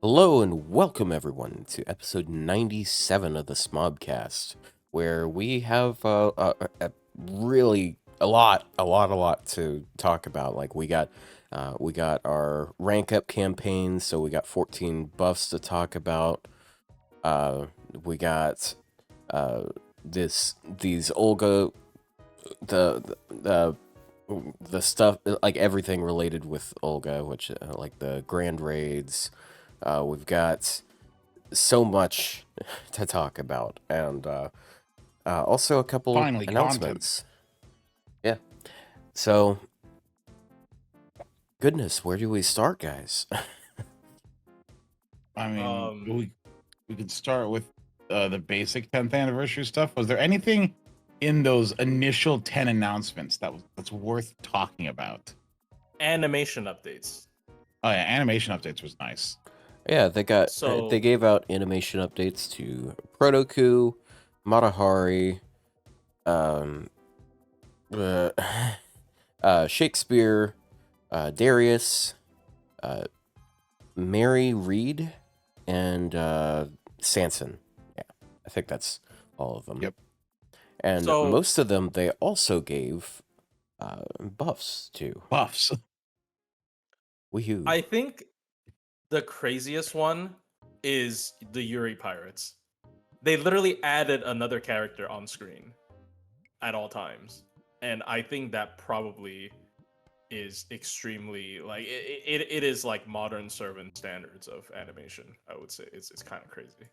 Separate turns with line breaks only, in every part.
Hello and welcome everyone to episode 97 of the smobcast, where we have really a lot to talk about. Like we got our rank up campaign, so we got 14 buffs to talk about. We got these Olga the the stuff, like everything related with Olga, which like the grand raids. We've got so much to talk about, and also a couple
Finally, content.
announcements. Yeah. So, goodness, where do we start, guys?
I mean,
Um,
we could start with the basic 10th anniversary stuff. Was there anything in those initial 10 announcements that's worth talking about?
Animation updates.
Oh yeah, animation updates was nice.
Yeah, they gave out animation updates to Protoku, Matahari, um, uh, Shakespeare, Darius, Mary Reed, and Sanson. Yeah, I think that's all of them.
Yep.
And
So-
most of them they also gave buffs to.
Buffs.
Woohoo!
I think the craziest one is the Yuri Pirates. They literally added another character on screen at all times, and I think that probably is extremely like it is like modern servant standards of animation. I would say it's kind of crazy.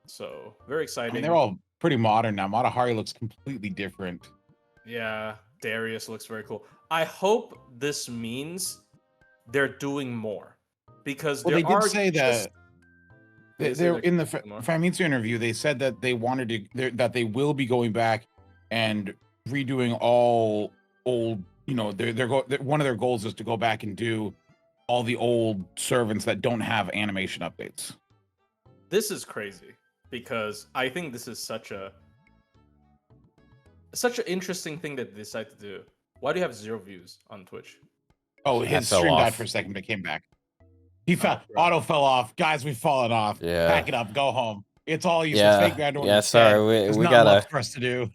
So very
I
exciting.
mean, they're all pretty modern now. Matahari looks completely different.
Yeah, Darius looks very cool. I hope this means they're doing more because
Well,
there
they did
are
say
just-
that
say
they're in the
doing more.
Famitsu interview. They said that they wanted to that they will be going back and redoing all old. You know, one of their goals is to go back and do all the old servants that don't have animation updates.
This is crazy because I think this is such an interesting thing that they decide to do. Why do you have 0 views on Twitch?
Oh,
I
his
fell
stream died
off.
for a second, but came back. He fell.
bro.
Otto fell off. Guys, we've fallen off.
Yeah.
Pack it up. Go home. It's all useless.
Yeah.
Fake Grand Order
Yeah,
is
sorry,
dead. There's
we
not
gotta-
much for us to do.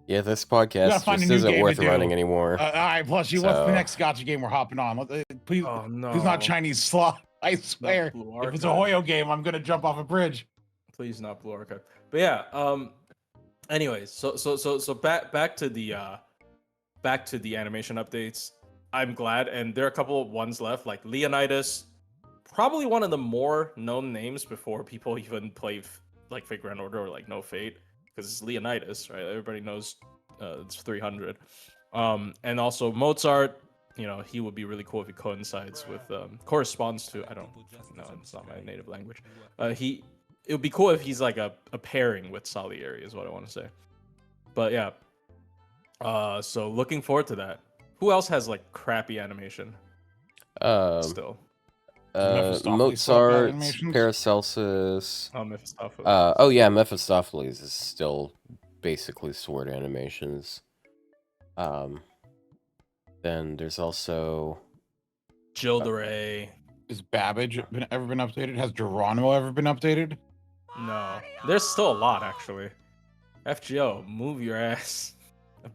Yeah, this
gotta
podcast
find a
just
new
isn't
game to
worth
do.
running anymore.
All right. Plus, what's the
So-
next gotcha game we're hopping on? Please,
Oh no!
please not Chinese slot. I swear.
Blue
If it's a
Archive.
Hoyo game, I'm gonna jump off a bridge.
Please not Blue Archive. But yeah. Anyways, so back to the animation updates. I'm glad, and there are a couple of ones left, like Leonidas, probably one of the more known names before people even play like Fate Grand Order or like No Fate, because it's Leonidas, right? Everybody knows it's 300. And also Mozart. You know, he would be really cool if he coincides with corresponds to, I don't know, it's not my native language. It would be cool if he's like a pairing with Salieri is what I want to say. But yeah. So looking forward to that. Who else has like crappy animation still?
Mephistopheles
Mozart,
animations?
Paracelsus.
Oh, Mephistopheles.
Oh yeah, Mephistopheles is still basically sword animations. Then there's also
Chaldea.
Has Babbage ever been updated? Has Geronimo ever been updated?
No. There's still a lot actually. FGO, move your ass.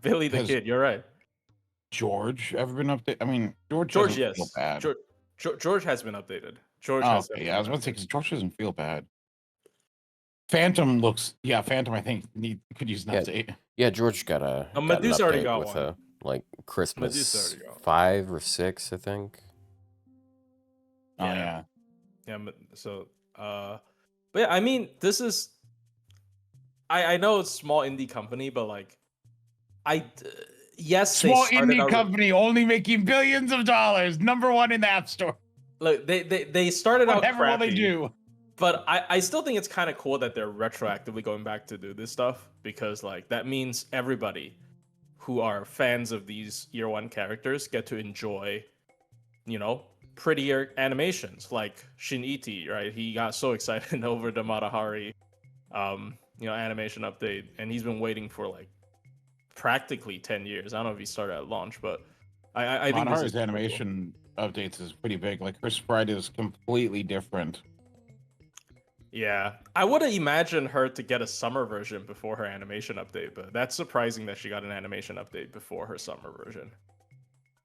Billy the
Has-
Kid, you're right.
George ever been updated? I mean, George
George,
doesn't
yes.
feel bad.
George has been updated. George
Oh,
has
okay,
been
yeah, I was about to say
updated.
because George doesn't feel bad. Phantom looks, yeah, Phantom. I think could use an
Yeah.
update.
yeah, George got an
Medusa already
update
got
with
one.
a like
Medusa
Christmas
already got one.
5 or 6, I think.
Oh
Yeah.
yeah,
Yeah, so but yeah, I mean, this is I know it's small indie company, but like yes,
small
they started
indie
out
company only making billions of dollars, #1 in the App Store.
look, they started out
Whatever will
crappy,
they do?
but I still think it's kind of cool that they're retroactively going back to do this stuff because like that means everybody who are fans of these year 1 characters get to enjoy, you know, prettier animations like Shin Iti, right? He got so excited over the Matahari animation update, and he's been waiting for like practically 10 years. I don't know if he started at launch, but I think this is
Monharu's animation updates is pretty big. Like her sprite is completely different.
Yeah, I would have imagined her to get a summer version before her animation update, but that's surprising that she got an animation update before her summer version.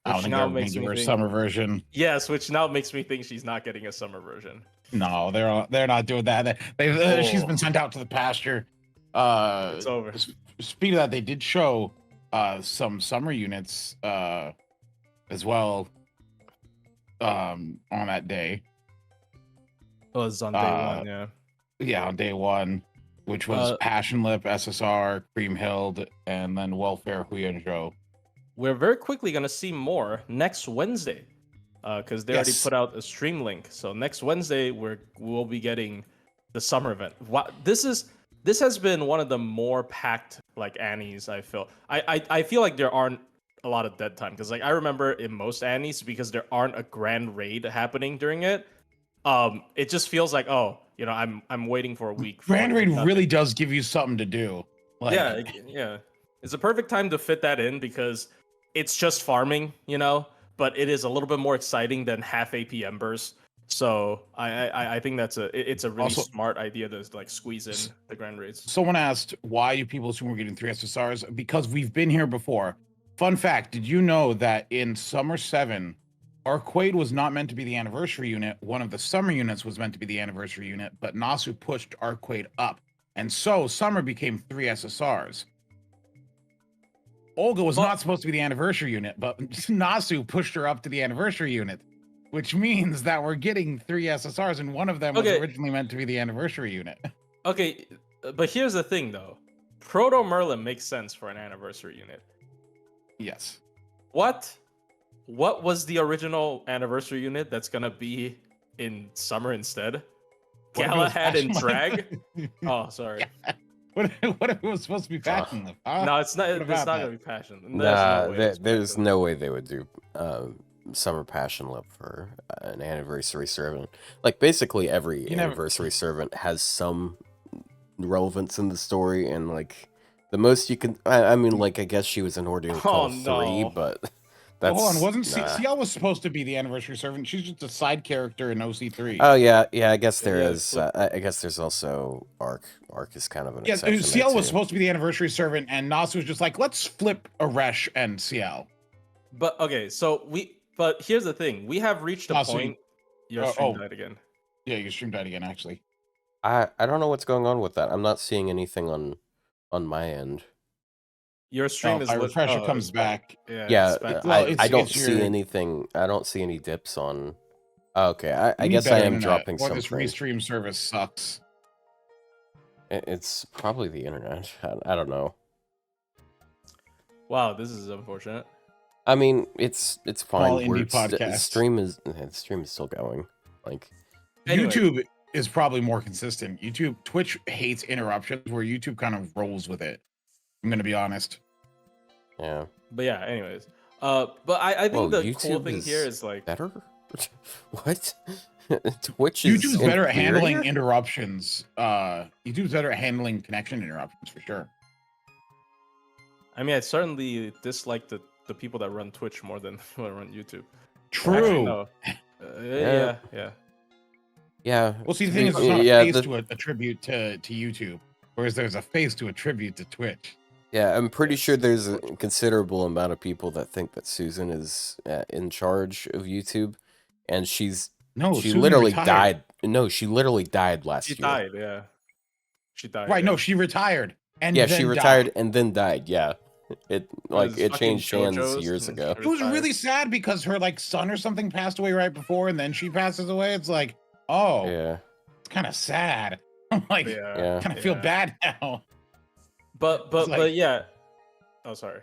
I don't
Which
think they're
now
ever gonna
makes
give
me
her a
think,
summer version.
yes, which now makes me think she's not getting a summer version.
No, they're not doing that. She's been sent out to the pasture.
It's over.
Speaking of that, they did show some summer units as well on that day.
Oh, it's on day one, yeah.
Yeah, on day one, which was Passion Lip, SSR, Cream Hild, and then Welfare Huyanzhou.
We're very quickly gonna see more next Wednesday, because they already put out a stream link. So next Wednesday we'll be getting the summer event. This has been one of the more packed like Annies. I feel like there aren't a lot of dead time because like I remember in most Annies because there aren't a grand raid happening during it. It just feels like I'm waiting for a week.
Grand raid really does give you something to do. Like,
yeah. It's a perfect time to fit that in because it's just farming, but it is a little bit more exciting than half AP embers. So I think it's a really smart idea to like squeeze in the grand raids.
Someone asked why do people assume we're getting 3 SSRs? Because we've been here before. Fun fact: did you know that in Summer 7, Arquade was not meant to be the anniversary unit? One of the summer units was meant to be the anniversary unit, but Nasu pushed Arquade up, and so Summer became 3 SSRs. Olga was not supposed to be the anniversary unit, but Nasu pushed her up to the anniversary unit, which means that we're getting 3 SSRs, and one of them was originally meant to be the anniversary unit.
Okay, but here's the thing, though. Proto Merlin makes sense for an anniversary unit.
Yes.
What was the original anniversary unit that's gonna be in summer instead? Galahad and Drag? Oh, sorry.
Yeah. What if it was supposed to be Passion?
No, it's not. It's not gonna be Passion.
There's no way they would do Summer Passion Lip for an anniversary servant. Like basically every anniversary servant has some relevance in the story, and like the most you can. I mean, like I guess she was in Ordeal Call 3, but. That's,
hold on, wasn't CL was supposed to be the anniversary servant? She's just a side character in OC3.
Oh yeah. I guess there is. I guess there's also Arc. Arc is kind of an exception.
CL was supposed to be the anniversary servant, and Nasu was just like, let's flip Aresh and CL.
But okay, but here's the thing: we have reached a point. Your stream died again.
Yeah, your stream died again. Actually,
I don't know what's going on with that. I'm not seeing anything on my end.
Your stream is
refresher comes back.
Yeah, I don't see anything. I don't see any dips on. Oh, okay, I guess I am dropping something.
This restream service sucks.
It's probably the internet. I don't know.
Wow, this is unfortunate.
I mean, it's fine.
Indie podcast.
The stream is still going. Like
anyway. YouTube is probably more consistent. Twitch hates interruptions, where YouTube kind of rolls with it. I'm gonna be honest.
Yeah.
But yeah, anyways. But I think the cool thing here is like
better. What? Twitch is
YouTube's better at handling interruptions. YouTube's better at handling connection interruptions for sure.
I mean, I certainly dislike the people that run Twitch more than who run YouTube.
True.
Actually, no.
Yeah. Well, see, the thing is, it's not a face to attribute to YouTube, whereas there's a face to attribute to Twitch.
Yeah, I'm pretty sure there's a considerable amount of people that think that Susan is in charge of YouTube, and she
Susan
literally
retired.
died. No, she literally died last year.
She died, yeah. She died.
Right, no, she retired. And
she retired and then died, yeah. It changed hands years ago.
It was really sad because her son or something passed away right before, and then she passes away. It's like, oh, yeah, it's kind of sad. I'm like, kind of feel bad now.
But yeah. Oh, sorry.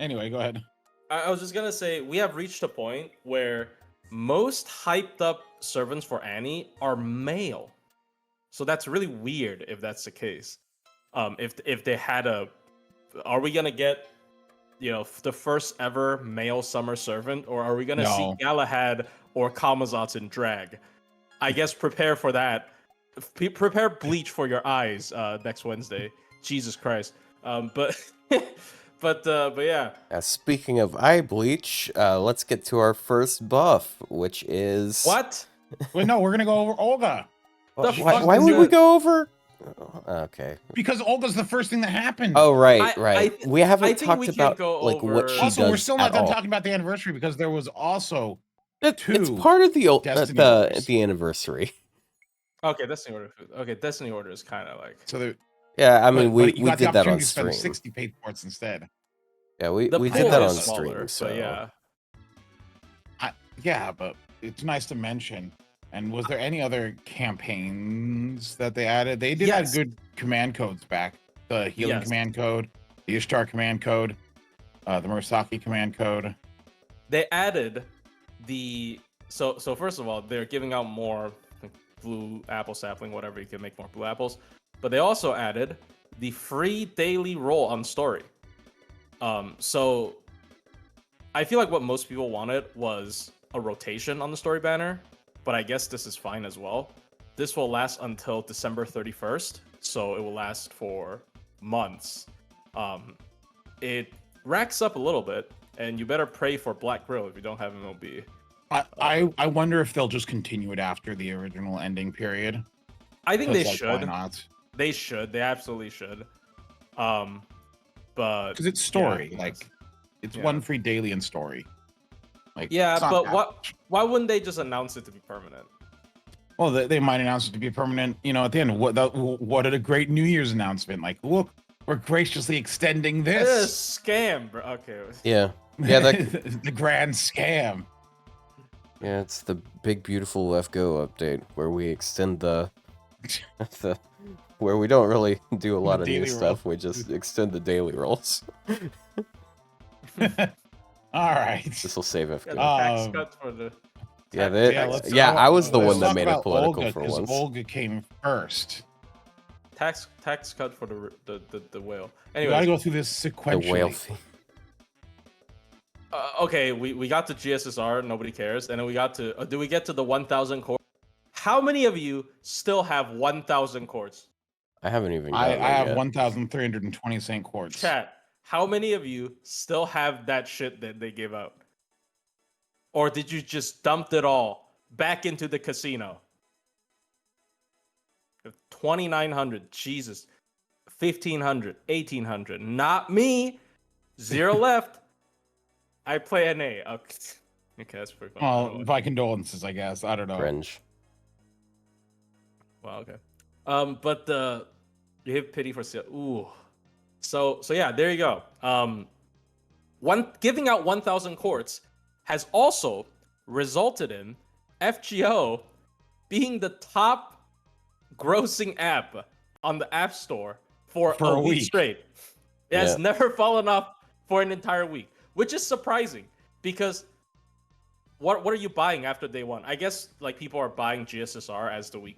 Anyway, go ahead.
I was just gonna say we have reached a point where most hyped up servants for Annie are male, so that's really weird if that's the case. If they had are we gonna get the first ever male summer servant, or are we gonna see Galahad or Kamazats in drag? I guess prepare for that. Prepare bleach for your eyes next Wednesday. Jesus Christ. But but yeah.
Speaking of eye bleach, let's get to our first buff, which is
What?
Wait, no, we're gonna go over Olga
The
Why,
fuck
why
is
would we
it?
go over? Oh, okay.
because Olga's the first thing that happened.
Oh right,
I
right.
th-
we haven't
I think
talked
we can
about
go
like what
over-
she
Also, we're
does
still
at
not done
all.
talking about the anniversary because there was also
It's
two
part of the
Destiny orders.
the anniversary.
Okay, Destiny Order. Okay, Destiny Order is kind of like
so there.
Yeah, I mean
But
we
you got the
did that on
opportunity to spend
stream.
60 paid points instead.
Yeah, we
the
did
pool
that
is
on
smaller,
stream. So
but yeah.
Yeah, but it's nice to mention. And was there any other campaigns that they added? They did
Yes.
add good command codes back. The healing
Yes.
command code, the Ishtar command code, the Murasaki command code.
They added the so first of all, they're giving out more blue apple sapling, whatever, you can make more blue apples. But they also added the free daily roll on story. So I feel like what most people wanted was a rotation on the story banner, but I guess this is fine as well. This will last until December 31st, so it will last for months. It racks up a little bit, and you better pray for Black Grill if you don't have MLB.
I wonder if they'll just continue it after the original ending period.
I think they
Why
should.
not?
They should. They absolutely should. But
Because it's story.
yeah,
like, it's
yeah.
one free daily in story. Like,
yeah,
it's not
but
that-
why wouldn't they just announce it to be permanent?
Well, they might announce it to be permanent. At the end. What a great New Year's announcement! Like, look, we're graciously extending
It's a
this.
scam, bro. Okay.
yeah, that,
the grand scam.
yeah, it's the big beautiful FGO update where we extend the where we don't really do a lot of new
daily
stuff.
roll.
We just extend the daily rolls.
All right.
This will save
Yeah,
FGO.
the tax
Um,
cut for the
Yeah,
tax-
yeah, I was the
let's
one that
talk
made it
about
political
Olga,
for
'cause
once.
Olga came first.
tax cut for the whale.
You gotta
Anyway,
go through this
The
sequentially.
whale fee.
okay, we got to GSSR, nobody cares, and then we got to do we get to the 1,000 core? How many of you still have 1,000 cores?
I haven't even.
I
gotten there
have
yet.
1,320 Saint quartz.
Chat. How many of you still have that shit that they gave out? Or did you just dump it all back into the casino? 2,900. Jesus. 1,500. 1,800. Not me. 0 left. I play NA. Okay, that's pretty fun.
Well, my condolences, I guess. I don't know.
Cringe.
Wow, okay. But you have pity for ooh. So yeah, there you go. Giving out 1,000 quartz has also resulted in FGO being the top grossing app on the App Store for a week straight. It has never fallen off for an entire week, which is surprising because what are you buying after day one? I guess like people are buying GSSR as the week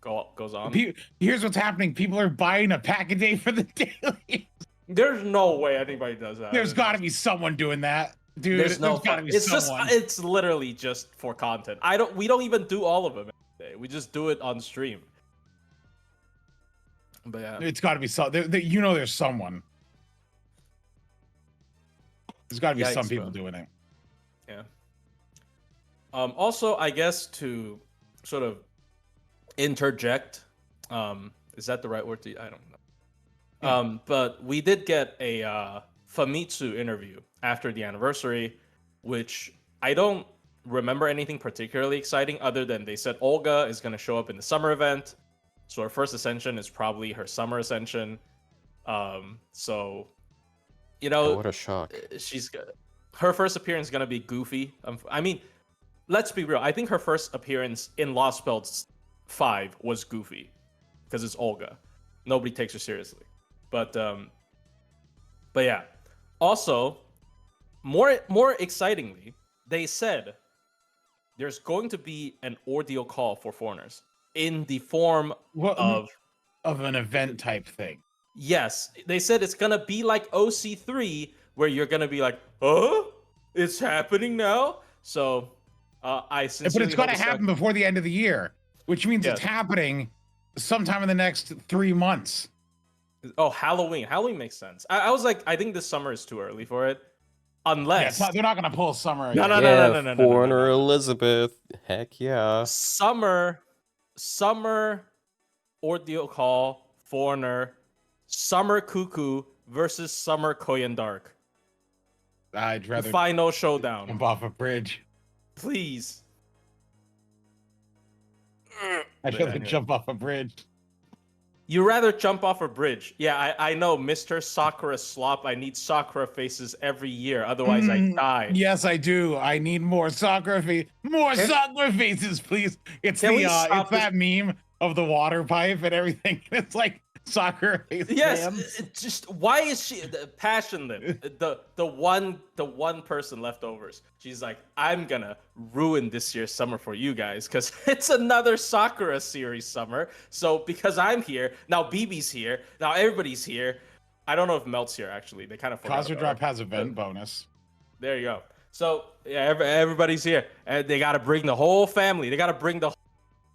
goes on.
Here's what's happening. People are buying a pack a day for the daily.
There's no way anybody does that.
There's got to be someone doing that, dude.
There's
got to be
it's
someone.
it's literally just for content. We don't even do all of them every day. We just do it on stream. But yeah,
It's got to be there's someone. There's got to be some people doing it.
Yeah. Also, I guess to sort of interject, is that the right word I don't know. But we did get a Famitsu interview after the anniversary, which I don't remember anything particularly exciting other than they said Olga is going to show up in the summer event. So her first ascension is probably her summer ascension. So,
what a shock.
Her first appearance is going to be goofy. I mean, let's be real. I think her first appearance in Lost Spells 5 was goofy because it's Olga. Nobody takes her seriously. But yeah. Also, more excitingly, they said there's going to be an ordeal call for foreigners in the form of
an event type thing.
Yes, they said it's gonna be like OC3, where you're gonna be like, "Oh, it's happening now." So, but
it's got to happen before the end of the year, which means it's happening sometime in the next 3 months.
Oh, Halloween. Halloween makes sense. I was like, I think this summer is too early for it.
Yeah,
Unless
they're not gonna pull summer.
no,
again.
Yeah, Foreigner Elizabeth. Heck yeah.
summer ordeal call, Foreigner, Summer Cuckoo versus Summer Koyan Dark.
I'd rather
Final showdown.
jump off a bridge.
Please.
I'd rather jump off a bridge.
You rather jump off a bridge. Yeah, I know, Mr. Sakura Slop. I need Sakura faces every year, otherwise I die.
Yes, I do. I need more Sakura Sakura faces, please. It's
Can
the
we stop
that meme of the water pipe and everything. It's like Sakura face.
Yes, just why is she passionate? The one person leftovers. She's like, I'm gonna ruin this year's summer for you guys because it's another Sakura series summer. So because I'm here now, BB's here now, everybody's here. I don't know if Melt's here actually. They kind of forgot.
Cosmic Drop has event bonus.
There you go. So yeah, everybody's here, and they gotta bring the whole family. They gotta bring the whole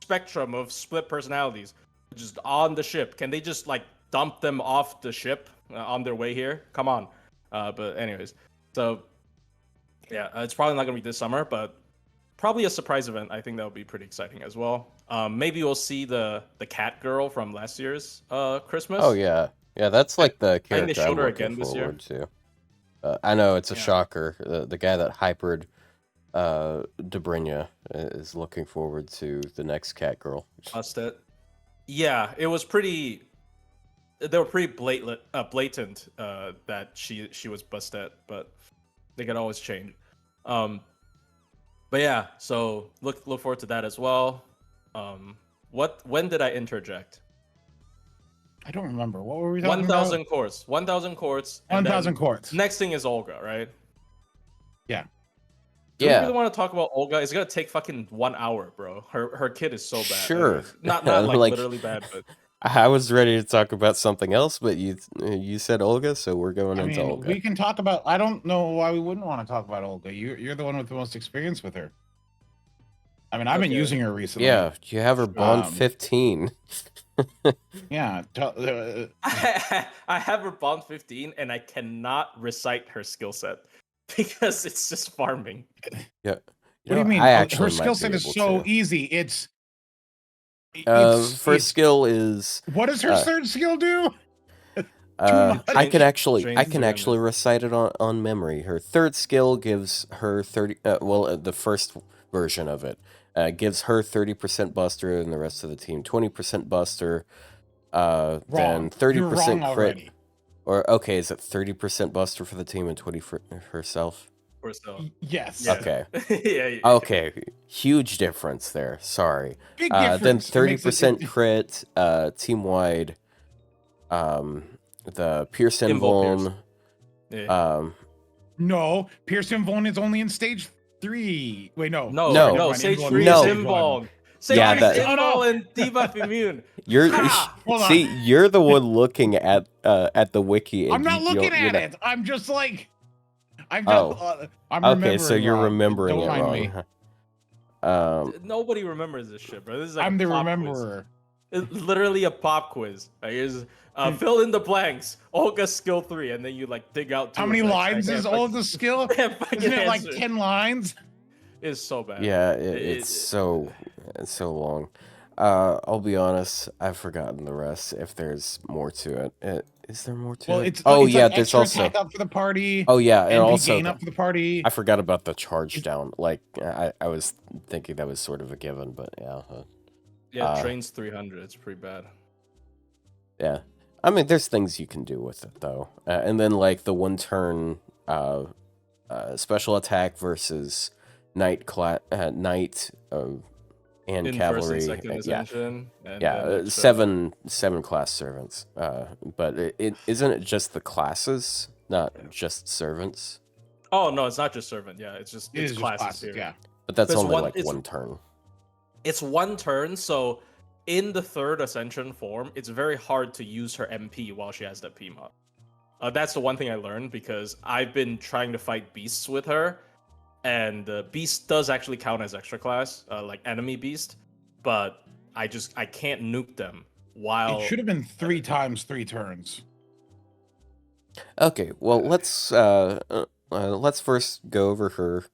spectrum of split personalities just on the ship. Can they just like dump them off the ship on their way here? Come on. But anyways, so yeah, it's probably not gonna be this summer, but probably a surprise event. I think that would be pretty exciting as well. Maybe we'll see the cat girl from last year's Christmas.
Oh yeah, that's like the
I think they
character I'm
showed her
looking
again this year.
forward to. I know it's a
Yeah.
shocker. The guy that hypered Dobrynya is looking forward to the next cat girl.
Busted. Yeah, it was pretty. They were pretty blatant that she was busted, but they could always change. But yeah, so look forward to that as well. When did I interject?
I don't remember. What were we talking
1,000 quartz. 1,000 quartz.
1,000 quartz.
Next thing is Olga, right?
Yeah.
Do you really want to talk about Olga? It's gonna take fucking 1 hour, bro. Her kid is so bad.
Sure.
Not like,
Like-
literally bad, but
I was ready to talk about something else, but you said Olga, so we're going into Olga.
We can talk about. I don't know why we wouldn't want to talk about Olga. You're the one with the most experience with her. I mean, I've been
Okay.
using her recently.
Yeah, you have her bond 15.
Yeah.
I have her bond 15 and I cannot recite her skill set because it's just farming.
Yeah.
What do you mean?
I actually
Her
might
skill
be
set is
able
so
to.
easy. It's
First skill is
what does her third skill do?
I can actually
Change the
recite it on memory. Her third skill gives her 30 the first version of it gives her 30% buster and the rest of the team 20% buster, then 30% crit.
Already.
Or okay, is it 30% buster for the team and 20 for herself?
Or so.
Yes.
Yeah.
Okay.
Yeah.
Okay, huge difference there. Sorry.
Big
Then
difference. It makes
30%
it-
crit, team wide. The Pierce and
Invul Pierce.
Vuln.
Yeah.
No, Pearson Vaughn is only in stage 3. Wait, no.
No,
No.
no,
Never
stage
mind.
3
No.
is Invuln. Stage
Yeah,
3
that-
is
Oh, no.
Invuln and debuff immune.
You're
Hold on.
see, you're the one looking at the wiki. And
I'm not
you're
looking at
not-
it. I'm just like, I'm
Okay,
remembering.
so you're
wrong.
remembering
Don't
it
mind
wrong.
me.
Nobody remembers this shit, bro. This is like
I'm
a
the
pop
rememberer.
Quiz. It's literally a pop quiz. Like, fill in the blanks. Olga skill 3, and then you like dig out.
How many lines is Olga's skill? Isn't it like 10 lines?
It's so bad.
Yeah, it's so long. I'll be honest, I've forgotten the rest. If there's more to it, is there more to
Well,
it?
it's
Oh
it's
yeah,
like
there's
extra
also.
attack up for the party.
Oh yeah, and
and
also
gain up for the party.
I forgot about the charge down. Like I was thinking that was sort of a given, but yeah.
Yeah, trains 300. It's pretty bad.
Yeah. I mean, there's things you can do with it though, and then like the one turn special attack versus knight and
In
cavalry.
first and second
Yeah,
ascension. And
yeah,
then it's,
seven class servants. But it isn't it just the classes, not just servants.
Oh no, it's not just servant. Yeah, it's just
It
it's
is just
classes
classes,
here.
yeah.
But that's
There's
only
one-
like
it's-
one turn.
It's one turn, so in the third ascension form, it's very hard to use her MP while she has that PMOD. That's the one thing I learned because I've been trying to fight beasts with her, and beast does actually count as extra class, like enemy beast, but I can't nuke them while
It should have been 3 times 3 turns.
Okay, well let's first go over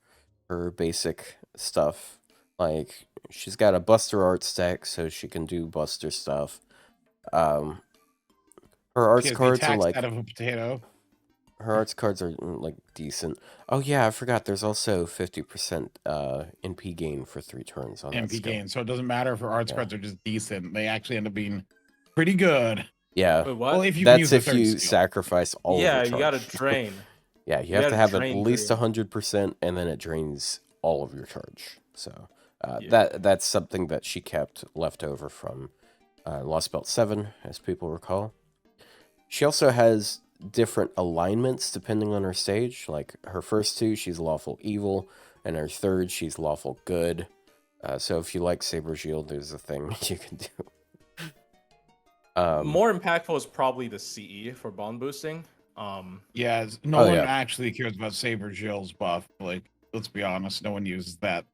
her basic stuff. Like she's got a Buster Arts deck, so she can do Buster stuff. Um, her
She
arts
has the
cards are
attack
like
stat of a potato.
her arts cards are like decent. Oh yeah, I forgot. There's also 50% NP gain for 3 turns on that
MP
skill.
gain, so it doesn't matter if her arts
Yeah.
cards are just decent. They actually end up being pretty good.
Yeah,
Wait, what?
Well, if you can use
that's
the
if
third
you
skill.
sacrifice all
Yeah,
of your
you gotta
charge.
drain.
Yeah, you
You
have to
gotta
have at
drain
least
through.
100%, and then it drains all of your charge. So
Yeah.
that's something that she kept left over from Lost Belt 7, as people recall. She also has different alignments depending on her stage. Like her first 2, she's lawful evil, and her third, she's lawful good. So if you like Saber Shield, there's a thing you can do.
More impactful is probably the CE for bond boosting.
Yeah, no
Oh,
one
yeah.
actually cares about Saber Jill's buff. Like, let's be honest, no one uses that.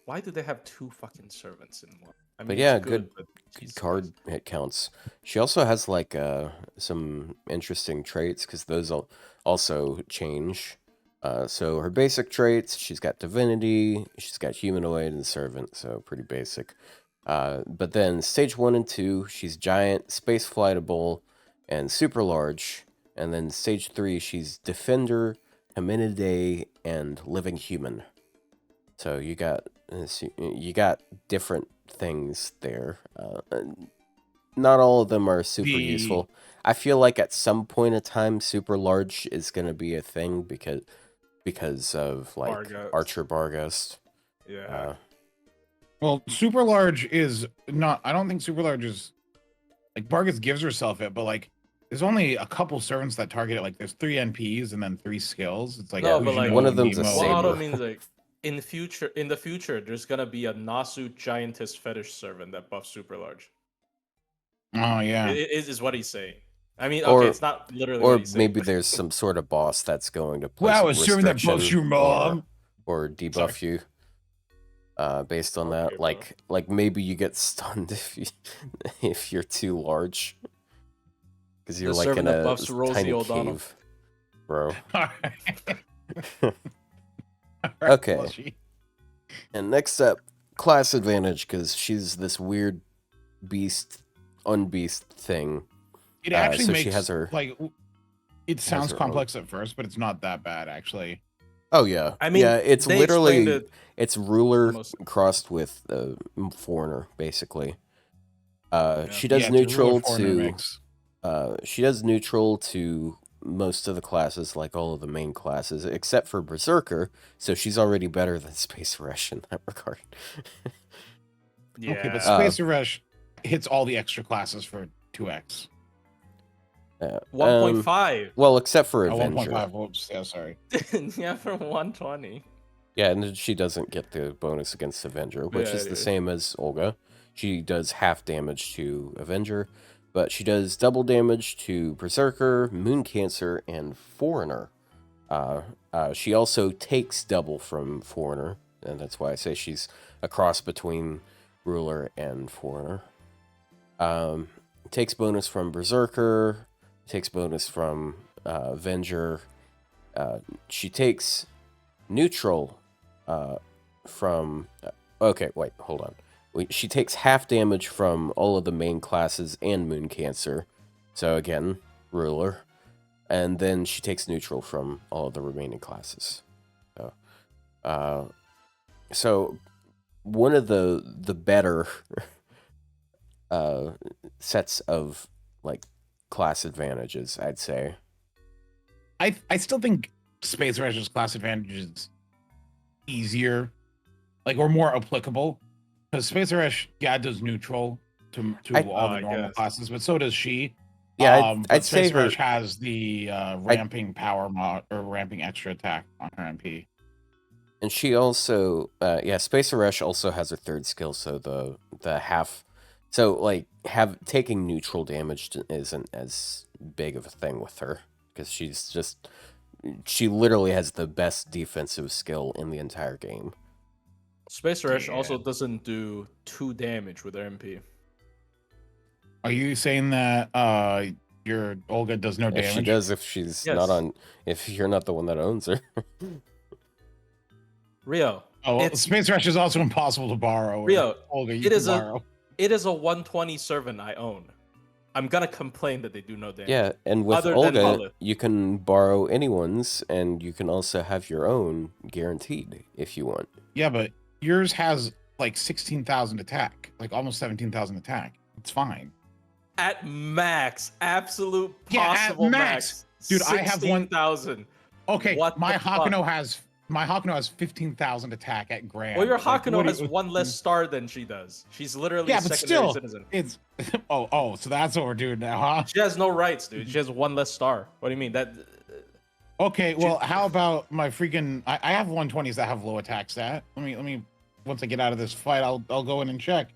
Why do they have 2 fucking servants in one? I mean,
But yeah,
it's good, but
good
Jesus
card
Christ.
hit counts. She also has like some interesting traits because those also change. So her basic traits, she's got divinity, she's got humanoid and servant, so pretty basic. But then stage 1 and 2, she's giant, space flightable, and super large. And then stage 3, she's defender, hominidae, and living human. So you got different things there. Not all of them are super useful. I feel like at some point in time, super large is going to be a thing because of like
Barghost.
Archer Barghost.
Yeah.
Well, super large is not. I don't think super large is like Bargus gives herself it, but like there's only a couple servants that target it. Like there's 3 NPs and then 3 skills. It's like
No, but, like,
one of them's a
Nemo,
What Otto
saber.
means, like, in the future, there's gonna be a Nasu giantess fetish servant that buffs super large.
Oh yeah.
It is what he's saying. I mean,
Or-
okay, it's not literally
Or
what he's saying.
maybe
but-
there's some sort of boss that's going to place
Wow,
a
a servant that buffs
restriction
your mom.
or debuff you. Based on
Okay,
that,
bro.
like maybe you get stunned if you're too large, because you're
The
like in
servant that
a
buffs Rosie
tiny
O'Donnell.
cave, bro.
Alright.
Okay.
Well,
And next up, class advantage, because she's this weird beast, unbeast thing.
it actually
so
makes
she has her.
like it sounds
her own.
complex at first, but it's not that bad actually.
Oh yeah,
I mean,
yeah. It's
they explained
literally
it
it's ruler
almost-
crossed with foreigner, basically.
Yeah.
She does
Yeah, it's a ruler
neutral
foreigner
to.
mix.
She does neutral to most of the classes, like all of the main classes, except for Berserker. So she's already better than Space Rush in that regard.
Yeah.
Okay, but Space Rush hits all the extra classes for 2x.
1.5.
Well, except for
Oh,
Avenger.
1.5. Whoops. Yeah, sorry.
Yeah, for 120.
Yeah, and she doesn't get the bonus against Avenger, which
Yeah,
is the
yeah.
same as Olga. She does half damage to Avenger, but she does double damage to Berserker, Moon Cancer, and Foreigner. She also takes double from Foreigner, and that's why I say she's a cross between Ruler and Foreigner. Takes bonus from Berserker, takes bonus from Avenger. She takes neutral from... okay, wait, hold on. She takes half damage from all of the main classes and Moon Cancer. So again, Ruler. And then she takes neutral from all of the remaining classes. So one of the better sets of like class advantages, I'd say.
I still think Space Rush's class advantage is easier, like, or more applicable. Because Space Rush, yeah, does neutral to all the
I
normal
guess.
classes, but so does she.
Yeah,
But
I'd say
Space
her...
Rush has the ramping power mod or ramping extra attack on her MP.
And she also, Spacer Rush also has her third skill, so the half, so like taking neutral damage isn't as big of a thing with her because she literally has the best defensive skill in the entire game.
Space Rush
Yeah.
also doesn't do 2 damage with her MP.
Are you saying that your Olga does no
If
damage?
she does, if she's not
Yes.
on, if you're not the one that owns her.
Rio.
Oh, well,
It's
Space Rush is also impossible to borrow. Or
Rio.
Olga, you
It
can
is a
borrow.
it is a 120 servant I own. I'm gonna complain that they do no damage.
Yeah, and with
Other than
Olga,
Lilith.
you can borrow anyone's, and you can also have your own guaranteed if you want.
Yeah, but yours has like 16,000 attack, like almost 17,000 attack. It's fine.
At max, absolute
Yeah, at
possible
max. Dude, I have one-
16,000.
Okay,
What
my
the fuck?
Hakuno has 15,000 attack at grand.
Well, your
Like,
Hakuno
what do
has
you-
one less star than she does. She's literally
Yeah,
a
but
secondary
still,
citizen.
it's so that's what we're doing now, huh?
She has no rights, dude. She has one less star. What do you mean? That
Okay, well, how about my freaking? I have 120s that have low attack stat. Let me. Once I get out of this fight, I'll go in and check.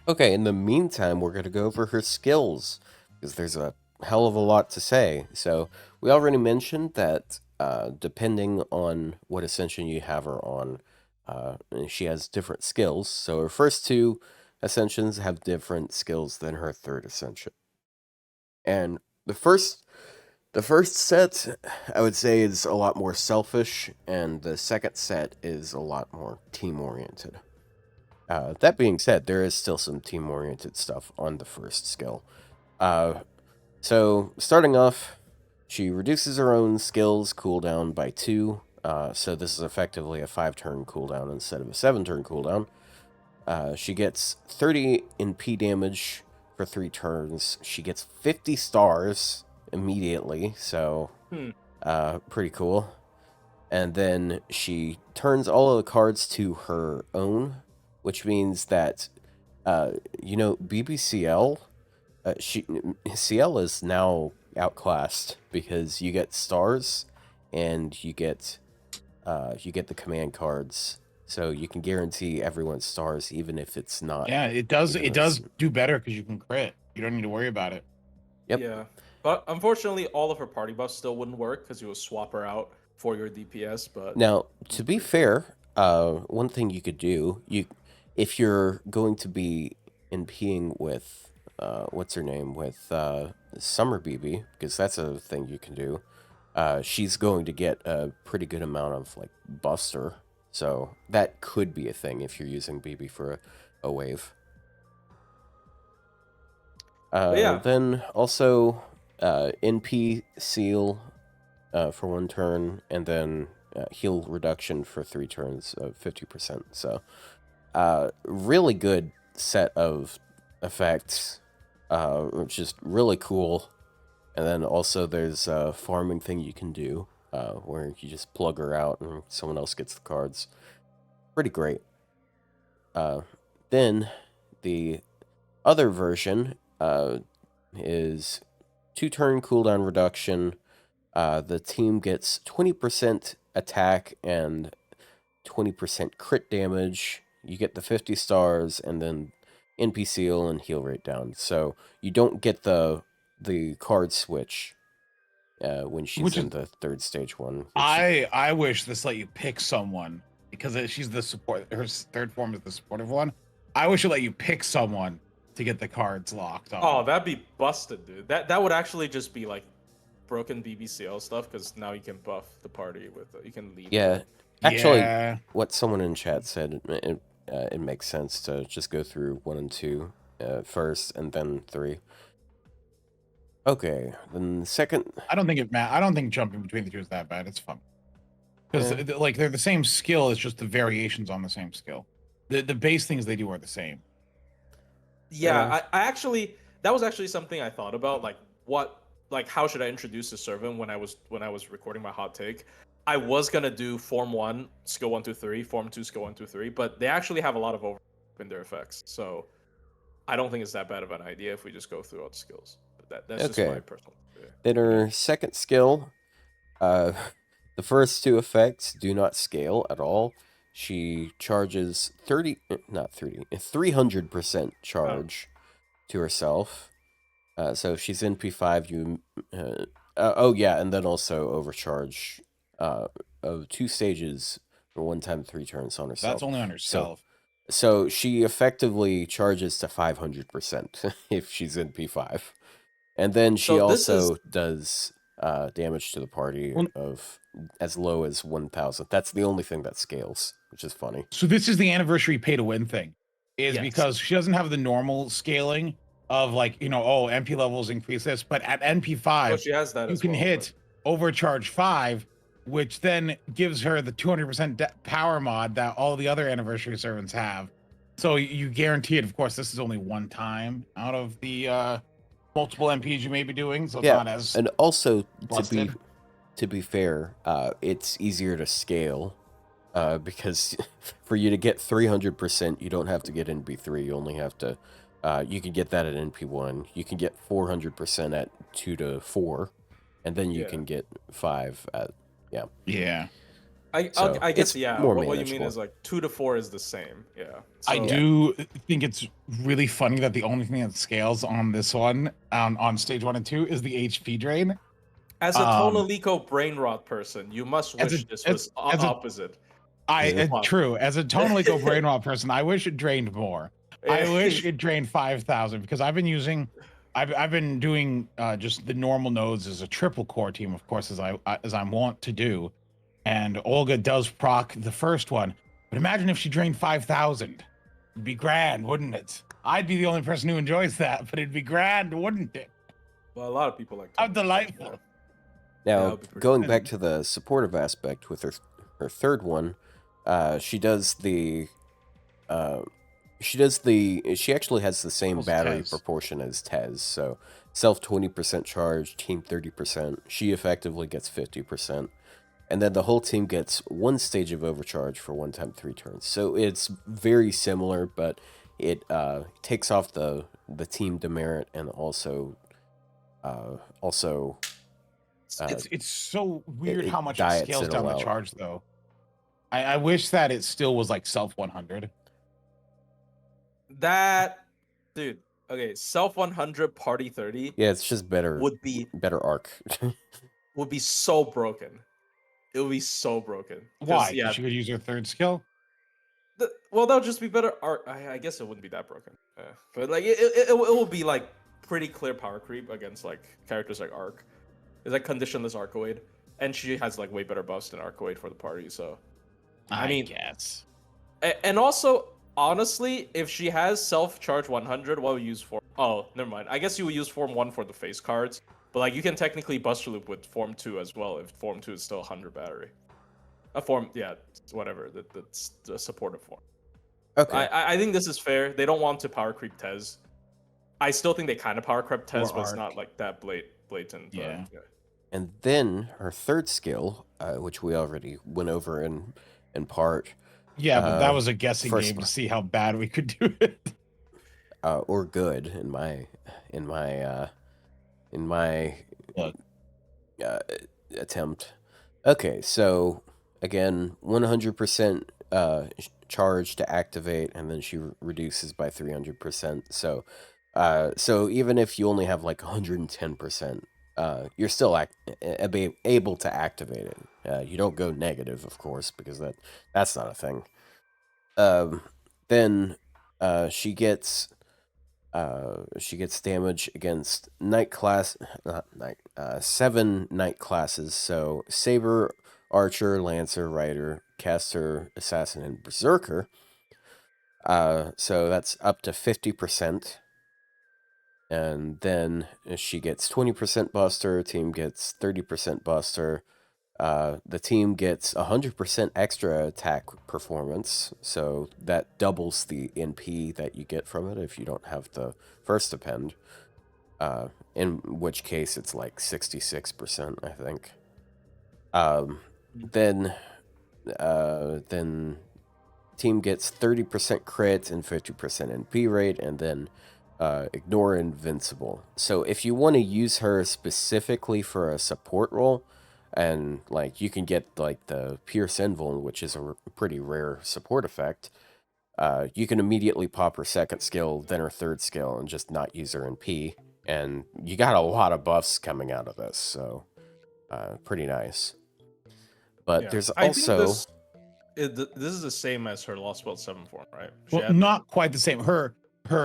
Okay, in the meantime, we're going to go over her skills, because there's a hell of a lot to say. So, we already mentioned that depending on what ascension you have her on, she has different skills. So, her first 2 ascensions have different skills than her 3rd ascension. And the first set, I would say, is a lot more selfish, and the second set is a lot more team-oriented. That being said, there is still some team-oriented stuff on the first skill. So, starting off, she reduces her own skills cooldown by 2. So this is effectively a 5-turn cooldown instead of a 7-turn cooldown. She gets 30 in P damage for 3 turns. She gets 50 stars immediately, so pretty cool. And then she turns all of the cards to her own, which means that, BBCL, CL is now outclassed because you get stars and you get the command cards, so you can guarantee everyone's stars even if it's not.
Yeah, it does.
even
It
though it's-
does do better because you can crit. You don't need to worry about it.
Yep.
Yeah. But unfortunately, all of her party buffs still wouldn't work because you would swap her out for your DPS. But
Now, to be fair, one thing you could do, if you're going to be NPing with, what's her name, with Summer BB, because that's a thing you can do. She's going to get a pretty good amount of like Buster, so that could be a thing if you're using BB for a wave.
yeah.
Then also NP seal for 1 turn, and then heal reduction for 3 turns of 50%. So really good set of effects, which is really cool. And then also there's a farming thing you can do, where you just plug her out and someone else gets the cards. Pretty great. Then the other version is 2-turn cooldown reduction. The team gets 20% attack and 20% crit damage. You get the 50 stars and then NP seal and heal rate down. So you don't get the card switch when she's in the 3rd stage one.
I wish this let you pick someone because she's the support. Her 3rd form is the supportive one. I wish it let you pick someone to get the cards locked on.
Oh, that'd be busted, dude. That would actually just be like broken BBCL stuff because now you can buff the party with you can lead.
Yeah, actually,
Yeah.
what someone in chat said, it makes sense to just go through 1 and 2 first, and then 3. Okay, then the second.
I don't think jumping between the 2 is that bad. It's fun because
Yeah.
like they're the same skill. It's just the variations on the same skill. The base things they do are the same.
Yeah, I actually that was actually something I thought about, like how should I introduce the servant when I was recording my hot take. I was gonna do form 1 skill 1 2 3, form 2 skill 1 2 3, but they actually have a lot of overlap in their effects, so I don't think it's that bad of an idea if we just go through all the skills. But that's just my personal.
Then her second skill, the first 2 effects do not scale at all. She charges 300% charge to herself. So if she's in P5, you... oh yeah, and then also overcharge of 2 stages for 1 time 3 turns on herself.
That's only on herself.
So she effectively charges to 500% if she's in P5. And then she
So this is
also does damage to the party
Well-
of as low as 1,000. That's the only thing that scales, which is funny.
So this is the anniversary pay to win thing, is
Yes.
because she doesn't have the normal scaling of like, oh, NP levels increase this, but at NP5,
well, she has that
you
as
can
well,
hit overcharge 5, which then gives her the 200% power mod that all the other anniversary servants have. So you guarantee it. Of course, this is only one time out of the multiple MPs you may be doing, so it's not as
And also
busted.
to be fair, it's easier to scale because for you to get 300%, you don't have to get NP3. You only have to. You can get that at NP1. You can get 400% at 2 to 4, and then you
Yeah.
can get 5 at
Yeah.
So,
I guess
it's
yeah.
more
What you mean
manageable.
is like 2 to 4 is the same. Yeah.
I
So-
do think it's really funny that the only thing that scales on this one, on stage 1 and 2, is the HP drain.
As a Tonalico brain rot person, you must
As a-
wish this
as-
was
as a-
opposite.
True. As a Tonalico brain rot person, I wish it drained more. I wish it drained 5,000 because I've been doing just the normal nodes as a triple core team, of course, as I'm wont to do. And Olga does proc the first one, but imagine if she drained 5,000. It'd be grand, wouldn't it? I'd be the only person who enjoys that, but it'd be grand, wouldn't it?
Well, a lot of people like.
How
Tonalico,
delightful.
that
Now,
would be pretty
going
fun.
back to the supportive aspect with her third one, she does the she actually has the same
Almost
battery
Tez.
proportion as Tez. So self 20% charge, team 30%. She effectively gets 50%. And then the whole team gets 1 stage of overcharge for 1 time 3 turns. So it's very similar, but it takes off the team demerit and also
It's so weird
it
how much it
diets
scales
it
down
all
the
out.
charge, though. I wish that it still was like self 100.
That, dude. Okay, self 100 party 30
Yeah, it's just better better arc.
would be so broken. It would be so broken. 'Cause,
Why?
Yeah.
She could use her third skill.
Well, that would just be better art. I guess it wouldn't be that broken. But like it will be like pretty clear power creep against like characters like Arc. It's like conditionless Arcoid, and she has like way better buffs than Arcoid for the party. So I mean-
guess.
and also honestly, if she has self charge 100, what would you use for? Oh, never mind. I guess you would use Form 1 for the face cards, but like you can technically Buster Loop with Form 2 as well if Form 2 is still 100 battery. A form, yeah, whatever. That's the supportive form.
Okay.
I think this is fair. They don't want to power creep Tez. I still think they kind of power creep Tez,
Or
but it's
Arc.
not like that blatant.
Yeah.
And then her third skill, which we already went over in part,
Yeah, but that was a guessing
first
game
one.
to see how bad we could do it.
or good in my
Look.
attempt. Okay, so again, 100% charge to activate, and then she reduces by 300%. So even if you only have like 110%, you're still able to activate it. You don't go negative, of course, because that's not a thing. Then she gets damage against seven night classes. So Saber, Archer, Lancer, Rider, Caster, Assassin, and Berserker. So that's up to 50%. And then she gets 20% Buster. Team gets 30% Buster. The team gets 100% extra attack performance, so that doubles the NP that you get from it if you don't have the first append. In which case it's like 66%, I think. Then team gets 30% crit and 50% NP rate, and then ignore invincible. So if you want to use her specifically for a support role, and like you can get like the Pierce Invuln, which is a pretty rare support effect, you can immediately pop her second skill, then her third skill, and just not use her in P. And you got a lot of buffs coming out of this, so pretty nice. But
Yeah.
there's
I think
also
this- this is the same as her Lost Belt 7 form, right? She
Well,
had-
not quite the same. Her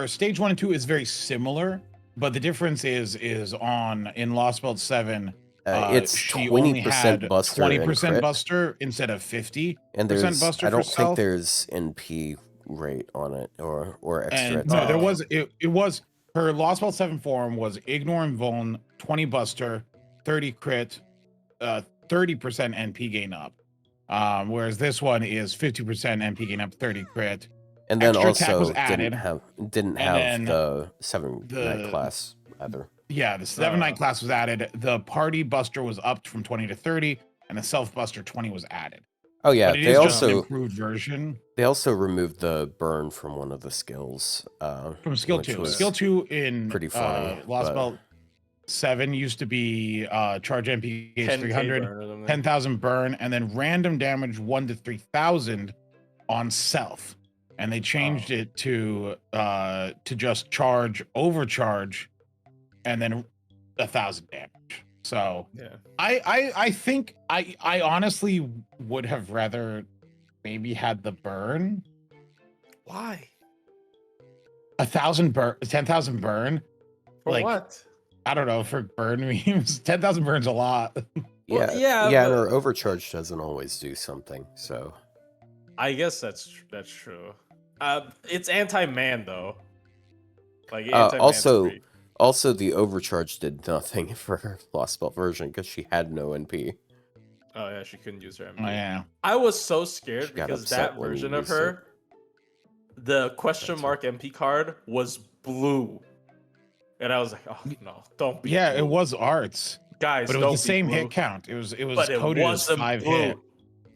stage 1 and 2 is very similar, but the difference is in Lost Belt 7,
It's
she
20%
only had
buster and
20%
crit.
buster instead of 50%
And there's,
buster
I
for
don't think
stealth.
there's NP rate on it or extra
And no, there
attack.
was it was her Lost Belt 7 form was ignore and vuln, 20 buster, 30 crit, 30% NP gain up. Whereas this one is 50% NP gain up, 30 crit.
And then
extra attack was
also
added,
didn't
and
have
then
the 7
the-
night class either.
Yeah, the 7 night class was added. The party buster was upped from 20 to 30, and the self buster 20 was added.
Oh yeah,
But it
they
is just an
also
improved version
removed the burn from one of the skills.
from skill
which
2.
was
Skill 2 in
pretty funny,
Lost
but-
Belt 7 used to be charge MP gauge
10K
300,
burn or something.
10,000 burn, and then random damage 1 to 3,000 on self. And they changed it to just charge, overcharge, and then 1,000 damage. So
Yeah.
I think I honestly would have rather maybe had the burn.
Why?
1,000 burn, 10,000 burn.
For
Like,
what?
I don't know, for burn memes. 10,000 burns a lot.
Yeah,
Well,
yeah,
yeah,
and
but-
her overcharge doesn't always do something. So
I guess that's true. It's anti-man though. Like
also the overcharge did nothing for her Lost Belt version because she had no NP.
Oh yeah, she couldn't use her MP.
Oh, yeah.
I was so scared
She got
because
upset
that
when you
version of
used it.
her, the question
That's
mark MP card was blue, and I was like, oh no, don't be.
Yeah, it
blue.
was arts,
Guys,
but it
don't
was the
be
same
blue.
hit count. It was
But it
coded as
wasn't
5
blue.
hit.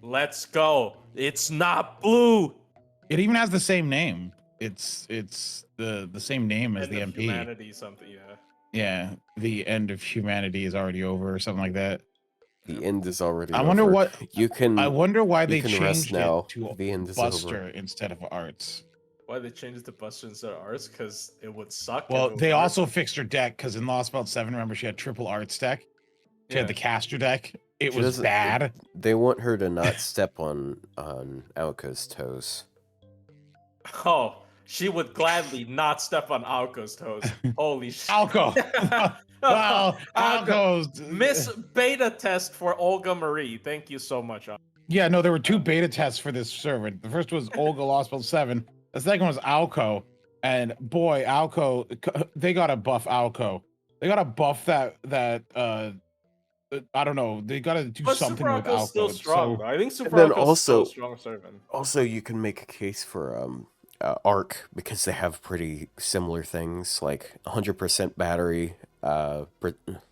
Let's go. It's not blue.
It even has the same name. It's the same name as
End
the
of
MP.
Humanity, something. Yeah.
Yeah, the end of humanity is already over or something like that.
The end is already.
I wonder
over.
what
you can.
I wonder why
you
they
can rest
changed
now.
it to
The end is over.
Buster instead of arts.
Why they changed it to Buster instead of Arts? Because it would suck.
Well,
if it
they
was
also
Arts.
fixed her deck because in Lost Belt 7, remember she had triple arts deck. She
Yeah.
had the caster deck. It
She
was
doesn't-
bad.
They want her to not step on Alco's toes.
Oh, she would gladly not step on Alco's toes. Holy shit.
Alco. Well, Alco's.
Miss beta test for Olga-Marie. Thank you so much.
Yeah, no, there were 2 beta tests for this server. The first was Olga Lost Belt 7. The second was Alco. And boy, Alco, they got to buff Alco. They got to buff that I don't know. They got to do
But
something
Super
with
Alco's
Alco.
still
It's
strong.
so-
I think
then
Super Alco's still
also-
a strong servant.
Also, you can make a case for Arc because they have pretty similar things, like 100% battery,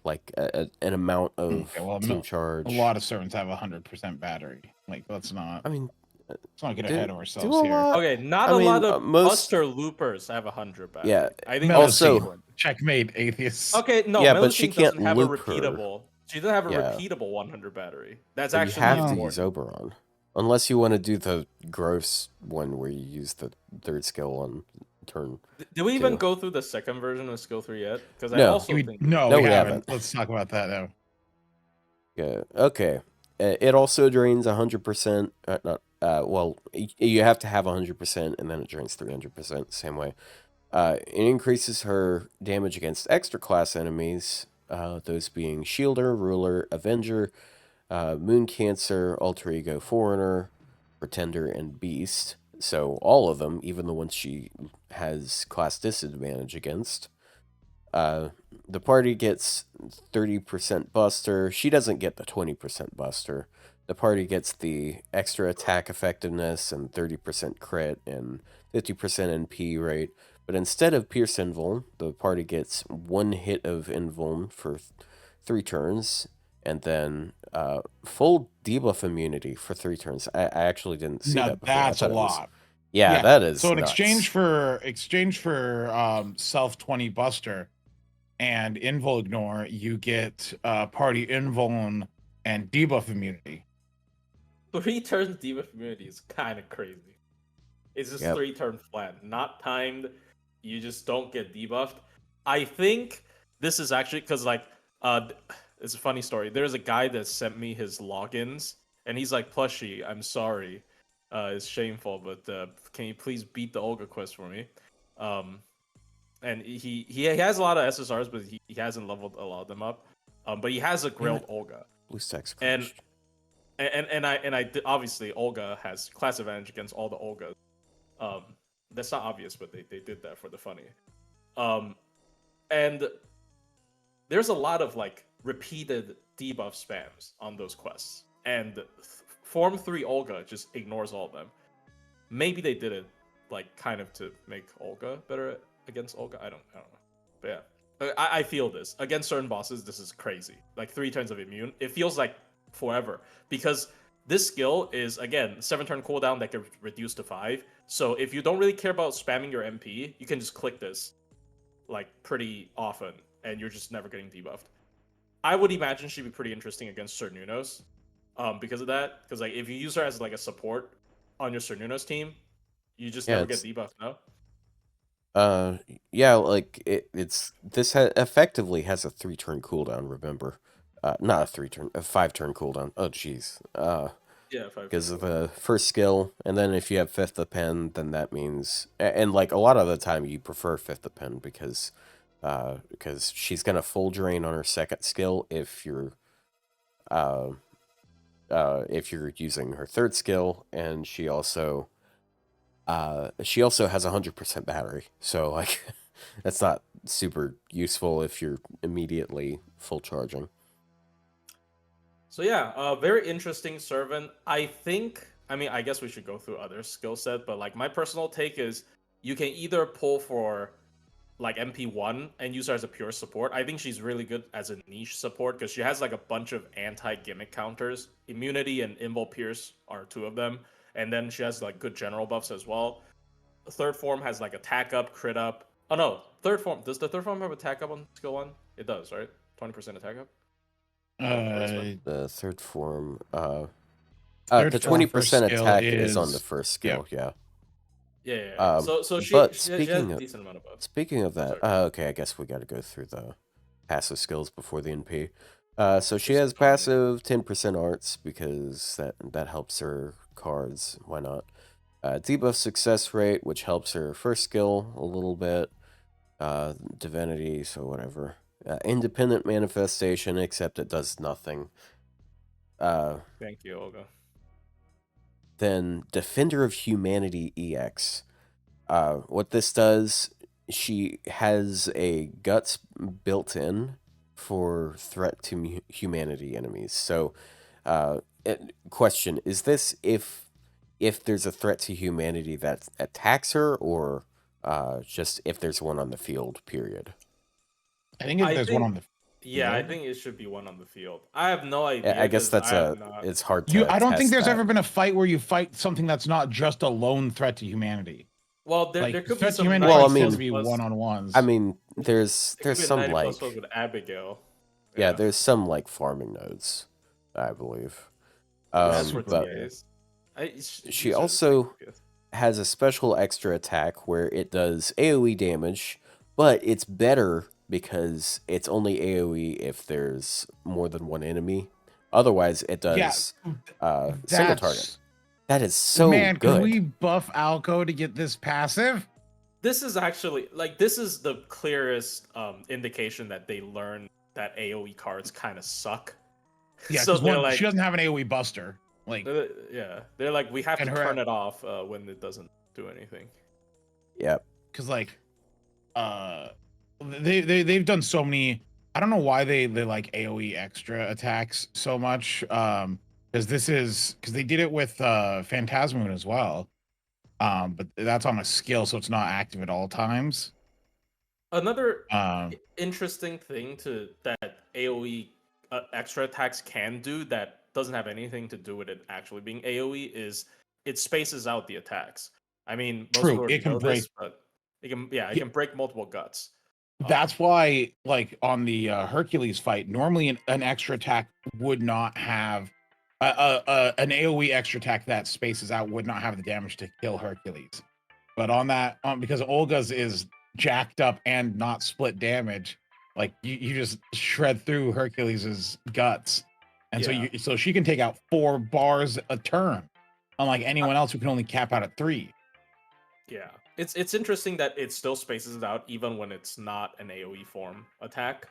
like an amount of
Okay, well,
team
no,
charge.
a lot of servants have 100% battery. Like, let's not.
I mean,
Let's not get
do-
ahead of
do
ourselves
a
here.
lot.
Okay, not
I
a
mean,
lot of
most-
Buster Loopers have 100 battery.
Yeah,
I think
also-
Melocene would.
Checkmate, atheists.
Okay, no,
Yeah, but she
Melocene
can't
doesn't have a
loop her.
repeatable. She doesn't have a
Yeah.
repeatable 100 battery. That's
But you
actually
have to
important.
use Oberon, unless you want to do the gross one where you use the third skill on turn.
Did we even
too.
go through the second version of Skill 3 yet? Because I
No.
also
We,
think
no,
No,
we
we
haven't.
haven't.
Let's talk about that now.
Yeah. Okay. It also drains 100%. Not. Well, you have to have 100%, and then it drains 300%. Same way. It increases her damage against extra class enemies. Those being Shielder, Ruler, Avenger, Moon Cancer, Alter Ego Foreigner, Pretender, and Beast. So all of them, even the ones she has class disadvantage against. The party gets 30% Buster. She doesn't get the 20% Buster. The party gets the extra attack effectiveness and 30% crit and 50% NP rate. But instead of Pierce Invuln, the party gets 1 hit of Invuln for 3 turns, and then full debuff immunity for 3 turns. I actually didn't see
Now
that before. I
that's a
thought it was-
lot.
Yeah, that is.
So in
nuts.
exchange for self 20 Buster and Invul Ignore, you get party Invuln and debuff immunity.
3 turns debuff immunity is kind of crazy. It's just
Yep.
3 turn flat, not timed. You just don't get debuffed. I think this is actually because it's a funny story. There's a guy that sent me his logins, and he's like, "Plushie, I'm sorry. is shameful. But can you please beat the Olga quest for me? And he has a lot of SSRs, but he hasn't leveled a lot of them up. But he has a grilled Olga,
Blue stacks
and
crushed.
obviously Olga has class advantage against all the Olgas. That's not obvious, but they did that for the funny. And there's a lot of like repeated debuff spams on those quests, and Form 3 Olga just ignores all of them. Maybe they did it like kind of to make Olga better against Olga. I don't know. But yeah, I feel this against certain bosses. This is crazy. Like 3 turns of immune. It feels like forever because this skill is again 7-turn cooldown that gets reduced to 5. So if you don't really care about spamming your MP, you can just click this like pretty often, and you're just never getting debuffed. I would imagine she'd be pretty interesting against Cernunos, because of that. Because like if you use her as like a support on your Cernunos team, you just
Yeah,
never get debuffed. No.
Yeah, like it's this effectively has a 3-turn cooldown. Remember, not a 3-turn, a 5-turn cooldown. Oh, jeez.
Yeah, 5
Because of
turn
the first skill, and then if you have fifth of pen, then that means, and like a lot of the time you prefer fifth of pen because she's gonna full drain on her second skill uh, if you're using her third skill, and she also has 100% battery, so like that's not super useful if you're immediately full charging.
So yeah, very interesting servant. I think. I mean, I guess we should go through other skill set, but like my personal take is, you can either pull for like MP1 and use her as a pure support. I think she's really good as a niche support because she has like a bunch of anti-gimmick counters. Immunity and Invul Pierce are 2 of them, and then she has like good general buffs as well. Third form has like attack up, crit up. Oh no, third form. Does the third form have attack up on skill 1? It does, right? 20% attack up.
The third form,
Third
the
form first
20%
skill
attack is on the
is
first skill, yeah.
Yeah. So she
But
has a decent amount of buffs.
speaking of that,
Sorry.
okay, I guess we got to go through the passive skills before the NP. So she
Just
has
annoying.
passive 10% arts because that helps her cards. Why not? Debuff success rate, which helps her first skill a little bit. Divinity, so whatever. Independent manifestation, except it does nothing.
Thank you, Olga.
Then Defender of Humanity EX. What this does, she has a guts built in for threat to humanity enemies. So, question, is this if there's a threat to humanity that attacks her, or just if there's one on the field, period?
I think if there's one on the
Yeah, I
field.
think it should be one on the field. I have no idea.
I guess that's it's hard to
I don't think
test
there's
that.
ever been a fight where you fight something that's not just a lone threat to humanity.
Well, there
Like,
could be
threat to
some.
humanity
Well, I
fights
mean-
tend to be one-on-ones.
I mean, there's
It could be a
some
90
like
plus plus with Abigail.
yeah, there's some like farming nodes, I believe.
That's
super
what
But she
these are
also
ridiculous.
has a special extra attack where it does AoE damage, but it's better because it's only AoE if there's more than one enemy. Otherwise, it does single target. That is so
man,
good.
can we buff Alco to get this passive?
This is actually like this is the clearest indication that they learned that AoE cards kind of suck.
Yeah,
so
because
they're
she doesn't have an AoE buster. Like,
they're like we have to
and
turn it off when it doesn't do anything.
Yep.
because like, they've done so many. I don't know why they like AoE extra attacks so much. Because they did it with Phantasmoon as well. But that's on a skill, so it's not active at all times.
Another interesting thing that AoE extra attacks can do that doesn't have anything to do with it actually being AoE is it spaces out the attacks. I mean, most
True,
people
it can
know
break.
this, but it can break multiple guts.
That's why, like on the Hercules fight, normally an extra attack would not have an AoE extra attack that spaces out would not have the damage to kill Hercules. But on that, because Olga's is jacked up and not split damage, like you just shred through Hercules's guts, and so she can take out 4 bars a turn. unlike anyone else who can only cap out at 3.
Yeah, it's interesting that it still spaces it out even when it's not an AOE form attack.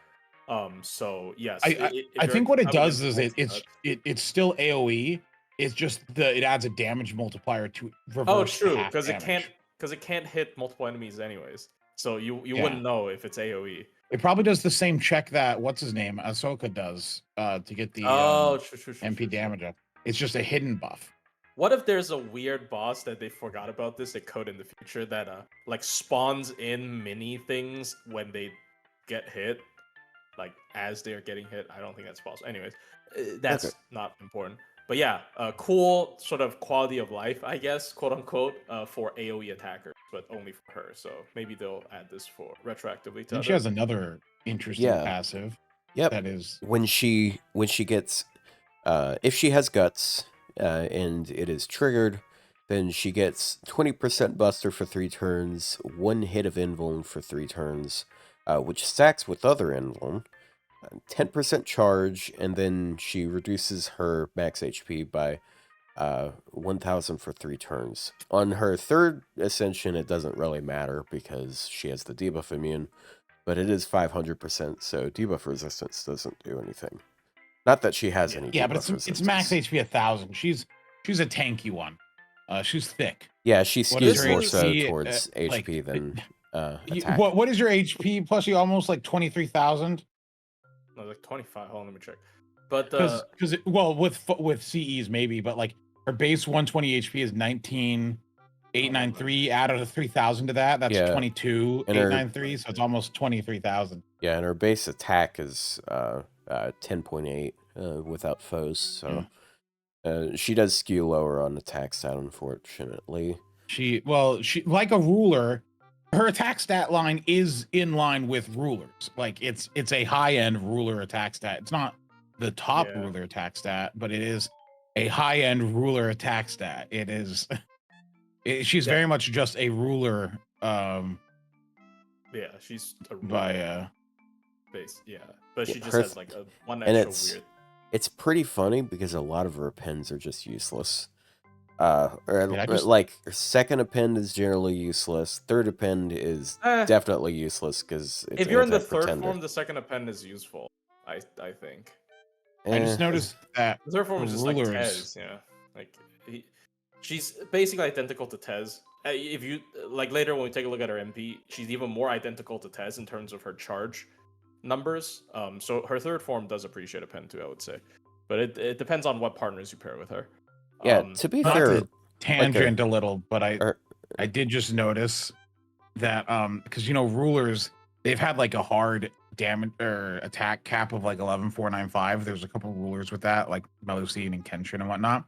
So yes,
I think what it
coming
does
in
is
full sets-
it's still AOE. It's just it adds a damage multiplier to
oh
reverse the
true
half damage.
because it can't hit multiple enemies anyways. So you
Yeah.
wouldn't know if it's AOE.
It probably does the same check that what's his name Ahsoka does to get the
True,
MP damage up. It's just a hidden buff.
What if there's a weird boss that they forgot about this, they code in the future that like spawns in mini things when they get hit, like as they're getting hit? I don't think that's possible. Anyways, that's not important. But yeah, cool sort of quality of life, I guess, quote unquote, for AOE attackers, but only for her. So maybe they'll add this for retroactively to
And she has another interesting passive.
Yep.
That is
when she gets if she has guts and it is triggered, then she gets 20% Buster for 3 turns, 1 hit of Invuln for 3 turns, which stacks with other Invuln, 10% charge, and then she reduces her max HP by 1,000 for 3 turns. On her 3rd ascension, it doesn't really matter because she has the debuff immune, but it is 500%, so debuff resistance doesn't do anything. Not that she has any.
Yeah, but it's max HP 1,000. She's a tanky one. She's thick.
Yeah, she skews more so towards HP than attack.
What is your HP? Plus, you almost like 23,000.
No, like 25. Hold on, let me check. But
because well, with CEs maybe, but like her base 120 HP is 19,893. Add a 3,000 to that. That's 22,893. So it's almost 23,000.
Yeah, and her base attack is 10.8 without foes. So she does skew lower on attack stat, unfortunately.
She like a ruler. Her attack stat line is in line with rulers. Like it's a high end ruler attack stat. It's not the top ruler attack stat, but it is a high end ruler attack stat. It is. She's very much just a ruler.
she's a ruler
by
base. Yeah, but she just has like a one extra weird.
It's pretty funny because a lot of her appends are just useless. Like her second append is generally useless. Third append is definitely useless because
if you're in the 3rd form, the second append is useful. I think.
I just noticed that
the 3rd form is just like Tez. Yeah, like she's basically identical to Tez. If you like later when we take a look at her MP, she's even more identical to Tez in terms of her charge numbers. So her 3rd form does appreciate append too, I would say, but it depends on what partners you pair with her.
Yeah, to be fair,
tangent a little, but I did just notice that because rulers, they've had like a hard damage or attack cap of like 11,495. There's a couple of rulers with that, like Melusine and Kenshin and whatnot.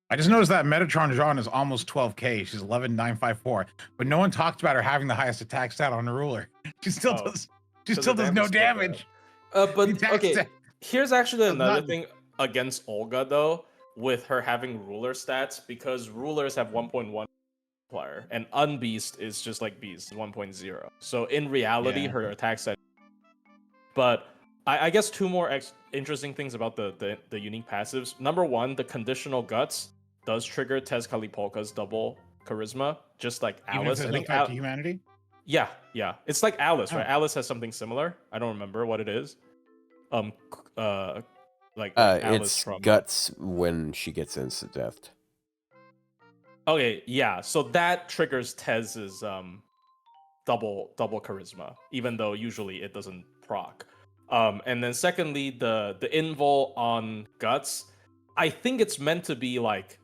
I just noticed that Metatron Jean is almost 12k. She's 11,954, but no one talked about her having the highest attack stat on the ruler. She still does. She still does no damage.
But okay, here's actually another thing against Olga though. With her having ruler stats, because rulers have 1.1 multiplier and Unbeast is just like Beast 1.0. So in reality, her attack stat. But I guess 2 more interesting things about the unique passives. Number 1, the conditional guts does trigger Tezcali Polka's double charisma, just like Alice.
Even if there's no humanity.
Yeah, it's like Alice, right? Alice has something similar. I don't remember what it is. Like Alice
it's
from
guts when she gets instant death.
Okay, yeah. So that triggers Tez's double charisma, even though usually it doesn't proc. And then secondly, the invul on guts, I think it's meant to be like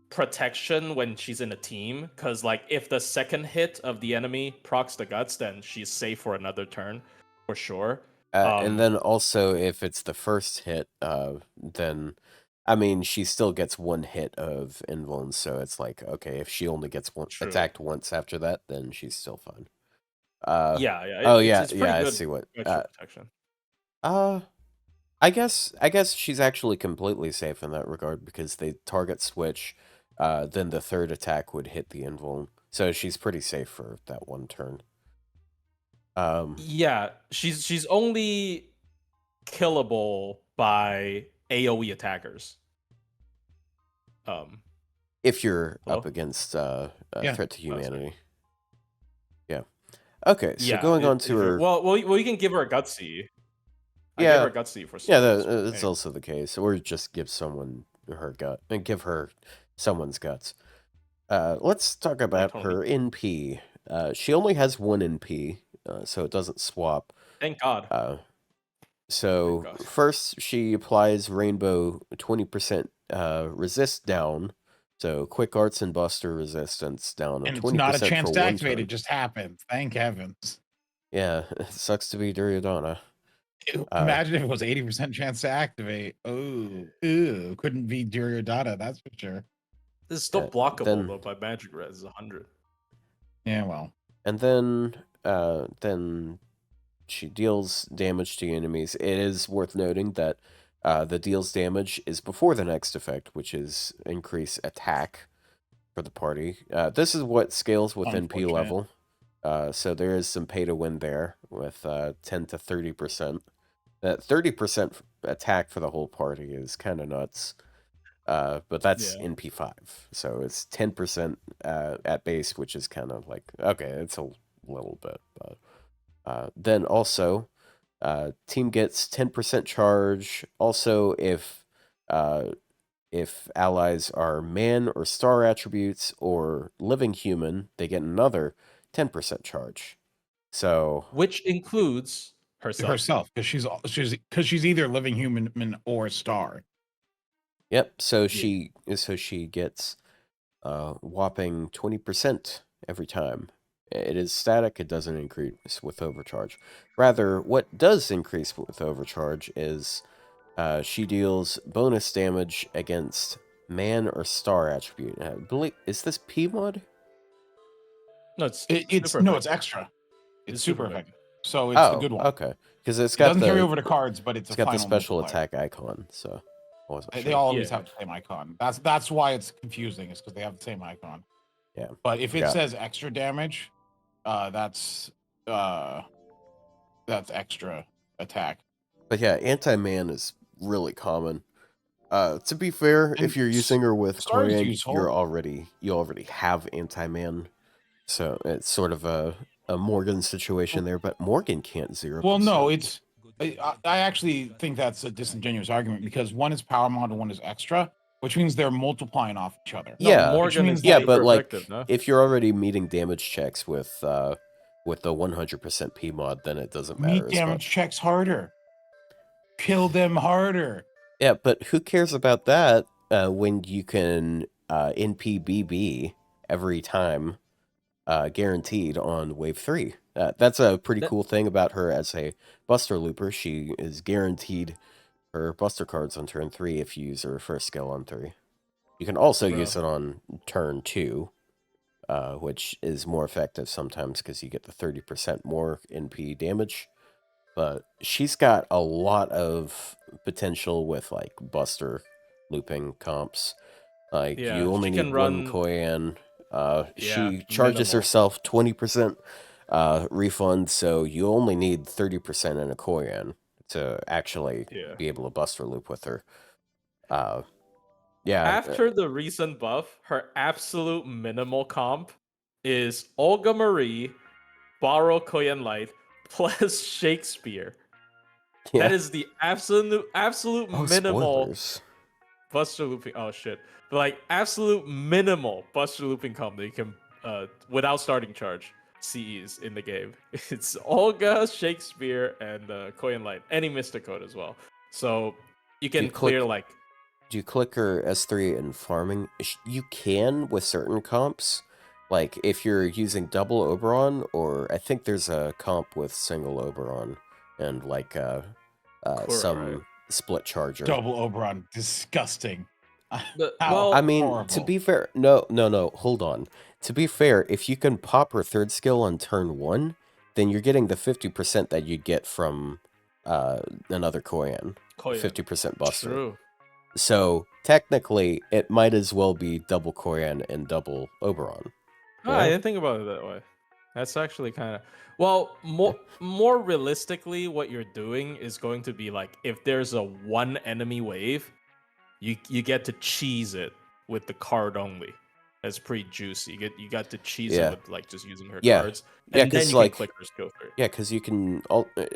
protection when she's in a team, because like if the second hit of the enemy procs the guts, then she's safe for another turn for sure.
And then also, if it's the first hit, then, I mean, she still gets 1 hit of Invuln, so it's like, okay, if she only gets attacked once after that, then she's still fine. It's I see what.
Protection.
I guess she's actually completely safe in that regard because they target switch, then the 3rd attack would hit the Invuln, so she's pretty safe for that 1 turn.
Yeah, she's only killable by AoE attackers.
if you're
Hello?
up against a
Yeah.
threat to
Oh, sorry.
humanity. Yeah. Okay, so
Yeah.
going on
if
to
you're,
her.
well, you can give her a gutsy. I gave her
Yeah,
a gutsy for
yeah,
as well.
that's
Anyway,
also the case. Or just give someone her gut and give her someone's guts. Let's talk
like
about
Tony.
her NP. She only has one NP, so it doesn't swap.
Thank God.
Uh,
Thank
so
God.
first she applies Rainbow 20% resist down. So quick arts and buster resistance down
And it's not a
20% for
chance to
one
activate.
turn.
It just happens. Thank heavens.
Yeah, it sucks to be Duryodhana.
Imagine if it was 80% chance to activate. Oh, ew, couldn't be Duryodhana, that's for sure.
This is still blockable
then
though by magic res 100.
Yeah, well.
and then she deals damage to enemies. It is worth noting that the deals damage is before the next effect, which is increase attack for the party. This is what scales with NP
Unfortunate.
level. So there is some pay to win there with 10 to 30%. That 30% attack for the whole party is kind of nuts. But that's
Yeah.
NP5. So it's 10% at base, which is kind of like, okay, it's a little bit. But then also, team gets 10% charge. Also, if allies are man or star attributes or living human, they get another 10% charge. So
Which includes herself.
Because she's either living human or star.
yep. So
Yeah.
she gets whopping 20% every time. It is static. It doesn't increase with overcharge. Rather, what does increase with overcharge is she deals bonus damage against man or star attribute. I believe, is this P mod?
No, it's
It's
super
no, it's
effective.
extra. It's
It's
super
super
effective. So it's the
Oh,
good one.
okay. Because
It doesn't carry over to cards, but it's
it's
a
got the
final
special
multiplier.
attack icon. So I wasn't
They
sure.
all always
Yeah.
have the same icon. That's why it's confusing. Is because they have the same icon.
Yeah.
But if it
Yeah.
says extra damage, that's extra attack.
But yeah, anti-man is really common. To be fair,
And
if you're using her with
Star is
Korean,
useful.
you already have anti-man. So it's sort of a Morgan situation there, but Morgan can't 0%.
Well, no, it's I actually think that's a disingenuous argument because one is power mod and one is extra, which means they're multiplying off each other.
No,
Yeah,
Morgan is
yeah,
super
but like
effective, no?
if you're already meeting damage checks with the 100% P mod, then it doesn't matter
Meet
as
damage
much.
checks harder. Kill them harder.
Yeah, but who cares about that when you can NPBB every time guaranteed on wave 3? That's a pretty cool thing about her as a Buster Looper. She is guaranteed her Buster cards on turn 3 if you use her first skill on 3. You can also use it on turn 2, which is more effective sometimes because you get the 30% more NP damage. But she's got a lot of potential with like Buster looping comps. Like you only need one Koyan. She charges
minimal.
herself 20% refund, so you only need 30% in a Koyan to actually be able to Buster loop with her. Yeah.
After the recent buff, her absolute minimal comp is Olga-Marie, Borrow Koyan Light, plus Shakespeare.
Yeah.
That is the absolute minimal
spoilers.
Buster looping. Oh shit! But like absolute minimal Buster looping comp that you can without starting charge CEs in the game. It's Olga, Shakespeare, and Koyan Light. Any Mystic Code as well. So you can clear like.
Do you click her S3 in farming? You can with certain comps. Like if you're using double Oberon, or I think there's a comp with single Oberon and like some split charger.
Double Oberon, disgusting.
Well, I mean,
horrible.
to be fair, no, hold on. To be fair, if you can pop her third skill on turn 1, then you're getting the 50% that you get from another Koyan. 50% Buster.
True.
So technically, it might as well be double Koyan and double Oberon.
Oh, I didn't think about it that way. That's actually kind of more realistically, what you're doing is going to be like if there's a one enemy wave, you get to cheese it with the card only. That's pretty juicy. You got to cheese
Yeah.
it with like just using her
Yeah.
cards,
Yeah,
and then
'cause,
you
like-
can click her skill tree.
Yeah, because you can,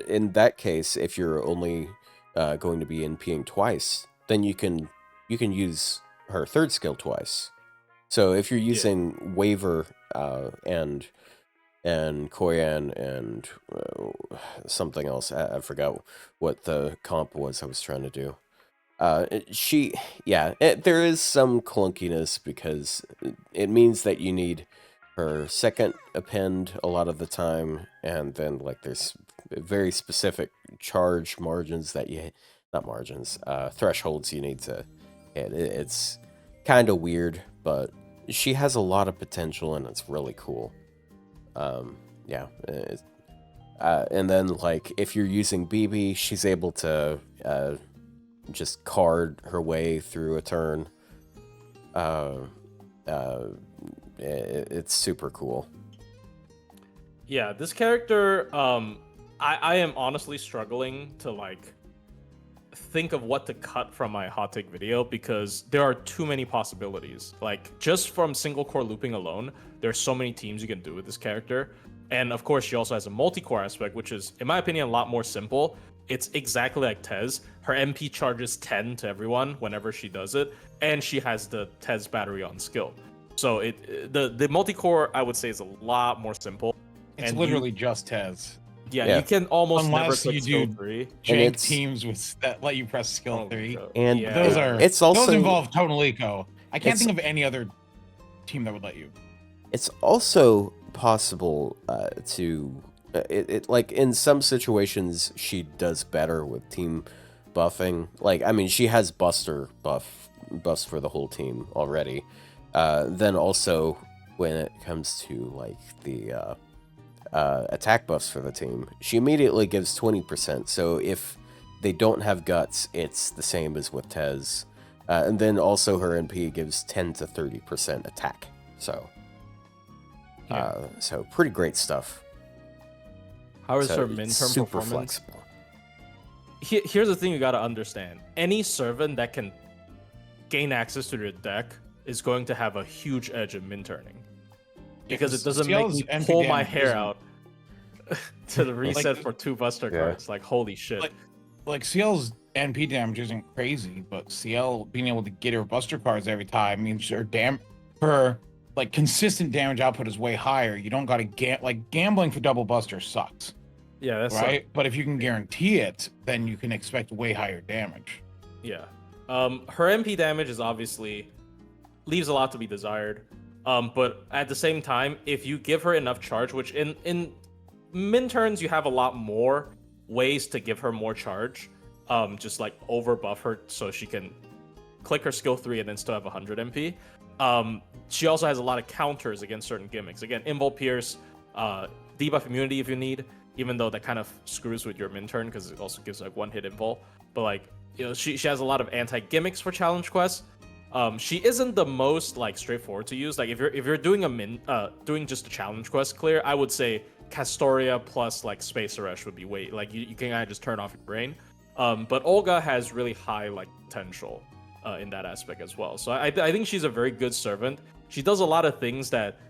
in that case, if you're only going to be NPing twice, then you can use her third skill twice. So if you're using Waver and Koyan and something else, I forgot what the comp was I was trying to do. There is some clunkiness because it means that you need her second append a lot of the time, and then like there's very specific charge margins that thresholds you need to hit. It's kind of weird, but she has a lot of potential and it's really cool. And then like if you're using BB, she's able to just card her way through a turn. It's super cool.
Yeah, this character, I am honestly struggling to like think of what to cut from my hot take video because there are too many possibilities. Like just from single core looping alone, there's so many teams you can do with this character. And of course, she also has a multi-core aspect, which is, in my opinion, a lot more simple. It's exactly like Tez. Her MP charges 10 to everyone whenever she does it, and she has the Tez battery on skill. So the multi-core, I would say, is a lot more simple.
It's
and
literally just Tez.
You can almost never
Unless
click
you
skill
do
3.
Jank teams that let you press skill
Oh,
3.
God.
And
Yeah.
Those involve Tonal Eco. I can't
it's-
think of any other team that would let you.
It's also possible to like in some situations she does better with team buffing. Like I mean she has buffs for the whole team already. Then also when it comes to like the attack buffs for the team, she immediately gives 20%. So if they don't have guts, it's the same as with Tez. And then also her NP gives 10 to 30% attack. So so pretty great stuff.
How is
So
her
it's
min-term
super
performance?
flexible.
Here's the thing you gotta understand. Any servant that can gain access to your deck is going to have a huge edge in min-turning. Because it doesn't make me
CL's
pull
NP
my
damage
hair
isn't-
out to the reset
Like-
for 2 Buster
Yeah.
cards. Like, holy shit.
Like CL's NP damage isn't crazy, but CL being able to get her Buster cards every time means her like consistent damage output is way higher. You don't got to gambling for double Buster sucks,
Yeah, that's
right? But if you can guarantee it, then you can expect way higher damage.
Yeah. Her MP damage is obviously leaves a lot to be desired. But at the same time, if you give her enough charge, which in min turns you have a lot more ways to give her more charge. Just like over buff her so she can click her skill 3 and then still have 100 MP. She also has a lot of counters against certain gimmicks. Again, Invul Pierce, debuff immunity if you need, even though that kind of screws with your min turn because it also gives like 1-hit invul. But like, you know, she has a lot of anti-gimmicks for challenge quests. She isn't the most like straightforward to use. Like if you're doing doing just a challenge quest clear, I would say Castoria plus like Space Arash would be way like you can kind of just turn off your brain. But Olga has really high like potential in that aspect as well. So I think she's a very good servant. She does a lot of things that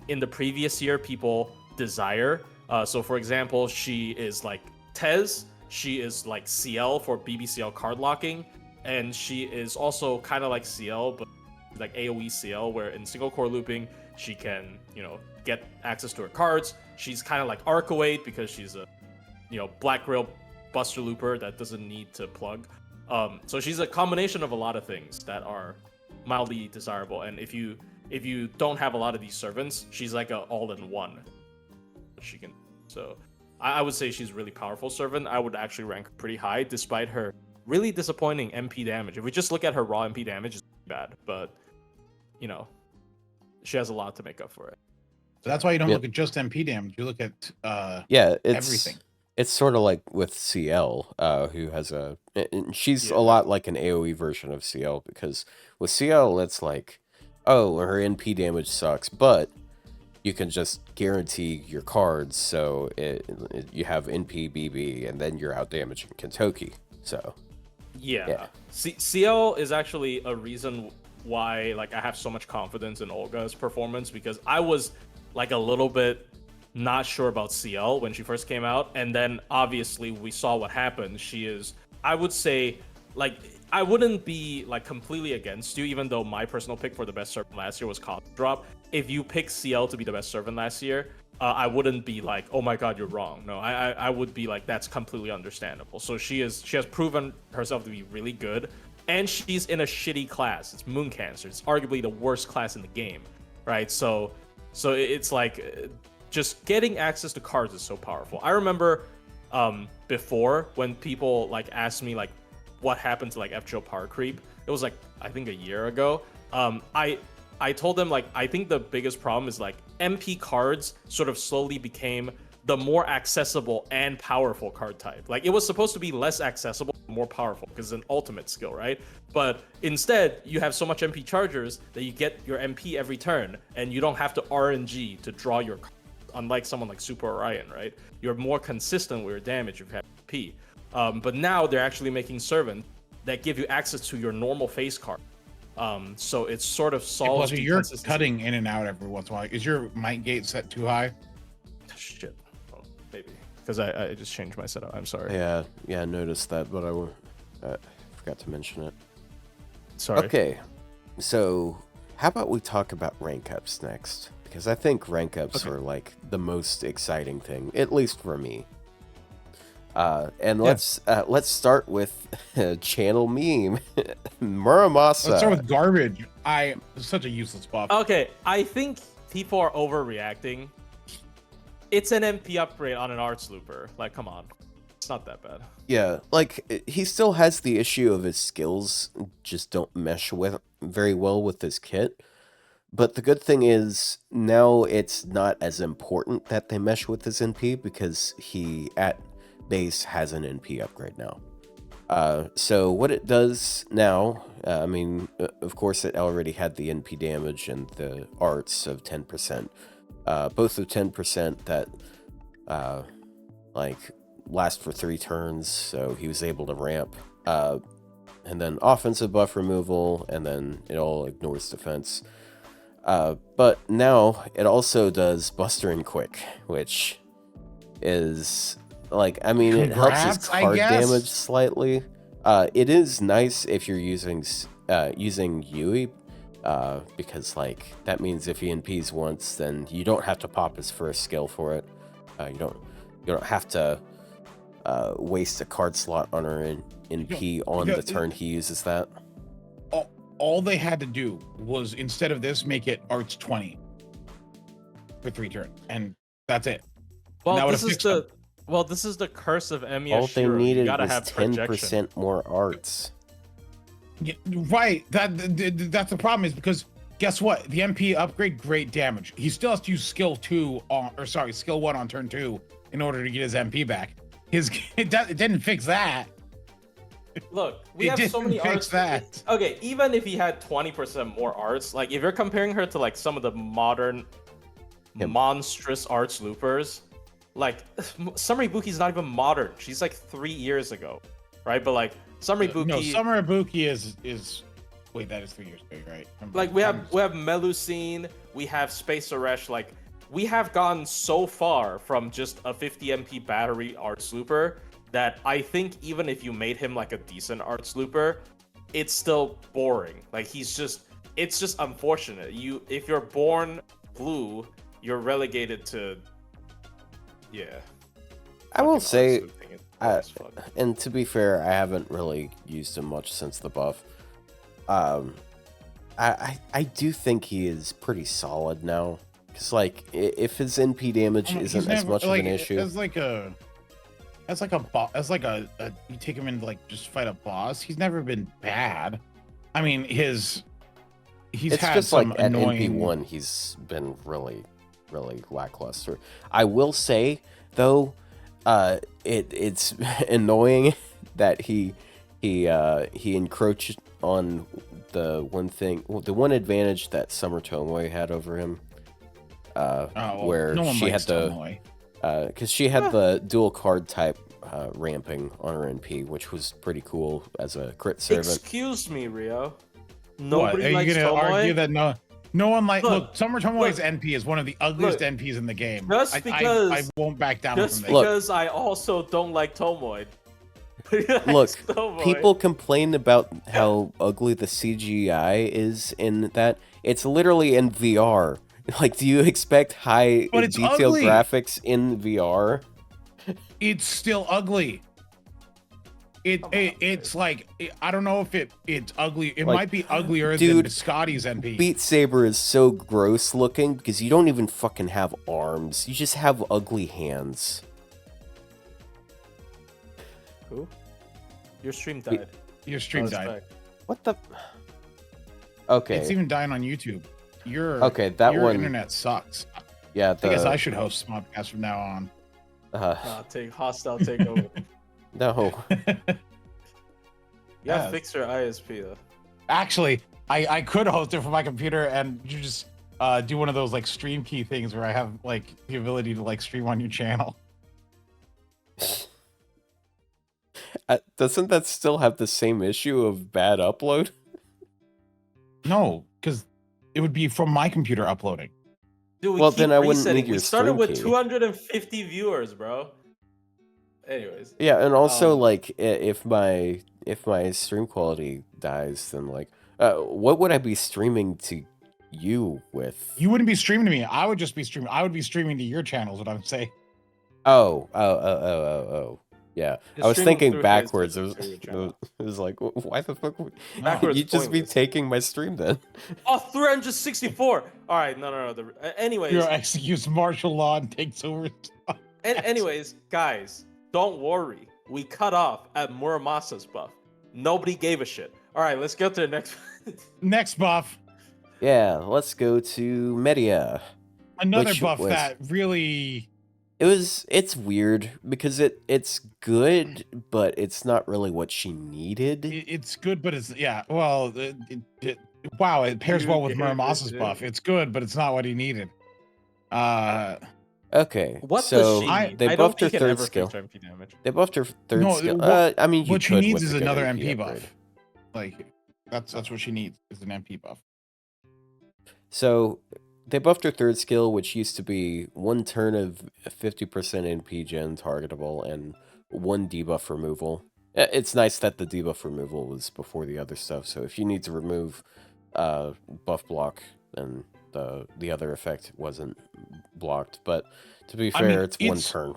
in the previous year people desire. So for example, she is like Tez. She is like CL for BBCL card locking, and she is also kind of like CL, but like AoE CL, where in single core looping she can get access to her cards. She's kind of like Arcuate because she's a Black Rail Buster Looper that doesn't need to plug. So she's a combination of a lot of things that are mildly desirable. And if you don't have a lot of these servants, she's like a all-in-one. She can. So I would say she's a really powerful servant. I would actually rank her pretty high, despite her really disappointing MP damage. If we just look at her raw MP damage, it's bad, but she has a lot to make up for it.
So that's why you don't look at just MP damage. You look at everything.
It's sort of like with CL, who has she's a lot like an AoE version of CL, because with CL, it's like, oh, her NP damage sucks, but you can just guarantee your cards, so you have NP, BB, and then you're out damaging Kentucky. So,
yeah. CL is actually a reason why like I have so much confidence in Olga's performance, because I was like a little bit not sure about CL when she first came out, and then obviously we saw what happened. She is, I would say, like, I wouldn't be like completely against you, even though my personal pick for the best servant last year was Cosmic Drop. If you pick CL to be the best servant last year, I wouldn't be like, oh my god, you're wrong. No, I would be like, that's completely understandable. So she has proven herself to be really good, and she's in a shitty class. It's Moon Cancer. It's arguably the worst class in the game, right? So it's like, just getting access to cards is so powerful. I remember before, when people like asked me like what happened to like FGO power creep, it was like I think a year ago. I told them like I think the biggest problem is like MP cards sort of slowly became the more accessible and powerful card type. Like it was supposed to be less accessible, more powerful because it's an ultimate skill, right? But instead, you have so much MP chargers that you get your MP every turn, and you don't have to RNG to draw your cards, unlike someone like Super Orion, right? You're more consistent with your damage if you have MP. But now they're actually making servants that give you access to your normal face card. So it sort of solves the
you're
consistency.
cutting in and out every once in a while. Is your mic gate set too high?
Shit. Oh, maybe. Because I just changed my setup. I'm sorry.
Yeah, I noticed that, but I forgot to mention it.
Sorry.
Okay, so how about we talk about rank ups next? Because I think rank ups are like the most exciting thing, at least for me. And let's start with channel meme, Muramasa.
Let's start with garbage. It's such a useless buff.
Okay, I think people are overreacting. It's an MP upgrade on an Arts Looper. Like, come on. It's not that bad.
Yeah, like, he still has the issue of his skills just don't mesh very well with his kit. But the good thing is, now it's not as important that they mesh with his NP, because he, at base, has an NP upgrade now. So what it does now, I mean, of course it already had the NP damage and the arts of 10%. Both of 10% that, like, last for 3 turns, so he was able to ramp. And then offensive buff removal, and then it all ignores defense. But now it also does Buster and Quick, which is, like, I mean, it helps his card damage slightly. It is nice if you're using Yui, because, like, that means if he NPs once, then you don't have to pop his first skill for it. You don't have to waste a card slot on her NP on the turn he uses that.
All they had to do was, instead of this, make it Arts 20 for 3 turns, and that's it.
Well, this is the curse of Emiya.
All they needed was 10% more arts.
Yeah, right. That's the problem, is because guess what? The MP upgrade, great damage. He still has to use skill 1 on turn 2 in order to get his MP back. It didn't fix that.
Look, we have so many arts. Okay, even if he had 20% more arts, like if you're comparing her to like some of the modern monstrous arts loopers, like Summer Ibuki's not even modern. She's like 3 years ago, right? But like Summer Ibuki.
No, Summer Ibuki is. Wait, that is 3 years ago, right?
Like we have Melusine, we have Space Aresh. Like we have gone so far from just a 50 MP battery arts looper that I think even if you made him like a decent arts looper, it's still boring. Like it's just unfortunate. If you're born blue, you're relegated to, yeah.
I will say, and to be fair, I haven't really used him much since the buff. I do think he is pretty solid now, because like if his NP damage isn't as much of an issue,
As like you take him in to like just fight a boss. He's never been bad. I mean, it's had
just
some
like
annoying...
at NP1 he's been really lackluster. I will say though, it's annoying that he encroached on the one advantage that Summer Tomoe had over him, where she had to. Because she had the dual card type ramping on her NP, which was pretty cool as a crit servant.
Excuse me, Ryou. Nobody
Are you
likes
gonna argue
Tomoe.
that no one
Look,
Summer Tomoe's NP is one of the ugliest
look,
NPs in the game.
just
I
because
won't back down
just
from that.
because I also don't like Tomoe.
Look,
Tomoe.
people complain about how ugly the CGI is in that. It's literally in VR. Like, do you expect high
But it's
detail
ugly.
graphics in VR?
It's still ugly. It's like I don't know if it's ugly. It
Like,
might be uglier
dude,
than Biscotti's NP.
Beat Saber is so gross looking because you don't even fucking have arms. You just have ugly hands.
Who? Your stream died.
Your stream
Oh, it's
died.
back.
What the? Okay.
It's even dying on YouTube. Your
one.
internet sucks.
Yeah,
I guess I should host Smobcast from now on.
Take hostile takeover.
No.
You gotta fix your ISP though.
Actually, I could host it from my computer and you just do one of those like stream key things where I have like the ability to like stream on your channel.
Doesn't that still have the same issue of bad upload?
No, because it would be from my computer uploading.
Dude,
Well, then I wouldn't need your
We started
stream
with
key.
250 viewers, bro. Anyways.
Yeah, and also like if my stream quality dies, then like what would I be streaming to you with?
You wouldn't be streaming to me. I would just be streaming. I would be streaming to your channels. What I'm saying.
Oh. Yeah,
Just
I was
streaming
thinking
through
backwards.
Facebook to your channel.
It was like, why the fuck would
Backwards
you just be
pointless.
taking my stream then?
Oh, 364. All right, no. Anyways,
Hero executes martial law and takes over.
anyways, guys, don't worry. We cut off at Muramasa's buff. Nobody gave a shit. All right, let's get to the next.
Next buff.
Yeah, let's go to Media.
Another
Which
buff
was-
that really.
It's weird because it's good, but it's not really what she needed.
It's good, but it's well. Wow, it pairs well with Muramasa's buff. It's good, but it's not what he needed.
Okay,
What
so
does she need?
they
I don't
buffed her
think it
third
ever
skill.
fixed her MP damage.
They buffed her third
No,
skill.
what-
I mean, you
What she
could
needs
with
is
a good
another
MP
MP
upgrade.
buff. Like that's what she needs is an MP buff.
So they buffed her third skill, which used to be 1 turn of 50% NP gen targetable and 1 debuff removal. It's nice that the debuff removal was before the other stuff. So if you need to remove buff block, then the other effect wasn't blocked. But to be fair, it's 1 turn.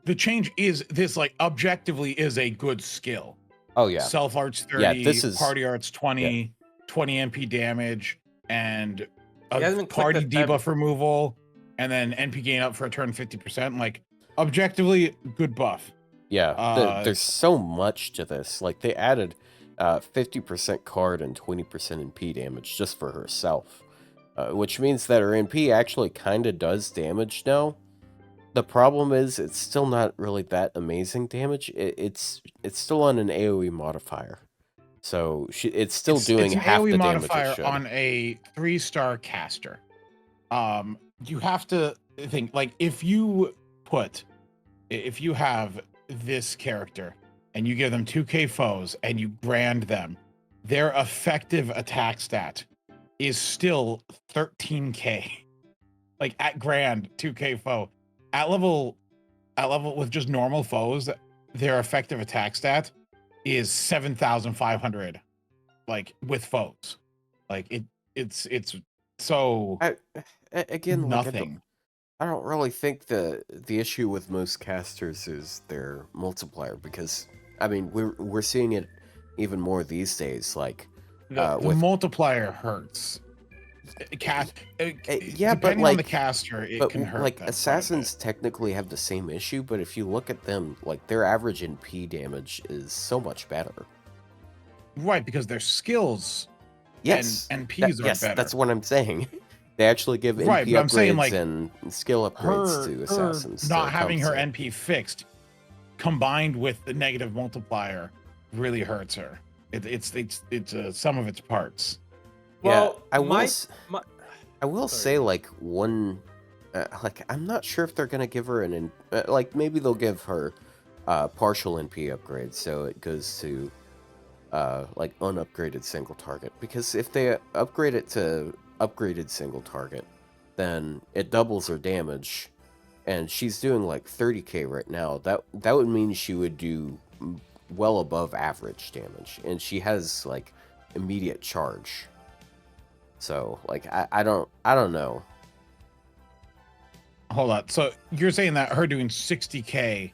The change is this like objectively is a good skill.
Oh yeah.
Self arts 30,
Yeah, this is-
party arts 20, 20 MP damage, and
He hasn't
a
clicked
party
the tab
debuff removal, and then NP gain up for a turn 50%. Like objectively good buff.
Yeah, there's so much to this. Like they added 50% card and 20% NP damage just for herself, which means that her NP actually kind of does damage now. The problem is it's still not really that amazing damage. It's still on an AoE modifier, so it's still doing
it's an
half
AoE
the damage
modifier
it should.
on a 3-star caster. You have to think like if you have this character and you give them 2k foes and you brand them, their effective attack stat is still 13k. Like at grand 2k foe. At level with just normal foes, their effective attack stat is 7,500. Like with foes. Like it's so
Again,
nothing.
I don't really think the issue with most casters is their multiplier, because I mean we're seeing it even more these days. Like
The
with
multiplier hurts.
yeah, but
depending on the
like
caster, it
but
can hurt.
like
them quite a
assassins technically have the same issue, but if you look at them, like their average NP damage is so much better.
bit. Right, because their skills
Yes,
and NPs are
yes,
better.
that's what I'm saying. They actually give NP
Right, but I'm
upgrades
saying, like,
and skill upgrades to
her
assassins.
not
to
having her
compensate.
NP fixed, combined with the negative multiplier, really hurts her. It's a sum of its parts.
Well,
I will.
my-
I will
Sorry.
say, like one, like I'm not sure if they're gonna give her like maybe they'll give her partial NP upgrade, so it goes to like unupgraded single target, because if they upgrade it to upgraded single target, then it doubles her damage, and she's doing like 30k right now. That would mean she would do well above average damage, and she has like immediate charge. So like I don't know.
Hold on. So you're saying that her doing 60k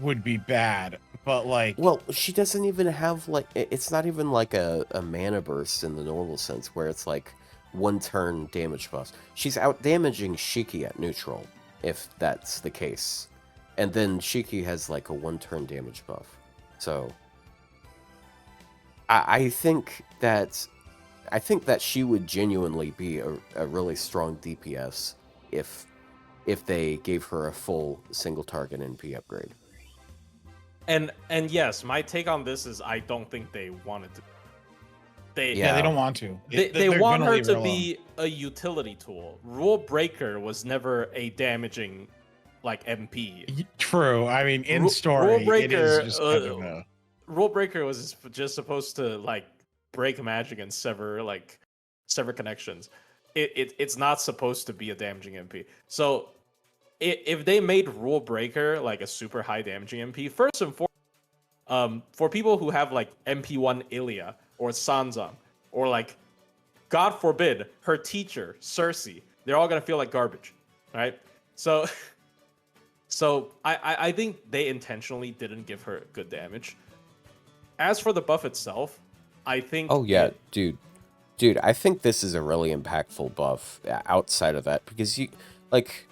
would be bad, but like,
Well, she doesn't even have like it's not even like a mana burst in the normal sense where it's like one turn damage buffs. She's out damaging Shiki at neutral, if that's the case. And then Shiki has like a one turn damage buff. So I think that she would genuinely be a really strong DPS if they gave her a full single target NP upgrade.
And yes, my take on this is I don't think they wanted to.
Yeah, they don't want to.
They want her to be a utility tool. Rule Breaker was never a damaging like MP.
True. I mean, in story,
Rule Breaker,
it is just kind of a...
Rule Breaker was just supposed to like break magic and sever connections. It's not supposed to be a damaging MP. So if they made Rule Breaker like a super high damaging MP, first and foremost, for people who have like MP1 Ilia or Sanzang, or like, God forbid, her teacher, Cersei, they're all gonna feel like garbage, right? So I think they intentionally didn't give her good damage. As for the buff itself, I think...
Oh yeah, dude, I think this is a really impactful buff outside of that, because you, like,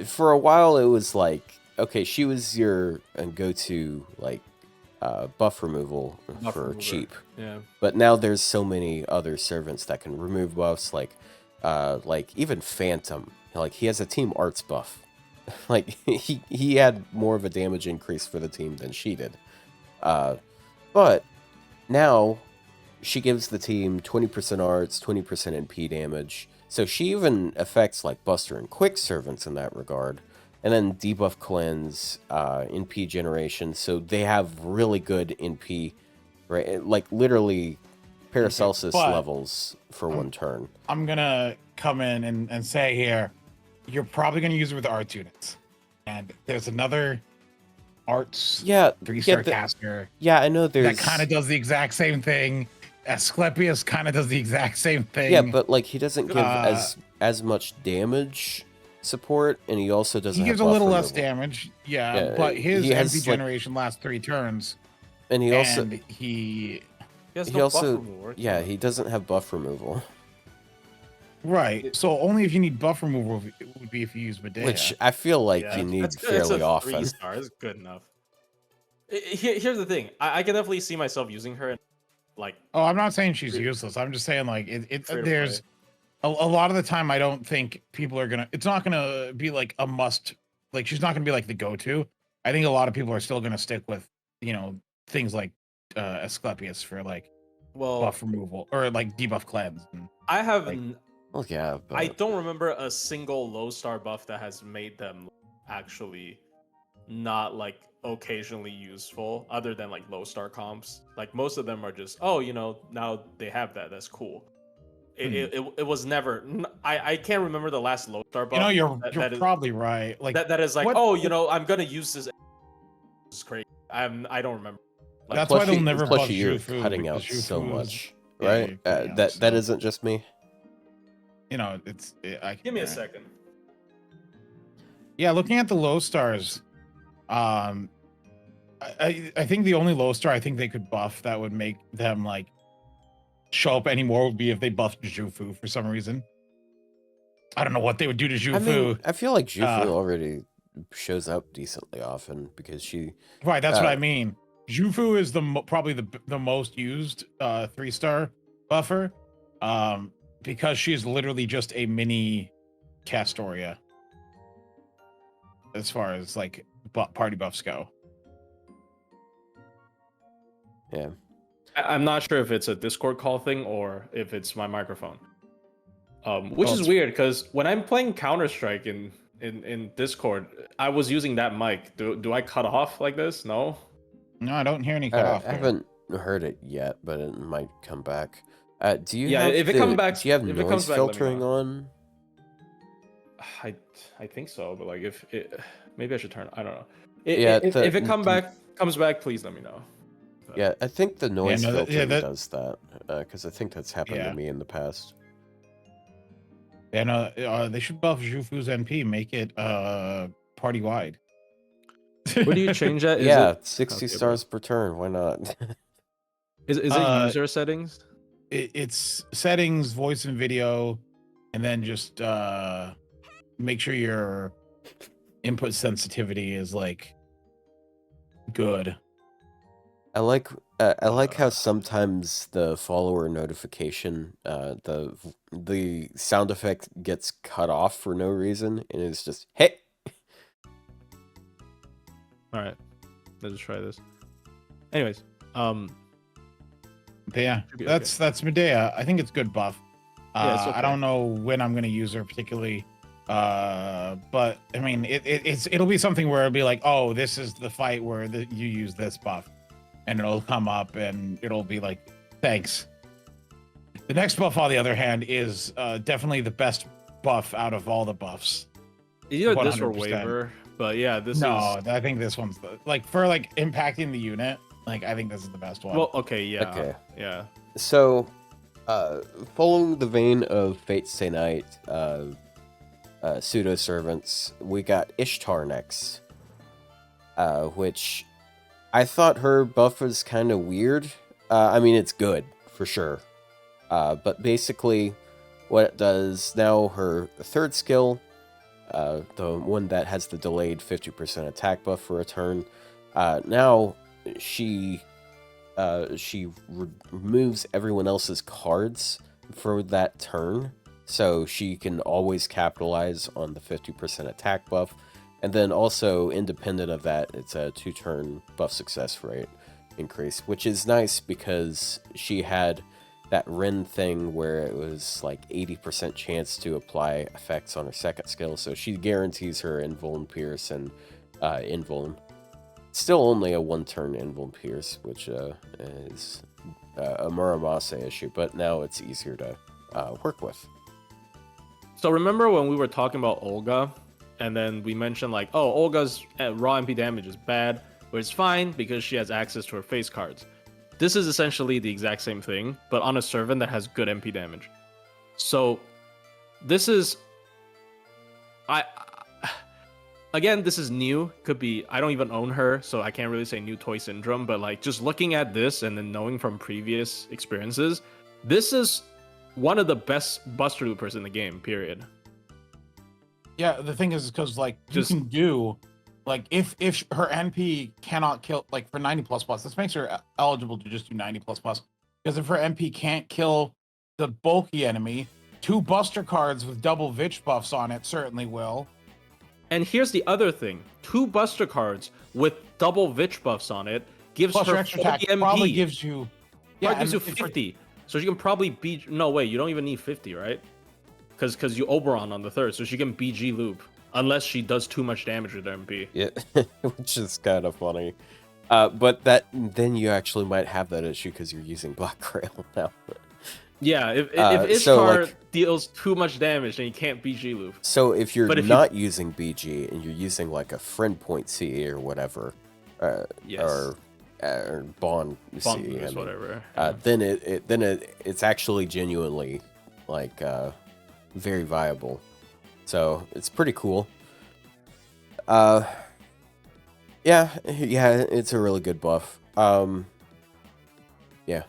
for a while it was like, okay, she was your go-to, like, buff removal for cheap.
Yeah.
But now there's so many other servants that can remove buffs, like even Phantom. Like, he has a team arts buff. Like, he had more of a damage increase for the team than she did. But now she gives the team 20% arts, 20% NP damage. So she even affects like Buster and Quick servants in that regard. And then debuff cleanse, NP generation, so they have really good NP, right? Like literally Paracelsus levels for one turn.
I'm gonna come in and say here, you're probably gonna use it with art units, and there's another arts 3-star caster.
Yeah, I know there's
that kind of does the exact same thing. Asclepius kind of does the exact same thing.
Yeah, but like he doesn't give as much damage support, and he also doesn't.
He gives
have
a little
removal.
less damage, but his MP generation lasts 3 turns,
and he also
he
doesn't have buff removal.
Right. So only if you need buff removal it would be if you use Medea.
Which I feel like you need fairly often.
3-star is good enough. Here's the thing. I can definitely see myself using her. Like,
oh, I'm not saying she's useless. I'm just saying like there's a lot of the time I don't think people are gonna. It's not gonna be like a must. Like she's not gonna be like the go-to. I think a lot of people are still gonna stick with things like Asclepius for like buff removal or like debuff cleanse.
I have.
Well, yeah, but...
I don't remember a single low star buff that has made them actually not like occasionally useful, other than like low star comps. Like most of them are just, oh, now they have that. That's cool. It was never. I can't remember the last low star buff.
You're probably right. Like
that is like, I'm gonna use this. It's crazy. I don't remember. Like,
that's why they'll never buff
you're cutting out so much, right? That isn't just me.
Give me a second.
Yeah, looking at the low stars, I think the only low star I think they could buff that would make them like show up anymore would be if they buffed Jufu for some reason. I don't know what they would do to Jufu.
I mean, I feel like Jufu already shows up decently often because she.
Right, that's what I mean. Jufu is probably the most used 3-star buffer. Because she's literally just a mini Castoria as far as like party buffs go.
Yeah.
I'm not sure if it's a Discord call thing or if it's my microphone. Which is weird because when I'm playing Counter-Strike in Discord, I was using that mic. Do I cut off like this? No?
No, I don't hear any cut off.
I haven't heard it yet, but it might come back. Do you
Yeah,
have
if it comes back,
do you have
if it
noise
comes back, let me
filtering
know.
on?
I think so, but like if it, maybe I should turn. I don't know.
Yeah,
If it comes back, please let me know. But,
yeah, I think the noise
no,
filtering does that, because I think that's happened to
Yeah.
me in the past.
Yeah, no, they should buff Jufu's NP, make it party wide.
where do you change that? Is
Yeah,
it
60
okay,
stars per turn. Why not?
Is it user settings?
It's settings, voice and video, and then just make sure your input sensitivity is like good.
I like how sometimes the follower notification, the sound effect gets cut off for no reason, and it's just hey.
All right, let's just try this. Anyways,
But yeah,
Should be
that's Medea. I think it's good buff.
Yeah, it's
I
okay.
don't know when I'm gonna use her particularly, but I mean it'll be something where it'll be like, oh, this is the fight where you use this buff, and it'll come up and it'll be like, thanks. The next buff, on the other hand, is definitely the best buff out of all the buffs.
either this or
100%.
waiver, but yeah, this
No,
is.
I think this one's like for like impacting the unit. Like I think this is the best one.
Well, okay, yeah,
Okay.
yeah.
So, following the vein of Fate's Stay Night, pseudo servants, we got Ishtar next, which I thought her buff was kind of weird. I mean, it's good for sure, but basically, what it does now, her third skill, the one that has the delayed 50% attack buff for a turn, now she removes everyone else's cards for that turn, so she can always capitalize on the 50% attack buff. And then also, independent of that, it's a 2-turn buff success rate increase, which is nice because she had that Ren thing where it was like 80% chance to apply effects on her second skill, so she guarantees her Invuln Pierce and Invuln. Still only a 1-turn Invuln Pierce, which is a Muramasa issue, but now it's easier to work with.
So remember when we were talking about Olga, and then we mentioned like, oh, Olga's raw MP damage is bad, but it's fine because she has access to her face cards. This is essentially the exact same thing, but on a servant that has good MP damage. So this is, again, this is new. Could be, I don't even own her, so I can't really say new toy syndrome, but like just looking at this and then knowing from previous experiences, this is one of the best Buster Loopers in the game, period.
Yeah, the thing is because like
Just-
you can do like if her NP cannot kill like for 90++, this makes her eligible to just do 90++. Because if her NP can't kill the bulky enemy, 2 Buster cards with double Vich buffs on it certainly will.
And here's the other thing: 2 Buster cards with double Vich buffs on it gives
Plus
her
your extra
40
attack
MP.
probably gives you
Probably gives you
and
50. So she can probably beat. No, wait, you don't even need 50, right? Because you Oberon on the third, so she can BG loop unless she does too much damage with her MP.
Yeah, which is kind of funny. But then you actually might have that issue because you're using Black Rail now.
Yeah, if
so,
Ishtar
like-
deals too much damage, then you can't BG loop.
So if you're
But if
not using BG and you're using like a friend point CE or whatever,
Yes.
or Bond CE,
Bond
I
boost,
mean,
whatever.
then it's actually genuinely like very viable. So it's pretty cool. Yeah, it's a really good buff. Yeah.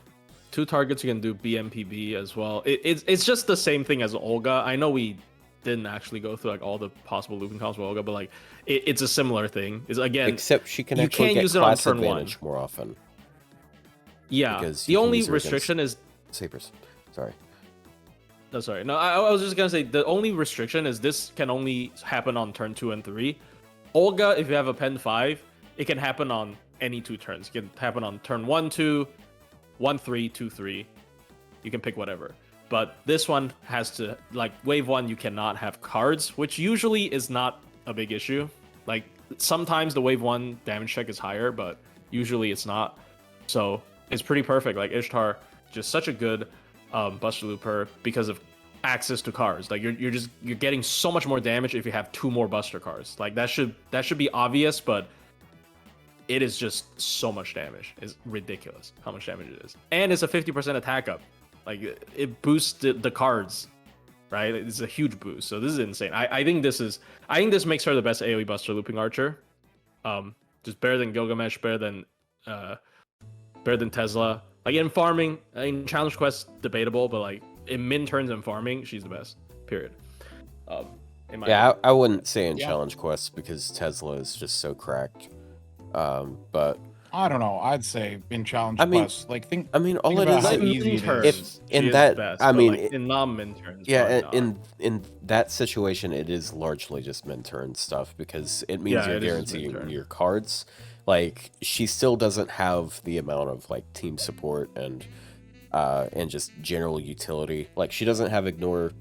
2 targets you can do BMPB as well. It's just the same thing as Olga. I know we didn't actually go through like all the possible looping combos with Olga, but like it's a similar thing. Is again,
Except she can
you
actually
can't
get
use it on
class
turn
advantage
1.
more often.
Yeah,
because
the
you can
only
use her against-
restriction is.
Sabers. Sorry.
No, sorry. No, I was just gonna say the only restriction is this can only happen on turn 2 and 3. Olga, if you have a pen 5, it can happen on any 2 turns. It can happen on turn 1, 2, 1, 3, 2, 3. You can pick whatever. But this one has to, like, wave 1, you cannot have cards, which usually is not a big issue. Like, sometimes the wave 1 damage check is higher, but usually it's not. So is pretty perfect. Like Ishtar, just such a good Buster Looper because of access to cards. Like you're getting so much more damage if you have 2 more Buster cards. Like that should be obvious, but it is just so much damage. It's ridiculous how much damage it is, and it's a 50% attack up. Like it boosts the cards, right? It's a huge boost. So this is insane. I think this makes her the best AoE Buster looping archer. Just better than Gilgamesh, better than Tesla. Like in farming, in challenge quests, debatable, but like in min turns and farming, she's the best. Period.
Yeah, I wouldn't say in challenge quests because Tesla is just so cracked. But
I don't know. I'd say in challenge quests, like
all it
about
is
how
in
easy it
turns,
is.
she is the best, but, like, in non-min turns,
yeah,
probably not.
in that situation, it is largely just min turn stuff because it means you're
it is just
guaranteeing
min-turn.
your cards. Like she still doesn't have the amount of like team support and just general utility. Like she doesn't have ignore.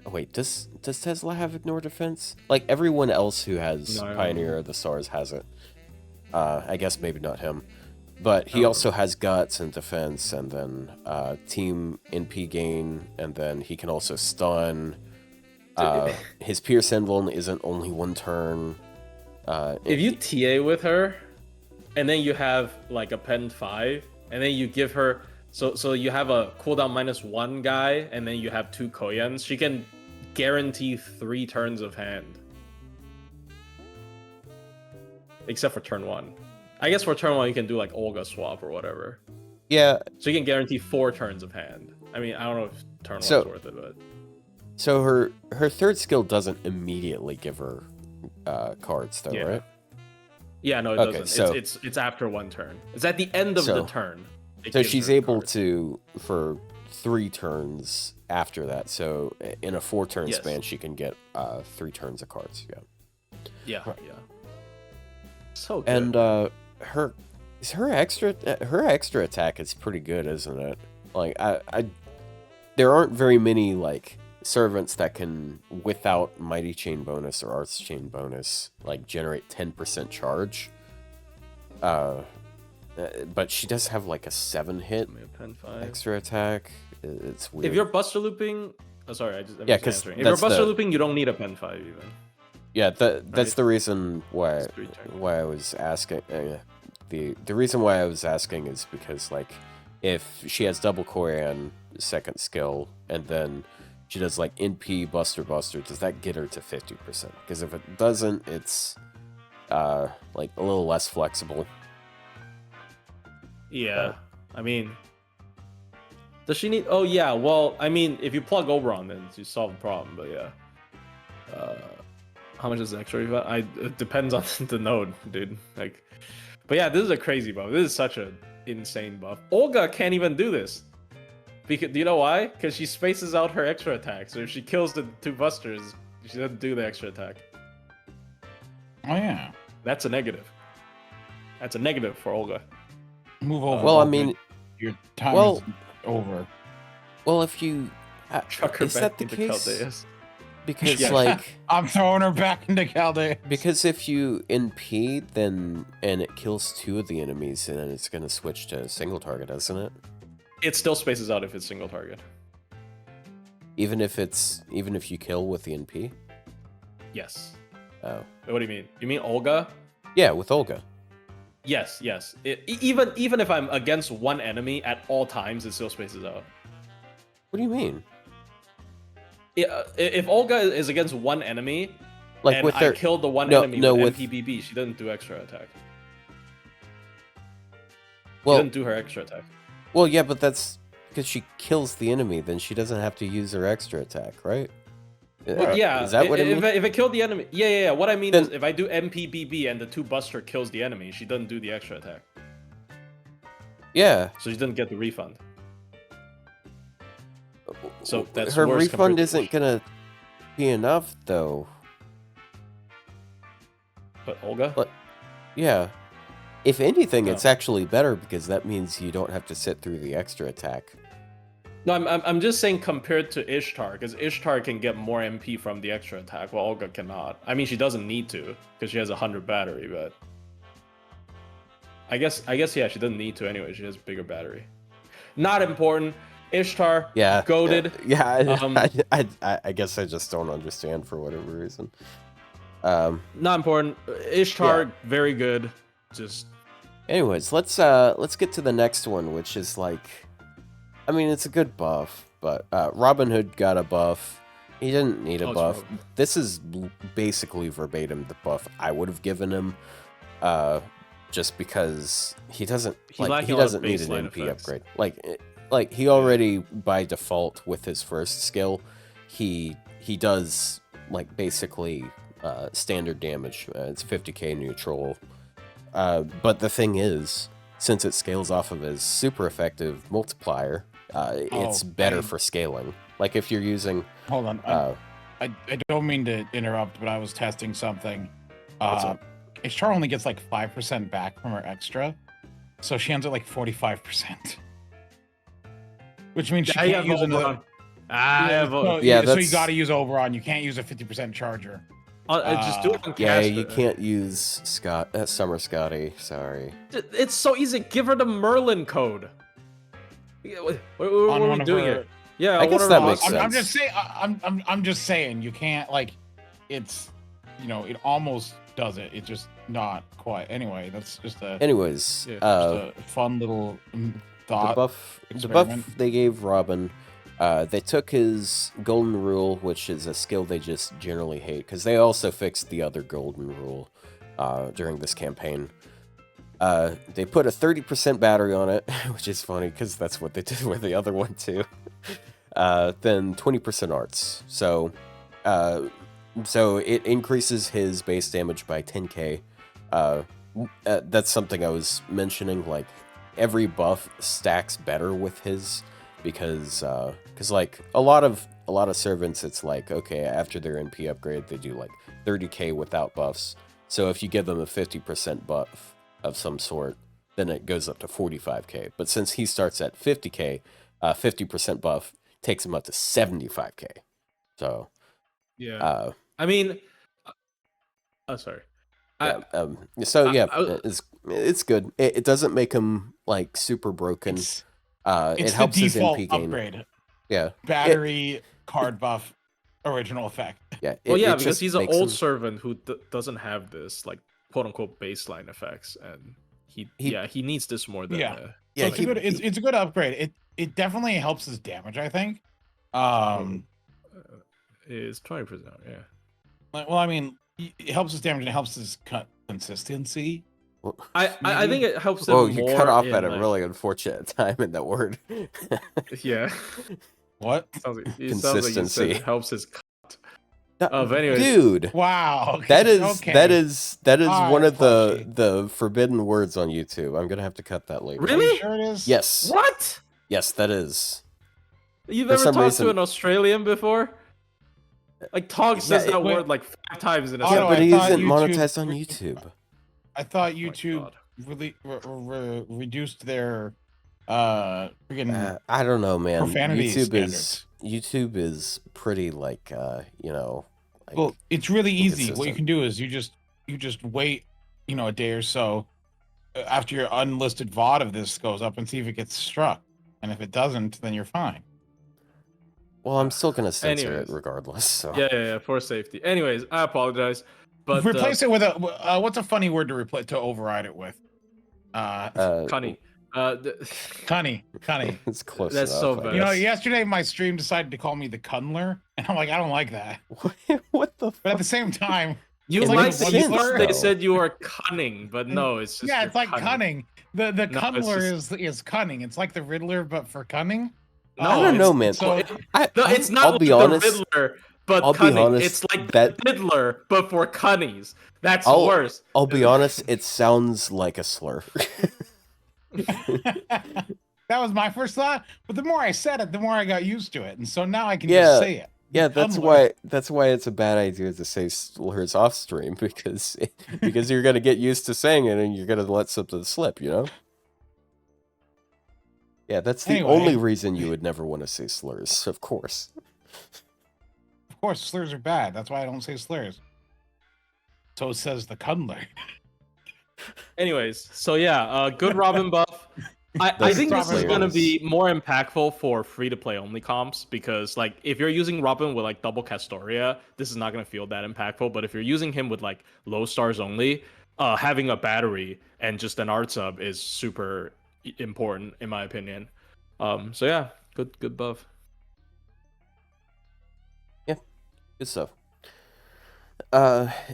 Wait, does Tesla have ignore defense? Like everyone else who has Pioneer of the Stars has it. I guess maybe not him, but he also has guts and defense, and then team NP gain, and then he can also stun. His Pierce Emblem isn't only 1 turn.
If you TA with her, and then you have like a pen 5, and then you give her so you have a cooldown -1 guy, and then you have 2 Koyans, she can guarantee 3 turns of hand. Except for turn 1. I guess for turn 1 you can do like Olga swap or whatever.
Yeah.
So you can guarantee 4 turns of hand. I mean, I don't know if turn 1's worth it, but...
So her 3rd skill doesn't immediately give her cards though, right?
Yeah, no, it doesn't.
So,
it's after 1 turn. It's at the end of the turn.
So she's able to, for 3 turns after that. So in a 4-turn span, she can get 3 turns of cards.
Yeah. So good.
And her extra attack is pretty good, isn't it? Like there aren't very many like servants that can, without Mighty Chain bonus or Arts Chain bonus, like generate 10% charge. But she does have like a 7-hit extra attack. It's weird.
If you're Buster looping, I'm
because
if you're Buster looping, you don't need a pen 5 even.
Yeah, that's the reason why I was asking. The reason why I was asking is because like if she has double Koyan 2nd skill and then she does like NP Buster, does that get her to 50%? Because if it doesn't, it's like a little less flexible.
Yeah, I mean, does she need? Oh yeah, well, I mean, if you plug Oberon, then you solve the problem. But yeah, how much is the extra? It depends on the node, dude. Like, but yeah, this is a crazy buff. This is such an insane buff. Olga can't even do this. Because do you know why? Because she spaces out her extra attack. So if she kills the 2 busters, she doesn't do the extra attack.
Oh yeah,
that's a negative. That's a negative for Olga.
Move over.
Well, I mean,
your time is over.
Well, if you
is that the case? Chaldeas.
Because like
I'm throwing her back into Chaldea.
Because if you NP then and it kills 2 of the enemies, then it's gonna switch to single target, isn't it?
It still spaces out if it's single target.
Even if you kill with the NP?
Yes.
Oh.
What do you mean? You mean Olga?
Yeah, with Olga.
Yes. Even if I'm against 1 enemy at all times, it still spaces out.
What do you mean?
If Olga is against 1 enemy,
like
and
with
I killed the 1 enemy with MPBB, she doesn't do extra attack. She doesn't do her extra attack.
Well, yeah, but that's because she kills the enemy, then she doesn't have to use her extra attack, right?
Yeah.
Is that what it means?
If it killed the enemy, yeah. What I mean is, if I do MPBB and the 2 buster kills the enemy, she doesn't do the extra attack.
Yeah.
So she doesn't get the refund. So that's
her
worse
refund isn't gonna be enough, though.
But Olga?
Yeah. If anything, it's actually better because that means you don't have to sit through the extra attack.
No, I'm just saying compared to Ishtar, because Ishtar can get more MP from the extra attack, while Olga cannot. I mean, she doesn't need to, because she has 100 battery, but... I guess yeah, she doesn't need to anyway. She has a bigger battery. Not important. Ishtar,
Yeah.
goated.
I guess I just don't understand for whatever reason.
Not important. Ishtar, very good. Just.
Anyways, let's get to the next one, which is like, I mean, it's a good buff, but Robin Hood got a buff. He didn't need a buff. This is basically verbatim the buff I would have given him, just because he doesn't need an NP upgrade. Like he already by default with his first skill, he does like basically standard damage. It's 50k neutral. But the thing is, since it scales off of his super effective multiplier, it's better for scaling. Like if you're using...
Hold on. I don't mean to interrupt, but I was testing something. Ishtar only gets like 5% back from her extra. So she ends at like 45%. Which means she can't use another... so you gotta use Oberon. You can't use a 50% charger.
Just do it on caster.
Yeah, you can't use Summer Scotty. Sorry.
It's so easy. Give her the Merlin code. What are we doing here? Yeah,
I guess that makes sense.
I'm just saying. I'm just saying. You can't like. It's, it almost does it. It's just not quite. Anyway, that's just a.
Anyways,
just a fun little thought.
The buff they gave Robin. They took his golden rule, which is a skill they just generally hate, because they also fixed the other golden rule during this campaign. They put a 30% battery on it, which is funny, because that's what they did with the other one too. Then 20% arts. So it increases his base damage by 10k. That's something I was mentioning, like, every buff stacks better with his... because like a lot of servants, it's like, okay, after their NP upgrade they do like 30k without buffs, so if you give them a 50% buff of some sort, then it goes up to 45k. But since he starts at 50k, 50% buff takes him up to 75k. So
yeah, I mean, sorry.
It's good. It doesn't make him like super broken. It helps his NP gain.
Upgrade.
Yeah.
Battery, card buff, original effect.
Yeah.
Because he's an old servant who doesn't have this like quote unquote baseline effects, and he needs this more than
it's a good upgrade. It definitely helps his damage, I think.
Is 20%, yeah.
Well, I mean, it helps his damage and it helps his consistency.
I think it helps him more.
You cut off at a really unfortunate time in that word.
Yeah.
What?
Consistency.
It helps his cut. Anyways.
Dude.
Wow. Okay.
That is one of the forbidden words on YouTube. I'm gonna have to cut that later.
Really?
Are you sure it is?
Yes.
What?
Yes, that is.
You've ever talked to an Australian before? Like Tog says that word like 5 times in a
sentence. Yeah, but he isn't monetized on YouTube.
I thought YouTube really reduced their freaking
I don't know, man.
Profanity
YouTube is pretty like
well, it's really easy. What you can do is you just wait, a day or so after your unlisted VOD of this goes up and see if it gets struck. And if it doesn't, then you're fine.
Well, I'm still gonna censor it regardless. So.
Yeah, for safety. Anyways, I apologize. But
replace it with a what's a funny word to override it with?
Cunny.
Cunny.
It's close.
That's
enough,
so bad.
Yesterday my stream decided to call me the Cunler, and I'm like, I don't like that.
What the?
But at the same time,
you like they said you are cunning, but no, it's just
it's like cunning. The Cunler is cunning. It's like the Riddler, but for cunning.
No, I don't know, man.
So, it's not like the Riddler. But
I'll
cunning.
Be honest,
it's like that Riddler, but for cunnies. That's worse.
I'll be honest, it sounds like a slur.
That was my first thought, but the more I said it, the more I got used to it, and so now I can just say it.
Yeah, that's why it's a bad idea to say slurs off stream, because you're gonna get used to saying it and you're gonna let something slip, Yeah, that's the only reason you would never want to say slurs, of course.
Of course, slurs are bad. That's why I don't say slurs. So says the Cunler.
Anyways, so yeah, good Robin buff. I think this is going to be more impactful for free-to-play only comps because, like, if you're using Robin with like double Castoria, this is not going to feel that impactful. But if you're using him with like low stars only, having a battery and just an art sub is super important in my opinion. So yeah, good buff.
Yeah, good stuff.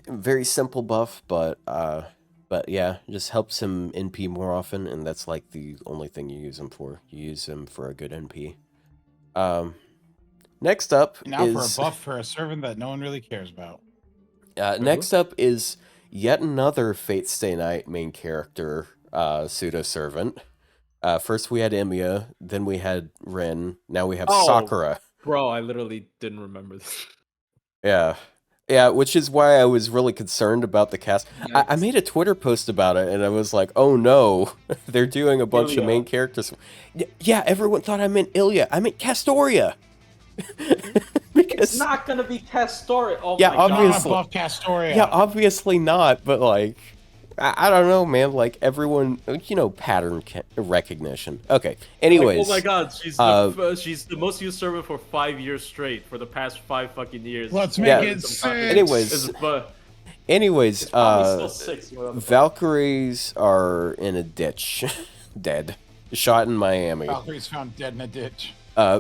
Very simple buff, but yeah, just helps him NP more often, and that's like the only thing you use him for. You use him for a good NP. Next up
now
is
for a buff for a servant that no one really cares about.
Next up is yet another Fate Stay Night main character, pseudo servant. First we had Emiya, then we had Rin, now we have Sakura.
Bro, I literally didn't remember this.
Yeah, which is why I was really concerned about the cast. I made a Twitter post about it, and I was like, oh no, they're doing a bunch of main characters. Yeah, everyone thought I meant Ilya. I meant Castoria.
Because it's not gonna be Castoria. Oh
yeah,
my
obviously.
God. Castoria.
Yeah, obviously not, but like, I don't know, man. Like, everyone, pattern recognition. Okay, anyways.
Like, oh my god, she's the most used servant for 5 years straight, for the past 5 fucking years.
Let's make it 6.
Anyways, Valkyries are in a ditch. Dead. Shot in Miami.
Valkyries found dead in a ditch.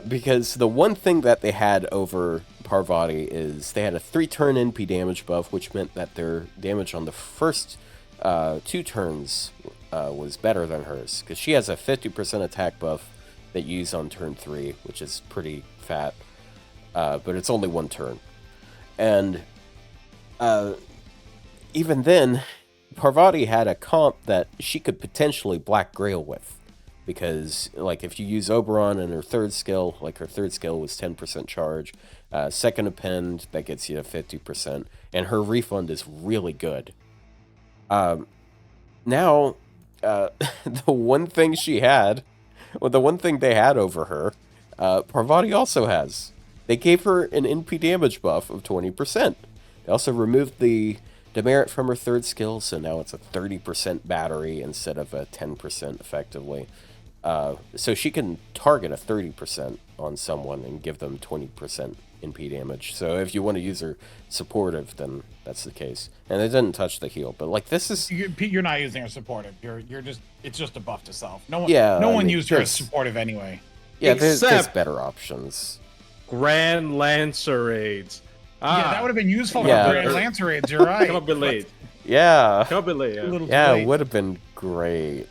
Because the one thing that they had over Parvati is they had a 3-turn NP damage buff, which meant that their damage on the first 2 turns was better than hers, because she has a 50% attack buff that you use on turn 3, which is pretty fat, but it's only 1 turn. And even then, Parvati had a comp that she could potentially Black Grail with, because like if you use Oberon in her 3rd skill, like her 3rd skill was 10% charge, 2nd append, that gets you to 50%, and her refund is really good. Now, the one thing she had, well, the one thing they had over her, Parvati also has. They gave her an NP damage buff of 20%. They also removed the demerit from her 3rd skill, so now it's a 30% battery instead of a 10% effectively. So she can target a 30% on someone and give them 20% NP damage. So if you want to use her supportive, then that's the case. And it didn't touch the heal, but like this is
you're not using her supportive. You're just it's just a buff to self. No one used her as supportive anyway.
Yeah, there's better options.
Grand Lancer raids.
Yeah, that would have been useful for Grand Lancer raids. You're right.
Come a bit late.
Yeah.
Come a bit late.
Yeah, it would have been great.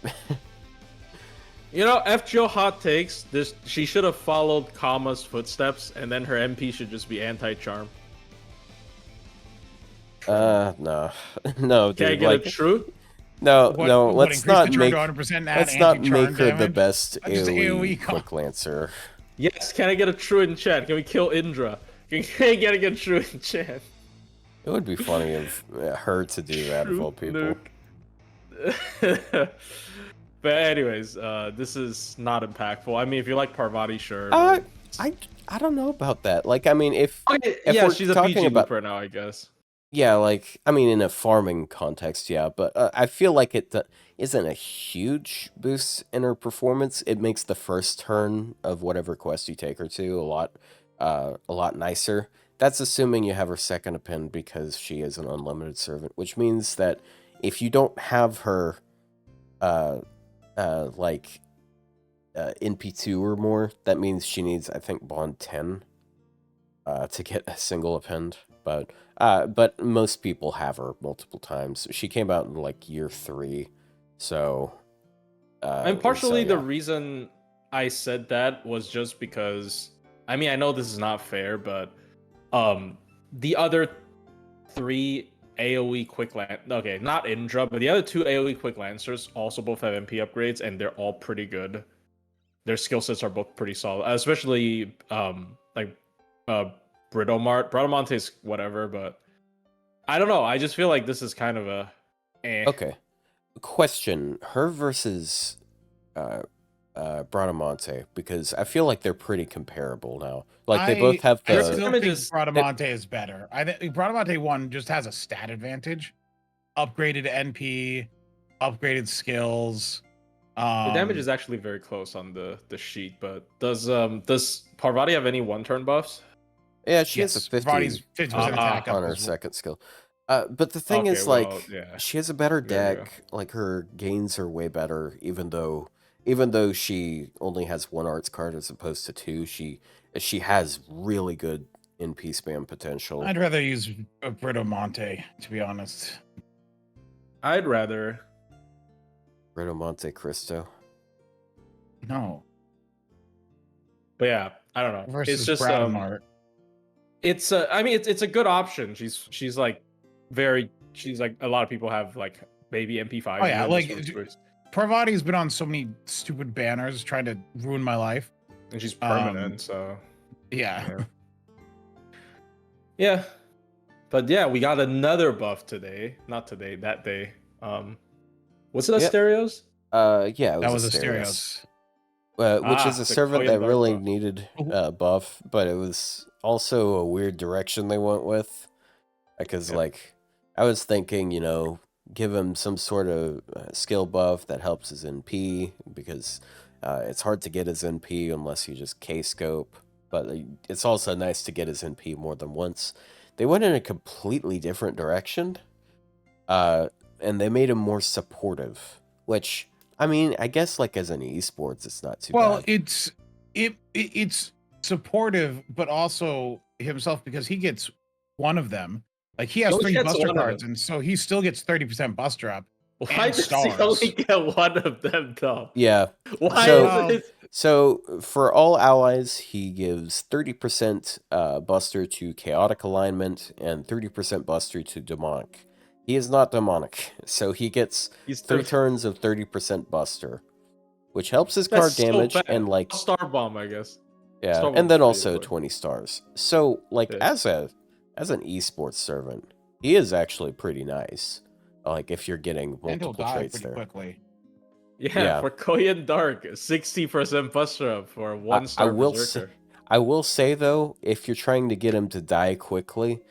You know, FGO hot takes. She should have followed Kama's footsteps, and then her MP should just be anti-charm.
No, dude.
Can I get it true?
No, let's not make her
damage?
The best AoE quick lancer.
Yes, can I get a true in chat? Can we kill Indra? Can I get a true in chat?
It would be funny of her to do that of all people.
But anyways, this is not impactful. I mean, if you like Parvati, sure.
I don't know about that. Like, I mean, if we're
she's a
talking
PG
about
looper now, I guess.
Yeah, like, I mean, in a farming context, yeah, but I feel like it isn't a huge boost in her performance. It makes the first turn of whatever quest you take her to a lot nicer. That's assuming you have her 2nd append, because she is an unlimited servant, which means that if you don't have her NP2 or more, that means she needs, I think, bond 10 to get a single append. But most people have her multiple times. She came out in like year 3, so.
And partially the reason I said that was just because, I mean, I know this is not fair, but the other 3 AoE quick okay, not Indra, but the other 2 AoE quick lancers also both have MP upgrades, and they're all pretty good. Their skill sets are both pretty solid, especially Britomonte's whatever, but I don't know. I just feel like this is kind of a
Okay. Question: her versus Britomonte, because I feel like they're pretty comparable now. Like they both have the.
I still think Britomonte is better. I think Britomonte 1 just has a stat advantage, upgraded NP, upgraded skills.
The damage is actually very close on the sheet, but does Parvati have any one-turn buffs?
Yeah, she has a 50
Parvati's 50% attack
on
up
her
as well.
second skill. But the thing
Okay,
is, like,
well, yeah.
she has a better
There we go.
deck. Like, her gains are way better, even though she only has one arts card as opposed to two. She has really good NP spam potential.
I'd rather use Brito Monte, to be honest.
I'd rather.
Redo Monte Cristo.
No.
But yeah, I don't know.
Versus
It's just
Bradamart.
it's I mean it's a good option. She's like a lot of people have like maybe MP5.
Oh yeah, like Parvati's been on so many stupid banners trying to ruin my life.
and she's permanent, so
yeah.
yeah. But yeah, we got another buff today. Not today, that day. Was it Asterios?
Yeah,
That was
Asterios.
Asterios.
Which is a
the
servant
Koyan
that
Dark
really
buff.
needed buff, but it was also a weird direction they went with. Because, like, I was thinking, give him some sort of skill buff that helps his NP, because it's hard to get his NP unless you just K-scope, but it's also nice to get his NP more than once. They went in a completely different direction, and they made him more supportive, which, I mean, I guess, like, as an esports, it's not too bad.
Well, it's supportive, but also himself, because he gets one of them. Like, he has 3 buster cards, and so he still gets 30% buster up.
Why does he only get one of them, though?
Yeah.
Why is it?
So, for all allies, he gives 30% buster to chaotic alignment and 30% buster to demonic. He is not demonic, so he gets 3 turns of 30% buster, which helps his card damage and, like,
Star Bomb, I guess.
Yeah, and then also 20 stars. So, like, as an esports servant, he is actually pretty nice. Like, if you're getting multiple traits there.
Quickly.
Yeah, for Koyan Dark, 60% buster up for 1-star Berserker.
I will say, though, if you're trying to get him to die quickly,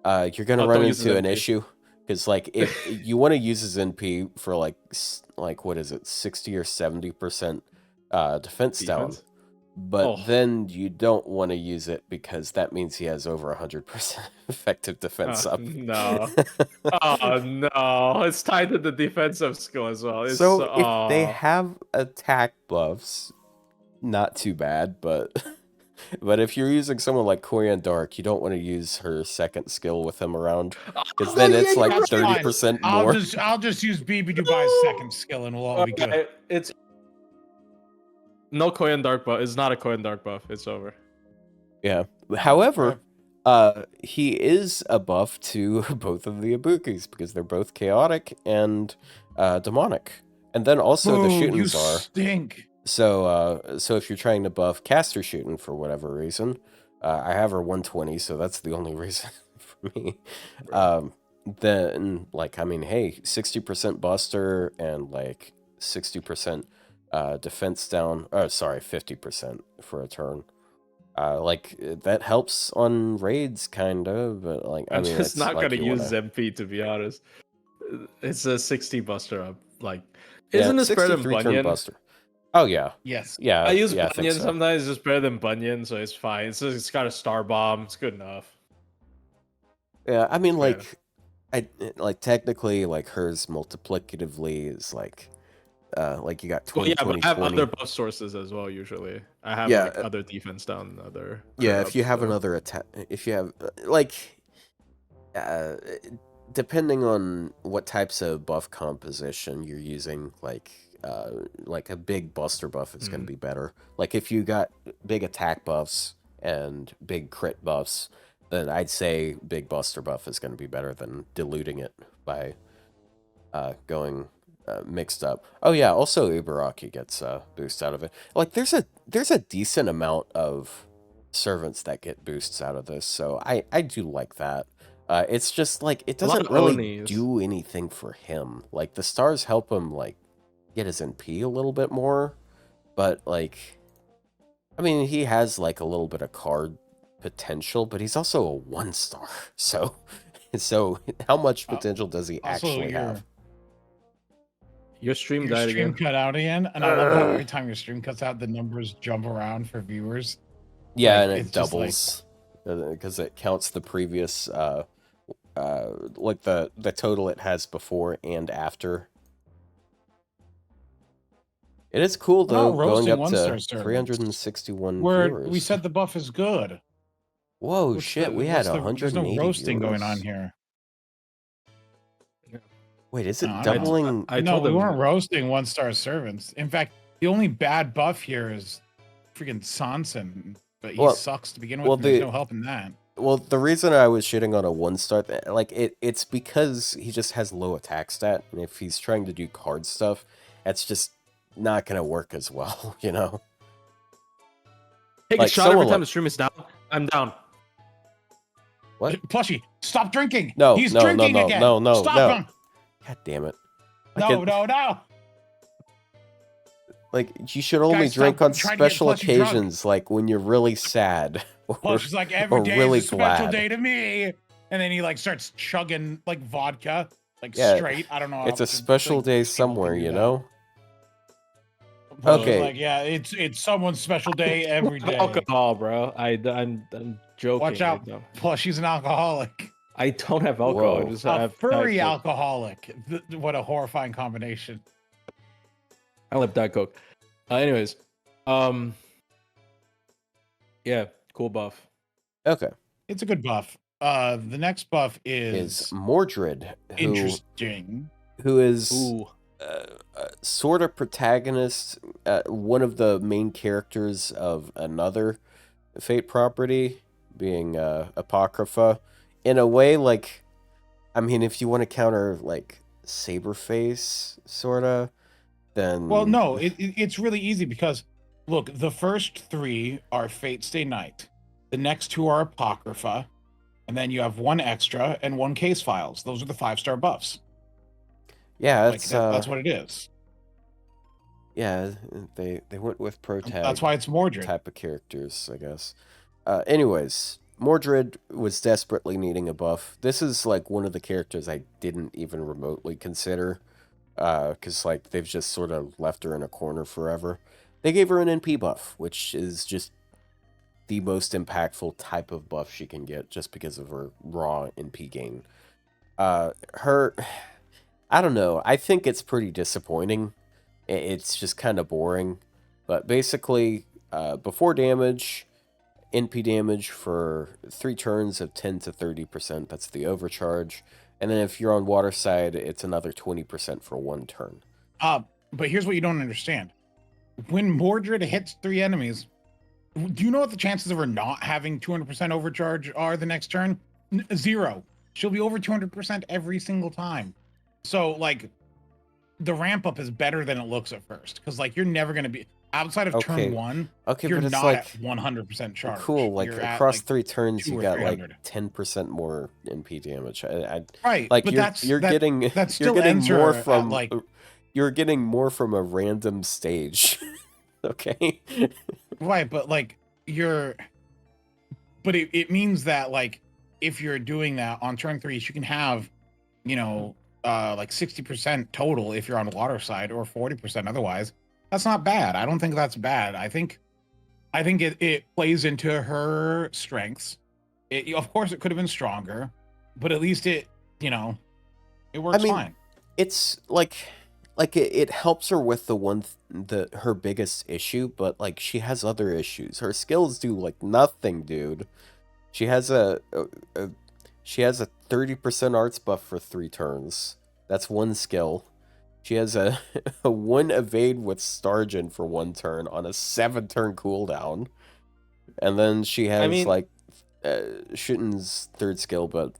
you're going to run into an issue. Because, like, if you want to use his NP for, like what is it, 60 or 70% defense down. But then you don't want to use it because that means he has over 100% effective defense up.
No. Oh, no. It's tied to the defensive skill as well.
So if they have attack buffs, not too bad, but if you're using someone like Koyan Dark, you don't want to use her second skill with him around, because then it's like 30% more.
I'll just use BB Dubai's second skill and we'll all be good.
It's no Koyan Dark buff. It's not a Koyan Dark buff. It's over.
Yeah. However, he is a buff to both of the Ibukis because they're both chaotic and demonic. And then also the shootings are.
Stink.
So if you're trying to buff caster shooting for whatever reason, I have her 120, so that's the only reason for me. Then, like, I mean, hey, 60% buster and like 60% defense down. Oh, sorry, 50% for a turn. Like, that helps on raids, kind of, but like, I mean,
just not
like
gonna use MP, to be honest. It's a 60 buster up. Like, isn't this better than Bunyan?
Buster. Oh yeah.
Yes.
Yeah.
I use
Bunyan
so. Sometimes. It's better than Bunyan, so it's fine. It's got a star bomb. It's good enough.
Yeah, I mean, like, technically, like, hers multiplicatively is like you got 20,
but
20,
I have
20.
other buff sources as well. Usually, I have like other defense down other.
Yeah, if you have another attack, if you have depending on what types of buff composition you're using, like a big buster buff is going to be better. Like, if you got big attack buffs and big crit buffs, then I'd say big buster buff is going to be better than diluting it by going mixed up. Oh yeah, also Uberaki gets boost out of it. Like, there's a decent amount of servants that get boosts out of this, so I do like that. It's just like it doesn't really do anything for him. Like, the stars help him like get his NP a little bit more, but like, I mean, he has like a little bit of card potential, but he's also a 1-star. So how much potential does he actually have?
Your stream
Your
died
stream
again.
cut out again, and I love how every time your stream cuts out, the numbers jump around for viewers.
Yeah,
Like,
and
it's
it
just like-
doubles because it counts the previous like the total it has before and after. It is cool
We're not
though, going
roasting
up
one-star
to
servers.
361
Where
viewers.
we said the buff is good.
Whoa,
What's
shit!
the-
We had
what's the-
180
There's no roasting
viewers.
going on here.
Wait, is it
No, I don't know.
doubling?
I
No,
told
we
them
weren't roasting one-star servants. In fact, the only bad buff here is freaking Sanson, but he
Well-
sucks to begin with.
well,
and there's
the-
no help in that.
Well, the reason I was shitting on a 1-star, like it's because he just has low attack stat, and if he's trying to do card stuff, that's just not gonna work as well, you know.
take
like,
a shot every
someone
time
like-
the stream is down. I'm down.
What?
Plushie, stop drinking.
No,
He's
no, no,
drinking
no,
again.
no, no,
Stop
no.
him.
God damn it!
No.
Like you should only
Guys,
drink
stop.
on
I'm trying to get
special
Plushie drunk.
occasions, like when you're really sad.
Plushie's like, every
or
day
really
is a special
glad.
day to me. And then he like starts chugging like vodka, like
Yeah,
straight. I don't know.
It's a
how-
special
like,
day
people
somewhere,
can do
you
that.
know.
Plushie's
Okay.
Like, yeah, it's someone's special day every day.
Alcohol, bro. I'm joking.
Watch out. Plushie's an alcoholic.
I don't have alcohol. I
Whoa.
just
A
have
furry
Diet Coke.
alcoholic. What a horrifying combination.
I love Diet Coke. Anyways, yeah, cool buff.
Okay,
It's a good buff. The next buff
is
is
Mordred,
interesting.
who is
Ooh,
sort of protagonist, one of the main characters of another Fate property, being Apocrypha. In a way, like, I mean, if you want to counter like Saberface, sorta, then
Well, no, it's really easy because look, the first three are Fate Stay Night. The next two are Apocrypha, and then you have one extra and one Case Files. Those are the 5-star buffs.
yeah,
Like,
it's
that's what it is.
yeah, they went with protag.
That's why it's Mordred.
type of characters, I guess. Anyways, Mordred was desperately needing a buff. This is like one of the characters I didn't even remotely consider, because like they've just sort of left her in a corner forever. They gave her an NP buff, which is just the most impactful type of buff she can get, just because of her raw NP gain. I don't know. I think it's pretty disappointing. It's just kind of boring. But basically, before damage, NP damage for 3 turns of 10 to 30%. That's the overcharge. And then if you're on water side, it's another 20% for 1 turn.
But here's what you don't understand. When Mordred hits 3 enemies, do you know what the chances of her not having 200% overcharge are the next turn? 0. She'll be over 200% every single time. So, like, the ramp up is better than it looks at first. Because, like, you're never going to be... Outside of
Okay.
turn 1,
Okay,
you're
but it's
not
like
at 100% charge.
cool. Like
You're at,
across
like,
3 turns,
200
you
or
got like
300.
10% more NP damage.
Right,
like
but
you're
that
getting
that
you're
still
getting
ends her
more
at,
from
like...
you're getting more from a random stage. Okay.
Right, but like but it means that like if you're doing that on turn 3, you can have, you know, like 60% total if you're on water side or 40% otherwise. That's not bad. I don't think that's bad. I think it plays into her strengths. Of course it could have been stronger, but at least it, you know, it works fine.
It's like it helps her with her biggest issue, but like she has other issues. Her skills do like nothing, dude. She has a 30% arts buff for 3 turns. That's 1 skill. She has a 1 evade with Stargin for 1 turn on a 7-turn cooldown. And then she has like Shuten's 3rd skill, but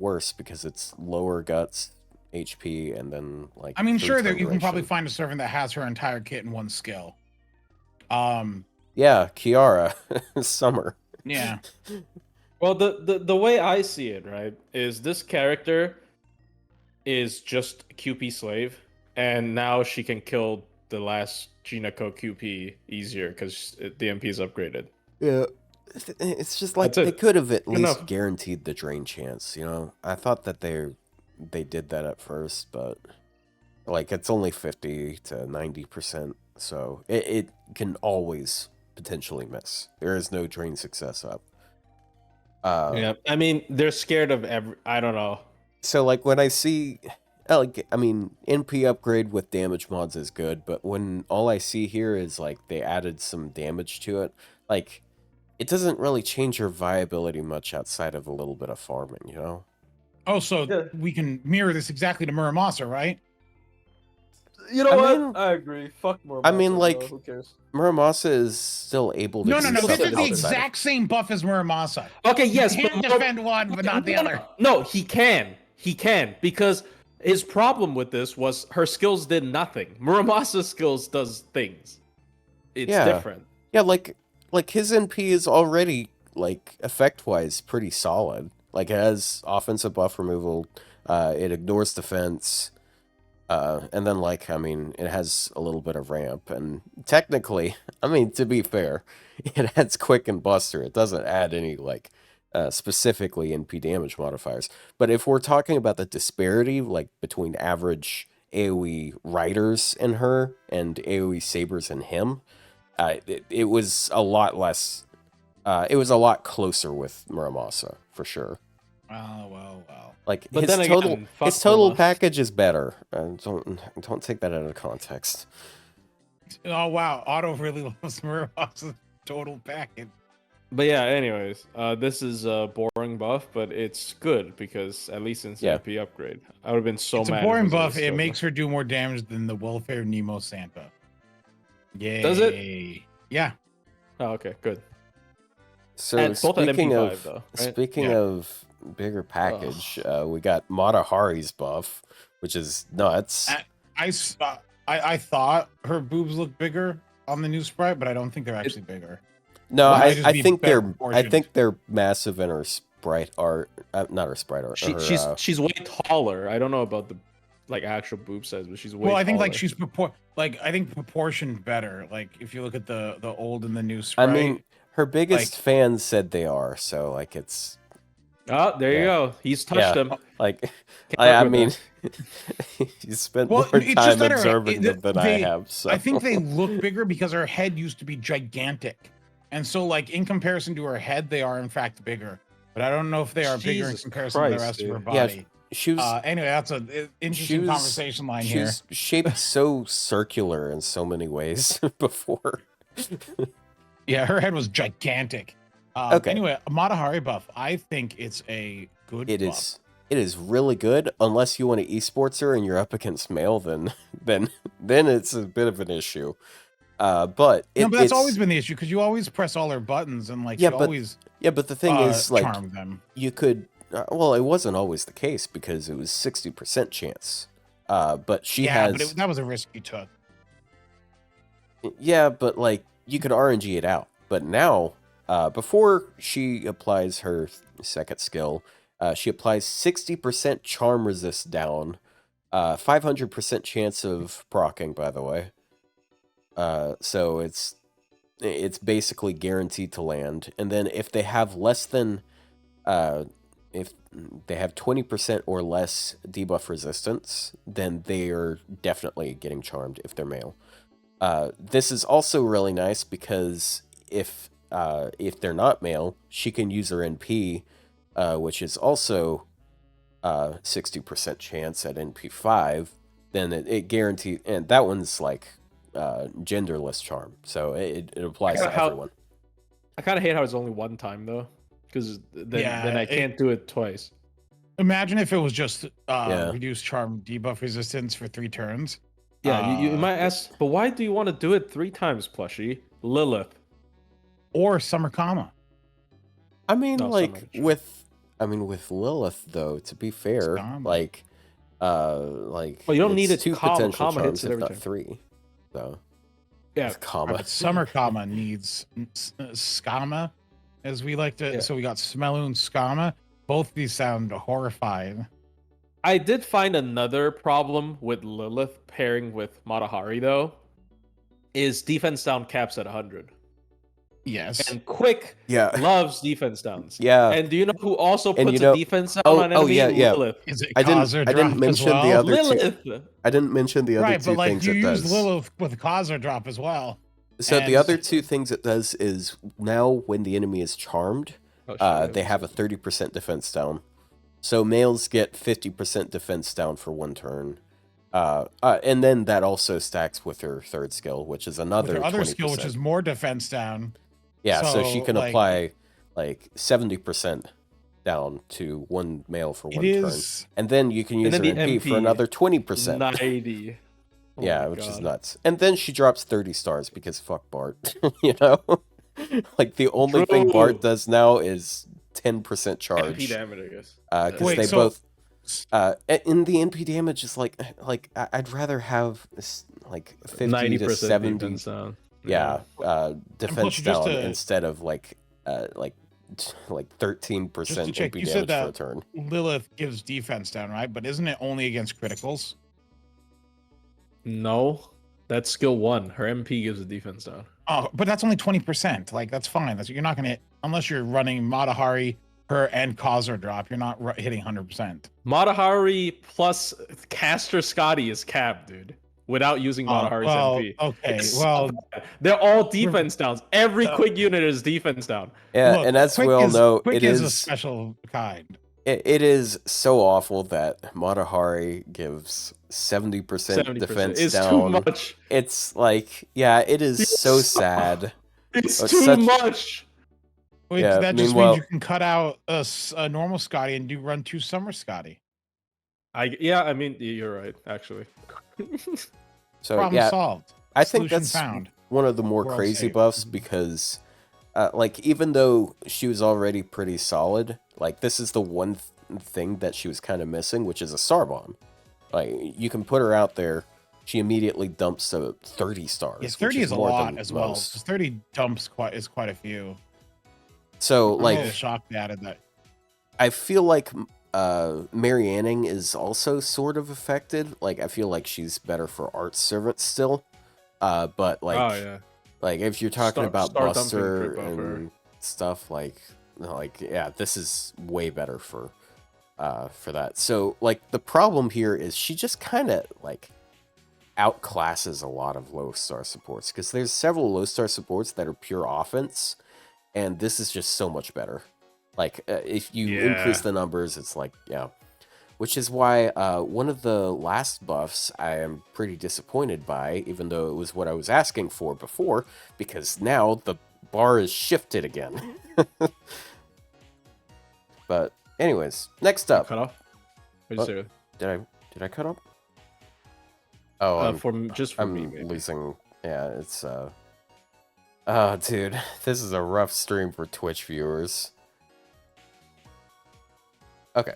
worse because it's lower guts, HP, and then like.
I mean, sure,
3-turn
you can probably
duration.
find a servant that has her entire kit in 1 skill.
Yeah, Kiara, Summer.
Yeah.
Well, the way I see it, right, is this character is just QP slave, and now she can kill the last Jinako QP easier because the MP is upgraded.
Yeah, it's just like
That's
they
it.
could have at
Good
least
enough.
guaranteed the drain chance. You know, I thought that they did that at first, but Like it's only 50 to 90%, so it can always potentially miss. There is no train success up.
Yeah, I mean, they're scared of I don't know.
So like when I see, like I mean, NP upgrade with damage mods is good, but when all I see here is like they added some damage to it, like it doesn't really change your viability much outside of a little bit of farming, you know?
Oh, so
Yeah.
we can mirror this exactly to Muramasa, right?
You know
I
what?
mean-
I agree. Fuck more.
I mean, like-
who cares?
Muramasa is still able to
No,
do
no, no. This
something
is the
outside of-
exact same buff as Muramasa.
Okay, yes,
He
but
can defend one, but not the other.
No, he can. He can because his problem with this was her skills did nothing. Muramasa's skills does things. It's
Yeah.
different.
Yeah, like his NP is already like effect wise pretty solid. Like it has offensive buff removal, it ignores defense, and then like I mean it has a little bit of ramp, and technically, I mean to be fair, it adds quick and buster. It doesn't add any like specifically NP damage modifiers. But if we're talking about the disparity like between average AoE riders in her and AoE sabers in him, it was a lot less. It was a lot closer with Muramasa for sure.
Oh, well.
Like
But
his
then
total
again, fuck
his total
Muramasa.
package is better. Don't take that out of context.
Oh, wow. Otto really loves Muramasa's total package.
But yeah, anyways, this is a boring buff, but it's good because at least since
Yeah.
MP upgrade, I would have been so
It's
mad.
a
if
boring
was
buff. It
still-
makes her do more damage than the Welfare Nemo Santa. Yay.
Does it?
Yeah.
Oh, okay, good.
So
And both at
speaking
MP5
of
though, right?
speaking
Yeah.
of bigger package, we got Matahari's buff, which is nuts.
I thought her boobs looked bigger on the new sprite, but I don't think they're actually bigger.
No,
Well, might just
I
be
think
better
they're
proportioned.
massive in her sprite art, not her sprite art. her,
She's way taller. I don't know about the like actual boob size, but she's way.
Well, I think like
taller.
she's proportioned better. Like if you look at the old and the new sprite.
I mean, her biggest fans said they are, so like it's
Oh, there you
yeah.
go. He's touched
Yeah.
him.
like
Can't
I
argue
mean,
with
you spent
Well,
more
it's
time
just that her-
observing
it-
them than I
they-
have. So
I think they look bigger because her head used to be gigantic, and so like in comparison to her head, they are in fact bigger. But I don't know if they are bigger in
Jesus
comparison to the
Christ,
rest of her
dude.
Yeah,
body.
she was
Anyway, that's an interesting
was-
conversation line
she
here.
was shaped so circular in so many ways before.
Yeah, her head was gigantic.
Okay.
Anyway, a Matahari buff. I think it's a good.
It
buff.
is. It is really good, unless you want to esports her and you're up against male, then it's a bit of an issue. But
No, but that's
it's
always been the issue because you always press all her buttons and like
Yeah,
she
but
always
yeah. But the thing is, like,
charm them.
you could. Well, it wasn't always the case because it was 60% chance. But she
Yeah,
has.
but that was a risk you took.
Yeah, but like you could RNG it out. But now, before she applies her second skill, she applies 60% charm resist down, 500% chance of proccing, by the way. So it's basically guaranteed to land. And then if they have less than, if they have 20% or less debuff resistance, then they are definitely getting charmed if they're male. This is also really nice because if they're not male, she can use her NP, which is also 60% chance at NP5. Then it guarantees, and that one's like genderless charm, so it applies to everyone.
I kind of hate how it's only one time though, because then I can't do it twice.
Imagine if it was just reduced charm debuff resistance for 3 turns.
Yeah, you might ask, but why do you want to do it 3 times, plushie? Lilith.
Or Summer Kama.
I mean,
No,
like
summer,
with Lilith though, to be fair,
Skama.
like
Well, you don't need
it's
it.
2
Kama
potential
hits
charms,
it
if
every
not
time.
3. So
Yeah,
with comma.
But Summer Kama needs Skama, as we like to.
Yeah.
So we got Smelloon, Skama. Both these sound horrifying.
I did find another problem with Lilith pairing with Matahari though, is defense down caps at 100.
Yes.
And Quick
Yeah.
loves defense downs.
Yeah.
And do you know who also
And
puts a defense down on enemy?
yeah.
Lilith.
Is it
I
cause or
didn't
drop as
mention the
well?
other two.
Lilith.
I didn't mention the other
Right,
two
but like
things
you
it
use
does.
Lilith with cause or drop as well.
So the
And-
other two things it does is now when the enemy is charmed, they have a 30% defense down. So males get 50% defense down for one turn. And then that also stacks with her third skill, which is another
with her other
20%.
skill, which is more defense down.
Yeah, so she can
like,
apply like 70% down to one male for one
it
turn.
is
And then you can use her
then the
MP for
MP,
another 20%.
90. Oh
Yeah,
my
which is
God.
nuts. And then she drops 30 stars because fuck Bart. You know? Like the only thing
True.
Bart does now is 10%
MP
charge.
damage, I guess.
Because
Wait,
they
so-
both in the NP damage is like I'd rather have like 50 to
90%
70
defense down.
defense
you just
down
to-
instead of like 13%
Just to check,
NP
you
damage
said
for a
that
turn.
Lilith gives defense down, right? But isn't it only against criticals?
No, that's skill 1. Her MP gives a defense down.
Oh, but that's only 20%. Like that's fine. You're not gonna hit unless you're running Matahari, her, and cause or drop. You're not hitting 100%.
Matahari plus caster Scotty is capped, dude. Without using Matahari's MP.
Okay,
It's
well,
so bad. They're all defense downs. Every quick unit is defense down.
Yeah,
look,
and as we
Quick
all
is-
know,
Quick
it
is a
is
special kind.
it is so awful that Matahari gives 70%
70%.
defense
It's
down.
too much.
It's like, yeah, it is so sad.
It's
It's
too
such-
much.
Wait,
Yeah,
that just
meanwhile-
means you can cut out a normal Scotty and run 2 summer Scotty.
I mean, you're right, actually.
So
Problem
yeah,
solved.
I think
Solution
that's
found.
one of the more
We're all
crazy
safe.
buffs because, like, even though she was already pretty solid, like, this is the one thing that she was kind of missing, which is a star bomb. Like, you can put her out there, she immediately dumps to 30 stars.
Yeah,
which
30 is a
more
lot
than
as well.
most.
'Cause 30 dumps is quite a few.
So,
I'm a
like,
little shocked they added that.
I feel like Mary Anning is also sort of affected. Like, I feel like she's better for art servant still. But like,
Oh yeah.
like if you're talking
Star
about
dumping
Buster
crit buffer.
and stuff, like yeah, this is way better for that. So like the problem here is she just kind of like outclasses a lot of low star supports because there's several low star supports that are pure offense, and this is just so much better. Like if you increase
Yeah.
the numbers, it's like yeah. Which is why one of the last buffs I am pretty disappointed by, even though it was what I was asking for before, because now the bar is shifted again. But anyways, next up.
Cut off.
What? Did I cut up? Oh,
Just for me,
I'm
maybe.
losing. Yeah, it's oh, dude, this is a rough stream for Twitch viewers. Okay,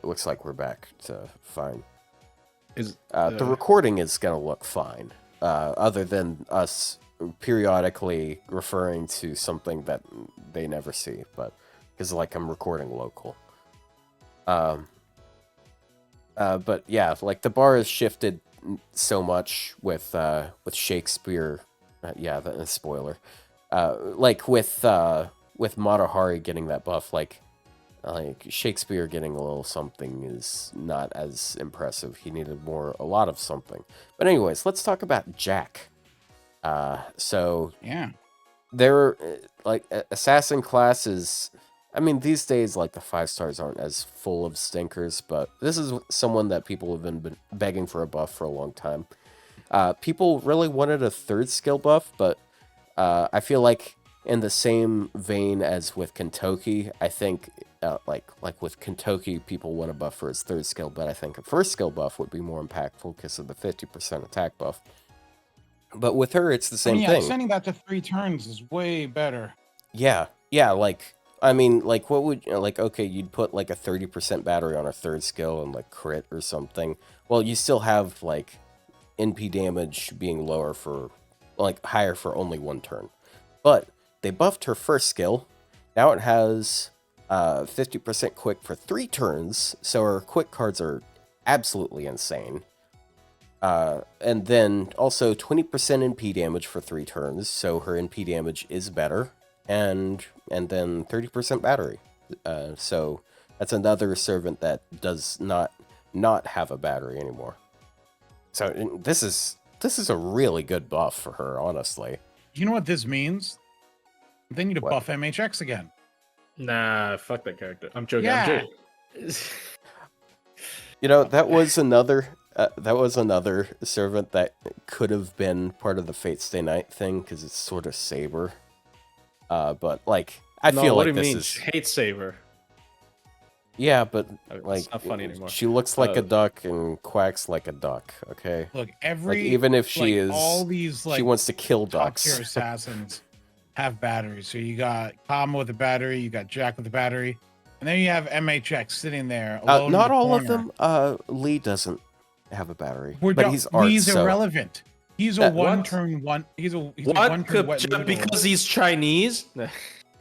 it looks like we're back to fine.
Is
The recording is gonna look fine, other than us periodically referring to something that they never see, but because like I'm recording local. But yeah, like the bar is shifted so much with Shakespeare. Yeah, that's a spoiler. Like with Matahari getting that buff, like Shakespeare getting a little something is not as impressive. He needed a lot of something. But anyways, let's talk about Jack. So
Yeah.
there, like assassin classes. I mean, these days, like the 5 stars aren't as full of stinkers, but this is someone that people have been begging for a buff for a long time. People really wanted a 3rd skill buff, but I feel like in the same vein as with Kentoki, I think like with Kentoki, people want a buff for his 3rd skill, but I think a 1st skill buff would be more impactful because of the 50% attack buff. But with her, it's the same
yeah,
thing.
sending that to 3 turns is way better.
Yeah, like, I mean, like, what would, like, okay, you'd put, like, a 30% battery on a 3rd skill and, like, crit or something. Well, you still have, like, NP damage being lower for, like, higher for only 1 turn. But they buffed her 1st skill. Now it has 50% quick for 3 turns, so her quick cards are absolutely insane. And then also 20% NP damage for 3 turns, so her NP damage is better. and then 30% battery. So that's another servant that does not have a battery anymore. So this is a really good buff for her, honestly.
You know what this means? They need to
What?
buff MHX again.
Nah, fuck that character. I'm joking.
Yeah.
I'm joking.
You know, that was another servant that could have been part of the Fate Stay Night thing because it's sort of Saber. But like, I feel
what
like
do you
this
mean?
is
Hate Saber.
yeah, but
It's
like
not funny anymore.
she looks like a duck and quacks like a duck. Okay,
Look,
like even if she is,
all these
she wants to kill
top tier
ducks.
assassins have batteries. So you got Kama with a battery, you got Jack with a battery, and then you have MHX sitting there alone.
Not
in the
all of
corner.
them. Lee doesn't have a battery,
But
he's art.
Lee's
So
irrelevant. He's a
That-
one-turn one. He's a
What?
one-turn wet noodle.
Because he's Chinese?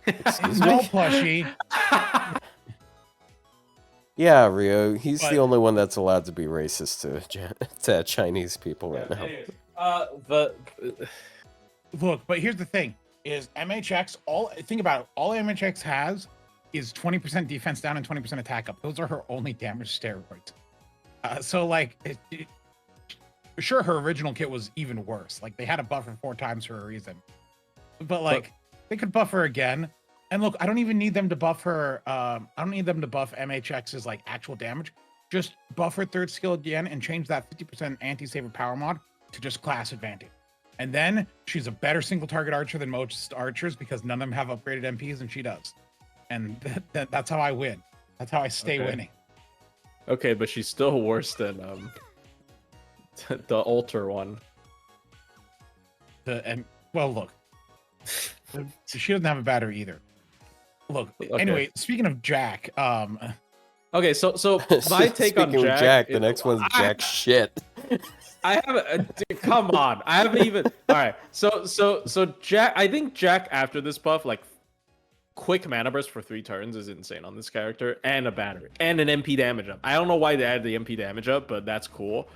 excuse
No
me.
plushie.
Yeah, Ryou. He's
But-
the only one that's allowed to be racist to Chinese people right now.
Anyways,
Look, but here's the thing: is MHX think about it. All MHX has is 20% defense down and 20% attack up. Those are her only damage steroids. So like, sure, her original kit was even worse. Like they had to buff her 4 times for a reason. But like, they could buff her again. And look, I don't even need them to buff her. I don't need them to buff MHX's like actual damage. Just buff her 3rd skill again and change that 50% anti-saver power mod to just class advantage. And then she's a better single target archer than most archers because none of them have upgraded MPs and she does. And that's how I win. That's how I stay winning.
Okay, but she's still worse than the altar one.
Well, look, she doesn't have a battery either. Look,
Okay.
anyway, speaking of Jack,
Okay, so my take on
Speaking of
Jack.
the next one's Jack shit.
I haven't. Dude, come on, I haven't even. All right, so Jack. I think Jack after this buff, like quick mana burst for 3 turns is insane on this character, and a battery and an MP damage up. I don't know why they added the MP damage up, but that's cool.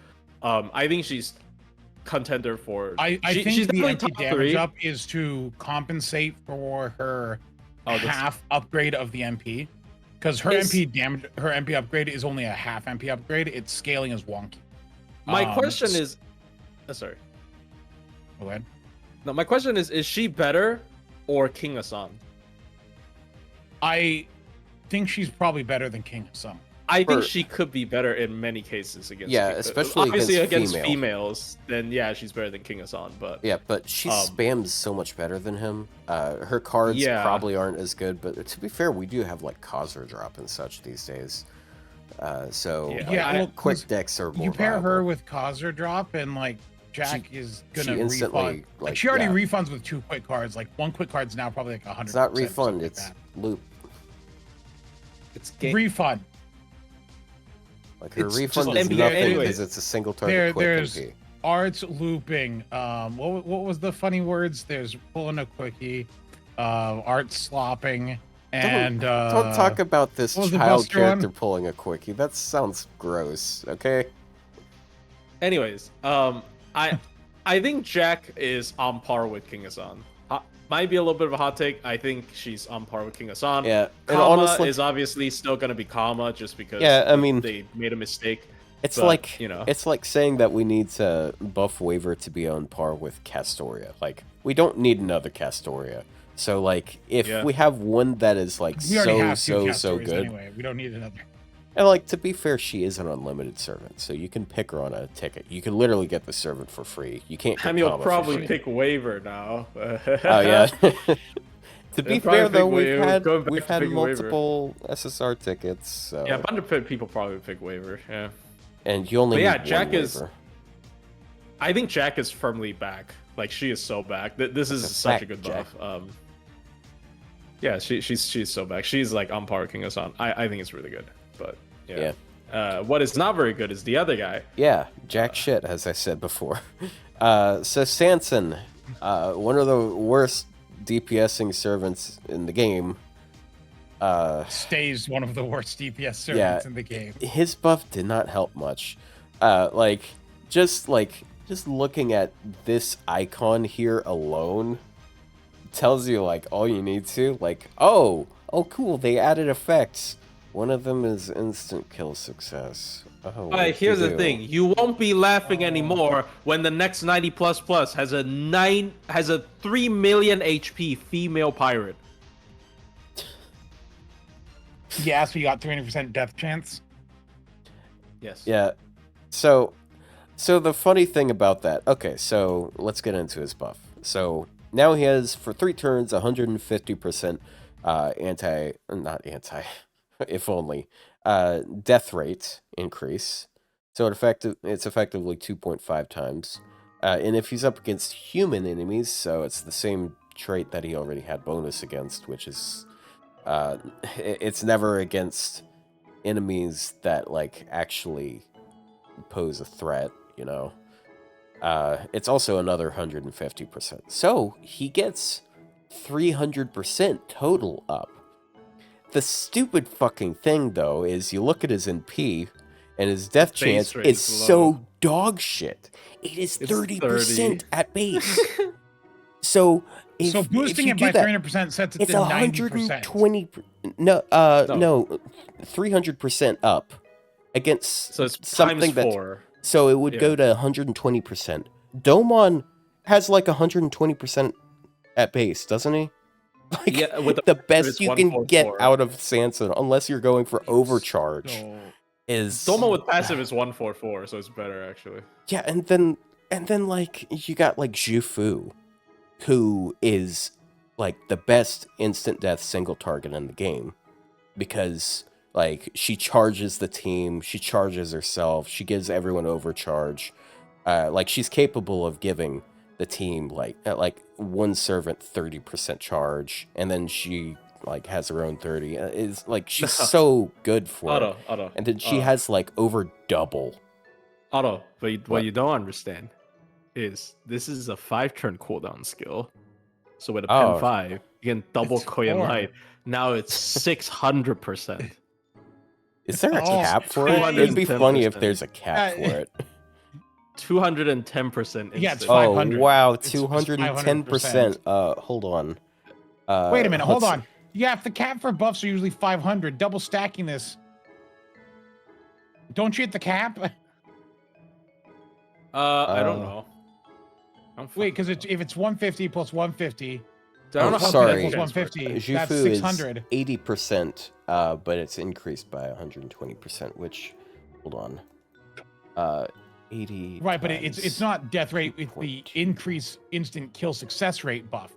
I think she's contender for.
I think
she's
the
definitely
MP
top
damage
3.
up is to compensate for her
Oh,
half upgrade of the MP, because her MP upgrade is only a half MP upgrade. Its scaling is wonky.
My question is, sorry.
Go ahead.
No, my question is she better or King Hassan?
I think she's probably better than King Hassan.
I think she could be better in many cases against.
Yeah, especially
obviously
against
females. Then yeah, she's better than King Hassan. But
Yeah, but she spams so much better than him. Her cards probably aren't as good, but to be fair, we do have like Khazra drop and such these days. So quick decks are more
You pair
viable.
her with Khazra drop, and like Jack is gonna
she instantly,
refund.
like,
She already
yeah.
refunds with 2 quick cards. Like 1 quick card's now probably like 100.
It's not refund, it's loop.
it's
refund.
Like her
It's
refund
just
is
MP
nothing
anyways.
because it's a single target quick
There's
MP.
arts looping. What was the funny words? There's pulling a quickie, art slopping, and
Don't talk about this
what was the
child
Buster one?
character pulling a quickie. That sounds gross. Okay.
anyways, I think Jack is on par with King Hassan. Might be a little bit of a hot take. I think she's on par with King Hassan.
Yeah, and
Kama
honestly,
is obviously still gonna be Kama just because.
I mean,
they made a mistake.
it's
but,
like
you know.
it's like saying that we need to buff Waver to be on par with Castoria. Like we don't need another Castoria. So like if we have one that is like
we already have
so
2
so
Castories
good,
anyway. We don't need another.
and like to be fair, she is an unlimited servant, so you can pick her on a ticket. You can literally get the servant for free. You can't. Get
And you'll
Kama for
probably
free.
pick Waver now.
Oh yeah. To be fair though, we've had
pick
multiple SSR tickets. So.
Yeah, a bunch of people probably pick Waver. Yeah.
And you only need
Jack
one
is.
Waver.
I think Jack is firmly back. Like she is so back. This is such a good buff. Yeah, she's so back. She's like on par with King Hassan. I think it's really good. But yeah. What is not very good is the other guy.
Yeah, Jack shit, as I said before. So Sanson, one of the worst DPSing servants in the game.
Stays one of the worst DPS servants in the game.
His buff did not help much. Just looking at this icon here alone tells you like all you need to. Like, oh, cool, they added effects. One of them is instant kill success. Oh,
All
what
right,
did you
here's the
do?
thing: you won't be laughing anymore when the next 90++ has a 3 million HP female pirate.
Yeah, so you got 300% death chance.
Yes.
Yeah. So the funny thing about that. Okay, so let's get into his buff. So now he has for 3 turns 150% if only death rate increase. So it's effectively 2.5 times. And if he's up against human enemies, so it's the same trait that he already had bonus against, which is it's never against enemies that like actually pose a threat, you know. It's also another 150%. So he gets 300% total up. The stupid fucking thing, though, is you look at his NP, and his death
base
chance
rate
is
is
so dog shit. It is
It's
30%
30.
at base. So
So
if
boosting
you
it
do
by
that,
300% sets it
it's
to 90%.
120. No, 300% up against
So it's
something
times
that.
4.
So it would
Yeah.
go to 120%. Domon has like 120% at base, doesn't he? Like,
Yeah, with
the
it's
best you can get
144.
out of Sansa, unless you're going for overcharge,
So
is
Doma with passive is 144, so it's better actually.
yeah. And then like you got like Zhufu, who is like the best instant death single target in the game, because like she charges the team, she charges herself, she gives everyone overcharge. Like she's capable of giving the team like one servant 30% charge, and then she like has her own 30. Is like she's so good for it.
Otto.
And then she has like over double.
Otto, but what
What?
you don't understand is this is a 5-turn cooldown skill. So with a
Oh.
pen 5, you can double
It's
Koyan
4.
Light. Now it's 600%.
Is there a
Oh,
cap for it? It'd be
210%.
funny if there's a cap for it.
210%.
Yeah, it's
instant.
500.
Oh wow,
It's
210%. Hold on.
Wait a minute, hold
let's-
on. Yeah, if the cap for buffs are usually 500, double stacking this. Don't you hit the cap?
I don't know.
Wait, because if it's 150 plus 150,
I don't know how
sorry.
pen
plus
chance works.
150, that's
Zhufu
600.
is 80%, but it's increased by 120%, which, hold on. 80
Right, but
times
it's not death rate with the
0.2.
increased instant kill success rate buff.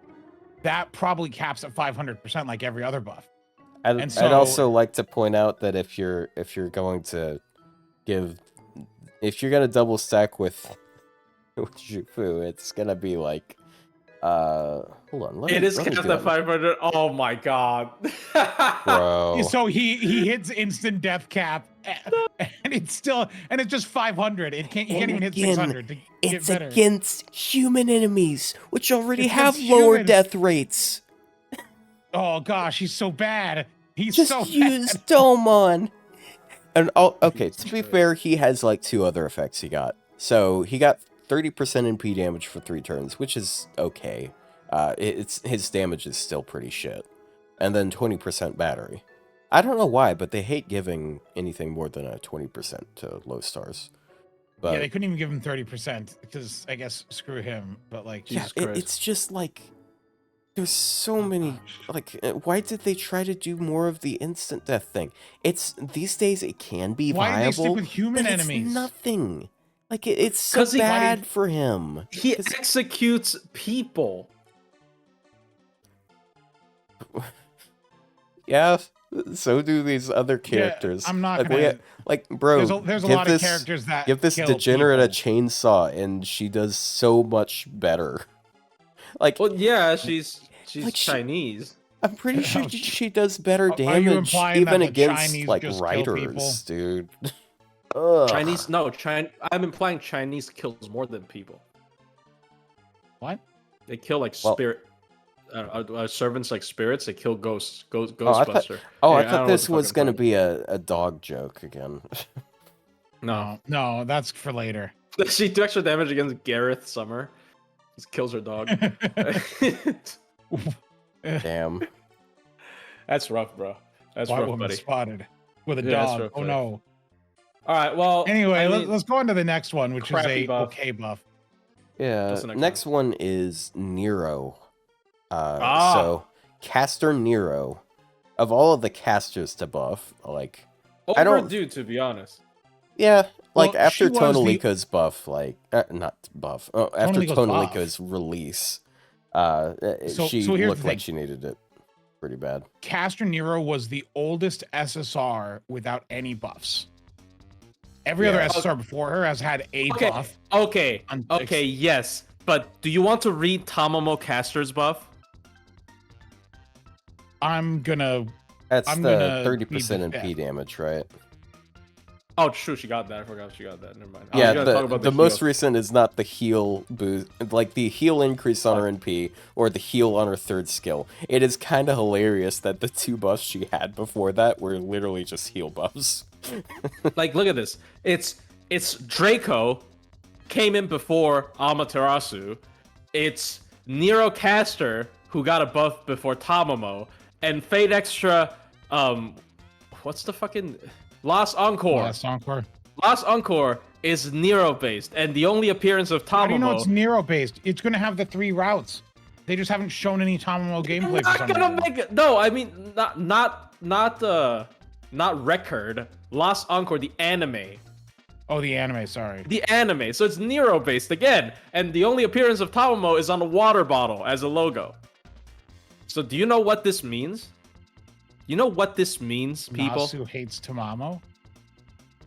That probably caps at 500% like every other buff.
I'd
so-
also like to point out that if you're going to double stack with Zhufu, it's gonna be like hold on.
It is
let me
capped
do
at
it.
500. Oh my god.
Bro.
So he hits instant death cap, and it's just 500. You can't even hit
again,
600 to get
It's
better.
against human enemies, which already
It's
have
against
lower
human.
death rates.
Oh gosh, he's so bad. He's
Just
so
use
bad.
Domon. And okay, to be fair, he has like 2 other effects he got. So he got 30% NP damage for 3 turns, which is okay. His damage is still pretty shit. And then 20% battery. I don't know why, but they hate giving anything more than a 20% to low stars. But
Yeah, they couldn't even give him 30% because I guess screw him. But like,
yeah,
Jesus Christ.
it's just like there's so many. Like, why did they try to do more of the instant death thing? It's these days it can be
why did they stick
viable,
with human
but
enemies?
it's nothing. Like it's so
'Cause he-
bad for him.
He
'Cause-
executes people.
Yeah, so do these other characters.
I'm not
like,
gonna.
bro.
There's a
give
lot
this,
of characters that
give this
kill
degenerate
people.
a chainsaw, and she does so much better. Like,
Well, yeah, she's
Like,
Chinese.
I'm pretty sure she does better
Are you
damage
implying that
even
the
against
Chinese
like
just kill people?
writers, dude. Ugh.
Chinese, no, I'm implying Chinese kills more than people.
What?
They kill like
Well-
spirit servants, like spirits. They kill ghosts.
I
Ghostbuster.
I
don't
thought
know
this
what the
was
fuck I'm
gonna
talking
be a dog joke again.
No,
No, that's for later.
she do extra damage against Gareth Summer. Just kills her dog.
Damn.
That's rough, bro. That's
White
rough,
woman
buddy.
spotted with a
Yeah, that's
dog.
rough,
Oh
buddy.
no.
All right, well,
Anyway,
I mean,
let's go on to the next one, which is
crappy
a
buff.
okay buff.
Yeah.
What's the next
Next one is Nero.
Ah.
So caster Nero. Of all of the casters to buff, like I don't.
Overdue, to be honest.
Yeah, like
Well,
after
she was the-
Tonalika's buff, like not buff. Oh, after
Tonalika's buff.
Tonalika's release,
So
she
here's the
looked like
thing.
she needed it pretty bad.
Caster Nero was the oldest SSR without any buffs. Every other
Yeah.
SSR before her has had a
Okay.
buff.
Okay, yes. But do you want to read Tamamo Caster's buff?
I'm gonna.
That's
I'm
the
gonna
30%
read the
MP damage, right?
Oh, true, she got that. I forgot she got that. Never mind. I was
Yeah,
gonna talk about
the most
heal.
recent is not the heal boost, like the heal increase on her NP or the heal on her third skill. It is kind of hilarious that the two buffs she had before that were literally just heal buffs.
Like, look at this. It's Draco came in before Amaterasu. It's Nero Caster who got a buff before Tamamo, and Fate Extra. What's the fucking Lost Encore?
Last Encore.
Lost Encore is Nero based, and the only appearance of Tamamo.
How do you know it's Nero based? It's gonna have the 3 routes. They just haven't shown any Tamamo gameplay.
I'm
For
not
some
gonna
reason.
make it. No, I mean not record. Lost Encore, the anime.
Oh, the anime. Sorry.
The anime. So it's Nero based again, and the only appearance of Tamamo is on a water bottle as a logo. So do you know what this means? You know what this means, people?
Nasu hates Tamamo.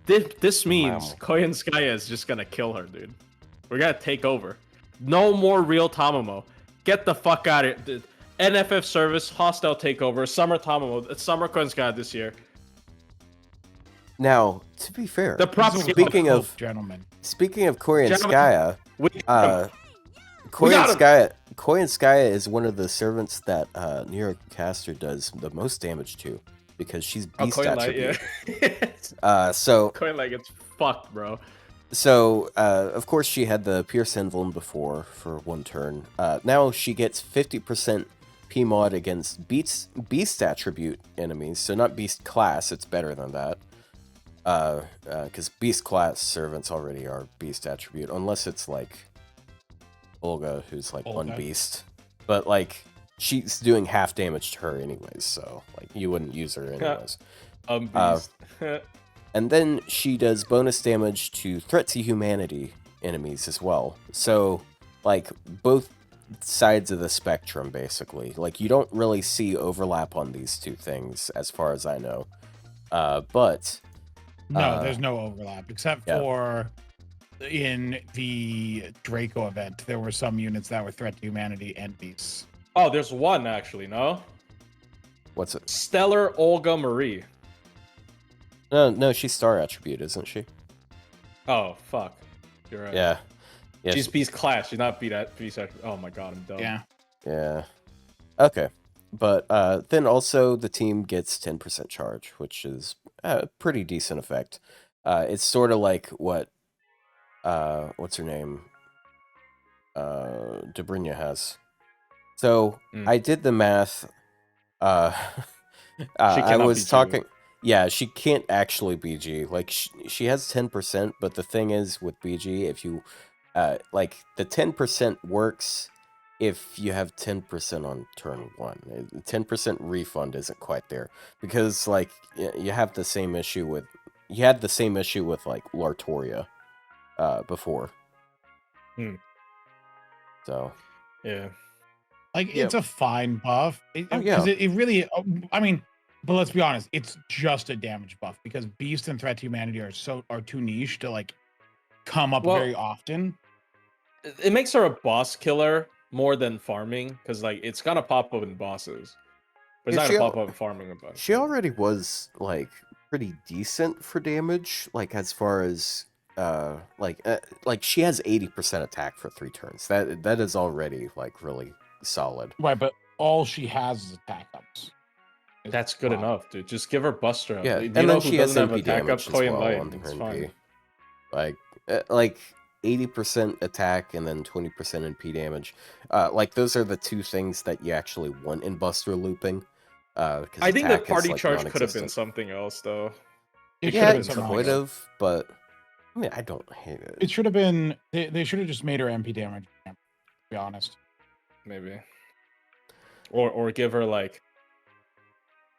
This means
Wow.
Koyanskaya is just gonna kill her, dude. We're gonna take over. No more real Tamamo. Get the fuck out of here. NFF service, hostile takeover, summer Tamamo, it's summer Koyanskaya this year.
Now, to be fair,
The prop-
speaking
Hope,
of
gentlemen.
Koyanskaya,
We got him.
Koyanskaya is one of the servants that Nero Caster does the most damage to because she's beast
Coin Light,
attribute.
yeah.
So
Coin Light gets fucked, bro.
of course, she had the Pierce Emblem before for one turn. Now she gets 50% PMod against beast attribute enemies, so not beast class, it's better than that. Because beast class servants already are beast attribute, unless it's like Olga, who's like
Olga.
unbeast. But like, she's doing half damage to her anyways, so like you wouldn't use her anyways.
Beast.
And then she does bonus damage to threat to humanity enemies as well. So, like, both sides of the spectrum, basically. Like, you don't really see overlap on these two things, as far as I know. But...
No, there's no overlap except
yeah.
for in the Draco event. There were some units that were threat to humanity and beasts.
Oh, there's one actually, no?
What's it?
Stellar Olga-Marie.
No, she's star attribute, isn't she?
Oh, fuck. You're right.
Yeah. Yeah.
She's beast class. She's not beast attribute. Oh my god, I'm dumb.
Yeah.
Yeah. Okay. But then also the team gets 10% charge, which is a pretty decent effect. It's sort of like what what's her name? Dobrynia has. So I did the math. I
cannot
was
BG.
talking. Yeah, she can't actually BG. Like she has 10%, but the thing is with BG, if you like the 10% works if you have 10% on turn 1. 10% refund isn't quite there because like you have the same issue with like Lartoria before. So
Yeah.
Like, it's a fine buff.
Oh,
Because
yeah.
it really, I mean, but let's be honest, it's just a damage buff because beast and threat to humanity are too niche to like come up
Well,
very often.
It makes her a boss killer more than farming, because like it's gonna pop up in bosses. But it's
Yeah,
not
she
gonna
al-
pop up in farming a bunch.
she already was like pretty decent for damage, like as far as like she has 80% attack for 3 turns. That is already like really solid.
Right, but all she has is attack ups.
That's good enough, dude. Just give her Buster up.
Yeah,
Do
and
you know
then
who
she has
doesn't have
MP
attack up?
damage as
Koyan
well
Light.
on the
It's
turn
fine.
P. Like 80% attack and then 20% NP damage. Like those are the two things that you actually want in Buster looping. Because
I think the
attack is,
party
like,
charge could have been
non-existent.
something else, though.
It
Yeah,
should
it
have been
could
something.
have, but I mean, I don't hate it.
It should have been. They should have just made her MP damage. To be honest.
Maybe. Or give her like,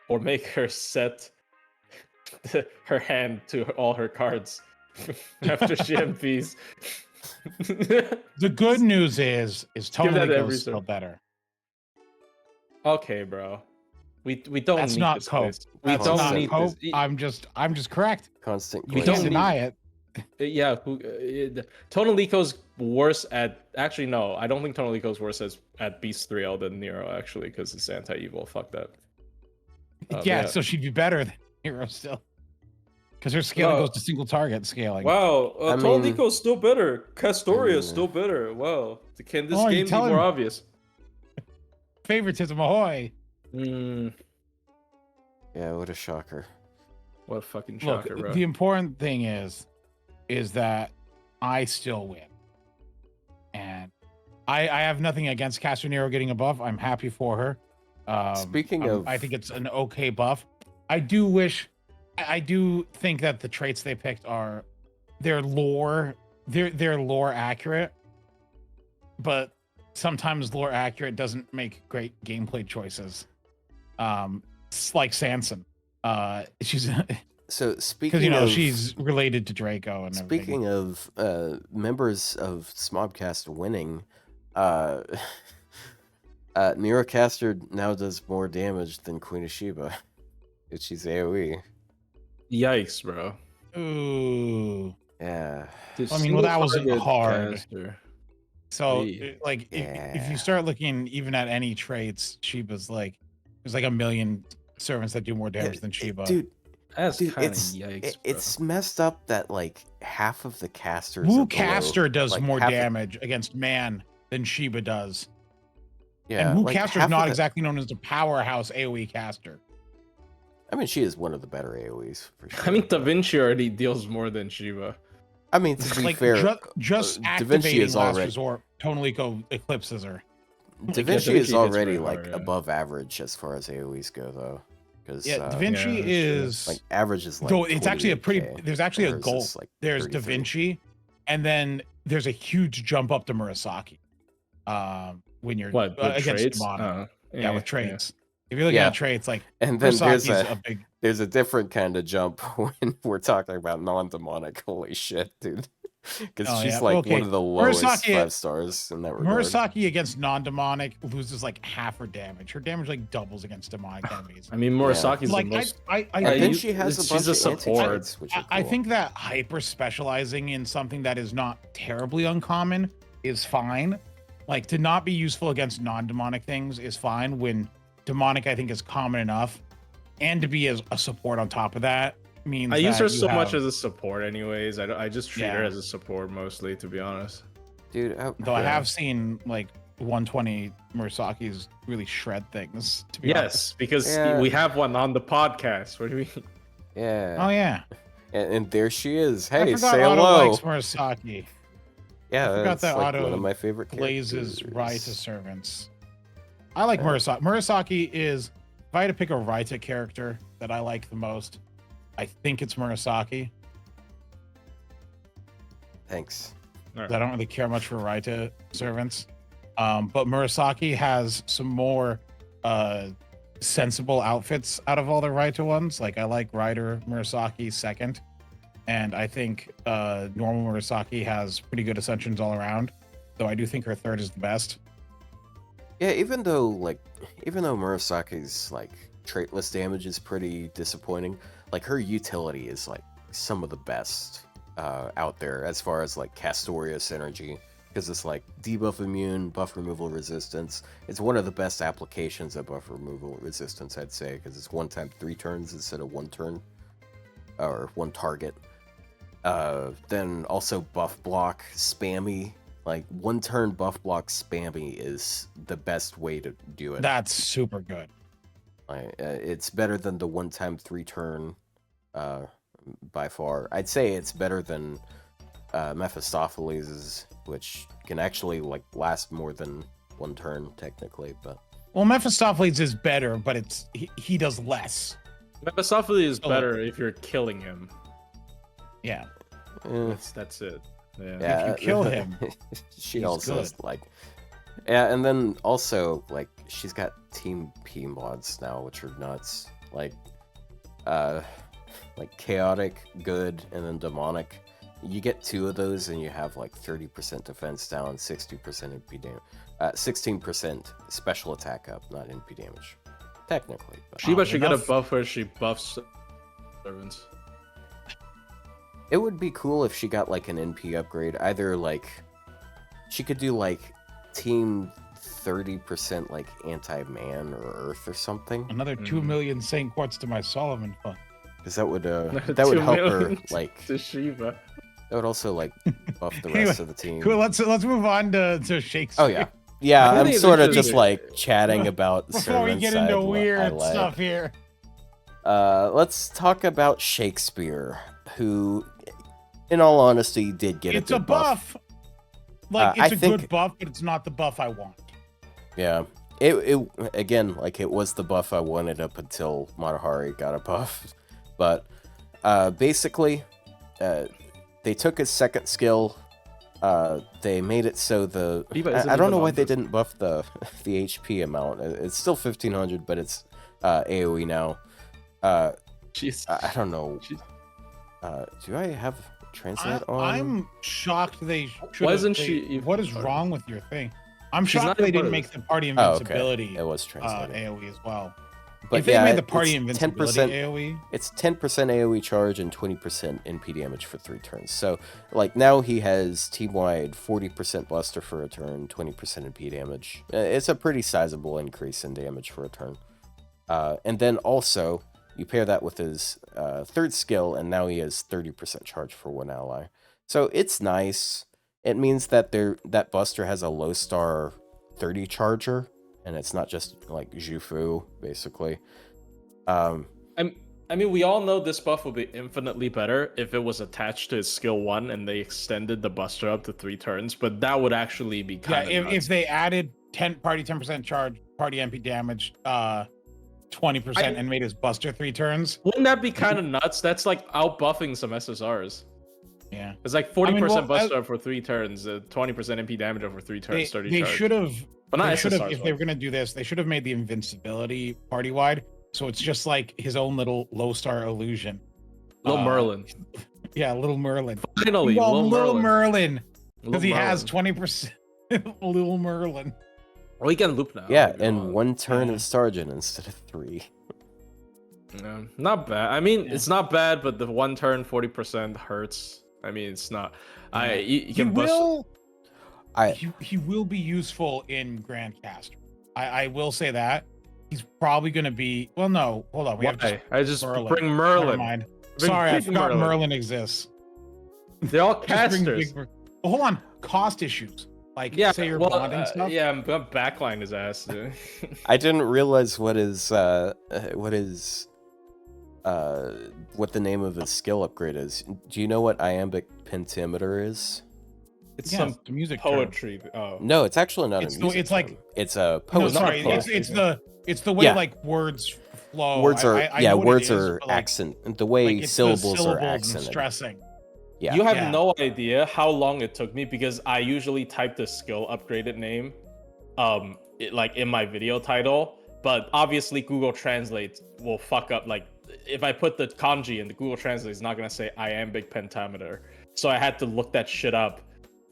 or make her set her hand to all her cards after she MPs.
The good news is
Give that to every
Tonalico's still
server.
better.
Okay, bro. We don't
That's
need
not
this.
cope.
Quiz. We
That's
don't
not
need
cope.
this.
I'm just correct.
Constant
You
We
can't
don't
glazing.
deny it.
Yeah, Tonalico's worse at. Actually, no, I don't think Tonalico's worse at Beast 3L than Nero, actually, because it's anti-evil. Fuck that.
Yeah, so she'd be better than Hero still. Because her scaling goes to single target scaling.
Wow,
I mean-
Tonalico's still better. Castoria is
mean,
still better. Wow, can this
Oh, you
game be
tell
more
him.
obvious?
Favoritism, ahoy!
Yeah, what a shocker.
What a fucking
Look,
shocker, bro.
the important thing is that I still win. And I have nothing against Castronero getting a buff. I'm happy for her.
Speaking of-
I think it's an okay buff. I do think that the traits they picked are they're lore accurate, but sometimes lore accurate doesn't make great gameplay choices. It's like Sanson. She's
So speaking
because
of
she's related to Draco and everything.
speaking of members of Smobcast winning, Neurocaster now does more damage than Queen of Sheba. If she's AoE.
Yikes, bro.
Ooh.
Yeah.
I mean, well, that wasn't
Single
hard.
target caster.
So,
Hey.
like, if
Yeah.
you start looking even at any traits, Sheba's like, there's like a million servants that do more damage than Sheba.
Dude,
That's
dude,
kind of
it's
yikes,
it's messed up that like half of the casters.
Wu
are below-
Caster does
like,
more
half of-
damage against man than Sheba does.
Yeah,
And Wu
like,
Caster
half
is not
of the-
exactly known as a powerhouse AoE caster.
I mean, she is one of the better AoEs for sure.
I mean, Da Vinci already deals more than Shiva.
I mean, to be
Like,
fair,
just
Da Vinci
activating
is
Last
already
Resort, Tonalico eclipses her.
Da Vinci
Da Vinci
is
hits
already
very
like
hard, yeah.
above average as far as AoEs go, though. Because
Yeah, Da Vinci
yeah, that's true.
is...
like average is like.
Though it's actually a
28K,
there's actually a
hers
goal.
is, like,
There's Da
33.
Vinci, and then there's a huge jump up to Murasaki. When you're
What, with
against
trades?
demonic.
Oh,
Yeah, with traits. If you're looking
Yeah.
at traits, like
And then
Murasaki's
there's
a big.
there's a different kind of jump when we're talking about non-demonic. Holy shit, dude! Because
Oh,
she's
yeah.
like
Okay.
one of the lowest
Murasaki-
5 stars in that regard.
Murasaki against non-demonic loses like half her damage. Her damage like doubles against demonic enemies.
I mean, Murasaki's
Like
the most.
I
And
Yeah,
then
you-
she has a
she's
bunch
a
of
support.
anti-traits, which are
I
cool.
think that hyper specializing in something that is not terribly uncommon is fine. Like to not be useful against non-demonic things is fine when demonic I think is common enough, and to be as a support on top of that means
I use
that
her
you
so much
have-
as a support, anyways. I just treat her
Yeah.
as a support mostly, to be honest.
dude.
Though I
Yeah.
have seen like 120 Murasaki's really shred things. To be honest.
Yes, because
Yeah.
we have one on the podcast. What do you mean?
Yeah.
Oh yeah.
And there she is.
I
Hey,
forgot
say
Otto
hello.
likes Murasaki.
Yeah,
forgot
that's
that
like
Otto
one of my favorite
Blazes
characters.
Raita servants. I like Murasaki. Murasaki is, if I had to pick a Raita character that I like the most, I think it's Murasaki.
Thanks.
I don't really care much for Raita servants. But Murasaki has some more sensible outfits out of all the Raita ones. Like I like Rider Murasaki second. And I think normal Murasaki has pretty good ascensions all around. Though I do think her third is the best.
Yeah, even though Murasaki's like traitless damage is pretty disappointing, like her utility is like some of the best out there as far as like Castoria synergy, because it's like debuff immune, buff removal resistance. It's one of the best applications of buff removal resistance, I'd say, because it's 1 time 3 turns instead of 1 turn or 1 target. Then also buff block spammy. Like 1 turn buff block spammy is the best way to do it.
That's super good.
Like, it's better than the 1 time 3 turn by far. I'd say it's better than Mephistopheles, which can actually like last more than one turn technically, but
Well, Mephistopheles is better, but he does less.
Mephistopheles is better if you're killing him.
Yeah.
That's it. Yeah.
Yeah,
If you kill him,
she
he's
also
good.
has, like, yeah, and then also like she's got Team P mods now, which are nuts. Like chaotic, good, and then demonic. You get 2 of those, and you have like 30% defense down, 60% MP damage, 16% special attack up, not MP damage, technically. But
Sheba should get a buff where she buffs servants.
it would be cool if she got like an NP upgrade. Either like she could do like Team 30% like anti-man or earth or something.
Another 2 million Saint Quartz to my Solomon fund.
Because that would help her like
to Sheba.
That would also like buff the rest of the team.
Cool. Let's move on to Shakespeare.
Oh yeah, yeah.
I
I'm
think
sort of
it's
just like chatting about
before we get into weird stuff here.
Let's talk about Shakespeare, who, in all honesty, did get
It's
a good buff.
Like it's
I
a
think,
good buff, but it's not the buff I want.
Yeah, it again, like it was the buff I wanted up until Matahari got a buff, but basically, they took his second skill. They made it so I don't know why they didn't buff the HP amount. It's still 1500, but it's AOE now.
Jeez.
I don't know. Do I have translate on?
I'm shocked they should.
Wasn't she?
What is wrong with your thing? I'm
She's
shocked
not
they
in
didn't
Butters.
make the party
Oh,
invincibility
okay. It was translated.
AOE as well.
But
if they
yeah,
made the party
it's
invincibility
10%,
AOE,
it's 10% AOE charge and 20% NP damage for 3 turns. So, like, now he has team-wide 40% Buster for a turn, 20% NP damage. It's a pretty sizable increase in damage for a turn. And then also, you pair that with his third skill, and now he has 30% charge for 1 ally. So, it's nice. It means that that Buster has a low star 30 charger, and it's not just like Jufu, basically.
I mean, we all know this buff would be infinitely better if it was attached to his skill 1 and they extended the Buster up to 3 turns, but that would actually be kind of
if they added 10% charge, party MP damage, 20% and made his Buster 3 turns.
Wouldn't that be kind of nuts? That's like out buffing some SSRs.
Yeah,
it's like 40% Buster up for 3 turns, 20% MP damage over 3 turns.
They should have.
But not
if they were gonna do this, they should have made the invincibility party wide, so it's just like his own little low star illusion.
Little Merlin.
Yeah, little Merlin.
Finally,
little Merlin, because he has 20%. Little Merlin.
Well, he can loop now.
Yeah, and 1 turn of Sergeant instead of 3.
Yeah, not bad. I mean, it's not bad, but the 1 turn 40% hurts. I mean, it's not. You can
he will be useful in Grandcaster. I will say that. He's probably going to be. Well, no, hold on.
I just
Merlin.
bring Merlin.
Never mind. Sorry, I forgot Merlin exists.
They're all casters.
Hold on, cost issues. Like, say you're bonding stuff.
Yeah, I'm gonna backline his ass.
I didn't realize what the name of his skill upgrade is. Do you know what iambic pentameter is?
It's some
music
poetry.
Term.
Oh
no, it's actually not. It's
like
it's a
poetry. No, sorry, it's the way like words flow.
Words are words are
like,
accent. The way
like
syllables are accented.
Stressing.
Yeah.
You have no idea how long it took me because I usually type the skill upgraded name, like in my video title. But obviously, Google Translate will fuck up. Like if I put the kanji in the Google Translate, it's not gonna say iambic pentameter. So I had to look that shit up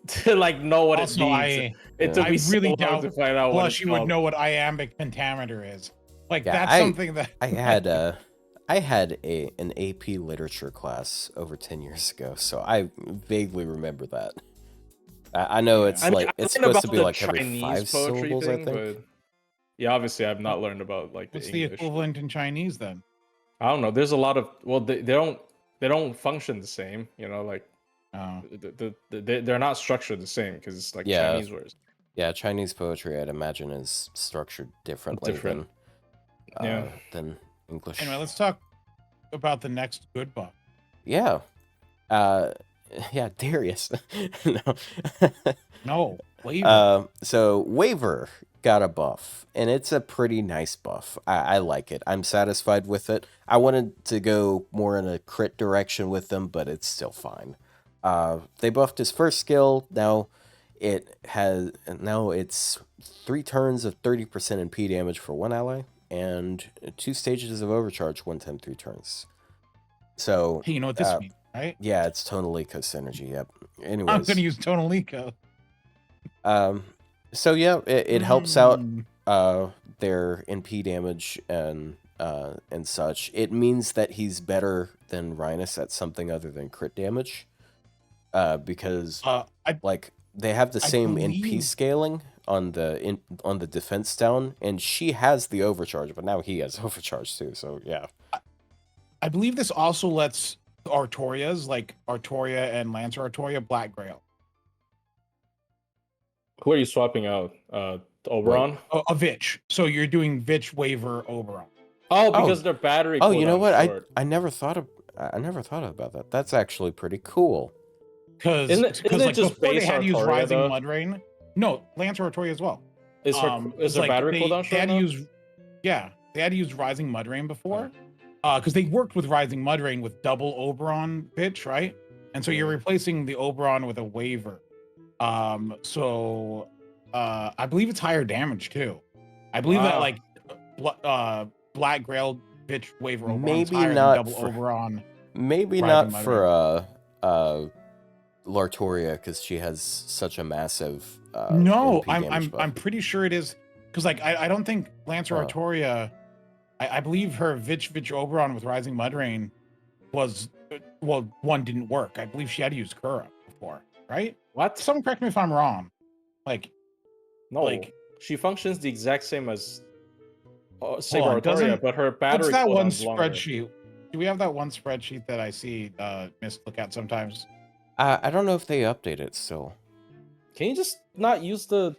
to like know what it means. It took me really long to find out.
Plus, you would know what iambic pentameter is. Like that's something that
I had an AP literature class over 10 years ago, so I vaguely remember that. I know it's it's supposed to be like every 5 syllables, I think.
But yeah, obviously I've not learned about like
what's the equivalent in Chinese then?
I don't know. There's a lot of they don't function the same, you know, like they're not structured the same because it's like Chinese words.
Yeah, Chinese poetry I'd imagine is structured differently than English.
Anyway, let's talk about the next good buff.
Yeah. Yeah, Darius. No.
No, Waver.
So Waver got a buff, and it's a pretty nice buff. I like it. I'm satisfied with it. I wanted to go more in a crit direction with them, but it's still fine. They buffed his first skill. Now it's 3 turns of 30% MP damage for one ally, and 2 stages of overcharge one time 3 turns. So
Hey, you know what this means, right?
yeah, it's Tonal Eco synergy. Yep.
I'm
Anyways,
gonna use Tonal Eco.
so yeah, it helps out
Mm.
their NP damage and such. It means that he's better than Rhinus at something other than crit damage. Because like they have the
I
same NP
believe-
scaling on the defense down, and she has the overcharge, but now he has overcharge too. So yeah.
I believe this also lets Artorias, like Artoria and Lancer Artoria, Black Grail.
Who are you swapping out? Oberon?
A Vich. So you're doing Vich, Waver, Oberon.
Oh, because their battery.
Oh, you know what?
Short.
I never thought about that. That's actually pretty cool.
Because
Isn't it
like
just
before they
base
had to use
Artoria,
Rising
though?
Mudrain. No, Lancer Artoria as well.
Is their
like
battery
they
cooldown short
had to
enough?
use, yeah, they had to use Rising Mudrain before. Because they worked with Rising Mudrain with double Oberon pitch, right? And so you're replacing the Oberon with a Waver. So I believe it's higher damage too. I believe that like Black Grail pitch Waver Oberon is
Maybe
higher
not
than double
for-
Oberon.
Maybe
Rising
not for Lartoria, because she has such a massive
No,
NP damage buff.
I'm pretty sure it is because like I don't think Lancer
Oh.
Artoria. I believe her Vich Oberon with Rising Mudrain was one didn't work. I believe she had to use Kura before, right?
What?
Someone correct me if I'm wrong. Like
No,
like-
she functions the exact same as Saber
on,
Artoria,
doesn't-
but her battery.
what's that one
cooldown's longer.
spreadsheet? Do we have that one spreadsheet that I see Miss look at sometimes?
I don't know if they update it still.
Can you just not use the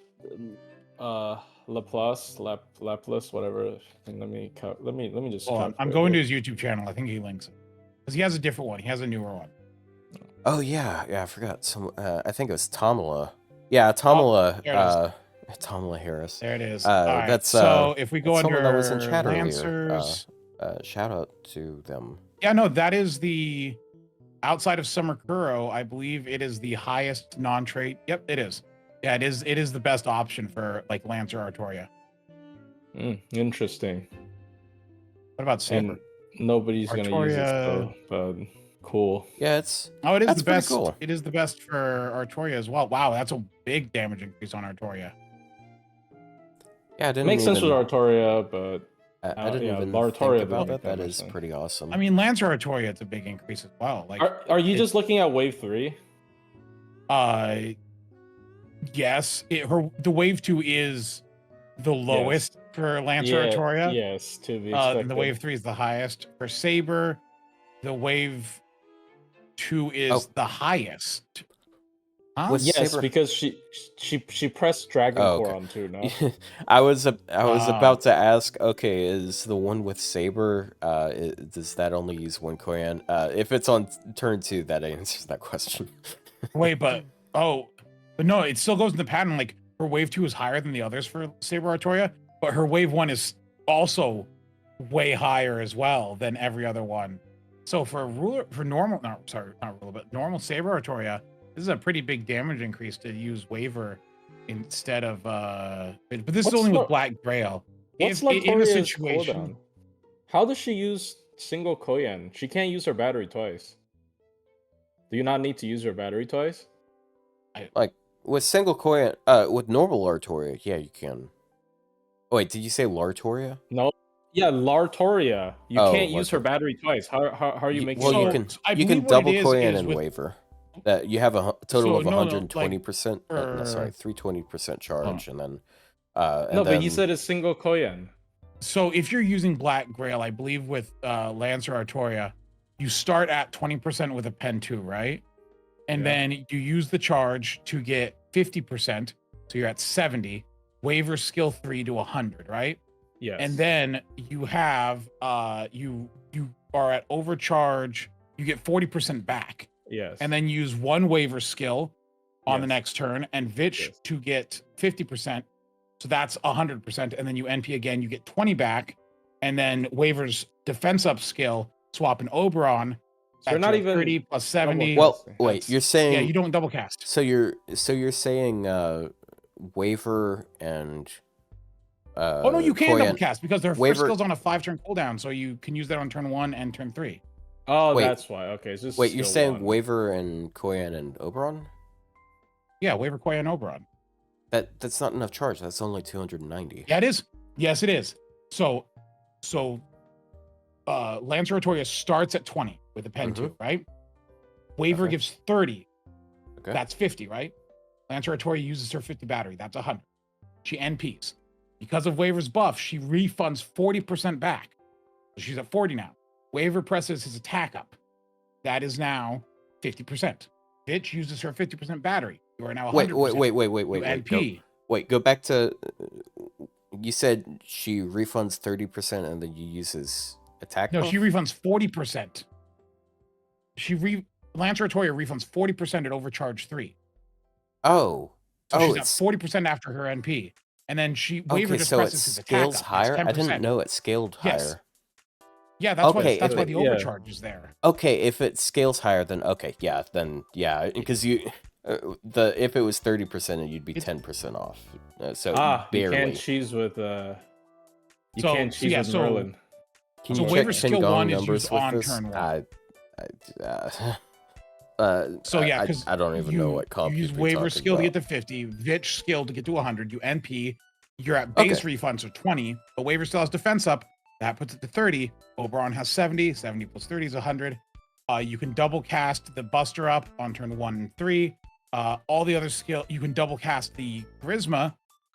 Laplace, whatever? And let me just.
Hold on. I'm
calculate
going to
it.
his YouTube channel. I think he links it because he has a different one. He has a newer one.
Oh yeah, I forgot. I think it was Tomala. Yeah, Tomala.
there it
Tomala Harris.
There it is. All right.
That's
so if we go
that's someone
under
that was in chat earlier.
Lancers,
Shout out to them.
yeah, no, that is the outside of Summer Kuro. I believe it is the highest non-trait. Yep, it is. Yeah, it is. It is the best option for like Lancer Artoria.
Interesting.
What about Saber?
And nobody's gonna use it,
Artoria-
so, but cool.
Yeah, it's
Oh, it is
that's
the
pretty
best.
cool.
It is the best for Artoria as well. Wow, that's a big damage increase on Artoria.
yeah. I didn't
Makes sense
even,
with Artoria, but
I didn't
yeah,
even
Lartoria
think about
doesn't make
that. That
that much
is
sense.
pretty awesome.
I mean, Lancer Artoria, it's a big increase as well. Like,
are you
it-
just looking at wave 3?
Yes, the wave 2 is the lowest for Lancer Artoria.
Yes, to be
And
expected.
the wave 3 is the highest for Saber. The wave 2 is the highest. Huh?
Was
Yes,
Saber-
because she pressed Dragon
Oh,
Core
okay.
on too. No,
I was about to ask. Okay, is the one with Saber? Does that only use one Koyan? If it's on turn 2, that answers that question.
Wait, but no, it still goes in the pattern. Like her wave 2 is higher than the others for Saber Artoria, but her wave 1 is also way higher as well than every other one. So for normal Saber Artoria, this is a pretty big damage increase to use Waver instead of but this is
What's
only
Lar-
with Black Grail.
what's
in a
Lartoria's
situation,
cooldown? How does she use single Koyan? She can't use her battery twice. Do you not need to use your battery twice?
Like with single Koyan, with normal Lartoria, yeah, you can. Oh, wait, did you say Lartoria?
No. Yeah, Lartoria. You
Oh,
can't use her
Lartoria.
battery twice. How are you making?
Well,
So,
you can
I
you
believe
can
what
double
it is
Koyan and
with-
Waver. That you have a total
So,
of
no,
120%. No,
for-
sorry, 320% charge, and then
No, but he said it's single Koyan.
So if you're using Black Grail, I believe with Lancer Artoria, you start at 20% with a pen 2, right? And
Yeah.
then you use the charge to get 50%, so you're at 70. Waver skill 3 to 100, right?
Yes.
And then you have you are at overcharge, you get 40% back.
Yes.
and then use 1 waiver skill on the
Yes.
next turn, and Vitch
Yes.
to get 50%. So that's 100%, and then you NP again, you get 20 back, and then Waver's defense up skill, swap an Oberon.
So we're not even
30 plus 70.
Well,
casting.
wait,
That's-
you're saying
yeah, you don't double cast.
so you're saying Waver and
Oh no, you can
Koyan-
double cast because their
Waver-
first skill's on a 5-turn cooldown, so you can use that on turn 1 and turn 3.
Oh,
Wait.
that's why. Okay, so this
Wait,
is
you're
still
saying
one.
Waver and Koyan and Oberon?
Yeah, Waver, Koya, and Oberon.
That's not enough charge. That's only 290.
Yeah, it is. Yes, it is. So Lancer Artoria starts at 20 with a pen 2, right? Waver
Okay.
gives 30.
Okay.
That's 50, right? Lancer Artoria uses her 50 battery. That's 100. She NPs. Because of Waver's buff, she refunds 40% back. So she's at 40 now. Waver presses his attack up. That is now 50%. Vitch uses her 50% battery. You are now 100%.
Wait.
NP.
Go back to. You said she refunds 30% and then you use his attack.
No,
buff?
she refunds 40%. Lancer Artoria refunds 40% at overcharge 3.
Oh.
So
Oh,
she's at
it's
40% after her NP. And then Waver
okay.
just
So it
presses his attack
scales
up. It's
higher. I
10%.
didn't know it scaled
Yes.
higher.
Yeah, that's
Okay,
that's why the
yeah.
overcharge is there.
Okay, if it scales higher, then okay, yeah, because if it was 30%, you'd be 10% off. So
You
barely.
can't cheese with
So-
can't
so
cheese
yeah,
with
so-
Merlin.
Can
So
you
Waver's
check
skill
Shingon
1 is
numbers
used
with
on
this?
turn 1. So yeah, because
I don't even know what comp
you
you'd
use
be
Waver's
talking
skill to
about.
get to 50, Vitch skill to get to 100. You NP, you're at base
Okay.
refund, so 20. But Waver still has defense up. That puts it to 30. Oberon has 70. 70 plus 30 is 100. You can double cast the Buster up on turn 1 and 3. All the other skill, you can double cast the Charisma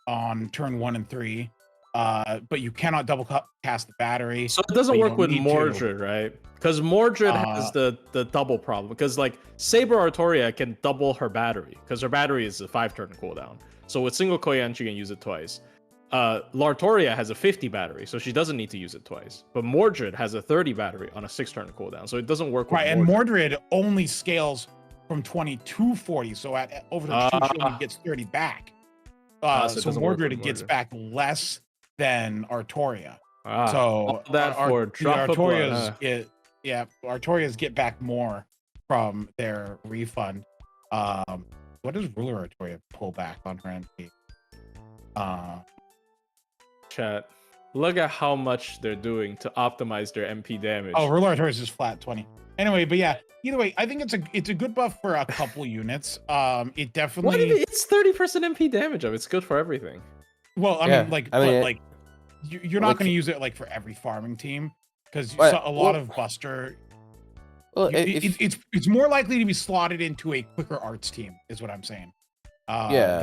on turn 1 and 3. But you cannot double cast the battery.
So it doesn't
but you
work
don't
with
need to.
Mordred, right? Because Mordred has the double problem. Because like Saber Artoria can double her battery because her battery is a 5-turn cooldown. So with single Koyan, she can use it twice. Lartoria has a 50 battery, so she doesn't need to use it twice. But Mordred has a 30 battery on a 6-turn cooldown, so it doesn't work with
Right, and Mordred only scales from 20 to 40, so at overcharge 2, she only gets 30 back.
so it
So
doesn't work
Mordred
with
gets
Mordred.
back less than Artoria. So
all that for drop of blood,
Artorias
huh?
Artorias get back more from their refund. What does Ruler Artoria pull back on her NP?
Chat. Look at how much they're doing to optimize their MP damage.
Oh, Ruler Artoria is just flat 20. Anyway, but yeah, either way, I think it's a good buff for a couple units. It
What
definitely.
if it's 30% MP damage of? It's good for everything.
Well, I
Yeah,
mean, like,
I mean,
but,
it-
like, you're not
like-
going to use it like for every farming team because
Well,
a lot of Buster.
Well,
It's more likely to be slotted into a quicker arts team, is what I'm saying.
Yeah,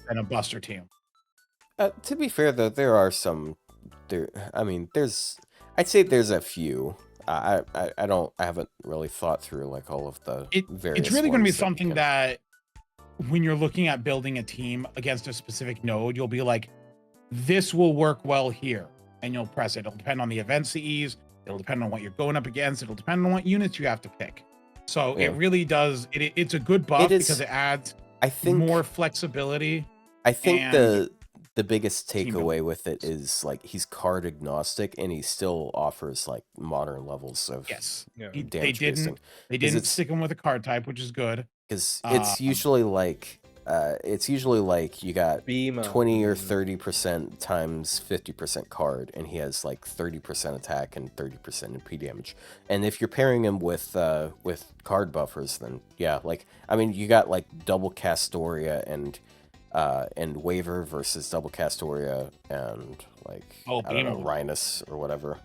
Than a Buster team.
to be fair though, there are some. I'd say there's a few. I haven't really thought through like all of the various.
It's really going to be
ones that you
something
can-
that when you're looking at building a team against a specific node, you'll be like, this will work well here, and you'll press it. It'll depend on the event CEs. It'll depend on what you're going up against. It'll depend on what units you have to pick. So
Yeah.
it really does. It's a good buff
is-
because it adds
I think
more flexibility.
I think
and
the biggest
team
takeaway with it is like he's card agnostic and he still offers like modern levels of
Yes,
Yeah.
they
damage
didn't. They
'Cause
didn't
it's-
stick him with a card type, which is good.
because it's usually like you got
Beam
20 or 30% times 50% card, and he has like 30% attack and 30% MP damage. And if you're pairing him with card buffers, then yeah, like I mean, you got like double Castoria and Waver versus double Castoria and like I don't know,
Beam.
Rhinus or whatever.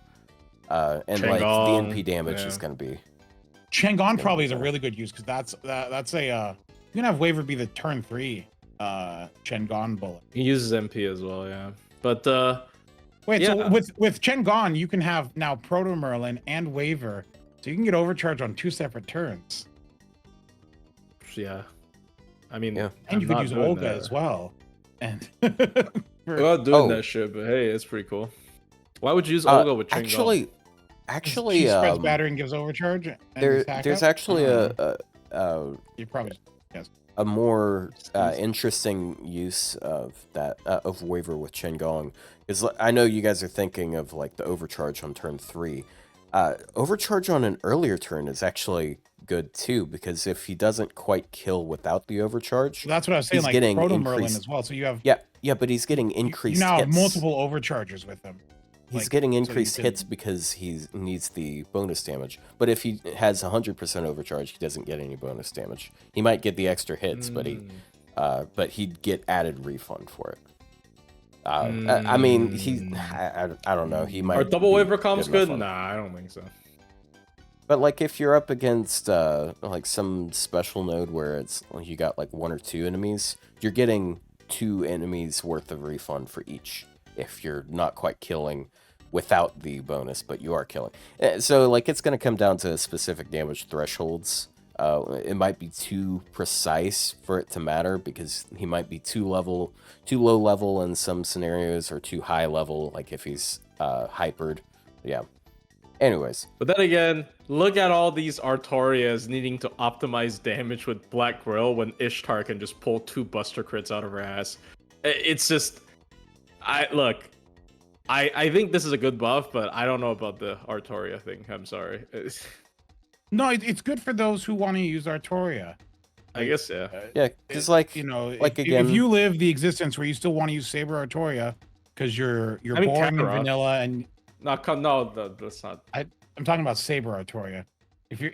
And like the
Chang'an,
NP damage
yeah.
is gonna be
Chang'an probably is a really good use because that's a you can have Waver be the turn 3 Chang'an bullet.
He uses MP as well, yeah. But
Wait,
Yeah.
so with Chang'an, you can have now Proto Merlin and Waver, so you can get overcharge on 2 separate turns,
yeah, I mean,
Yeah.
and
I'm
you could
not
use
doing
Olga
that.
as well. And
I'm not doing
Oh.
that shit, but hey, it's pretty cool. Why would you use
Uh,
Olga with Chang'an?
actually,
She spreads battery and gives overcharge. And
there's actually
you probably yes.
a more
Excuse-
interesting use of that of Waver with Chengong is I know you guys are thinking of like the overcharge on turn 3. Overcharge on an earlier turn is actually good too, because if he doesn't quite kill without the overcharge,
That's what I was saying.
he's
Like
getting
Proto Merlin
increased.
as well. So you have
Yeah, but he's getting
you
increased
now have
hits.
multiple overcharges with him.
He's
Like,
getting
so you
increased
can-
hits because he needs the bonus damage. But if he has 100% overcharge, he doesn't get any bonus damage. He might get the extra hits, but he'd get added refund for it. I mean, I don't know. He might.
Are double
be
waiver comms good?
enough on-
Nah, I don't think so.
But like if you're up against like some special node where it's you got like 1 or 2 enemies, you're getting 2 enemies worth of refund for each. If you're not quite killing without the bonus, but you are killing. So like it's gonna come down to specific damage thresholds. It might be too precise for it to matter because he might be too low level in some scenarios, or too high level, like if he's hypered. Yeah. Anyways.
But then again, look at all these Artorias needing to optimize damage with Black Grill when Ishtar can just pull 2 Buster Crits out of her ass. It's just, I think this is a good buff, but I don't know about the Artoria thing. I'm sorry.
No, it's good for those who want to use Artoria.
I guess, yeah.
Yeah, because like
if
again,
you live the existence where you still want to use Saber Artoria because you're
I mean,
boring
Kakarot.
and vanilla, and
That's not.
I'm talking about Saber Artoria. If you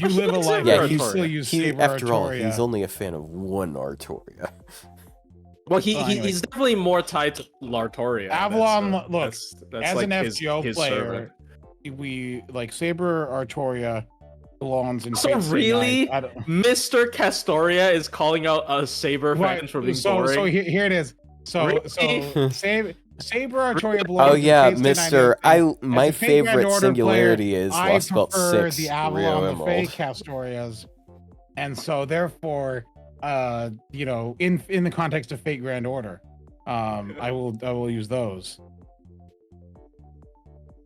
live a life
Yeah,
where you
he's-
still use
he
Saber
after all,
Artoria,
he's only a fan of one Artoria.
Well,
anyway.
he's definitely more tied to Lartoria.
Avalon,
That's,
look,
that's
as
like
an FGO
his
player,
servant.
we like Saber Artoria belongs in.
So
Fate Stay
really,
Night. I don't-
Mr. Castoria is calling out a Saber
Right,
fan for being
so
boring.
here it is. So
Really?
Saber Artoria belongs.
Oh
in
yeah,
Fate Stay Night
Mister.
As
My
a Fate Grand
favorite
Order
singularity
player,
is
I
Lost Belt
prefer
6.
the
Rio
Avalon, the
Emerald.
Fate Castorias, and so therefore, in the context of Fate Grand Order, I will use those.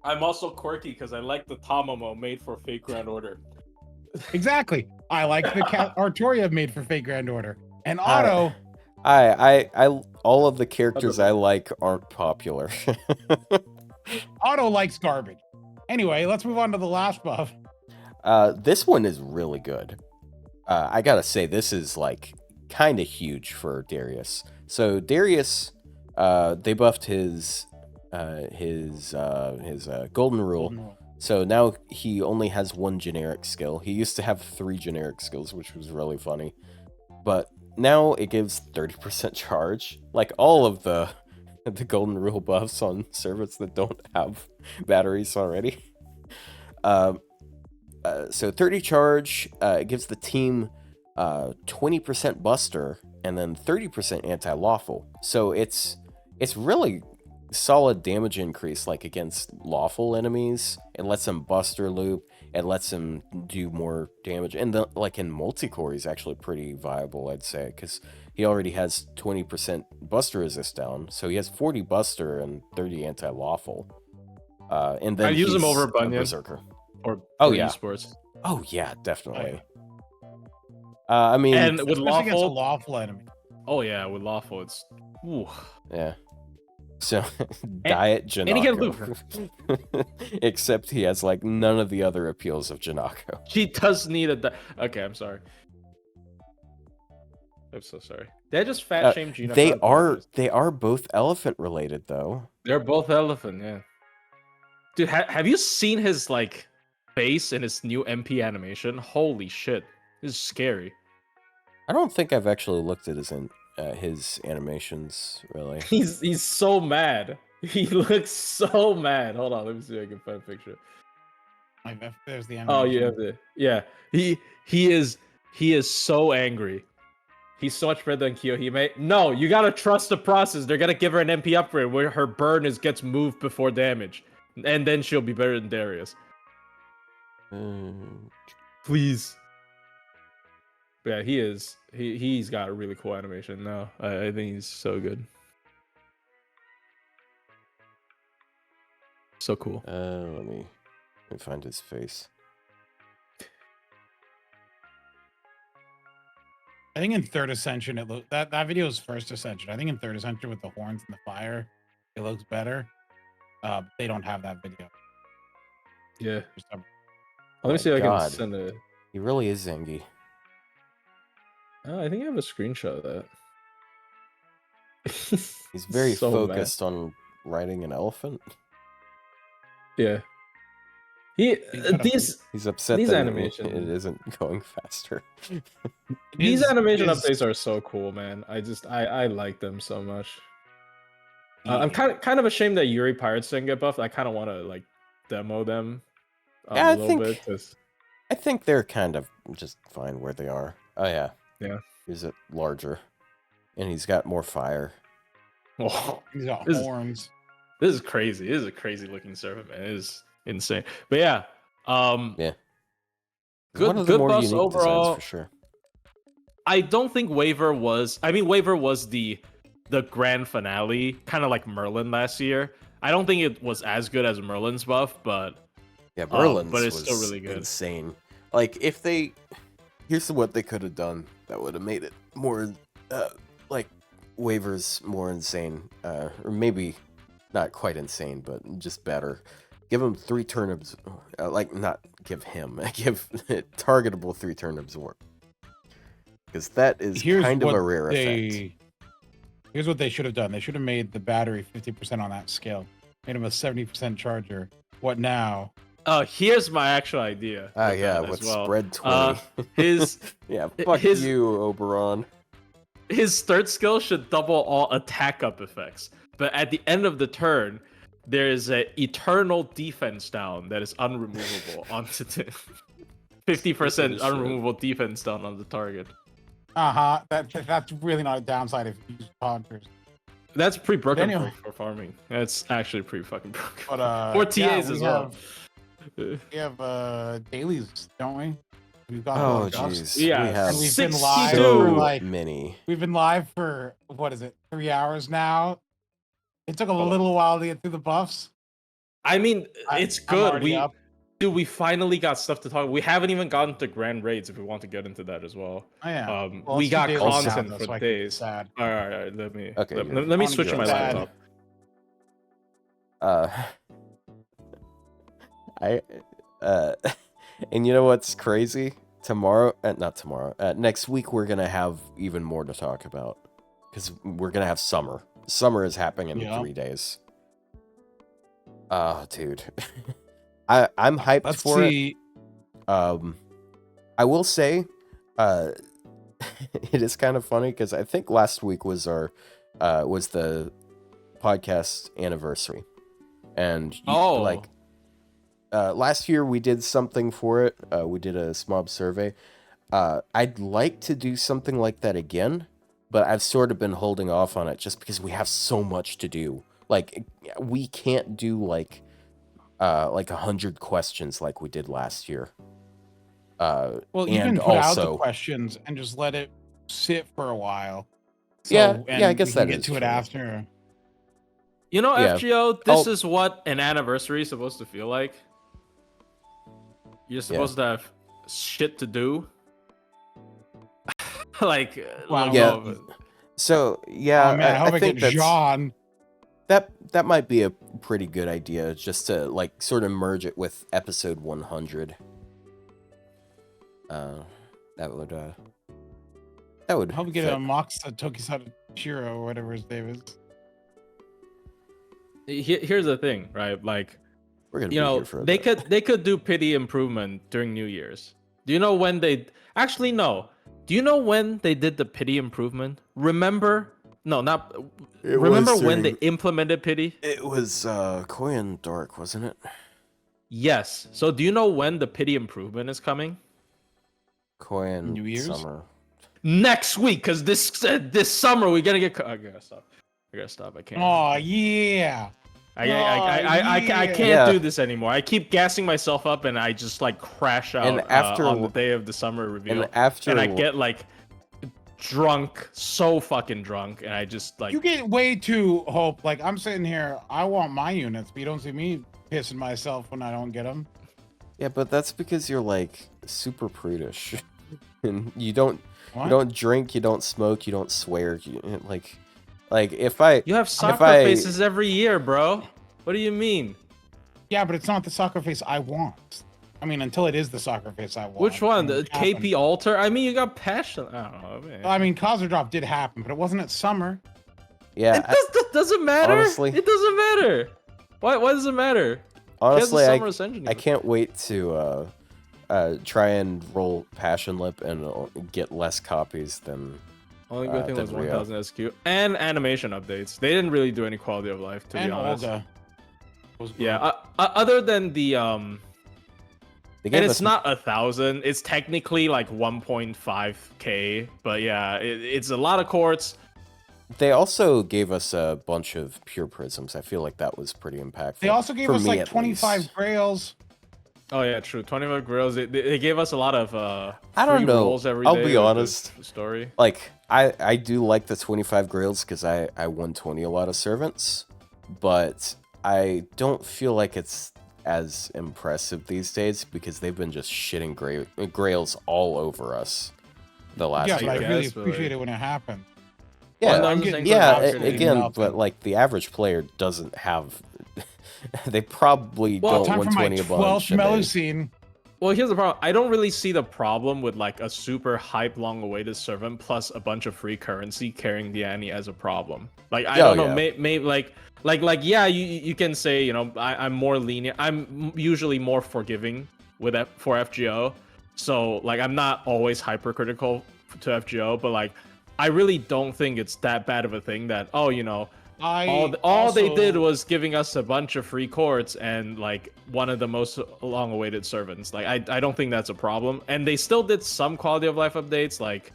I'm also quirky because I like the Tamamo made for Fake Grand Order.
Exactly. I like the Artoria made for Fate Grand Order, and Otto.
I all of the characters I like aren't popular.
Otto likes garbage. Anyway, let's move on to the last buff.
This one is really good. I gotta say, this is like kind of huge for Darius. So Darius, they buffed his golden rule. So now he only has 1 generic skill. He used to have 3 generic skills, which was really funny. But now it gives 30% charge. Like all of the golden rule buffs on servers that don't have batteries already. So 30 charge, it gives the team 20% buster and then 30% anti-lawful. So it's really solid damage increase, like against lawful enemies. It lets him buster loop. It lets him do more damage, and like in multi-core, he's actually pretty viable, I'd say, because he already has 20% buster resist down, so he has 40 buster and 30 anti-lawful. And then
I'd use him
he's
over
a
Bunyan.
berserker.
Or
yeah.
esports.
Oh yeah, definitely. I mean,
And with
Especially against a
lawful,
lawful enemy.
oh yeah, with lawful, it's ooh.
yeah. So diet
and he can
Janako. Except he has like none of the other appeals of Janako.
She does need a. Okay, I'm sorry. I'm so sorry. Did I just fat shame Gina?
They are both elephant related though.
They're both elephant, yeah. Dude, have you seen his like face in his new MP animation? Holy shit, this is scary.
I don't think I've actually looked at his animations really.
He's so mad. He looks so mad. Hold on, let me see if I can find a picture.
There's the animation.
Oh yeah. He is so angry. He's so much better than Kiyohime. No, you gotta trust the process. They're gonna give her an MP upgrade where her burn gets moved before damage, and then she'll be better than Darius. Please. But yeah, he's got a really cool animation now. I think he's so good. So cool.
Let me Let me find his face.
I think in third ascension it look that video is first ascension. I think in third ascension with the horns and the fire, it looks better. They don't have that video.
Yeah.
For some-
Let me see if I can
God.
send it.
He really is Zangy.
Oh, I think I have a screenshot of that.
He's very
So mad.
focused on riding an elephant.
Yeah. He
got a-
these
He's upset
These
that
animation-
it isn't going faster.
these animation
is-
updates are so cool, man. I like them so much. I'm kind of ashamed that Yuri Pirates didn't get buffed. I kind of want to like demo them
Yeah, I
a little
think-
bit. 'Cause...
I think they're kind of just fine where they are. Oh yeah.
Yeah.
He's it larger. And he's got more fire.
Oh,
He's got
This is-
horns.
this is crazy. This is a crazy looking servant, man. It is insane. But yeah,
Yeah.
Good-
One of the
good
more
buffs
unique
overall.
designs for sure.
I don't think Waver was. I mean, Waver was the grand finale, kind of like Merlin last year. I don't think it was as good as Merlin's buff, but
Yeah, Merlin's
but it's
was
still really good.
insane. Like, if they... Here's what they could have done that would have made it more, like, Waver's more insane. Or maybe not quite insane, but just better. Give him 3 turn like, not give him. Give targetable 3 turn absorb. Because that is kind of a rare effect.
Here's what they should have done. They should have made the battery 50% on that scale. Made him a 70% charger. What now?
here's my actual idea.
Ah,
with
yeah,
that as
with
well.
spread 20.
His
Yeah, fuck
his-
you, Oberon.
his third skill should double all attack up effects, but at the end of the turn, there is an eternal defense down that is unremovable onto the 50%
shit.
unremovable defense down on the target.
That's really not a downside if you use contours.
That's pretty broken
Anyway.
for farming. That's actually pretty fucking broken.
But
For TAs as well.
We have dailies, don't we? We've got
Oh,
buffs.
jeez.
Yeah,
we have
And we've been
62.
live
so
for like
many.
we've been live for what is it, 3 hours now? It took a
Hold on.
little while to get through the buffs.
I mean, it's
I'm
good.
already up.
We finally got stuff to talk. We haven't even gotten to grand raids if we want to get into that as well.
Oh yeah. Well,
We
let's do
got
dailies now,
content
though,
for
so I can be
days.
sad.
All right. Let me
Okay,
let,
you're
let me
on
switch to my
good.
laptop.
And you know what's crazy? Tomorrow, not tomorrow, next week we're gonna have even more to talk about. Because we're gonna have summer. Summer is happening in
Yeah.
3 days. Oh, dude. I'm hyped
Let's
for it.
see.
I will say, it is kind of funny because I think last week was was the podcast anniversary, and like last year we did something for it. We did a SMOB survey. I'd like to do something like that again, but I've sort of been holding off on it just because we have so much to do. Like, we can't do like 100 questions like we did last year.
Well, you
and
can put out
also-
the questions and just let it sit for a while.
Yeah,
and
I guess
we can
that
get
is
to it
true.
after.
You know,
Yeah.
FGO, this
I'll-
is what an anniversary is supposed to feel like. You're supposed to have shit to do. like,
Wow.
let
Yeah.
go of it.
So yeah,
Oh man, I hope I
think
get Jean.
that might be a pretty good idea, just to like sort of merge it with episode 100. That would
I hope we get
fit.
a Moxa Tokisada Shiro or whatever his name is.
Here's the thing, right? Like,
We're gonna
you
be
know,
here for a
they
bit.
could do pity improvement during New Year's. Do you know when they actually no? Do you know when they did the pity improvement? Remember? No, not.
It
Remember
was
when they
during-
implemented pity?
It was Koyan Dark, wasn't it?
Yes. So do you know when the pity improvement is coming?
Koyan
New Year's?
Summer.
Next week, because this summer we're gonna get. I gotta stop. I can't.
Oh yeah.
I can't
Yeah.
do this anymore. I keep gassing myself up, and I just like crash out
And after-
on the day of the summer reveal.
And after
I get like drunk, so fucking drunk, and I just like.
You get way too hope. Like I'm sitting here, I want my units, but you don't see me pissing myself when I don't get them.
Yeah, but that's because you're like super prudish, and you don't
What?
drink, you don't smoke, you don't swear. Like if I
You have
if
soccer
I
faces every year, bro. What do you mean?
Yeah, but it's not the soccer face I want. I mean, until it is the soccer face I want.
Which one? The
Happened.
KP Alter? I mean, you got passion. I don't know. Man.
I mean, Cosmo Drop did happen, but it wasn't at summer.
yeah,
Doesn't matter.
honestly-
It doesn't matter. Why does it matter?
honestly
Summer Ascension
I
even.
can't wait to try and roll Passion Lip and get less copies than
Only good thing
than
was
Ryou.
1000 SQ and animation updates. They didn't really do any quality of life, to
And
be honest.
Olga was good.
Yeah, other than the
They gave
and it's
us
not 1000. It's technically like 1.5k, but yeah, it's a lot of quartz.
They also gave us a bunch of pure prisms. I feel like that was pretty impactful.
They also gave
for
us
me,
like
at
25
least.
grails.
Oh yeah, true. 25 grills. They gave us a lot of
I don't
free
know.
rolls every
I'll
day
be
with the
honest.
Story.
Like I do like the 25 grails because I 120 a lot of servants, but I don't feel like it's as impressive these days because they've been just shitting grails all over us the last
Yeah, but
year.
I really
guess, but,
appreciate
like-
it when it happened.
Yeah,
Well,
I'm
I'm
getting
saying
yeah.
absolutely
Again,
nothing.
but like the average player doesn't have. They probably
Well,
don't
time for my
120 a bunch.
12th
and they-
Melusine.
Well, here's the problem. I don't really see the problem with like a super hype, long-awaited servant plus a bunch of free currency carrying the Annie as a problem. Like I
Oh,
don't know,
yeah.
maybe like yeah, you can say I'm more lenient. I'm usually more forgiving with for FGO, so like I'm not always hypercritical to FGO, but like I really don't think it's that bad of a thing that all they did was giving us a bunch of free courts and like one of the most long-awaited servants. Like I don't think that's a problem, and they still did some quality of life updates, like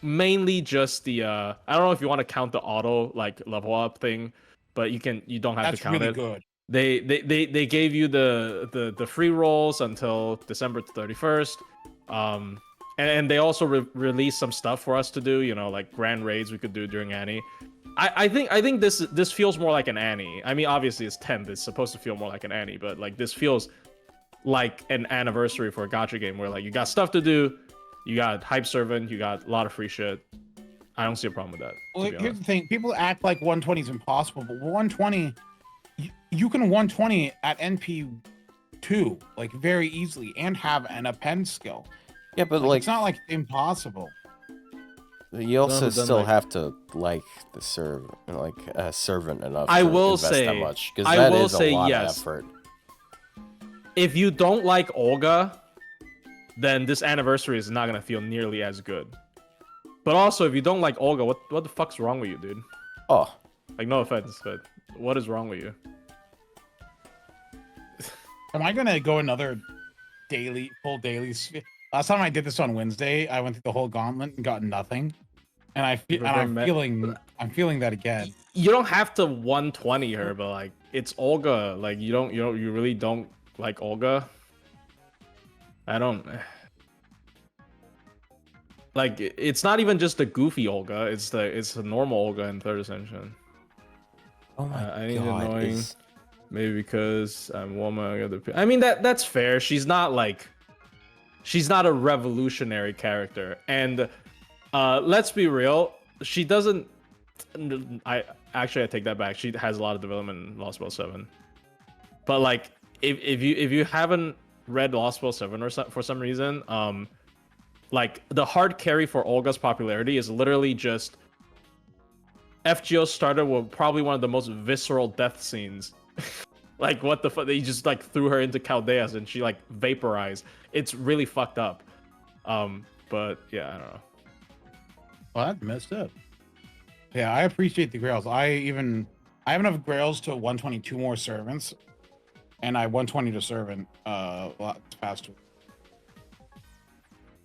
mainly just the I don't know if you want to count the auto like level up thing, but you don't have
That's
to count
really
it.
good.
They gave you the free rolls until December 31st. And they also released some stuff for us to do, like grand raids we could do during Annie. I think this feels more like an Annie. I mean, obviously it's 10th, it's supposed to feel more like an Annie, but like this feels like an anniversary for a gacha game where like you got stuff to do, you got hype servant, you got a lot of free shit. I don't see a problem with that.
Well,
to be
here's
honest.
the thing: people act like 120 is impossible, but 120, you can 120 at NP2 like very easily and have an append skill.
Yeah, but
Like,
like
it's not like impossible.
you also
who's done,
still
like-
have to like the servant enough.
I
to
will
invest
say-
that much because
I
that
will
is a
say
lot
yes.
of effort.
If you don't like Olga, then this anniversary is not gonna feel nearly as good. But also, if you don't like Olga, what the fuck's wrong with you, dude?
Oh,
Like, no offense, but what is wrong with you?
Am I gonna go another full daily? Last time I did this on Wednesday, I went through the whole gauntlet and got nothing, and I'm feeling that again.
You don't have to 120 her, but like it's Olga. Like you really don't like Olga. I don't. Like it's not even just the goofy Olga. It's the normal Olga in third ascension.
oh my
I need
god!
annoying. Maybe because I'm a woman. I mean that's fair. She's not a revolutionary character, and let's be real. She doesn't. I take that back. She has a lot of development in Lost Ball 7. But like, if you haven't read Lost Ball 7 for some reason, like the hard carry for Olga's popularity is literally just FGO started with probably one of the most visceral death scenes. Like what the fuck? They just like threw her into Chaldeas and she like vaporized. It's really fucked up. But yeah, I don't know.
Well, that's messed up. Yeah, I appreciate the grails. I have enough grails to 122 more servants, and I 120 to servant past week.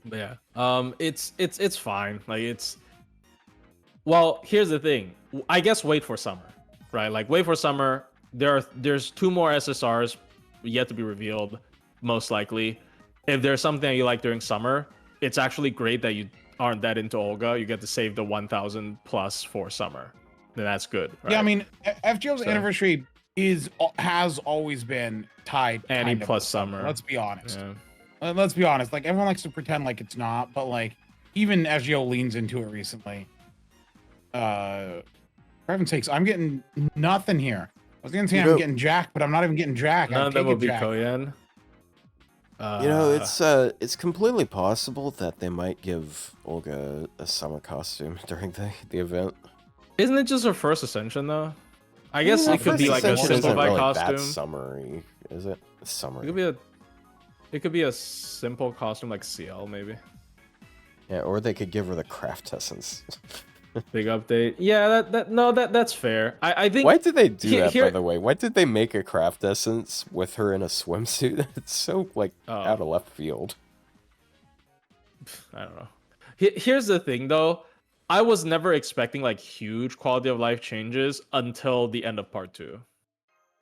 But yeah, it's fine. Like it's. Well, here's the thing. I guess wait for summer, right? Like wait for summer. There's 2 more SSRs yet to be revealed, most likely. If there's something that you like during summer, it's actually great that you aren't that into Olga. You get to save the 1,000 plus for summer. Then that's good. Right?
Yeah, I mean, FGO's
So-
anniversary has always been tied
Annie
kind of
plus
to summer.
summer.
Let's be honest.
Yeah.
Let's be honest. Like everyone likes to pretend like it's not, but like even FGO leans into it recently. For heaven's sakes, I'm getting nothing here. I was gonna say I'm getting jack, but I'm not even getting jack.
None
I'm
of them
taking
will be
jack.
Koyan.
It's completely possible that they might give Olga a summer costume during the event.
Isn't it just her first ascension though? I guess it could
First
be like a
Ascension isn't
simplified
really
costume.
that summery, is it? Summery.
It could be a simple costume like CL maybe.
Yeah, or they could give her the craft essence.
Big update. Yeah, that's fair. I think.
Why did they do that,
here-
by the way? Why did they make a craft essence with her in a swimsuit? It's so, like, out of left field.
I don't know. Here's the thing, though. I was never expecting, like, huge quality of life changes until the end of part 2.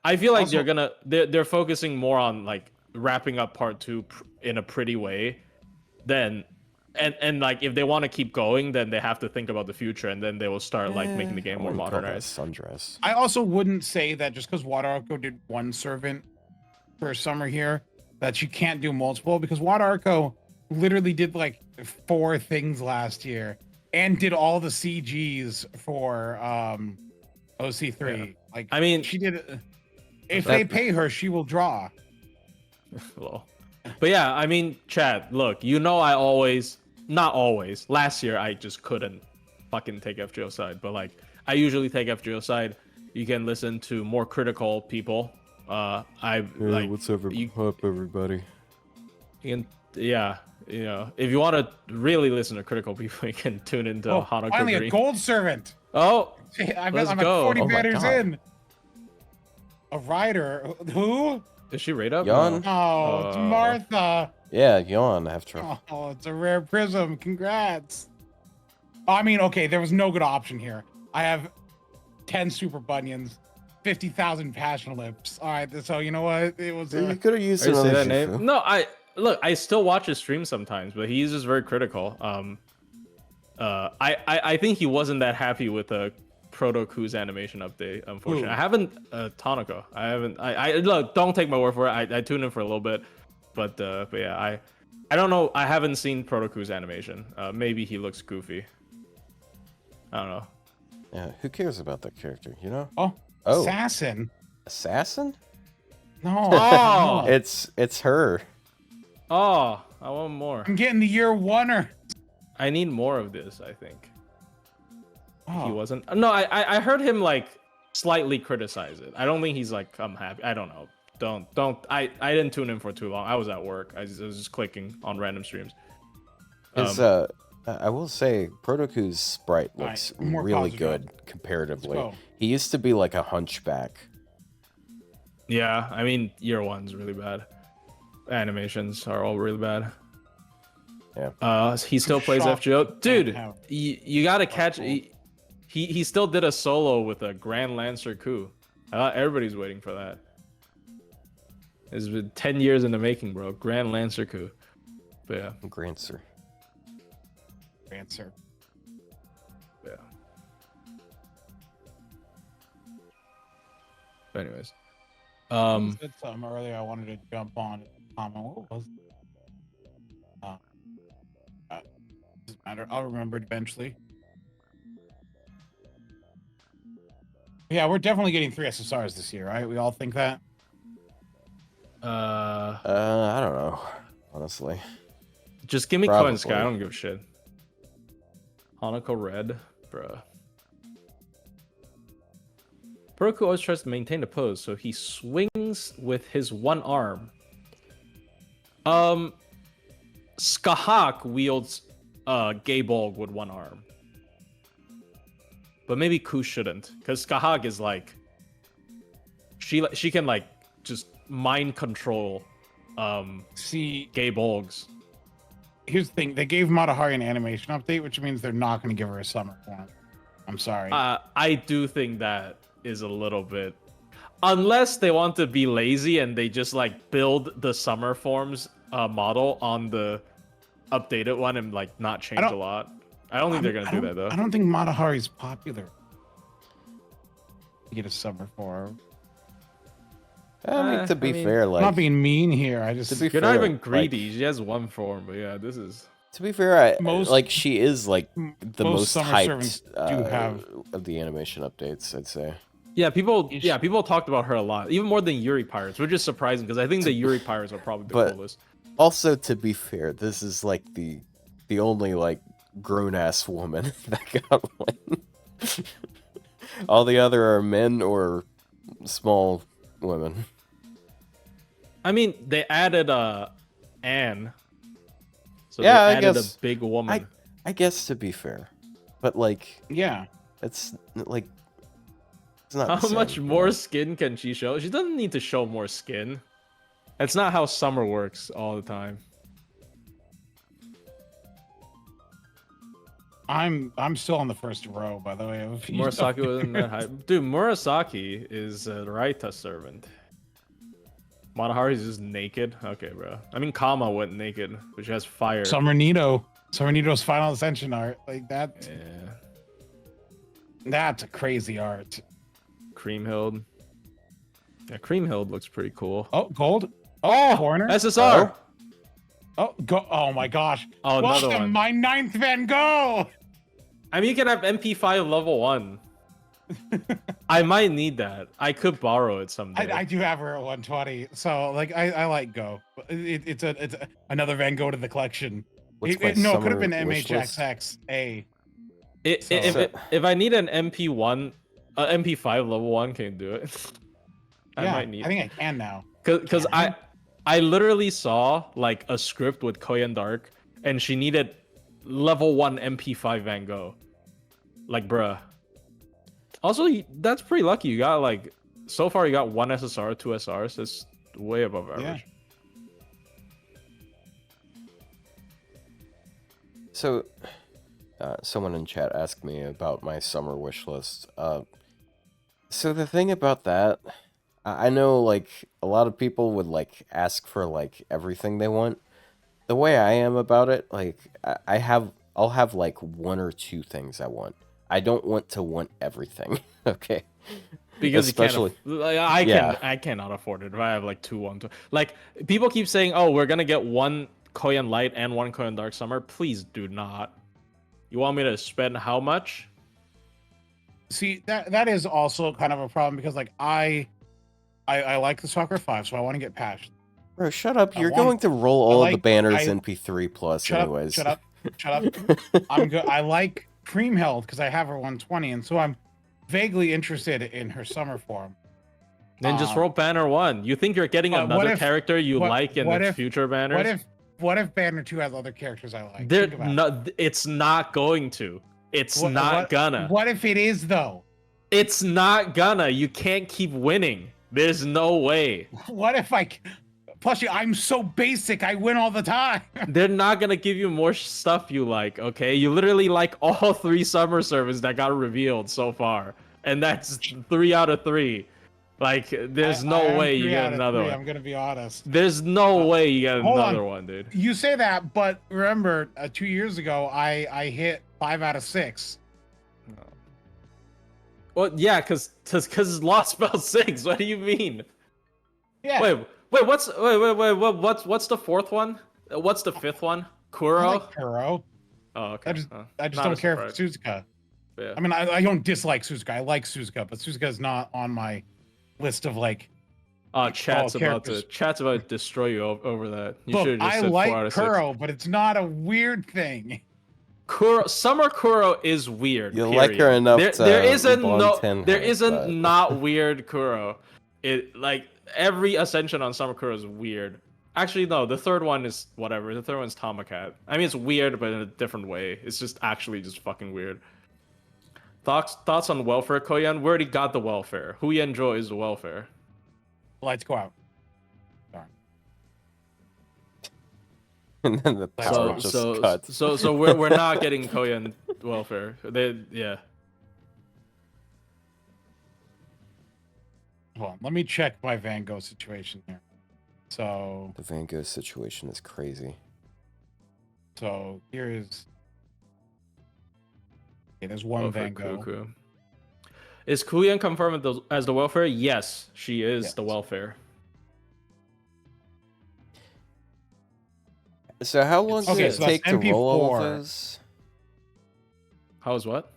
I feel like
Also-
they're focusing more on, like, wrapping up part 2 in a pretty way than... And like, if they want to keep going, then they have to think about the future, and then they will start, like, making the game more modernized.
Sundress.
I also wouldn't say that just because Water Arco did one servant for summer here, that she can't do multiple, because Water Arco literally did like 4 things last year and did all the CGs for OC3.
Yeah.
Like,
I mean,
she did. If they pay her, she will draw.
Well, but yeah, I mean, Chad, look, not always. Last year, I just couldn't fucking take FGO side, but like, I usually take FGO side. You can listen to more critical people.
What's up, everybody?
You can, yeah, you know, if you want to really listen to critical people, you can tune into Hanako
Finally,
Green.
a gold servant.
Oh,
I'm
let's
like
go.
40
Oh my
batters
God.
in. A rider. Who?
is she right up?
Yawn?
No.
Oh, it's Martha.
Yeah, yawn. I have trouble.
Oh, it's a rare prism. Congrats. I mean, okay, there was no good option here. I have 10 super bunions, 50,000 passion lips. All right, so you know what? It was.
You could have used
Are you saying
another
that name?
Shifu.
No, I still watch his stream sometimes, but he's just very critical. I think he wasn't that happy with the Proto Ku's animation update. Unfortunately,
Ooh.
I haven't Tanaka. I look. Don't take my word for it. I tuned in for a little bit, but yeah, I don't know. I haven't seen Proto Ku's animation. Maybe he looks goofy. I don't know.
Yeah, who cares about that character, you know?
Oh,
Oh.
assassin.
Assassin?
No.
Oh.
no.
It's her.
Oh, I want more.
I'm getting the year oneer.
I need more of this. I think.
Oh.
He wasn't. No, I heard him like slightly criticize it. I don't think he's like I'm happy. I don't know. Don't. I didn't tune in for too long. I was at work. I was just clicking on random streams.
I will say, Protoku's sprite
All
looks
right, more
really
positive.
good comparatively.
Let's go.
He used to be like a hunchback.
Yeah, I mean year one's really bad. Animations are all really bad.
Yeah.
He still plays
shocked
FGO, dude.
how-
You gotta catch.
cool.
He still did a solo with a Grand Lancer coup. I thought everybody's waiting for that. It's been 10 years in the making, bro. Grand Lancer coup. But yeah,
Grancer.
Answer.
yeah. But anyways,
Said something earlier. I wanted to jump on and comment. What was? Doesn't matter. I'll remember it eventually. Yeah, we're definitely getting 3 SSRs this year, right? We all think that.
I don't know, honestly.
just give me
Probably.
coins, guy. I don't give a shit. Hanako red, bruh. Proku always tries to maintain the pose, so he swings with his one arm. Skahak wields Gaybolg with one arm. But maybe Ku shouldn't, because Skahak is like she can like just mind control
See,
Gaybolgs.
here's the thing. They gave Matahari an animation update, which means they're not going to give her a summer form. I'm sorry.
I do think that is a little bit, unless they want to be lazy and they just like build the summer forms model on the updated one and like not change a lot. I don't think they're gonna do that though.
I don't think Matahari's popular. Get a summer form.
I mean, to be fair,
I'm
like
not being mean here. I just
to be
You're
fair,
not even
like,
greedy. She has one form, but yeah, this is.
to be fair,
Most-
like she is like the
most
most
summer servants
hyped
do have.
of the animation updates, I'd say.
Yeah, people.
Is-
Yeah, people talked about her a lot, even more than Yuri Pirates, which is surprising because I think the Yuri Pirates are probably the
But-
coolest.
Also, to be fair, this is like the only like grown ass woman that got one. All the other are men or small women.
I mean, they added Anne. So
Yeah,
they
I
added
guess-
a big woman.
I guess to be fair, but like
Yeah.
it's like it's not.
How
the same,
much
you
more
know?
skin can she show? She doesn't need to show more skin. That's not how summer works all the time.
I'm still on the first row, by the way. Of
Murasaki wasn't that hype. Dude, Murasaki is a Raita servant. Matahari's just naked. Okay, bro. I mean, Kama went naked, but she has fire.
Summer Nito's Final Ascension art. Like that.
Yeah.
That's a crazy art.
Creamhild. Yeah, Creamhild looks pretty cool.
Oh, gold. Oh, corner.
SSR.
Oh, go. Oh my gosh.
Oh, another
Welcome,
one.
my 9th Van Gogh.
I mean, you can have MP5 level 1. I might need that. I could borrow it someday.
I do have her at 120, so like I like Go. It's another Van Gogh to the collection.
What's my
No, it could have been
summer wish list?
MHXXA.
If I need an MP1, MP5 level 1, can you do it? I
Yeah,
might need.
I think I can now.
Because I literally saw like a script with Koyan Dark, and she needed level 1 MP5 Van Gogh. Like, bruh. Also, that's pretty lucky. You got like, so far you got 1 SSR, 2 SRs. That's way above average.
So, someone in chat asked me about my summer wish list. So the thing about that, I know like a lot of people would like ask for like everything they want. The way I am about it, like I'll have like 1 or 2 things I want. I don't want to want everything. Okay.
Because
Especially-
you can't. I cannot afford it. If I have like 2, 1, 2. Like people keep saying, "Oh, we're gonna get 1 Koyan Light and 1 Koyan Dark Summer." Please do not. You want me to spend how much?
See, that is also kind of a problem because like I like the Soccer 5, so I want to get patched.
Bro, shut up.
I
You're
want-
going to roll all of the
like-
banners
I-
in P3 plus
Shut
anyways.
up! Shut up! I'm good. I like Creamhild because I have her 120, and so I'm vaguely interested in her summer form.
Then just roll banner 1. You think you're getting
but what
another
if-
character you
what-
like in
what
the
if-
future banners?
What if Banner 2 has other characters I like?
They're
Think about it.
not. It's not going to. It's
What-
not
what-
gonna.
What if it is though?
It's not gonna. You can't keep winning. There's no way.
What if Plus, I'm so basic. I win all the time.
They're not gonna give you more stuff you like. Okay, you literally like all 3 summer servers that got revealed so far, and that's 3 out of 3. Like, there's
I
no
am
way you
3
get
out of
another
3,
one.
I'm gonna be honest.
There's no way you get
hold on.
another one, dude.
You say that, but remember, 2 years ago, I hit 5 out of 6.
Well, yeah, cause Lost Spell 6. What do you mean?
Yeah.
Wait, what's the 4th one? What's the 5th one? Kuro?
I like Kuro.
Oh, okay.
I just
not
don't
a
care for
surprise.
Suzuka.
Yeah.
I mean, I don't dislike Suzuka. I like Suzuka, but Suzuka is not on my list of like.
Chat's about
characters.
to destroy you over that. You
Look,
should have just
I
said 4 out
like
of 6.
Kuro, but it's not a weird thing.
Summer Kuro is weird.
You like her
period.
enough
there
to
isn't
bond 10
there
her,
isn't
but-
not weird Kuro. It like every ascension on Summer Kuro is weird. Actually, no, the 3rd one is whatever. The 3rd one's Tomacat. I mean, it's weird, but in a different way. It's just actually just fucking weird. Thoughts on welfare, Koyan? We already got the welfare. Who you enjoy is the welfare.
Lights go out.
And then the power just cuts.
So we're not getting Koyan welfare. Yeah.
Hold on, let me check my Van Gogh situation here. So
The Van Gogh situation is crazy.
here is. Okay, there's one
Welfare
Van Gogh.
Cuckoo. Is Koyan confirmed as the welfare? Yes, she is
Yes.
the welfare.
So how long did
Okay,
it
so that's
take to roll all of
MP4.
those?
How's what?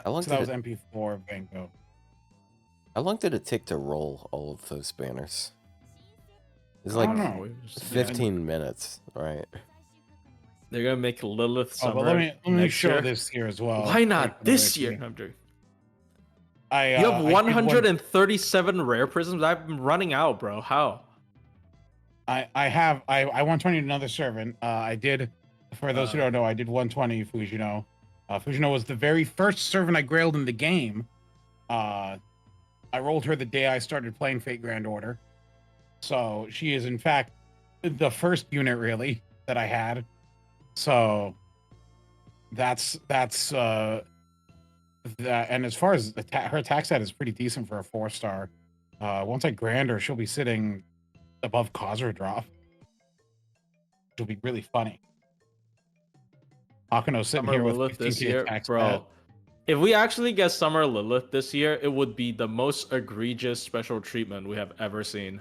How long
So that
did
was
it?
MP4 Banco.
How long did it take to roll all of those banners? It's
I
like
don't know.
15 minutes, right?
They're gonna make Lilith
Oh,
Summer
but let me
next
show
year.
this here as well.
Why not this year? I'm joking. You have
I did
137 rare prisms. I'm running out, bro. How?
I 120 another servant. I did, for those who don't know, I did 120 Fujino. Fujino was the very first servant I grailed in the game. I rolled her the day I started playing Fate Grand Order. So she is in fact the first unit really that I had. So that's that. And as far as her attack stat is pretty decent for a 4-star. Once I grand her, she'll be sitting above Khazra drop. It'll be really funny. Akano sitting
Summer
here with
Lilith this
15k
year,
attack
bro.
stat.
If we actually get Summer Lilith this year, it would be the most egregious special treatment we have ever seen.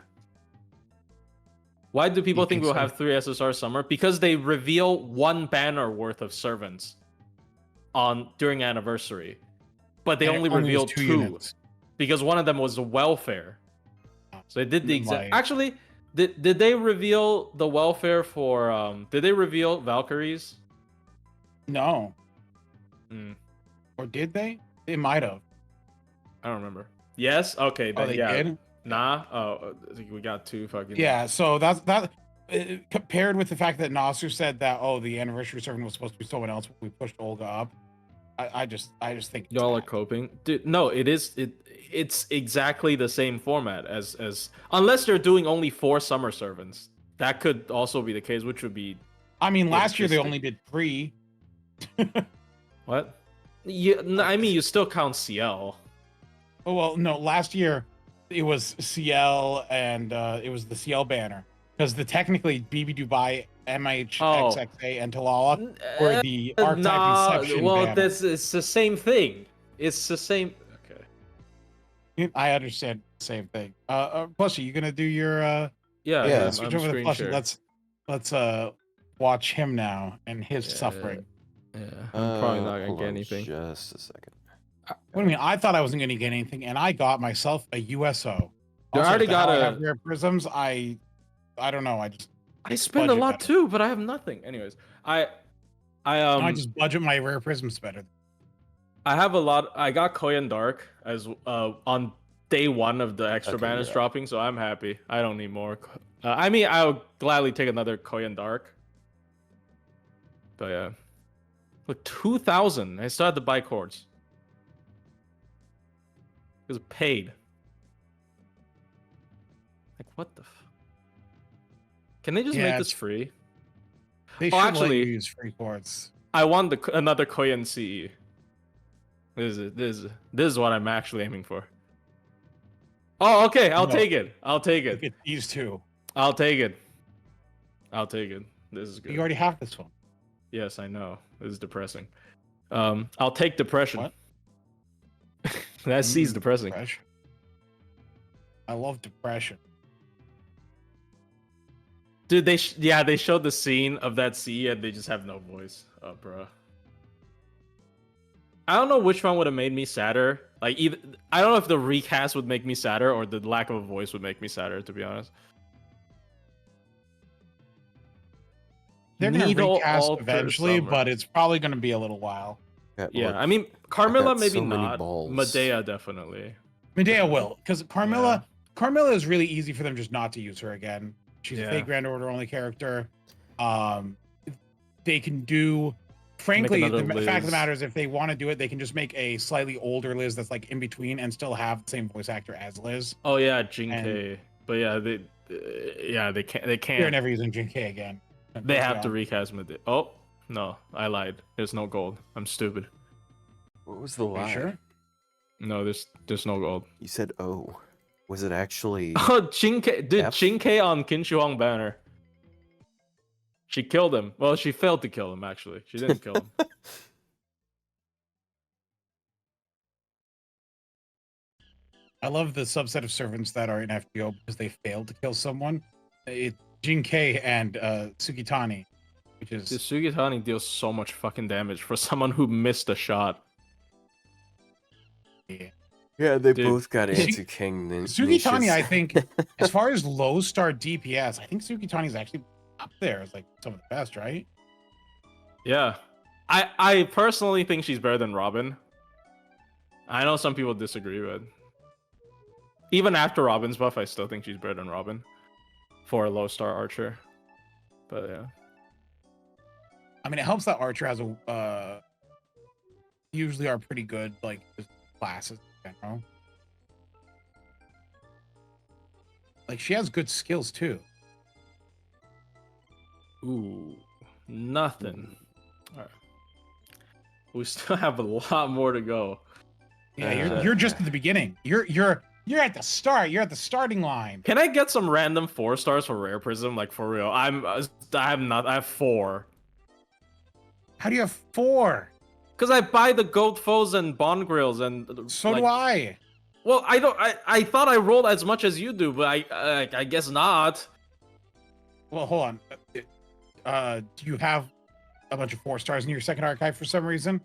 Why do people think we'll have 3 SSR Summer? Because they reveal 1 banner worth of servants during anniversary, but they only reveal 2
units.
because one of them was the welfare. So they did the exact.
Like-
Actually, did they reveal the welfare for? Did they reveal Valkyries?
No.
Hmm.
Or did they? They might have.
I don't remember. Yes. Okay. Then
Oh, they
yeah.
did?
Nah. Oh, I think we got 2 fucking.
Yeah, so that's that. Compared with the fact that Nasser said that, oh, the anniversary servant was supposed to be someone else, we pushed Olga up. I just think
Y'all are coping, dude. No, it's exactly the same format as unless they're doing only 4 summer servants. That could also be the case, which would be.
I mean, last year they
interesting.
only did 3.
What? I mean, you still count CL.
Oh well, no. Last year it was CL and it was the CL banner because technically BB Dubai, MHXXA, and Talala were the archetype Inception
well,
banner.
it's the same thing. It's the same. Okay.
I understand the same thing. Plushie, you gonna do your
Yeah,
switch over to Plushie. Let's watch him now and his suffering.
Yeah, I'm probably not gonna
hold
get
on
anything.
Just a second.
What do you mean? I thought I wasn't gonna get anything, and I got myself a USO.
I already
if the hell
got
I
a-
have rare prisms. I don't know.
I spend a
budget
lot
better.
too, but I have nothing. Anyways, I
I just budget my rare prisms better.
I have a lot. I got Koyan Dark as on day 1 of the extra
Okay,
banners
yeah.
dropping, so I'm happy. I don't need more. I mean, I'll gladly take another Koyan Dark. But yeah, look, 2,000. I still had to buy cords. It was paid. Like what the? Can they just
Yeah,
make this
it's-
free?
They
Oh,
should
actually-
let you use free cords.
I want another Koyan CE. This is what I'm actually aiming for. Oh, okay. I'll
No.
take it. I'll take
Look
it.
at these two.
I'll take it. I'll take it. This is good.
You already have this one.
Yes, I know. This is depressing. I'll take depression.
What?
That C's depressing.
Depression. I love depression.
Dude, they showed the scene of that C and they just have no voice. Oh, bro. I don't know which one would have made me sadder. Like either I don't know if the recast would make me sadder or the lack of a voice would make me sadder, to be honest.
They're gonna
Needle
recast
Alter
eventually,
Summer.
but it's probably gonna be a little while.
Yeah,
look,
I mean Carmilla
got
maybe
so many
not.
balls.
Medea definitely.
Medea will, because Carmilla is really easy for them just not to use her again. She's a
Yeah.
fake Grand Order only character. They can do. Frankly,
another
the fact of the
Liz.
matter is, if they want to do it, they can just make a slightly older Liz that's like in between and still have the same voice actor as Liz.
Oh yeah, Jinke. But yeah, they can't. They
They're
can't.
never using Jinke again.
They have to recast Medea. Oh no, I lied. There's no gold. I'm stupid.
What was the
Are you
lie?
sure?
No, there's no gold.
You said oh. Was it actually?
Oh, Jinke, dude,
F?
Jinke on Kinshuang banner. She killed him. Well, she failed to kill him. Actually, she didn't kill him.
I love the subset of servants that are in FGO because they failed to kill someone. Jinke and Sukitani. which is
Dude, Sugitani deals so much fucking damage for someone who missed a shot.
Yeah, they
Dude.
both got
Su-
anti-king
Sugitani.
niches.
I think, as far as low star DPS, I think Sugitani is actually up there as like some of the best, right?
Yeah. I personally think she's better than Robin. I know some people disagree, but even after Robin's buff, I still think she's better than Robin for a low star archer. But yeah.
I mean, it helps that Archer has usually are pretty good like just classes in general. Like she has good skills too.
Ooh, nothing. All right. We still have a lot more to go.
Yeah, you're just at the beginning. You're at the start. You're at the starting line.
Can I get some random 4 stars for Rare Prism? Like for real? I have 4.
How do you have 4?
Cause I buy the gold foes and bond grills and
So
like,
do I.
Well, I don't. I thought I rolled as much as you do, but I guess not.
Well, hold on. Do you have a bunch of 4 stars in your second archive for some reason?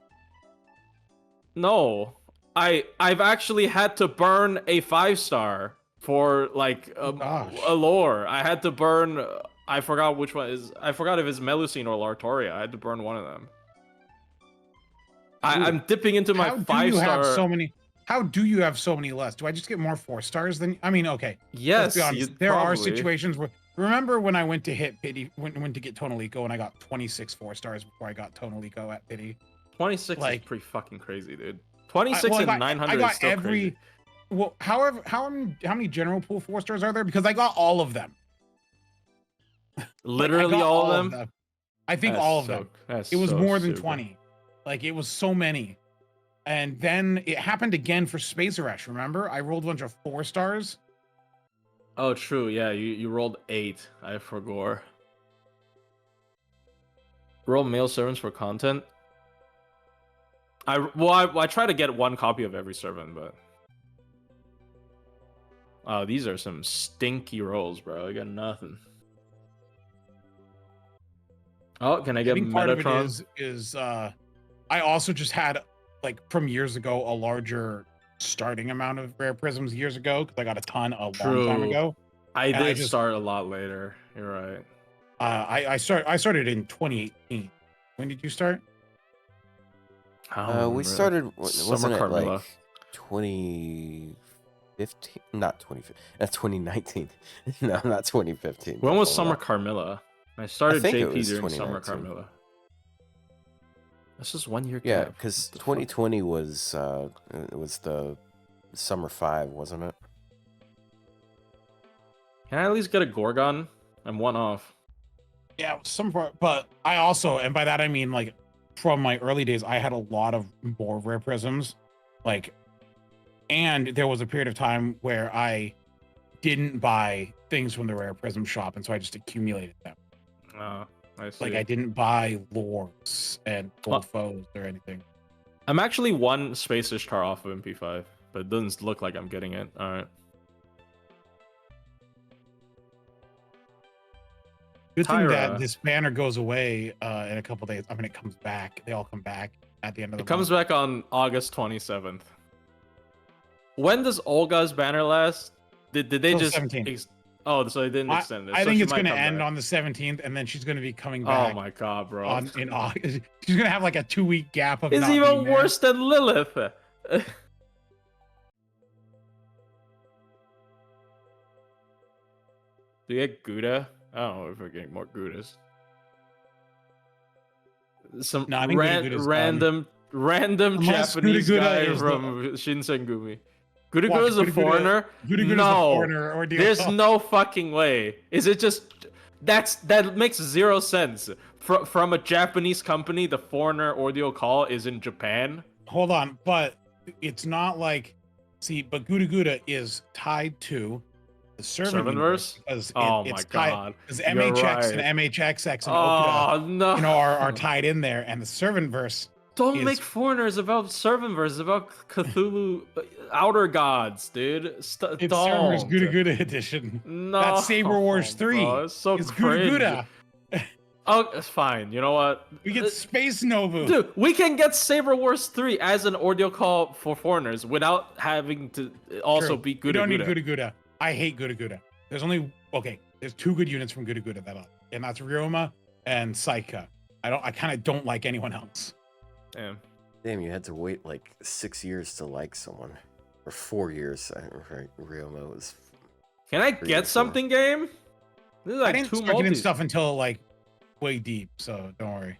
No, I've actually had to burn a 5-star for like a lore. I had to burn. I forgot which one is. I forgot if it's Melusine or Lartoria. I had to burn one of them. I'm dipping into my 5-star.
How do you have so many less? Do I just get more 4 stars than? I mean, okay.
Yes,
let's be honest. There are situations where. Remember when I went to hit Pity, went to get Tonalico, and I got 26 4 stars before I got Tonalico at Pity.
26
like,
is pretty fucking crazy, dude. 26 and 900 is still crazy.
Well, however, how many general pool 4 stars are there? Because I got all of them.
Literally all of them?
I think all of them. It was more than 20. Like, it was so many. And then it happened again for Space Rush, remember? I rolled a bunch of 4 stars.
Oh, true. Yeah, you rolled 8. I forgot. Roll mail servants for content. I try to get 1 copy of every servant, but these are some stinky rolls, bro. I got nothing. Oh, can I get Metatron?
Part of it is I also just had, like, from years ago, a larger starting amount of rare prisms years ago, because I got a ton a long time ago.
I did start a lot later. You're right.
I started in 2018. When did you start?
We started, wasn't it
Carmilla.
like 2015? Not 2015. That's 2019. No, not 2015.
When was Summer Carmilla? I started JP during Summer
2019.
Carmilla. This is 1 year.
Yeah, because 2020 was it was the Summer 5, wasn't it?
Can I at least get a Gorgon? I'm 1 off.
Yeah, but I also, and by that I mean, like, from my early days, I had a lot of more rare prisms, like, and there was a period of time where I didn't buy things from the rare prism shop, and so I just accumulated them.
I see.
Like, I didn't buy lores and gold foes or anything.
I'm actually 1 Space Ishtar off of MP5, but it doesn't look like I'm getting it. All right.
Good thing that this banner goes away in a couple days. I mean, it comes back. They all come back at the end of the month.
It comes back on August 27th. When does Olga's banner last? Did they just...
17th.
Oh, so they didn't extend it.
I
so
think it's going to end on the 17th, and then she's going to be coming back.
Oh my god, bro.
In August. She's going to have like a 2-week gap of
It's even worse than Lilith. Do you get Gouda? I don't know if we're getting more Goudas. Some random Japanese guy from Shinsengumi. Gouda is a foreigner? No, there's no fucking way. Is it just... That makes 0 sense. From a Japanese company, the foreigner audio call is in Japan.
Hold on, but it's not like... See, but Gouda is tied to the Servantverse.
Oh my god.
Because MHX and MHXX and Okuda, are tied in there, and the Servantverse...
Don't make foreigners about Servantverse. It's about Cthulhu Outer Gods, dude.
It's Servantverse Gouda edition.
No.
That's Saber Wars 3.
Bro, it's so
it's
cringe.
Gouda.
Oh, it's fine. You know what?
We get Space Novu.
Dude, we can get Saber Wars 3 as an audio call for foreigners without having to also be
We
good
don't
at
need
Guda.
Guda. I hate Guda. There's 2 good units from Guda that and that's Ryoma and Saika. I kind of don't like anyone else.
Damn.
Damn, you had to wait like 6 years to like someone, or 4 years. Right, Ryoma was.
Can I
3 or
get
4.
something, game? This is
I
like
didn't
2
start getting
multis.
stuff until like way deep, so don't worry.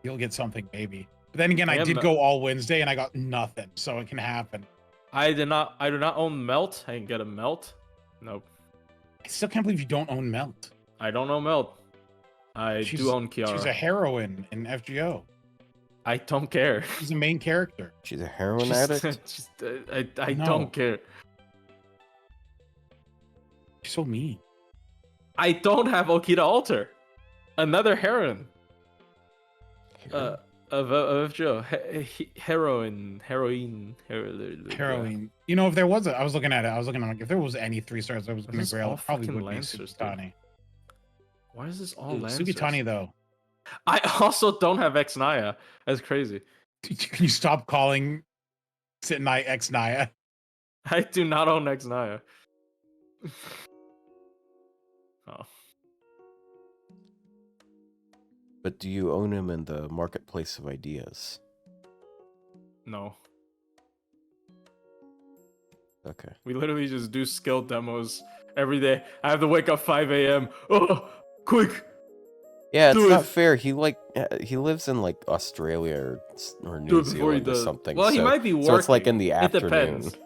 You'll get something maybe. But then again, I
Yeah,
did go all Wednesday and I got nothing, so it can happen.
I do not own Melt. I can get a Melt. Nope.
I still can't believe you don't own Melt.
I don't know Melt. I do own Kiara.
She's a heroine in FGO.
I don't care.
She's the main character.
She's a heroin addict.
I
No.
don't care.
She's so mean.
I don't have Okita Alter. Another heroine. Of FGO. Heroine.
You know, if there was I was looking at it. I was looking at if there was any 3 stars that was going
This
to
is
grail,
all
it probably
fucking
would be
Lancers, dude.
Sugitani.
Why is this all Lancers?
Sugitani though.
I also don't have Ex Naya. That's crazy.
Can you stop calling Sitnai X Naya?
I do not own Ex Naya. Oh.
But do you own him in the marketplace of ideas?
No.
Okay.
We literally just do skill demos every day. I have to wake up 5 a.m. Oh, quick.
Yeah, it's
Do
not
it.
fair. He lives in like Australia or
Do
New
it before he
Zealand or
does.
something.
Well, he
so,
might be working.
So it's like in the
It
afternoon.
depends.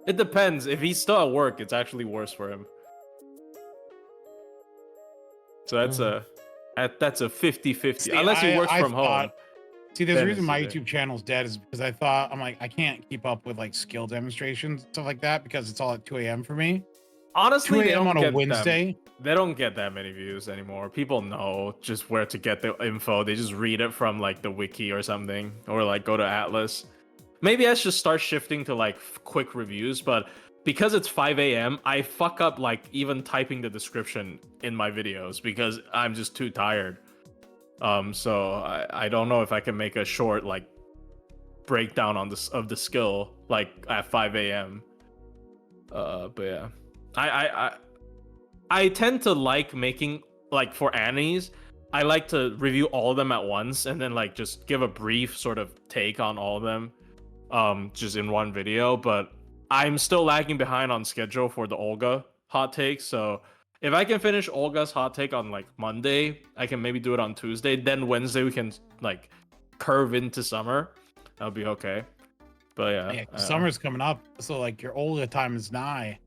It depends. If he's still at work, it's actually worse for him. So that's a 50-50.
See,
Unless he works from home.
See, there's a
Then
reason
it's
my
okay.
YouTube channel's dead is because I'm like, I can't keep up with like skill demonstrations, stuff like that, because it's all at 2 a.m. for me. 2
Honestly, they
a.m.
don't
on a
get
Wednesday.
they don't get that many views anymore. People know just where to get the info. They just read it from like the wiki or something, or like go to Atlas. Maybe I should start shifting to like quick reviews, but because it's 5 a.m., I fuck up like even typing the description in my videos because I'm just too tired. So I don't know if I can make a short like breakdown on this of the skill like at 5 a.m. But yeah, I tend to like making like for Annie's. I like to review all of them at once and then like just give a brief sort of take on all of them, just in one video. But I'm still lagging behind on schedule for the Olga hot take. So if I can finish Olga's hot take on like Monday, I can maybe do it on Tuesday. Then Wednesday we can like curve into summer. That'll be okay. But yeah,
Summer's coming up, so like your Olga time is nigh.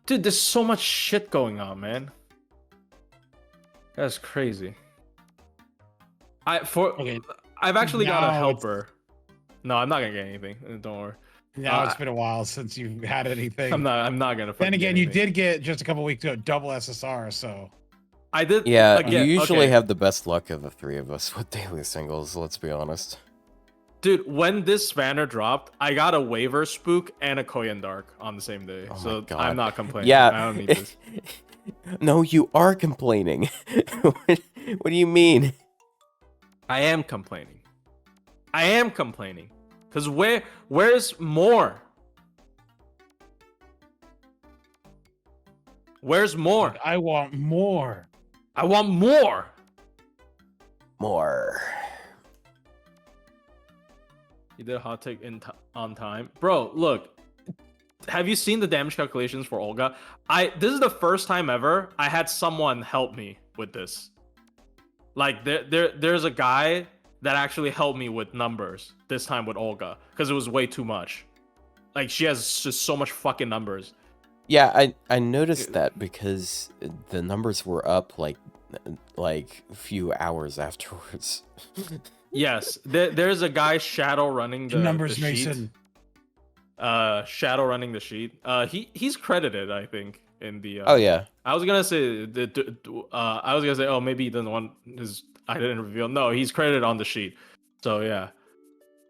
dude, there's so much shit going on, man. That's crazy. I've actually got a
Now
helper. No, I'm not gonna get anything. Don't worry.
Now it's been a while since you've had anything.
I'm not gonna.
Then
fucking
again,
get
you
anything.
did get just a couple weeks ago double SSR, so
I did.
Yeah,
again,
you usually
okay.
have the best luck of the 3 of us with daily singles, let's be honest.
Dude, when this banner dropped, I got a waiver spook and a Koyan Dark on the same day.
Oh my
So
God.
I'm not complaining.
Yeah.
I don't need this.
No, you are complaining. What do you mean?
I am complaining. Cause where's more? Where's more?
I want more.
I want more.
More.
You did a hot take on time, bro. Look, have you seen the damage calculations for Olga? This is the first time ever I had someone help me with this. Like there's a guy that actually helped me with numbers this time with Olga because it was way too much. Like she has just so much fucking numbers.
Yeah, I noticed that because the numbers were up like a few hours afterwards.
Yes, there's a guy shadow running the
numbers,
the
Mason.
sheet. Shadow running the sheet. He's credited, I think, in the.
Oh yeah.
I was gonna say oh, maybe he doesn't want his. I didn't reveal. No, he's credited on the sheet. So yeah.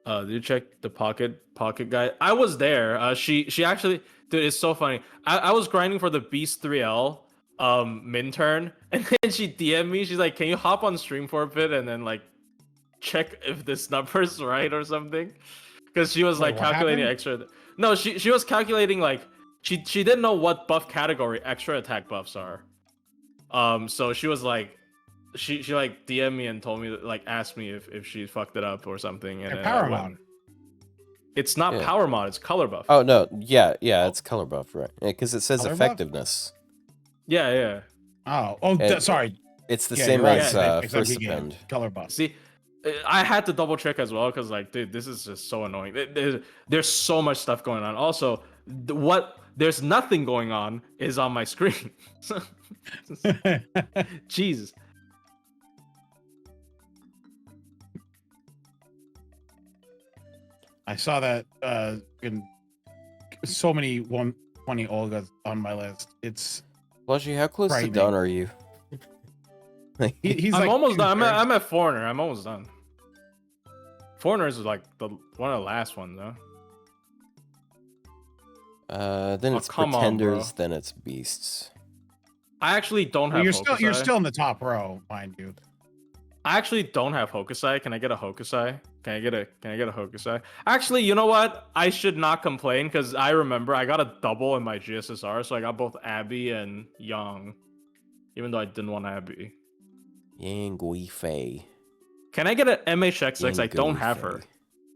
Did you check the pocket guy? I was there. She actually, dude, it's so funny. I was grinding for the Beast 3L Minturn, and then she DM'd me. She's like, "Can you hop on stream for a bit and then like check if this number's right or something?" Because she was like
what
calculating
happened?
extra. No, she was calculating like she didn't know what buff category extra attack buffs are. So she was like, she like DM'd me and told me like asked me if she fucked it up or something. And
And
then I
power
went-
mod.
It's not
Yeah.
power mod. It's color buff.
Oh no, yeah, it's color buff, right? Because it says
Color buff?
effectiveness.
Yeah.
Oh, sorry.
It's the
Yeah,
same
you're right.
as
Yeah,
first
XMP game.
append.
Color buff.
See, I had to double check as well because like, dude, this is just so annoying. There's so much stuff going on. Also, what there's nothing going on is on my screen. Jesus.
I saw that in so many 120 Olgas on my list. It's
Flushy, how close to
Frightening.
done are you?
he's
I'm
like
almost done.
two-thirds.
I'm at Foreigner. I'm almost done. Foreigner is like one of the last ones, though.
Then
Oh,
it's
come on, bro.
pretenders, then it's beasts.
I actually don't
Well,
have.
you're
Hokusai.
still in the top row, mind you.
I actually don't have Hokusai. Can I get a Hokusai? Can I get a Hokusai? Actually, you know what? I should not complain because I remember I got a double in my GSSR, so I got both Abby and Young, even though I didn't want Abby.
Yang Guifei.
Can I get an MHXX? I don't have her.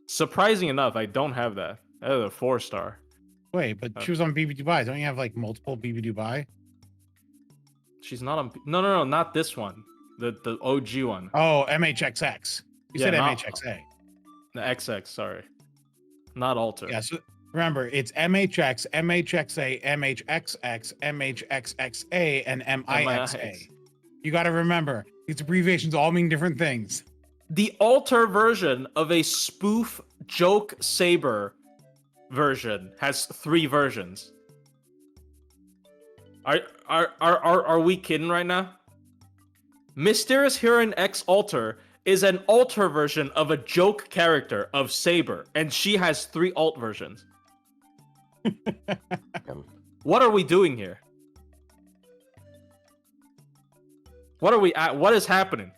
Surprising enough, I don't have that. That is a 4-star.
Wait, but she was on BB Dubai. Don't you have like multiple BB Dubai?
She's not on. No, not this one. The OG one.
Oh, MHXX. You
Yeah,
said
not-
MHXA.
The XX, sorry. Not Alter.
Yeah, so remember, it's MHX, MHXA, MHXX, MHXXA, and MIXA. You got to remember, these abbreviations all mean different things.
The Alter version of a spoof joke saber version has 3 versions. Are we kidding right now? Mysterious Heroine X Alter is an alter version of a joke character of Saber, and she has 3 alt versions. What are we doing here? What are we at? What is happening?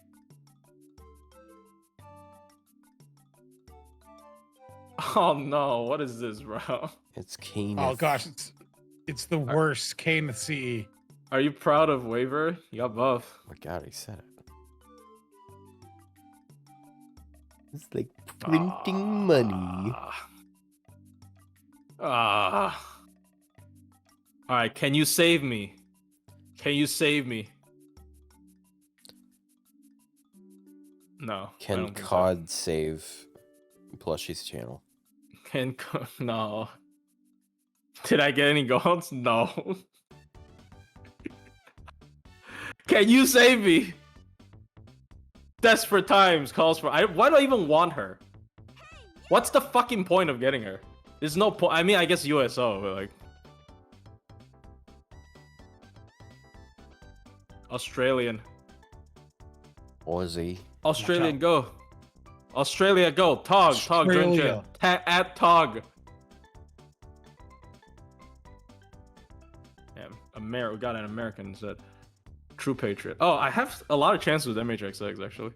Oh no, what is this, bro?
It's Kane.
Oh gosh, it's the worst K in the CE.
Are you proud of Waver? You got buff.
Oh my god, he said it. It's like printing money.
Alright, can you save me? Can you save me? No. I
Can
don't think so.
COD save Plushie's channel?
No. Did I get any golds? No. Can you save me? Desperate times calls for. Why do I even want her? What's the fucking point of getting her? There's no point. I mean, I guess USO, but like. Australian.
Aussie.
Australian, go. Australia, go. Tog, join
Australia.
chat. At Tog. Yeah, we got an American instead. True Patriot. Oh, I have a lot of chances with MHXX actually.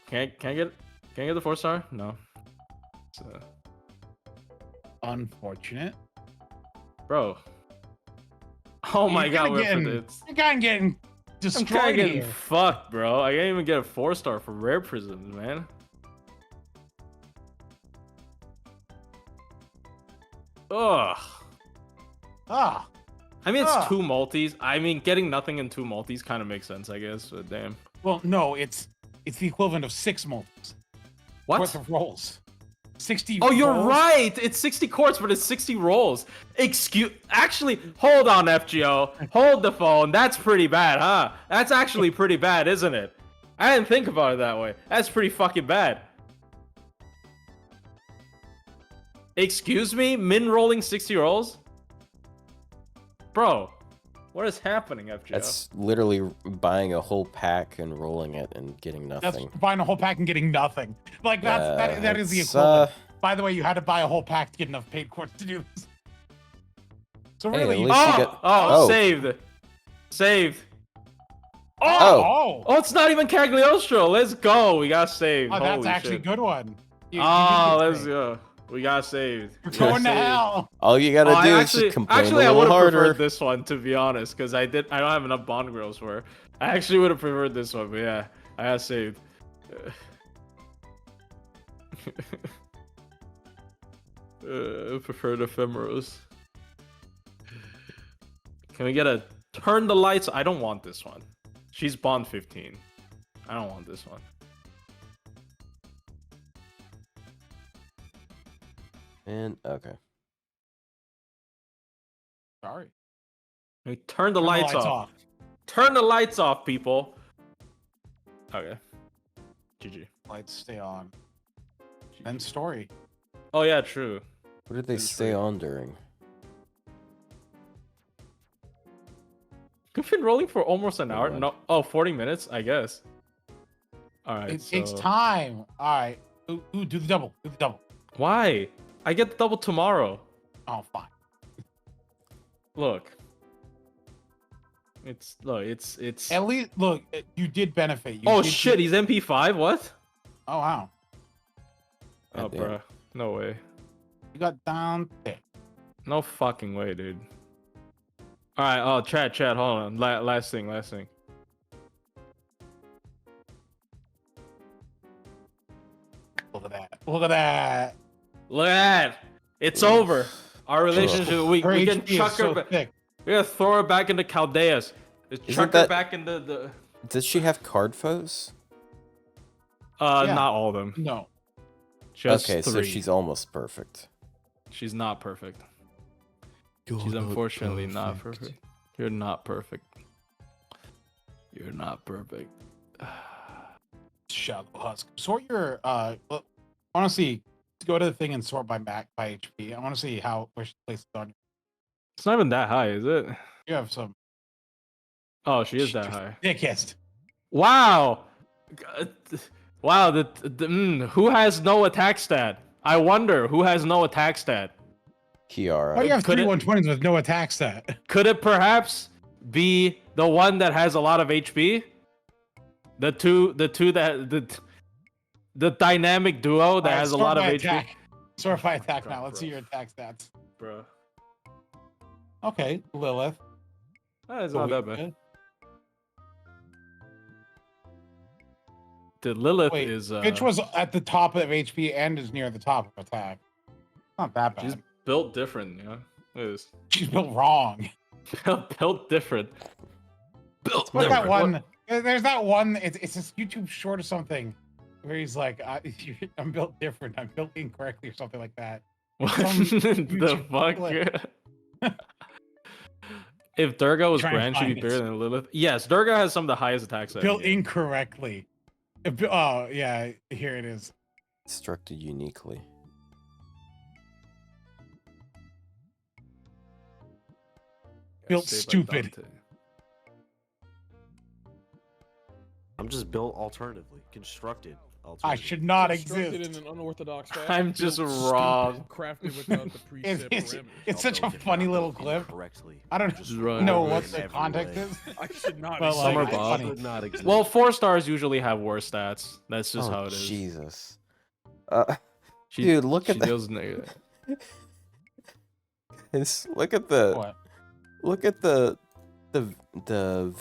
Can I get the 4-star? No.
Unfortunate.
Bro. Oh my
You're
god,
kinda
we're
getting-
for this.
You're kind of getting
I'm
destroyed
kind of getting
here.
fucked, bro. I can't even get a 4-star for rare prisms, man. Ugh.
Ah,
I mean, it's
Ah.
2 multis. I mean, getting nothing in 2 multis kind of makes sense, I guess. But damn.
well, no, it's the equivalent of 6 multis
What?
worth of rolls. 60.
Oh, you're
rolls?
right. It's 60 courts, but it's 60 rolls. Actually, hold on, FGO. Hold the phone. That's pretty bad, huh? That's actually pretty bad, isn't it? I didn't think about it that way. That's pretty fucking bad. Excuse me? Min rolling 60 rolls? Bro, what is happening, FGO?
That's literally buying a whole pack and rolling it and getting
That's
nothing.
buying a whole pack and getting nothing. Like that is the
It's,
equivalent. By the way, you had to buy a whole pack to get enough paid courts to do this. So
Hey,
really,
at
you
least you
Oh,
get-
oh,
oh.
saved. Saved.
Oh.
Oh, it's not even Cagliostro. Let's go. We got saved.
Oh, that's
Holy
actually a
shit.
good one. You did
Let's
saved.
go. We got saved.
You're going to hell.
All you gotta do is just complain
actually,
a
I would
little
have
harder.
preferred this one, to be honest, because I don't have enough bond girls for it. I actually would have preferred this one, but yeah, I got saved. I preferred ephemeros. Can we get a turn the lights? I don't want this one. She's bond 15. I don't want this one.
And okay.
Sorry.
Can we turn the lights off? Turn the lights off, people. Okay. GG.
Lights stay on. End story.
Oh yeah, true.
What did they stay on during?
We've been rolling for almost an hour.
What?
No, 40 minutes, I guess. All right.
It takes time. All right. Ooh, do the double. Do the double.
Why? I get the double tomorrow.
Oh, fine.
Look. It's
At least look. You did benefit.
Oh shit! He's MP5. What?
Oh wow.
Oh,
God damn.
bruh. No way.
You got down there.
No fucking way, dude. All right. Oh, chat. Hold on. Last thing.
Look at that. Look at that.
Look at that. It's over. Our relationship. We
Her
can
HP is
chuck her
so
back.
thick.
We gotta throw her back into Chaldeas. Just
Isn't
chuck her
that-
back into the.
Does she have card foes?
Yeah.
Not all of them.
No.
Just
Okay, so
3.
she's almost perfect.
She's not perfect. She's unfortunately not perfect. You're not perfect. You're not perfect.
Shadow Husk. Sort your look, I want to see. Go to the thing and sort by HP. I want to see where she places on.
It's not even that high, is it?
You have some
Oh, she is that high.
dickest.
Wow. Wow. Who has no attack stat? I wonder who has no attack stat.
Kiara.
Why do you have
Could
three
it-
120s with no attack stat?
Could it perhaps be the one that has a lot of HP? The two that the dynamic duo that has a lot of HP.
Sort by attack now.
Bruh,
Let's see your attack stats.
Bro,
Okay, Lilith.
that is not that bad. The Lilith
Wait,
is
Bitch was at the top of HP and is near the top of attack. Not that bad.
she's built different, yeah. It is
She's built wrong.
built different. Built
What's that
different.
one? There's that one. It's this YouTube short or something where he's like, "I'm built different. I'm built incorrectly" or something like that.
What
Some
the fuck?
clip.
If Durga was
Try and
grand, she'd be
find
bigger
it.
than Lilith. Yes, Durga has some of the highest attacks.
Built incorrectly. Oh yeah, here it is.
Constructed uniquely.
Built stupid.
I'm just built alternatively, constructed.
I should not
Constructed
exist.
in an unorthodox fashion.
I'm just
Built
wrong.
stupid, crafted without the preset
It's
parameters.
such a funny little clip.
Correctly.
I don't
Just
Right.
know
wrong
what
in
the
every
context
way.
is.
I should not.
But,
exist.
like,
Summer
it's
Bob.
funny.
Should not exist.
Well, 4-stars usually have worse stats. That's just how it is.
Jesus.
She,
Dude, look at
she
that.
deals negative.
Look at the
What?
look at the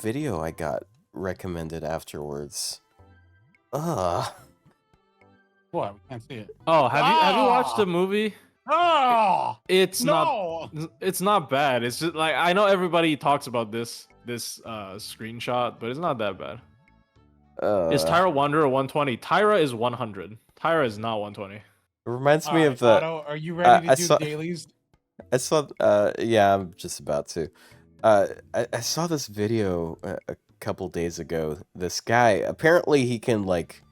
video I got recommended afterwards. Ugh.
What? We can't see it.
Oh, have you watched
Ah!
the movie?
Oh
It's not
no!
it's not bad. It's just like I know everybody talks about this screenshot, but it's not that bad. Is Tyra Wanderer 120? Tyra is 100. Tyra is not 120.
It reminds me
Alright,
of the.
Otto, are you ready to
I
do
saw-
dailies?
I saw. Yeah, I'm just about to. I saw this video a couple days ago. This guy apparently he can like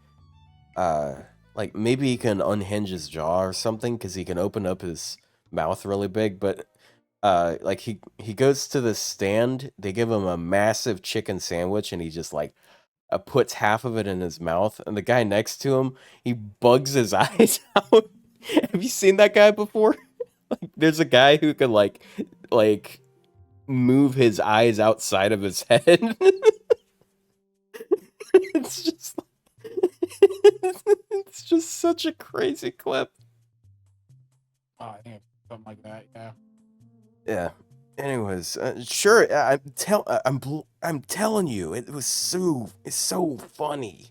maybe he can unhinge his jaw or something because he can open up his mouth really big. But like he goes to the stand. They give him a massive chicken sandwich and he just like puts half of it in his mouth. And the guy next to him he bugs his eyes out. Have you seen that guy before? Like, there's a guy who can like move his eyes outside of his head. It's just it's just such a crazy clip.
Oh, I think it's something like that. Yeah.
Yeah. Anyways, sure. I'm telling you, it's so funny.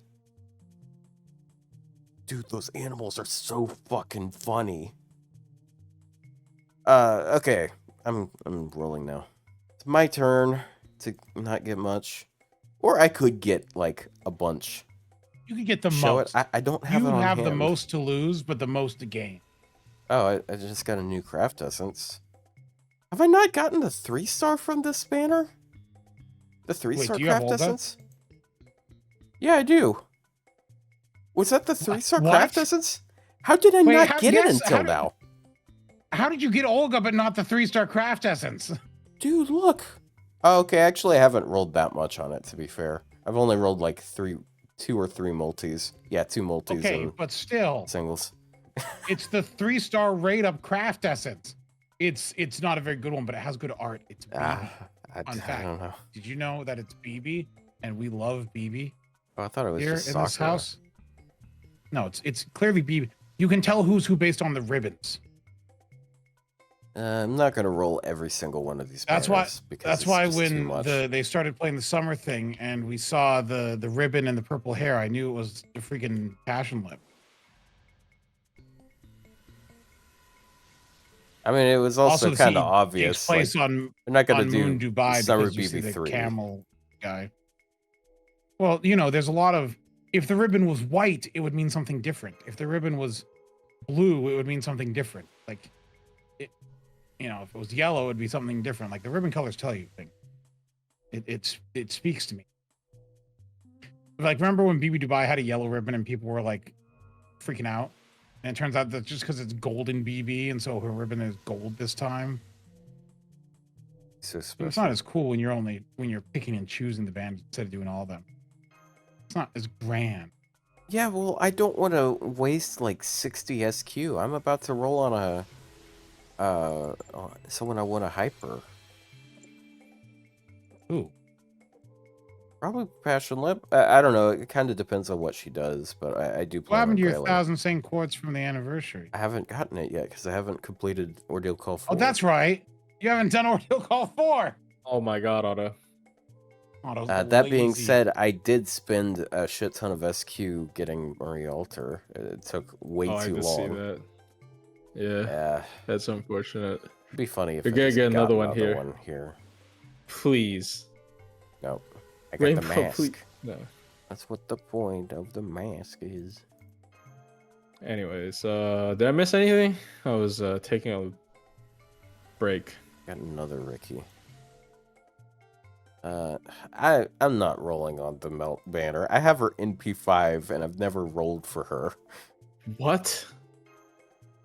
Dude, those animals are so fucking funny. Okay. I'm rolling now. It's my turn to not get much. Or I could get, like, a bunch.
You could get the
Show
most.
it. I don't have
You
it on
have the
hand.
most to lose, but the most to gain.
Oh, I just got a new craft essence. Have I not gotten the 3-star from this banner? The 3-star
do you have
craft
Olga?
essence? Yeah, I do. Was that the 3-star
What?
craft essence? How did I
Wait,
not
how-
get it
yes,
until
how did-
now?
How did you get Olga but not the 3-star craft essence?
Dude, look. Oh, okay, actually I haven't rolled that much on it, to be fair. I've only rolled like 2 or 3 multis. Yeah, 2 multis
Okay,
and
but still,
singles.
it's the 3-star rate up craft essence. It's not a very good one, but it has good art. It's BB.
I
Fun fact.
don't know.
Did you know that it's BB and we love BB
Oh, I thought it was
here in
just
this
Sakura.
house? No, it's clearly BB. You can tell who's who based on the ribbons.
I'm not gonna roll every single one of these
That's why.
banners because
That's
it's
why
just too
when
much.
they started playing the summer thing and we saw the ribbon and the purple hair, I knew it was the freaking passion lip.
I mean, it was also
the
kind of
scene
obvious.
Takes place
Like,
on
they're not gonna
Moon
do
Dubai
Summer
because you see the
BB3.
camel guy. Well, you know, there's a lot of. If the ribbon was white, it would mean something different. If the ribbon was blue, it would mean something different. Like, it, you know, if it was yellow, it would be something different. Like the ribbon colors tell you things. It speaks to me. Like, remember when BB Dubai had a yellow ribbon and people were like freaking out? And it turns out that just because it's golden BB, and so her ribbon is gold this time.
So
It's
special.
not as cool when you're picking and choosing the band instead of doing all of them. It's not as grand.
Yeah, well, I don't want to waste like 60 SQ. I'm about to roll on someone I want to hyper.
Ooh.
Probably Passion Lip. I don't know. It kind of depends on what she does, but I do
What
plan
happened
on
to your
grailing.
1,000 Saint quartz from the anniversary?
I haven't gotten it yet because I haven't completed Ordeal Call 4.
Oh, that's right. You haven't done Ordeal Call 4.
Oh my god, Otto.
Otto's
That being
lazy.
said, I did spend a shit ton of SQ getting Marie Alter. It took way
Oh, I
too
did see
long.
that. Yeah,
Yeah,
that's unfortunate.
it'd be funny if
You're
I
gonna
just
get
got
another one here. Please.
Nope. I got the
Rainbow,
mask.
please. No.
That's what the point of the mask is.
Anyways, did I miss anything? I was taking a break.
Got another Ricky. I'm not rolling on the Melt banner. I have her NP5 and I've never rolled for her.
What?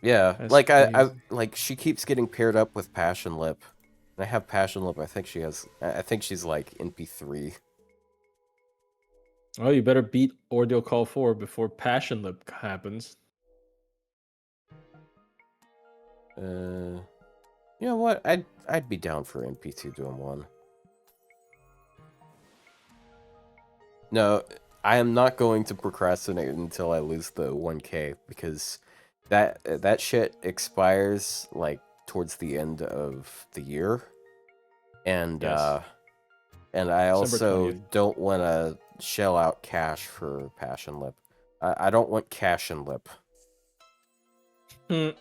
Yeah,
That's
like I
crazy.
like she keeps getting paired up with Passion Lip. And I have Passion Lip. I think she's like NP3.
Oh, you better beat Ordeal Call 4 before Passion Lip happens.
You know what? I'd be down for NP2 doing one. No, I am not going to procrastinate until I lose the 1K because that shit expires like towards the end of the year, and
Yes.
and I also
20th.
don't want to shell out cash for Passion Lip. I don't want cash and lip.
We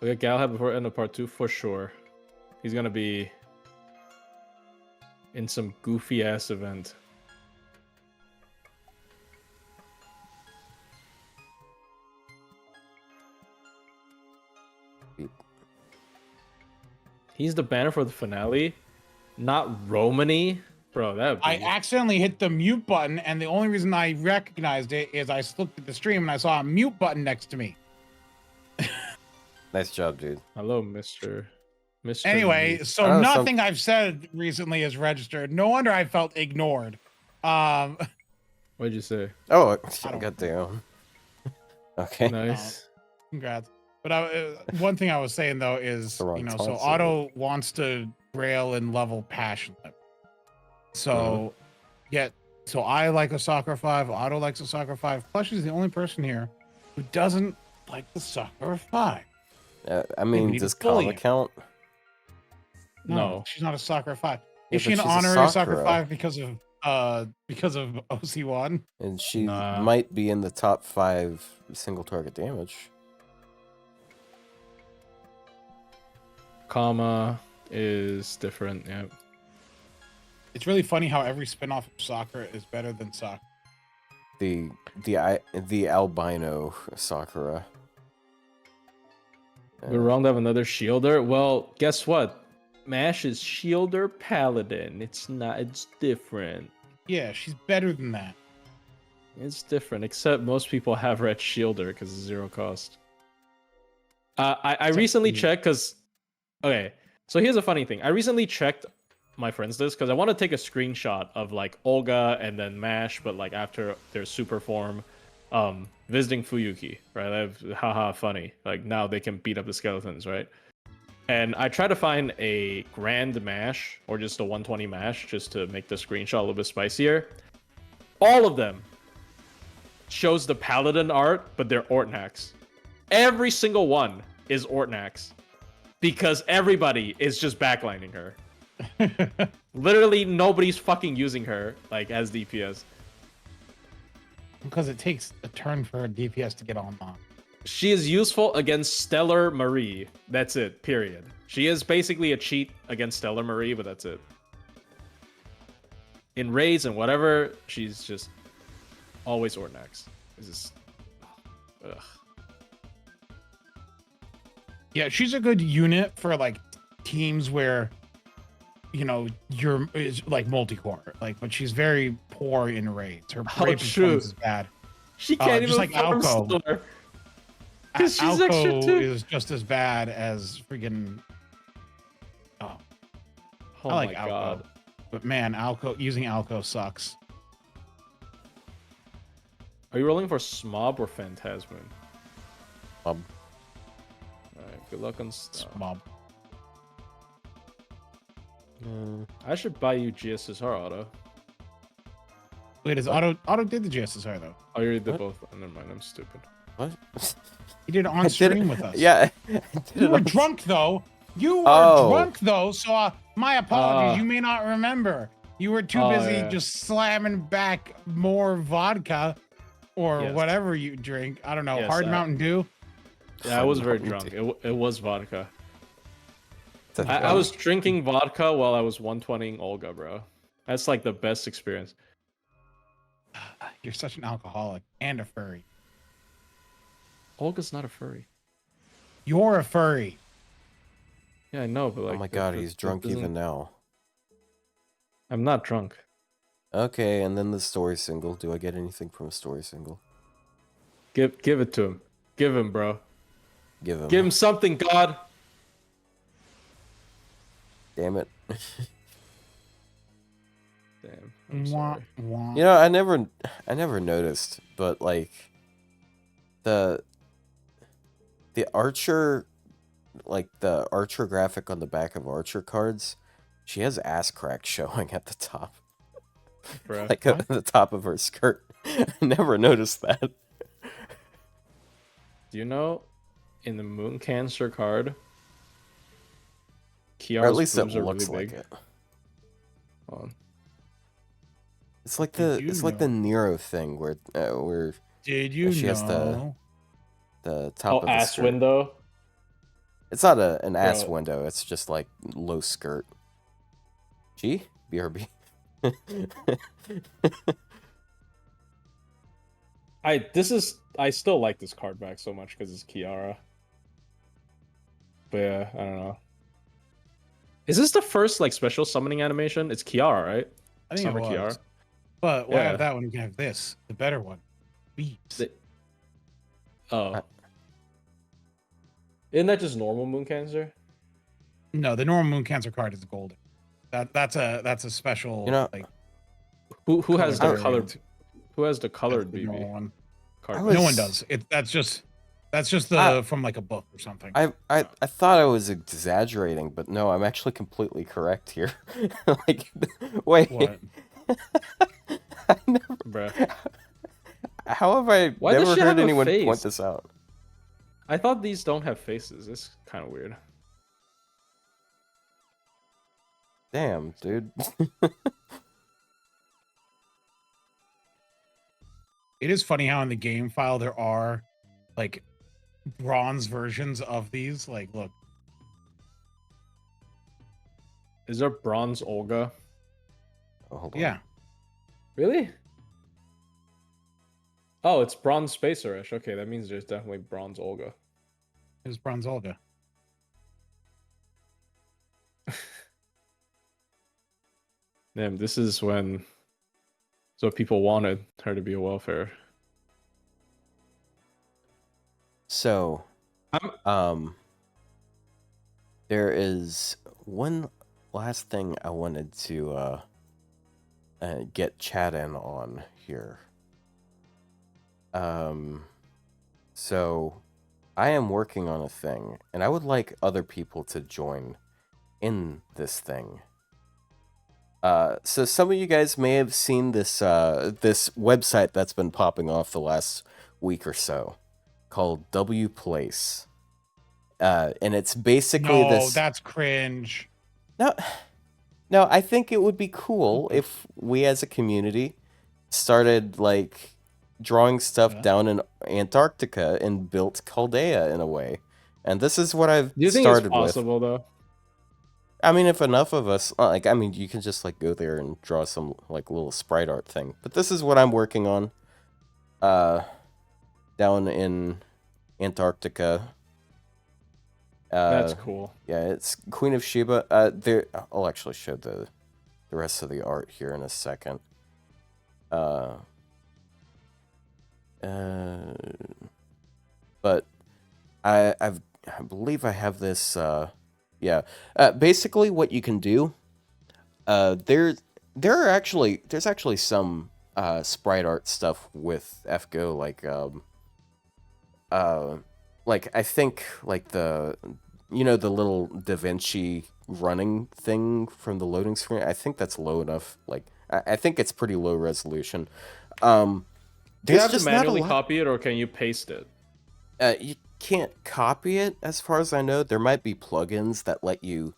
got Galahad before end of part 2 for sure. He's gonna be in some goofy ass event.
Beep.
He's the banner for the finale, not Romany, bro. That would be...
I accidentally hit the mute button, and the only reason I recognized it is I looked at the stream and I saw a mute button next to me.
Nice job, dude.
Hello, Mr.
Anyway,
Mute.
so
Oh,
nothing I've said recently is registered. No wonder I felt ignored.
What'd you say?
Oh,
I don't-
goddamn. Okay.
Nice.
Congrats. But one thing I was saying though is,
The wrong
so
taunt
Otto wants to rail and level passionate. So, so I like a soccer 5. Otto likes a soccer 5. Plush is the only person here who doesn't like the soccer 5.
I
we
mean,
need to
does
bully
Kava
him.
count?
No.
She's not a soccer 5.
Yeah,
Is she
but
an
she's a
honorary soccer
Sakura.
5 because of OC1?
And she
Nah.
might be in the top 5 single target damage.
Kama is different. Yeah.
It's really funny how every spin-off of soccer is better than soccer.
The albino Sakura.
We're wrong to have another shielder. Well, guess what? Mash is shielder paladin. It's not. It's different.
Yeah, she's better than that.
It's different. Except most people have red shielder because it's 0 cost. I recently checked because. Okay, so here's a funny thing. I recently checked my friends list because I want to take a screenshot of like Olga and then Mash, but like after their super form, visiting Fuyuki, right? Haha, funny. Like now they can beat up the skeletons, right? And I try to find a grand Mash or just a 120 Mash just to make the screenshot a little bit spicier. All of them shows the paladin art, but they're Ortnax. Every single one is Ortnax. Because everybody is just backlining her. Literally nobody's fucking using her like as DPS.
Because it takes a turn for her DPS to get online.
She is useful against Stellar Marie. That's it, period. She is basically a cheat against Stellar Marie, but that's it. In raids and whatever, she's just always Ortnax. It's just... Ugh.
Yeah, she's a good unit for like teams where you're is like multi-core, like, but she's very poor in raids. Her raid performance is bad.
She can't
just
even
like
farm
Alco.
Stellar. Because she's extra
Alco
too.
is just as bad as freaking. Oh,
Oh
I like
my
Alco,
god.
but man, using Alco sucks.
Are you rolling for Smob or Phantasman?
Mob.
Alright, good luck on
Mob.
I should buy you GSSR, Otto.
Wait, is Otto did the GSSR though?
Oh, you already did
What?
both. Oh, never mind, I'm stupid.
What?
He did it
I
on
did
stream
it-
with us.
Yeah. I did
You
it
were
on-
drunk though. You were
Oh.
drunk though, so my apologies.
Ah.
You may not remember. You were too
Oh,
busy
yeah.
just slamming back more vodka or
Yes.
whatever you drink. I don't know.
Yes,
Hard Mountain Dew.
Yeah, I was very
Mountain
drunk. It was vodka.
Dew.
I was drinking vodka while I was 120ing Olga, bro. That's like the best experience.
You're such an alcoholic and a furry.
Olga's not a furry.
You're a furry.
Yeah, I know, but like.
Oh my god,
that-
he's
that
drunk
doesn't-
even now.
I'm not drunk.
Okay, and then the story single. Do I get anything from a story single?
Give it to him. Give him, bro.
Give him.
Give him something, God.
Damn it.
Damn. I'm
Wah,
sorry.
wah.
You know, I never noticed, but like the archer, like the archer graphic on the back of archer cards, she has ass crack showing at the top,
Bro.
like at the top of her skirt. I never noticed that.
Do you know, in the Moon Cancer card,
Or
Kiara's
at least it
boobs are
looks
really
like
big?
it.
Hold on.
It's like
Did you
the
know?
Nero thing where
Did you
she
know?
has the top
Oh,
of the
ass
skirt.
window.
It's not an ass
Bro.
window. It's just like low skirt. G BRB.
I still like this card back so much because it's Kiara. But yeah, I don't know. Is this the first like special summoning animation? It's Kiara, right?
I think
Summer
it was.
Kiara.
But why
Yeah.
have that one? You can have this, the better one. Beeps.
The- Oh. Isn't that just normal Moon Cancer?
No, the normal Moon Cancer card is golden. That's a special.
You know,
like
Who has the
color
colored?
variant.
Who has the colored
That's the normal
BB
one.
card?
I
No one
was-
does. That's just That's just
I-
from like a book or something.
I thought I was exaggerating, but no, I'm actually completely correct here. Like, wait.
What?
I never,
Bruh.
how have I
Why does
never
she
heard
have a
anyone point
face?
this out?
I thought these don't have faces. It's kind of weird.
Damn, dude.
It is funny how in the game file there are like bronze versions of these. Like, look,
Is there bronze Olga?
Oh, hold on.
yeah,
Really? Oh, it's bronze Spacerish. Okay, that means there's definitely bronze Olga.
there's bronze Olga.
Damn, this is when. So people wanted her to be a welfare.
So,
I'm-
there is one last thing I wanted to get chat in on here. So I am working on a thing, and I would like other people to join in this thing. So some of you guys may have seen this this website that's been popping off the last week or so, called WPlace. And it's basically
No,
this.
that's cringe.
No, no, I think it would be cool if we as a community started like drawing stuff
Yeah.
down in Antarctica and built Chaldea in a way. And this is what I've
Do you think
started
it's possible though?
I mean, if enough of us, like, I mean, you can just like go there and draw some like little sprite art thing. But this is what I'm working on, down in Antarctica.
That's cool.
Yeah, it's Queen of Sheba. There, I'll actually show the rest of the art here in a second. But I believe I have this. Yeah. Basically, what you can do. There's actually some sprite art stuff with FGO, like I think like the the little Da Vinci running thing from the loading screen. I think that's low enough. Like I think it's pretty low resolution.
Do you
There's
have to
just not a
manually
lot.
copy it, or can you paste it?
You can't copy it, as far as I know. There might be plugins that let you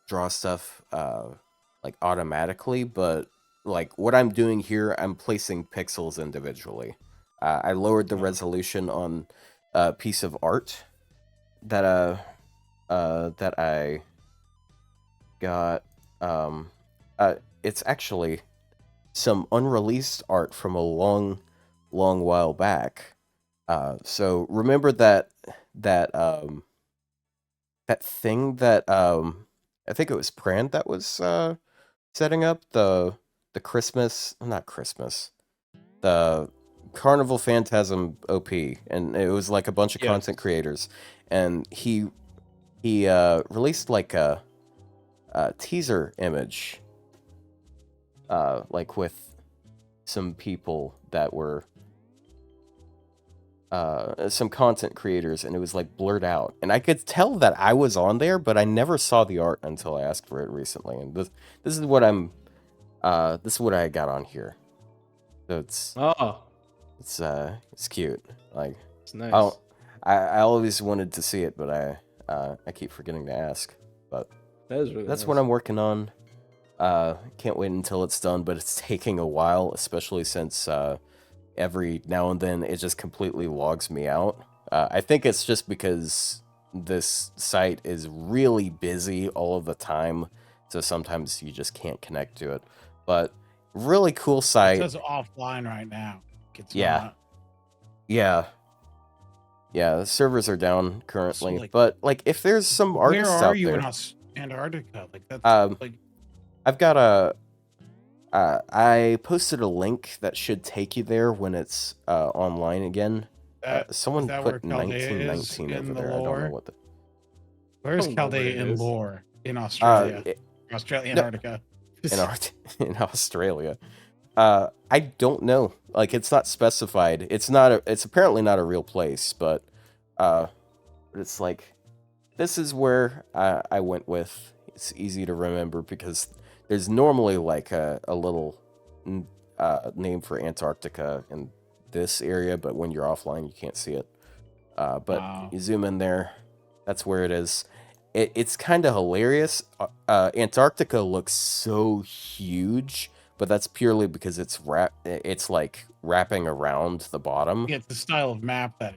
draw stuff like automatically, but like what I'm doing here, I'm placing pixels individually. I lowered the resolution on a piece of art that I got. It's actually some unreleased art from a long while back. So remember that thing that I think it was Pran that was setting up the not Christmas, the Carnival Phantasm OP, and it was like a bunch of
Yes.
content creators, and he released like a teaser image, like with some people that were some content creators, and it was like blurred out, and I could tell that I was on there, but I never saw the art until I asked for it recently, and this is what I'm this is what I got on here. So
Oh,
it's cute. Like
it's nice.
I always wanted to see it, but I keep forgetting to ask. But
That is really
that's
nice.
what I'm working on. Can't wait until it's done, but it's taking a while, especially since every now and then it just completely logs me out. I think it's just because this site is really busy all of the time, so sometimes you just can't connect to it. But really cool
It
site.
says offline right now. It's
Yeah.
not.
Yeah, the servers are down currently,
like,
but like if there's some
Where
artists
are
out
you
there,
in Antarctica? Like that's like
I've got I posted a link that should take you there when it's online again. Someone
is that where
put
Chaldea
1919
is
over
in the
there. I don't know
lore?
what the.
Where's
I don't know where
Chaldea
it
in
is.
lore in Australia?
No.
Antarctica.
In Australia. I don't know. Like it's not specified. It's apparently not a real place, but But it's like this is where I went with. It's easy to remember because there's normally like a little name for Antarctica in this area, but when you're offline, you can't see it. But
Wow.
you zoom in there, that's where it is. It's kind of hilarious. Antarctica looks so huge, but that's purely because it's like wrapping around the bottom.
Yeah, it's the style of map that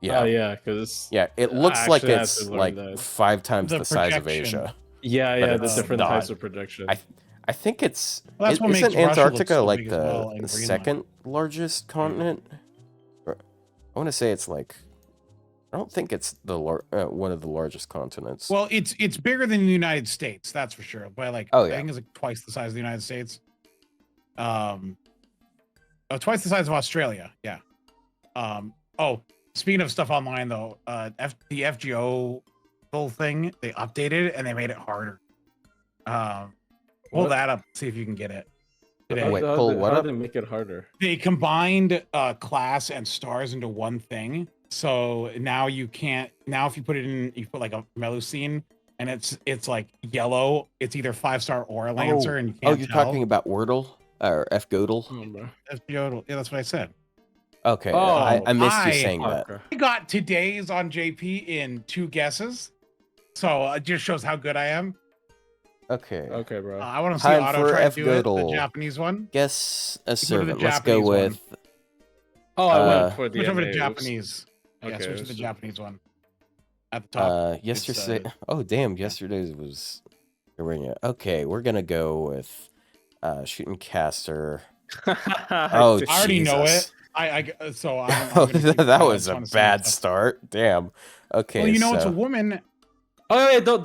Yeah,
Oh yeah, because
yeah. It
I
looks like
actually had to
it's
learn
like
that.
5 times
The
the size of
projection.
Asia.
Yeah,
but
yeah, the
it's
different
not.
types of projection.
I think it's
Well, that's what
isn't
makes Russia look
Antarctica
so
like
big as
the
well, and Greenland.
second largest continent? Or- I want to say it's like I don't think it's the one of the largest continents.
Well, it's bigger than the United States, that's for sure. By like,
Oh,
I
yeah.
think it's like twice the size of the United States. Twice the size of Australia. Yeah. Oh, speaking of stuff online though, the FGO whole thing they updated and they made it harder. Pull
What?
that up, see if you can get it. Today.
Wait, pull what
how
up?
did they make it harder?
They combined class and stars into one thing. So now you can't. Now if you put it in, you put like a Melusine, and it's like yellow. It's either 5-star or a Lancer, and you can't
you're
tell.
talking about Wordle or FGOdle?
Oh, bro.
FGOdle. Yeah, that's what I said.
Okay,
Oh,
I missed you
I-
saying that.
Okay.
I got today's on JP in 2 guesses, so it just shows how good I am.
Okay.
Okay, bro.
I want to see
Time
Otto
for
try to do it, the
FGOdle.
Japanese one.
Guess a
to the
servant. Let's go
Japanese one.
with.
Oh, I
uh,
went for the
Switch over to
NA. Oops.
Japanese. Yeah,
Okay,
switch to the
so-
Japanese one. At the top.
Yesterday. Oh, damn! Yesterday's was. Okay, we're gonna go with shooting caster. Oh,
I already know
Jesus.
it. So I'm
Oh,
gonna keep
that
quiet. I
was
just
a
wanna see
bad
stuff.
start. Damn. Okay.
Well, you know
so,
it's a woman.
Oh, wait, don't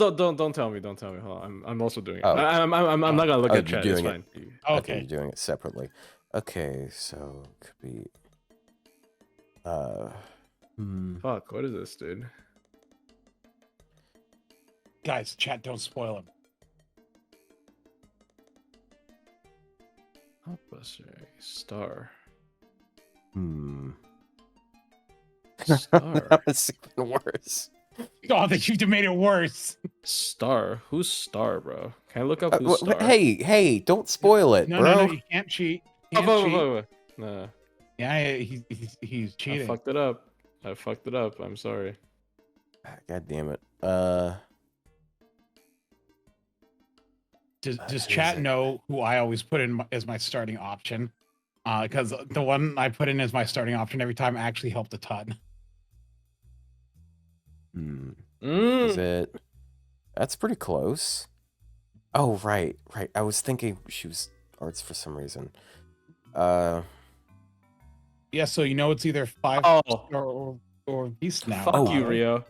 tell me. Don't tell me. Hold on. I'm also doing it.
Oh.
I'm not gonna look
Oh,
at
you're
chat. It's
doing
fine.
Okay,
Okay.
you're doing it separately. Okay, so it could be.
Fuck, what is this, dude?
Guys, chat, don't spoil him.
Blockbuster star.
That
Star.
was even worse.
Oh, that you've made it worse.
Star. Who's Star, bro? Can I look up who's Star?
Hey, don't spoil it,
No,
bro.
no, you can't cheat. You
Oh,
can't cheat.
wait. Nah,
Yeah, he's
I
cheating.
fucked it up. I'm sorry.
God damn it.
Does
is
chat
it?
know who I always put in as my starting option? Because the one I put in as my starting option every time actually helped a ton.
Is it? That's pretty close. Oh, right. I was thinking she was arts for some reason.
Yeah, so you know it's either 5
Oh,
or beast now.
fuck you, Ryou.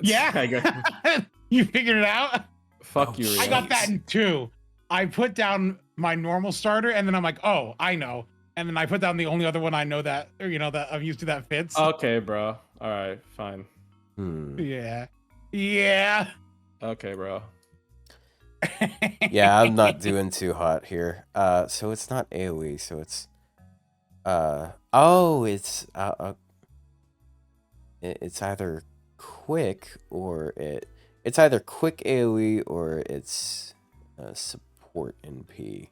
Yeah,
I got,
you figured it out.
fuck you,
Oh,
Ryou.
I got that in 2. I put down my normal starter, and then I'm like, oh, I know. And then I put down the only other one I know that, or that I'm used to that fits.
Okay, bro. All right, fine.
Yeah.
Okay, bro.
Yeah, I'm not doing too hot here. So it's not AoE, so it's it's either quick or it's either quick AoE or it's support NP.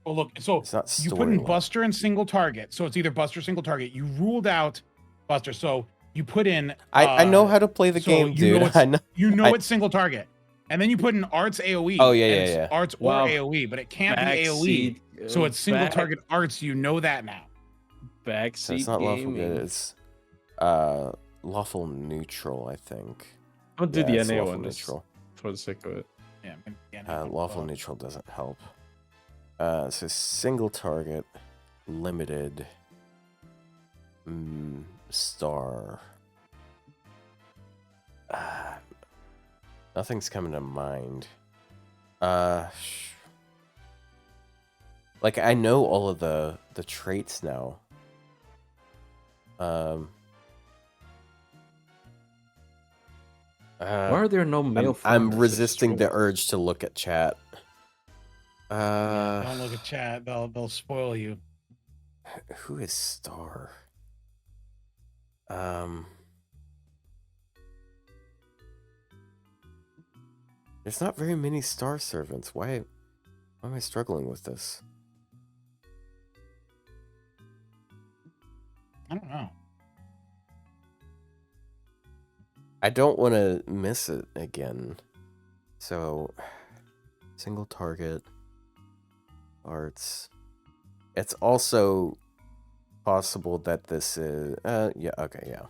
Well, look, so
It's not
you put in
storyline.
Buster and single target, so it's either Buster or single target. You ruled out Buster, so you put in.
I know how to play the
so
game,
you know
dude.
it's-
I know.
You know
I-
it's single target, and then you put in Arts AOE.
Oh, yeah,
and
yeah,
it's
yeah.
Arts
Wow.
or AOE, but it can't be AOE. So it's single target Arts. You know that now.
Backseat
So it's not lawful
gaming.
good. It's lawful neutral, I think.
I'll do
Yeah,
the
it's
NA
lawful
one just
neutral.
for the sake of it.
Yeah.
Lawful neutral doesn't help. So single target, limited, star. Nothing's coming to mind. Like I know all of the traits now.
Why are there no male?
I'm
farmers?
resisting
It's
the
true.
urge to look at chat.
Don't look at chat. They'll spoil you.
Who is Star? There's not very many star servants. Why am I struggling with this?
I don't know.
I don't want to miss it again. So, single target arts. It's also possible that this is yeah, okay, yeah.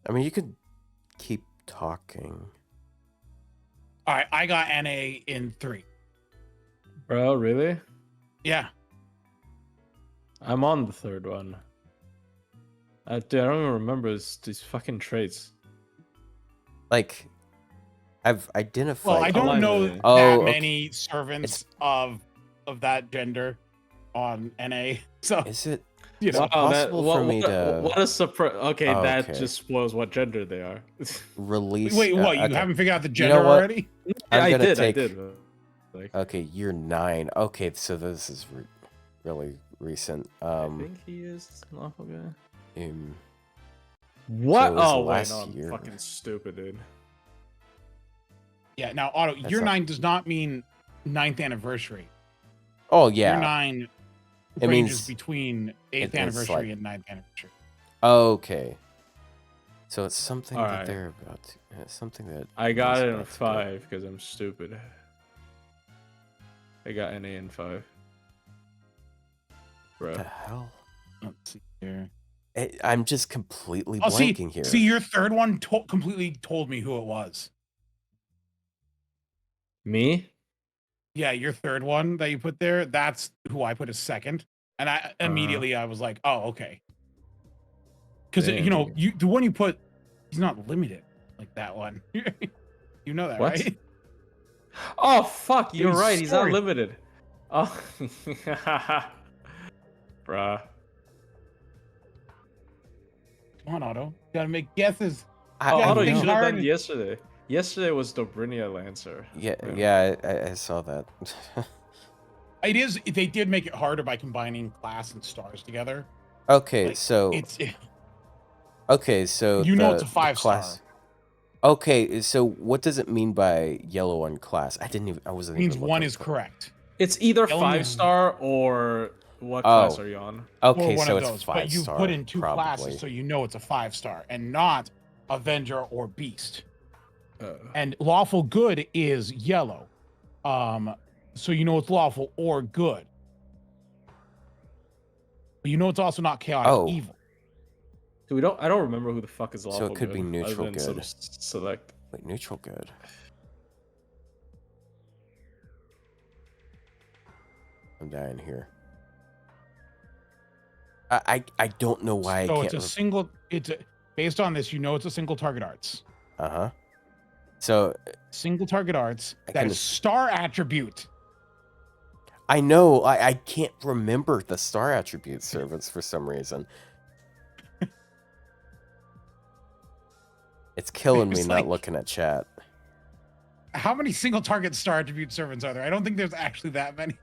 I mean, you could keep talking.
All right, I got NA in 3.
Bro, really?
Yeah.
I'm on the third one. Dude, I don't even remember these fucking traits.
Like, I've identified.
Well, I don't
Align
know
with it.
Oh,
that
okay.
many servants of that gender on NA. So
Is it?
you know,
Wow. possible for me to-
What a surprise! Okay,
Oh,
that
okay.
just spoils what gender they are.
Release?
wait, what? You
okay.
haven't figured out the
You
gender
know what?
already?
I'm
I
gonna
did.
take-
I did. Like,
Okay, you're 9. Okay, so this is really recent.
I think he is lawful guy.
Um,
What?
So it was
Oh wait,
last
no, I'm
year.
fucking stupid, dude.
Yeah. Now, Otto,
That's
year
not-
9 does not mean 9th anniversary.
oh
Year
yeah.
9
It
ranges
means
between 8th
it's
anniversary
like-
and 9th anniversary.
Okay. So it's something that
Alright.
they're about to. It's something that
I got
he's
it in
about to do.
5 because I'm stupid. I got NA in 5.
What
Bro.
the hell?
Let's see here.
I'm just completely
Oh, see,
blanking here.
see, your third one completely told me who it was.
Me?
Yeah, your third one that you put there, that's who I put as second. And I immediately I was like, oh, okay. Because you know,
Damn.
the one you put, he's not limited like that one. You know that,
What?
right?
Oh fuck! You're
His
right. He's
story.
unlimited. Oh, bruh.
Come on, Otto. You gotta make guesses.
I,
Oh,
Yeah,
I
Otto, you
think
should
know.
have
hard.
done yesterday. Yesterday was Dobrinia Lancer.
Yeah,
bro.
yeah, I saw that.
It is. They did make it harder by combining class and stars together.
Okay,
Like,
so
It's
okay, so
you know
the-
it's a
the
5-star.
class. Okay, so what does it mean by yellow on class? I wasn't
Means
even
one
looking
is
for-
correct.
It's either
Yellow moon.
5-star or what
Oh.
class are you on?
Okay,
Or one
so
of
it's
those.
5
But you
star.
put in 2
probably.
classes, so you know it's a 5-star and not Avenger or Beast. And lawful good is yellow. So you know it's lawful or good. But you know it's also not chaotic
Oh.
evil.
So I don't remember who the fuck is
So
lawful
it could be
good, other
neutral
than some
good.
select.
Wait, neutral good. I'm dying here. I don't know why
So
I
it's a
can't.
single. Based on this, you know it's a single target arts.
Uh-huh. So
Single target arts.
I
That
can-
is star attribute.
I know I can't remember the star attribute servants for some reason. It's killing me
It's
not
like-
looking at chat.
How many single target star attribute servants are there? I don't think there's actually that many.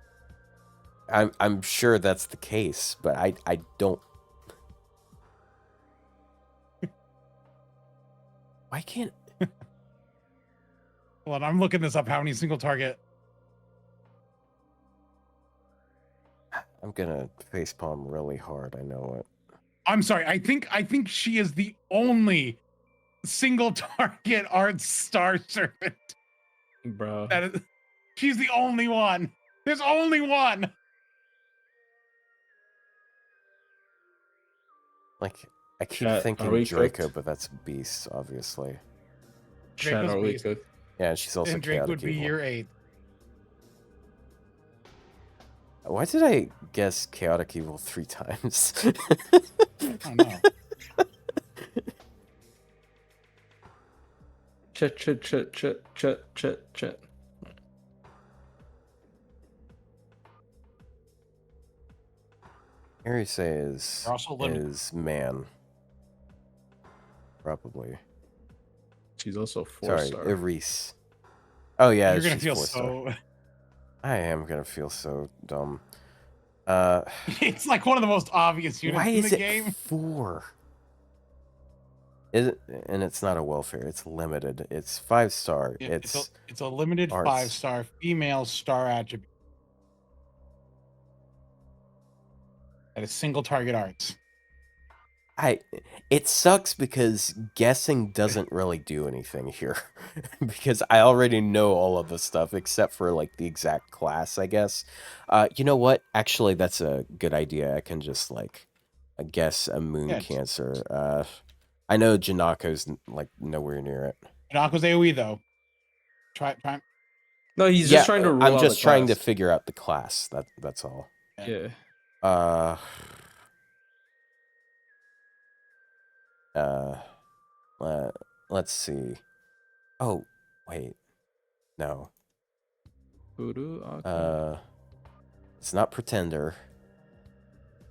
I'm sure that's the case, but I don't. Why can't
Well, I'm looking this up. How many single target?
I'm gonna facepalm really hard, I know it.
I'm sorry. I think she is the only single target art star servant.
Bro.
That is, she's the only one. There's only one.
Like I keep
Chat, are
thinking
we
Draco,
cooked?
but that's Beast, obviously.
Chat,
Draco's
are we
beast.
good?
Yeah, and she's also
And Drake
chaotic
would be
evil.
your 8th.
Why did I guess chaotic evil 3 times?
Oh no.
Chat.
Aries is
They're also limited.
is man. Probably.
She's also
Sorry,
4-star.
Iris. Oh yeah,
You're gonna
she's
feel
4-star.
so.
I am gonna feel so dumb.
It's like one of the most obvious units
Why
in
is
the
it
game.
4? Is it? And it's not a welfare. It's limited. It's 5-star.
Yeah,
It's
it's a limited
arts.
5-star female star attribute. That is single target arts.
It sucks because guessing doesn't really do anything here. Because I already know all of the stuff except for like the exact class, I guess. You know what? Actually, that's a good idea. I can just like guess a moon
Yeah,
cancer. I know Janako's like nowhere near it.
Janako's AoE though. Try.
No, he's
Yeah,
just trying to rule
I'm
out
just
the
trying to
class.
figure out the class. That's all.
Yeah.
Uh, uh, let's see. Oh, wait. No.
Voodoo. Okay.
It's not Pretender.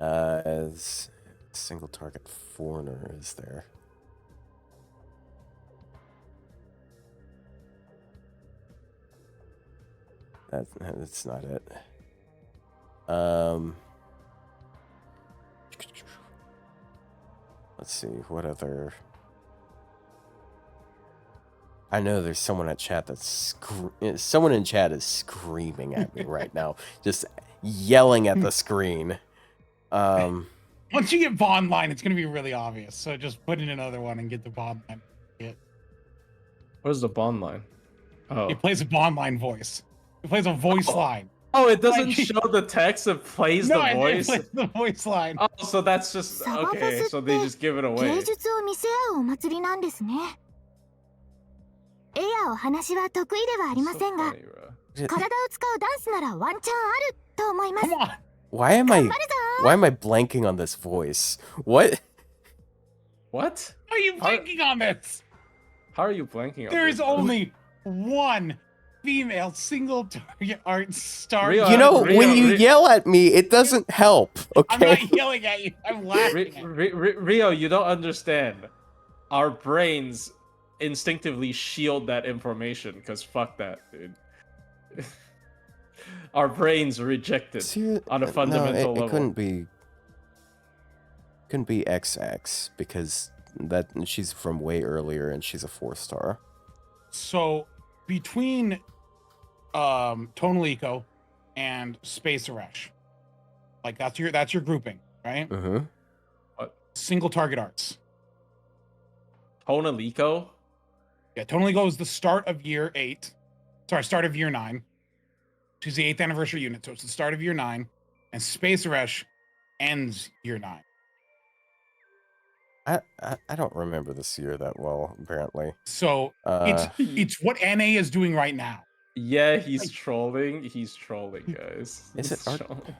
As single target foreigner is there. That's not it. Let's see, what other... I know there's someone at chat that's someone in chat is screaming at me right now, just yelling at the screen.
Once you get bond line, it's gonna be really obvious. So just put in another one and get the bond line.
Where's the bond line? Oh.
He plays a bond line voice. He plays a voice line.
Oh, it doesn't
Like-
show the text, it plays
No,
the
it
voice.
plays the voice line.
Oh, so that's just okay. So they just give it
芸
away.
術を見せ合うお祭りなんですね。絵やお話は得意ではありませんが、
So funny, bro.
体を使うダンスならワンチャンあると思います。
Come on.
Why am I blanking on this voice? What?
What?
How are you blanking on this?
How are you blanking on
There
this,
is
bro?
only one female single target art star.
Rio,
You know,
Rio,
when you
Rio-
yell at me, it doesn't help,
I'm
okay?
not yelling at you. I'm laughing. At you.
Rio, you don't understand. Our brains instinctively shield that information because fuck that, dude. Our brains reject it on a fundamental
it
level.
couldn't be XX because that she's from way earlier and she's a 4-star.
So between Tonalico and Space Arash, like that's your grouping, right?
Mm-hmm.
Single target arts.
Tonalico?
Yeah, Tonalico is the start of year 8. Sorry, start of year 9. She's the 8th anniversary unit, so it's the start of year 9. And Space Arash ends year 9.
I don't remember this year that well, apparently.
So it's what NA is doing right now.
Yeah, he's trolling. He's trolling, guys.
Is it
He's
art?
trolling.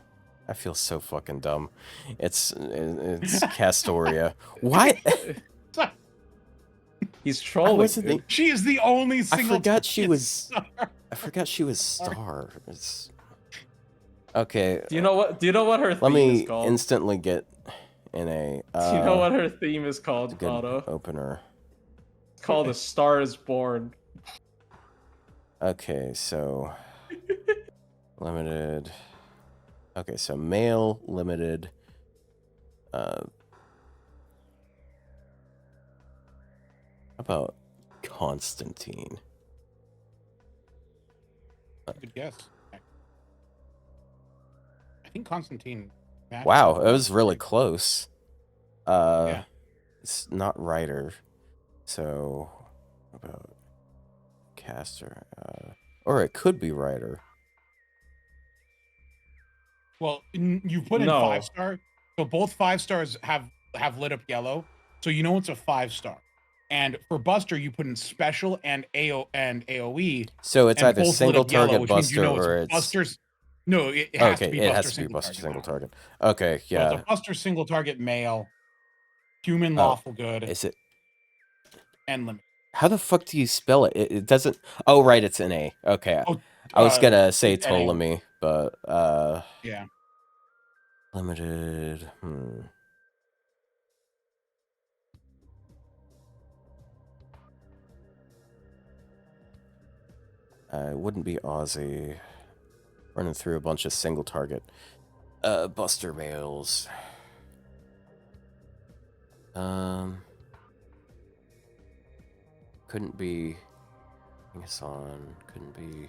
I feel so fucking dumb. It's Castoria. Why?
He's trolling.
wasn't
dude.
She is the only single.
forgot she
target
was-
star.
I forgot she was Star. It's okay.
Do you know what? Do you know what her
Let
theme
me
is called?
instantly get in a.
Do you know what her theme is called,
good
Otto?
opener.
It's called "A Star Is Born."
Okay, so limited. Okay, so male limited. How about Constantine?
Good guess. I think Constantine. matches.
Wow, it was really close.
Yeah.
It's not writer, so how about caster? Or it could be writer.
Well, you put in
No.
5-star, so both 5-stars have lit up yellow, so you know it's a 5-star. And for Buster, you put in special and AOE.
So it's
and
either
both lit
single
up yellow,
target
which means
Buster or it's
Buster's. No, it has
okay.
to be
It
Buster
has to be
single
Buster
target
single
now.
target. Okay,
So
yeah.
it's a Buster single target male, human
Oh,
lawful good,
Is it?
and limit.
How the fuck do you spell it? It doesn't. Oh, right, it's an A. Okay,
Oh,
I was gonna say
it's NA.
Ptolemy, but
Yeah.
limited. It wouldn't be Aussie. Running through a bunch of single target Buster males. couldn't be Hassan. Couldn't be.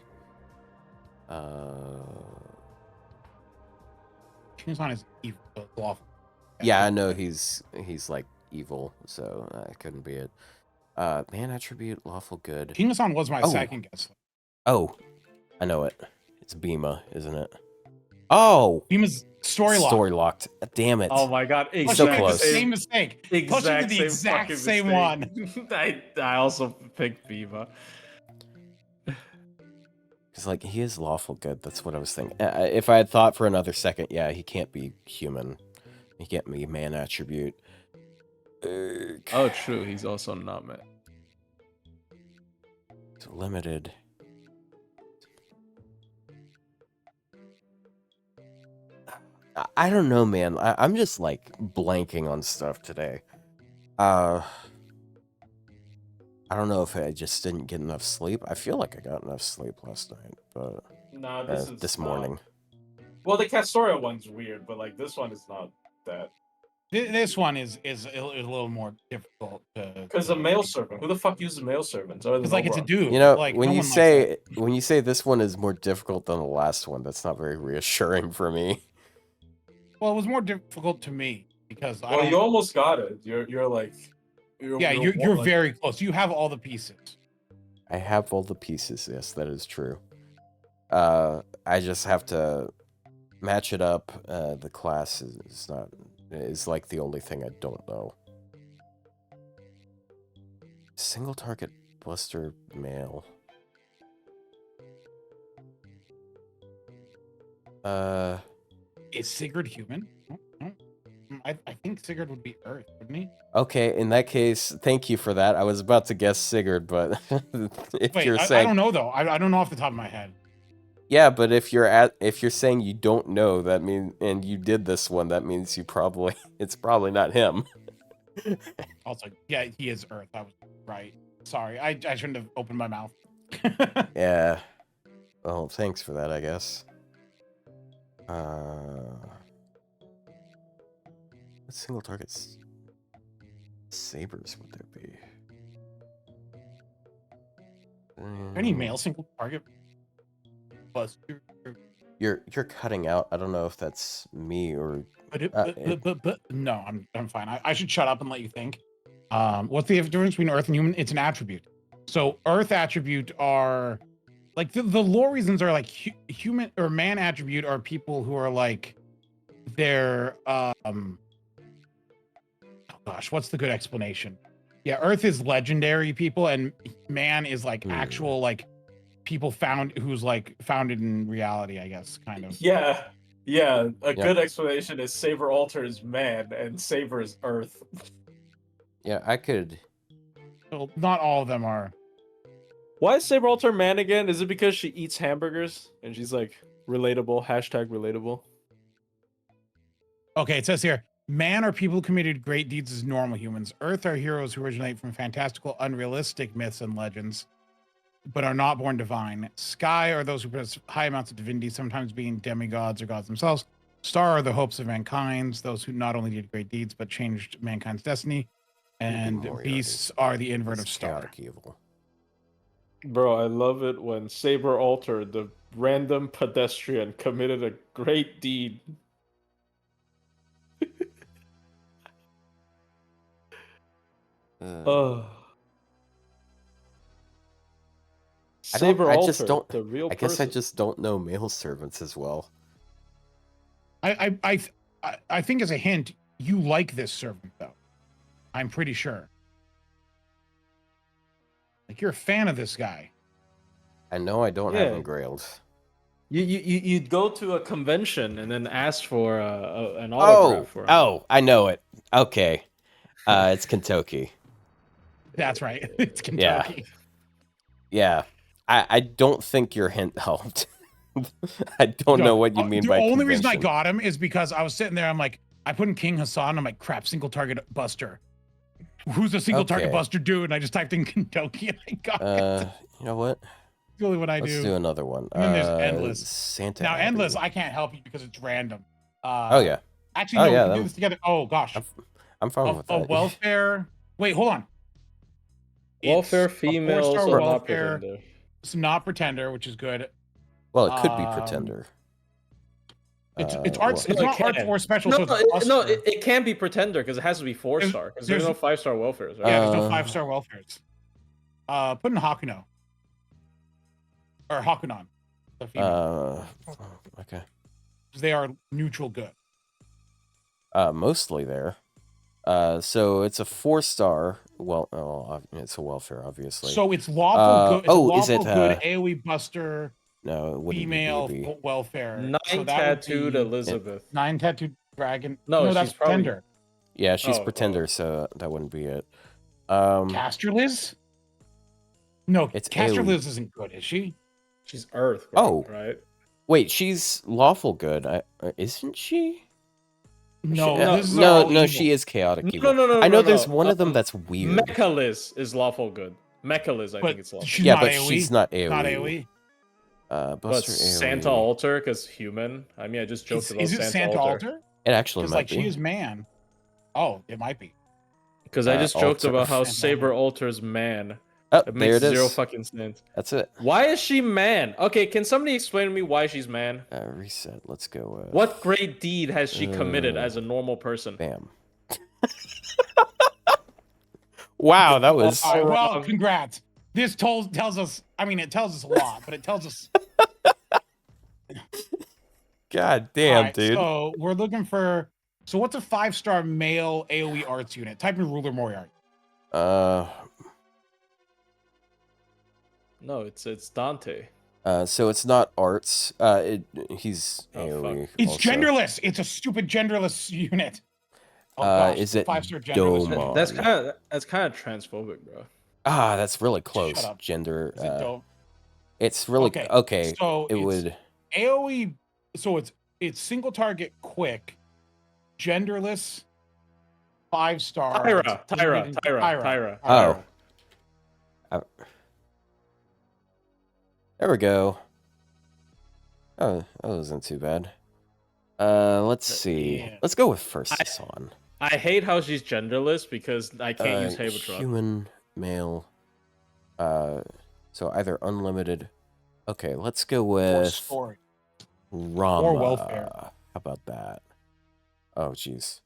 King Hassan is evil, lawful.
Yeah, I know he's like evil, so couldn't be it. Man attribute, lawful good.
King Hassan was my second guess.
Oh, I know it. It's Bima, isn't it? Oh,
Bima's story locked.
story locked. Damn it.
Oh my god,
So
Pushing
close.
the same mistake. Pushing the exact
fucking
same
mistake.
one.
I also picked Bima.
Because, like, he is lawful good. That's what I was thinking. If I had thought for another second, yeah, he can't be human. He can't be man attribute.
Oh, true. He's also not man.
It's limited. I don't know, man. I'm just, like, blanking on stuff today. I don't know if I just didn't get enough sleep. I feel like I got enough sleep last night, but
Nah,
this morning.
Well, the Castoria one's weird, but like this one is not that.
This one is a little more difficult
Because a mail servant. Who the fuck uses mail servants?
It's like it's a dude.
You know,
like,
when
no
you
one likes
say this one is more difficult than the last one, that's not very reassuring for me.
well, it was more difficult to me because I
Well,
don't.
you almost got it. You're like.
You're very close. You have all the pieces.
I have all the pieces. Yes, that is true. I just have to match it up. The class is like the only thing I don't know. Single target Buster male.
Is Sigurd human? No. I think Sigurd would be Earth, wouldn't he?
Okay, in that case, thank you for that. I was about to guess Sigurd, but if
Wait,
you're
I
saying
don't know though. I don't know off the top of my head.
yeah, but if you're saying you don't know, that means and you did this one, that means it's probably not him.
Also, yeah, he is Earth. I was right. Sorry, I shouldn't have opened my mouth.
Yeah. Well, thanks for that, I guess. What single targets sabers would there be?
Any male single target? Buster.
You're cutting out. I don't know if that's me or
But no, I'm fine. I should shut up and let you think. What's the difference between Earth and human? It's an attribute. So Earth attribute are like the lore reasons are like human or man attribute are people who are like they're oh gosh, what's the good explanation? Yeah, Earth is legendary people and man is like actual like people who's like founded in reality, I guess, kind of.
Yeah. A good explanation is Saber Alter is man and Saber is Earth.
Yeah, I could.
Well, not all of them are.
Why is Saber Alter man again? Is it because she eats hamburgers and she's like relatable? #relatable.
Okay, it says here, man are people who committed great deeds as normal humans. Earth are heroes who originate from fantastical, unrealistic myths and legends, but are not born divine. Sky are those who possess high amounts of divinity, sometimes being demigods or gods themselves. Star are the hopes of mankind, those who not only did great deeds, but changed mankind's destiny. And beasts are the invert of star.
Chaotic evil.
Bro, I love it when Saber Alter, the random pedestrian, committed a great deed. Saber Alter, the real
I guess
person.
I just don't know male servants as well.
I think as a hint, you like this servant though. I'm pretty sure. Like you're a fan of this guy.
I know I don't have engrailed.
You'd go to a convention and then ask for an autograph. For him.
Oh, I know it. Okay, it's Kentucky.
That's right. It's Kentucky.
Yeah. I don't think your hint helped. I don't know what you mean by
the only reason I
convention.
got him is because I was sitting there. I'm like, I put in King Hassan. I'm like, crap, single target Buster. Who's a single target Buster dude? And I just typed in Kentucky and I got it.
You know what?
It's the only one I
Let's do another one.
And then there's Endless.
Santa
now,
Abbey.
Endless, I can't help you because it's random.
Oh yeah.
Actually, no, we can do this together. Oh gosh.
I'm fine with that.
A welfare. Wait, hold on.
Welfare
It's a
female,
four-star
so not
welfare.
pretender.
It's not pretender, which is good.
Well, it could be pretender.
It's arts.
No,
It's
it
not arts
can.
or special.
No,
So it's
it can be pretender because it has to be 4-star. Because there's no 5-star welfares, right?
Yeah, there's no 5-star welfares. Put in Hakuno or Hakunon. The female.
Okay.
They are neutral good.
Mostly there. So it's a 4-star. Well, it's a welfare, obviously.
So it's lawful good. It's lawful
is it
good AoE buster?
No, it wouldn't
Female
be BB.
welfare.
9
So that
tattooed
would be
Elizabeth.
9 tattooed dragon.
No,
that's
she's probably-
pretender.
Yeah, she's
Oh,
pretender, so that wouldn't be it.
Casterliz? No,
It's
Casterliz isn't good, is she?
She's Earth.
Oh.
Right.
Wait, she's lawful good, isn't she?
No, this is
no,
all
no,
evil.
she is chaotic
No,
evil.
no,
I know
no,
there's
no.
one of them that's weird.
Mechaliz is lawful good. Mechaliz, I
But
think it's lawful.
she's
Yeah,
not
but
AoE.
she's not AoE.
Not AoE.
But
Buster
Santa
AoE.
Alter, because human. I mean, I just joked about
Is it
Santa Alter.
It actually
Because
might
like
be.
she is man. Oh, it might be.
Because I just joked
Alter.
about how
Santa
Saber Alters man.
Oh,
It
there
makes
it is.
zero fucking sense.
That's it.
Why is she man? Okay, can somebody explain to me why she's man?
Reset. Let's go.
What great deed has she committed as a normal person?
Bam. Wow, that was.
All right, well, congrats. This tells us. I mean, it tells us a lot, but it tells us.
God damn,
All right,
dude.
So we're looking for. So what's a 5-star male AoE arts unit? Type in Ruler Moriarty.
No, it's Dante.
So it's not arts. He's
Oh,
AoE.
fuck.
It's
also.
genderless. It's a stupid genderless unit. Oh, gosh,
Is it
5-star genderless?
Doma?
unit.
That's kind of transphobic, bro.
Ah, that's really close.
up.
Gender.
Is it dope?
It's really
Okay,
okay.
so
it
it's
would.
AoE. So it's single target quick, genderless, 5-star.
Tyra.
Oh. There we go. Oh, that wasn't too bad. Let's see.
Yeah.
Let's go with first on.
I hate how she's genderless because I can't use Habertron.
Human, male. So either unlimited. Okay, let's go
Or
with
story.
Rama.
Or welfare.
How about that? Oh, jeez.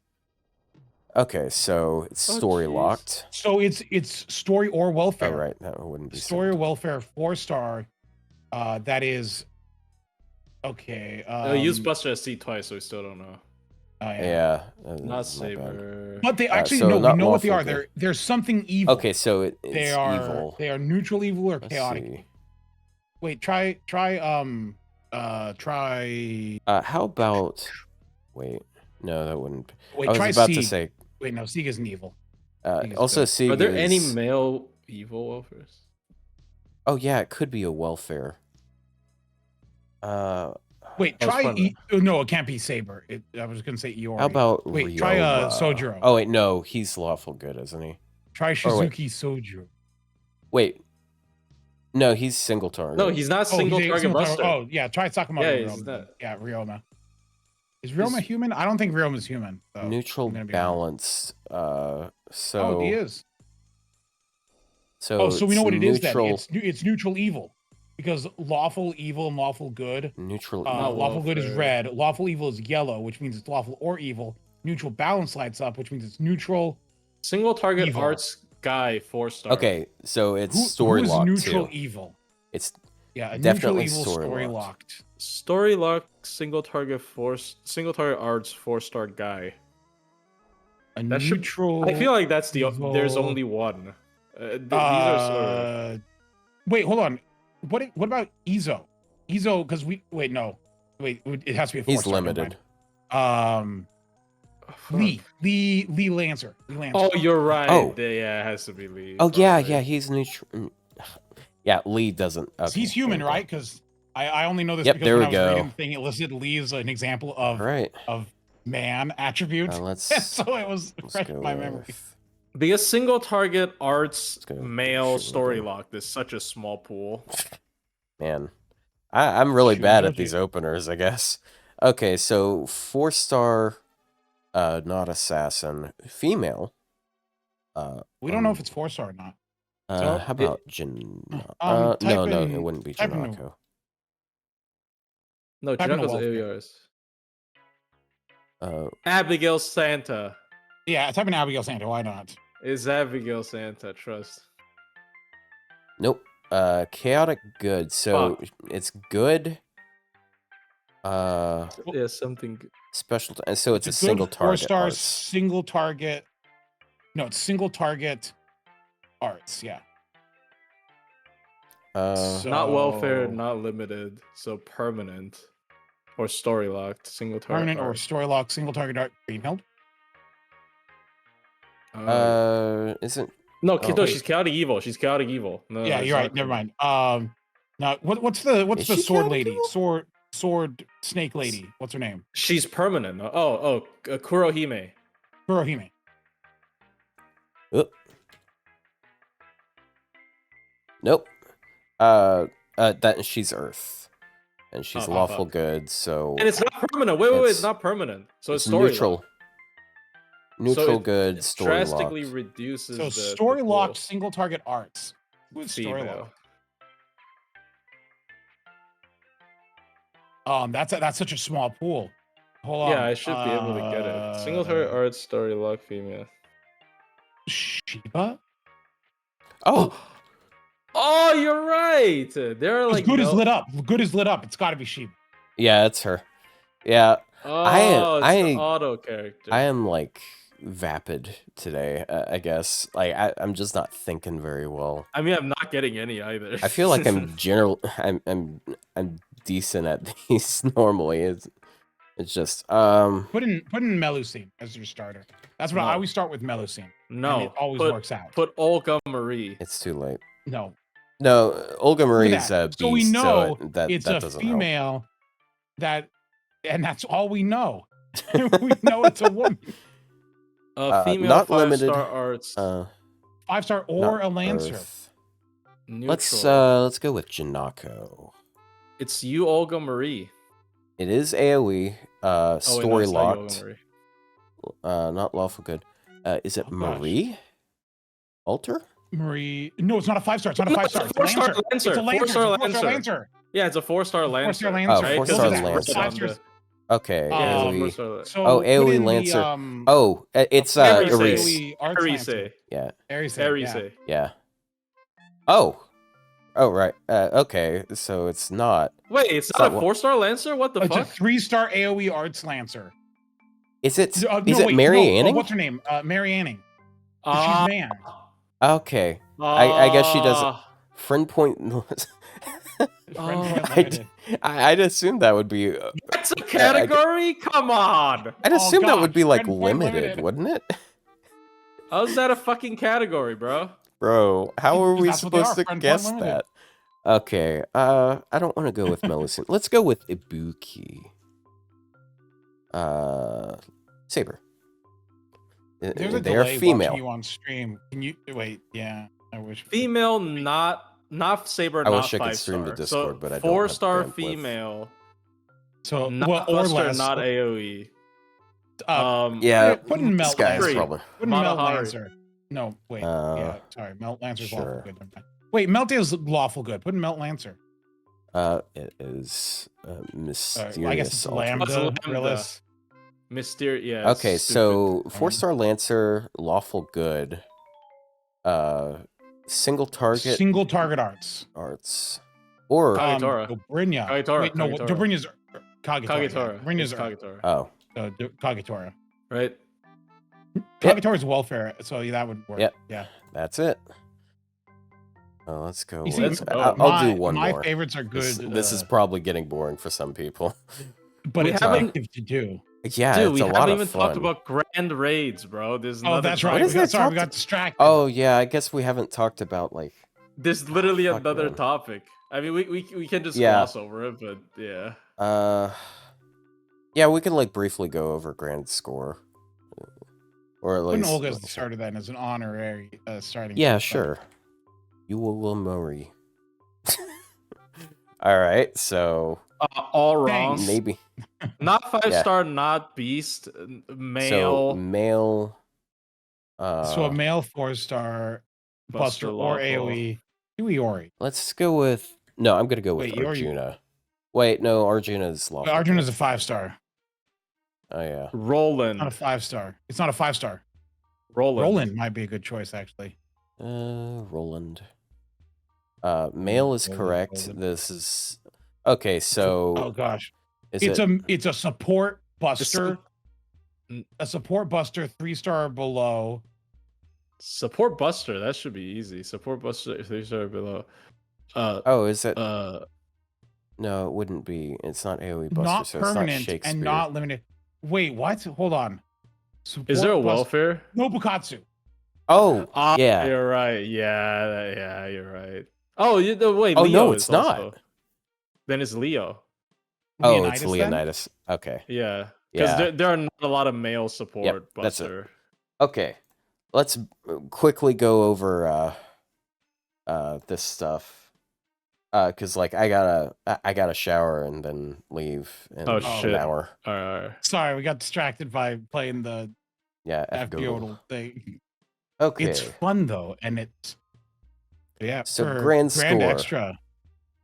Okay, so it's
Oh,
story
jeez.
locked.
So it's story or
Oh,
welfare.
right. That wouldn't be
Story or
simple.
welfare 4-star. That is okay.
Use Buster SC twice, so we still don't know.
Oh,
Yeah.
Not
my bad.
Saber.
But they actually
so
no, we
not
know what they
lawful
are.
good.
There's something evil.
Okay, so it's
they are
evil.
they are neutral evil or
Let's
chaotic.
see.
Wait, try
How about? Wait, no, that wouldn't.
wait,
I was
try
about
Sieg.
to say.
Wait, no, Sieg isn't evil. Sieg is
Also,
good.
Sieg
Are there any
is-
male evil welfares?
Oh yeah, it could be a welfare.
Wait,
I was
try
wondering.
no, it can't be Saber. I was gonna say Iori.
How about
wait, try
Ryou?
Sojiro.
Oh wait, no, he's lawful good, isn't he?
Try
Oh, wait.
Shizuki Soju.
Wait, no, he's single target.
No, he's not single
he's a
target
single
buster.
Oh, yeah, try Sakamoto.
Yeah,
Ryoma.
he's not.
Yeah, Ryoma. Is Ryoma
He's-
human? I don't think Ryoma's human. So
neutral
I'm gonna be wrong.
balance. So
Oh, he is.
So
So we know
it's
what it is
neutral,
then. It's neutral evil. Because lawful evil and lawful good.
Neutral.
Not
Lawful good is
welfare.
red. Lawful evil is yellow, which means it's lawful or evil. Neutral balance lights up, which means it's neutral.
Single target
Evil.
arts guy 4-star.
Okay, so it's
Who
story
is
locked
neutral
too.
evil?
It's
Yeah, a
Definitely
neutral evil
story
story
locked.
locked.
Story lock single target arts 4-star guy.
A
That should-
neutral.
I feel like that's there's
evil-
only one. These are sort of...
Wait, hold on. What about Izo? Izo, because it has to be a 4-star.
he's
never
limited.
mind.
Fuck.
Lee Lancer.
Oh, you're right.
Oh.
Yeah, it has to be Lee.
Oh yeah,
probably.
yeah, he's neutral. Yeah, Lee doesn't. Okay,
He's human,
there we go.
right? Because I only know this
Yep,
because
there
when
we
I was
go.
reading the thing, it listed Lee as an example of
All right.
man attribute.
Let's.
So it was
let's
fresh
go
in my memory.
with-
Because single target arts
Let's go with
male
Shit
story
Wizard.
lock is such a small pool.
Man, I'm really
Shoot,
bad
don't
at these
you?
openers, I guess. Okay, so 4-star, not assassin, female.
We don't know if it's 4-star or not. So
How about Jin?
type
No, it
in-
wouldn't be
type in
Janako.
No,
Type in the
Jinako's
welfare.
AOERs.
Abigail Santa.
Yeah, type in Abigail Santa. Why not?
Is Abigail Santa, trust.
Nope. Chaotic good. So it's good.
Yeah, something.
Special. So it's a
Good
single
4
target.
star
arts.
single target. No, it's single target arts. Yeah.
Not welfare,
So-
not limited. So permanent. Or story locked. Single target.
Permanent or story lock single target art. Green held.
Isn't
No,
oh,
no,
wait.
she's chaotic evil. She's chaotic evil. No,
Yeah,
it's
you're
not
right. Never
green.
mind. Now what's the
Is
sword
she chaotic
lady?
evil?
Sword snake lady. What's her name?
She's permanent. Kurohime.
Kurohime.
Nope. That she's Earth, and she's
Oh,
lawful
fuck.
good. So
And it's not permanent. Wait,
It's-
it's not permanent. So it's
it's
story
neutral.
locked.
Neutral
it
good. Story
drastically
locked.
reduces
So
the
story
pool
locked single target arts. Who's story
female.
locked? That's such a small pool. Hold on.
Yeah, I should be able to get it. Single target art, story lock, female.
Shiba?
Oh,
Oh, you're right. They're like
Good is
no-
lit up. Good is lit up. It's got to be Shiba.
yeah, it's her. Yeah,
Oh, it's the
I-
auto character.
I am like vapid today. I guess like I'm just not thinking very well.
I mean, I'm not getting any either.
I feel like I'm decent at these normally. It's just
Put in Melusine as your starter. That's what I
No.
always start with Melusine.
no.
And it always
put,
works out.
Put Olga-Marie.
it's too late.
No.
No, Olga Marie's
that.
a beast,
So we know
that
it's
that
a
doesn't help.
female and that's all we know. We know it's a woman.
Female
not
5-star
limited.
arts.
5-star or
Not
a Lancer.
Earth.
Neutral.
Let's go with Janako.
It's you, Olga-Marie.
It is AoE.
Oh, wait, no,
Story
it's not you,
locked.
Olga-Marie.
Not lawful good. Is it
Oh, gosh.
Marie? Alter?
Marie. No, it's not a 5-star. It's not a
No,
5-star.
it's a 4-star
Lancer.
Lancer.
It's a Lancer.
4-star
It's a 4-star
Lancer.
Lancer.
Yeah, it's a 4-star Lancer.
4-star
Oh,
Lancer.
right?
4-star
'Cause it's
Lancer.
Lancer.
Okay,
Yeah, it's a
AoE.
4-star Lancer.
So
Oh,
put
AoE
in the,
Lancer. Oh, it's
Aries.
Aries.
AoE Arts Lancer.
Arise.
Yeah,
Aries.
Arise.
yeah. Oh, right. Okay, so it's not.
Wait, it's
It's
not
not
a 4-star Lancer? What the
It's a
fuck?
3-star AoE Arts Lancer.
Is it?
No,
Is it
wait,
Mary
no,
Anning?
what's her name? Mary Anning.
Ah,
She's man.
Okay, I guess she doesn't.
ah,
Friend point.
Friend point
I'd,
limited.
I'd assume that would be.
That's a category? Come on.
I'd assume that would
gosh,
be like
friend point
limited,
limited.
wouldn't it?
How's that a fucking category, bro?
Bro, how are we
That's what they
supposed
are,
to
friend point
guess
limited.
that? Okay, I don't want to go with Melusine. Let's go with Ibuki. Saber.
There's a
They are
delay
female.
watching you on stream. Can you wait? Yeah, I wish.
Female, not Saber,
I
not
wish I could
5-star.
stream the Discord,
so
but I don't have
4-star
bandwidth.
female,
So
not
well, or
Buster,
less.
not AoE.
Yeah,
put in
this
Melt
guy's
Lancer.
probably.
Put in Melt
Matahari.
Lancer. No, wait. Yeah, sorry. Melt Lancer's
sure.
lawful good. Never mind. Wait, Melt is lawful good. Put in Melt Lancer.
It is
Mysterious.
mysterious.
I guess it's
Ultra-
What's
Lambda.
Lambda?
Realist.
Mysterious. Yeah.
Okay,
stupid.
so 4-star Lancer, lawful good. Single target
Single target arts.
arts, or
Kagetora.
Dobrynya.
Kagetora,
Wait, no,
Kagetora.
Dobrynya's Kagetora.
Kagetora.
Dobrynya's
It's Kagetora.
oh,
Kagetora.
Right?
Kagetora's welfare, so yeah, that would work.
Yep.
Yeah.
that's it. Let's go.
You see,
Let's
with-
go.
I'll do one
my
more.
favorites are good.
This is probably getting boring for some people.
but
We
it's
haven't-
effective to do.
Yeah,
Dude,
it's
we
a lot
haven't
of
even
fun.
talked about grand raids, bro. There's
Oh, that's
What
right.
is
We got,
that
sorry, we
talked-
got distracted.
Oh yeah, I guess we haven't talked about like.
There's literally
Fuck,
another
man.
topic. I mean, we can just
Yeah.
gloss over it, but yeah.
Yeah, we can like briefly go over grand score, or at
Put in
least.
Olga as the starter then as an honorary starting.
Yeah,
starter.
sure. You will Murray. All right, so
All wrong.
Thanks.
maybe
Not 5-star, not beast.
so
Male.
male.
So a male 4-star Buster or
Lawful.
AoE. Do Iori.
Let's go with. No, I'm gonna go with
Wait, Iori.
Arjuna. Wait, no, Arjuna is
But
lawful.
Arjun is a 5-star.
Oh yeah.
Roland.
Not a 5-star. It's not a 5-star.
Roland.
Roland might be a good choice, actually.
Roland. Male is
Roland,
correct.
Roland.
This is okay. So
Oh gosh,
is
it's
it?
it's a support buster. A support buster, 3-star or below.
Support Buster. That should be easy. Support Buster 3-star below.
Oh, is it?
Uh,
No, it wouldn't be. It's not AoE Buster,
Not
so it's not
permanent
Shakespeare.
and not limited. Wait, what? Hold on. Support
is there a
buster-
welfare?
No Bukatsu.
Oh,
Ah,
yeah.
you're right. Yeah, you're right. Oh, wait.
Oh,
Leo
no,
is
it's not.
also- Then it's Leo.
Oh, it's
then?
Leonidas. Okay.
Yeah, because
Yeah.
there are not a lot of male support
that's it.
Buster.
Okay. Let's quickly go over this stuff. Cause like I gotta shower and then leave in
Oh,
an
shit.
hour.
All right.
Sorry, we got distracted by playing the
Yeah, FGOdle.
FGOdle thing.
Okay.
It's fun though, and it's
So
for
grand score.
extra.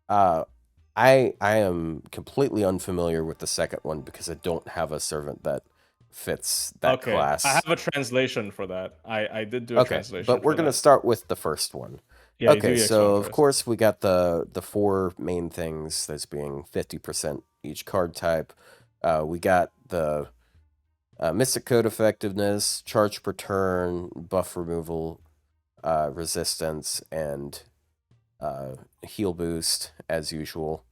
I am completely unfamiliar with the second one because I don't have a servant that fits that
Okay,
class.
I have a translation for that. I did do a
Okay,
translation.
but we're
for
gonna
that.
start with the first one.
Yeah, you do
Okay,
the
so
X1
of
first.
course we got the four main things. Those being 50% each card type. We got the Mystic Code effectiveness, charge per turn, buff removal, resistance, and heal boost as usual.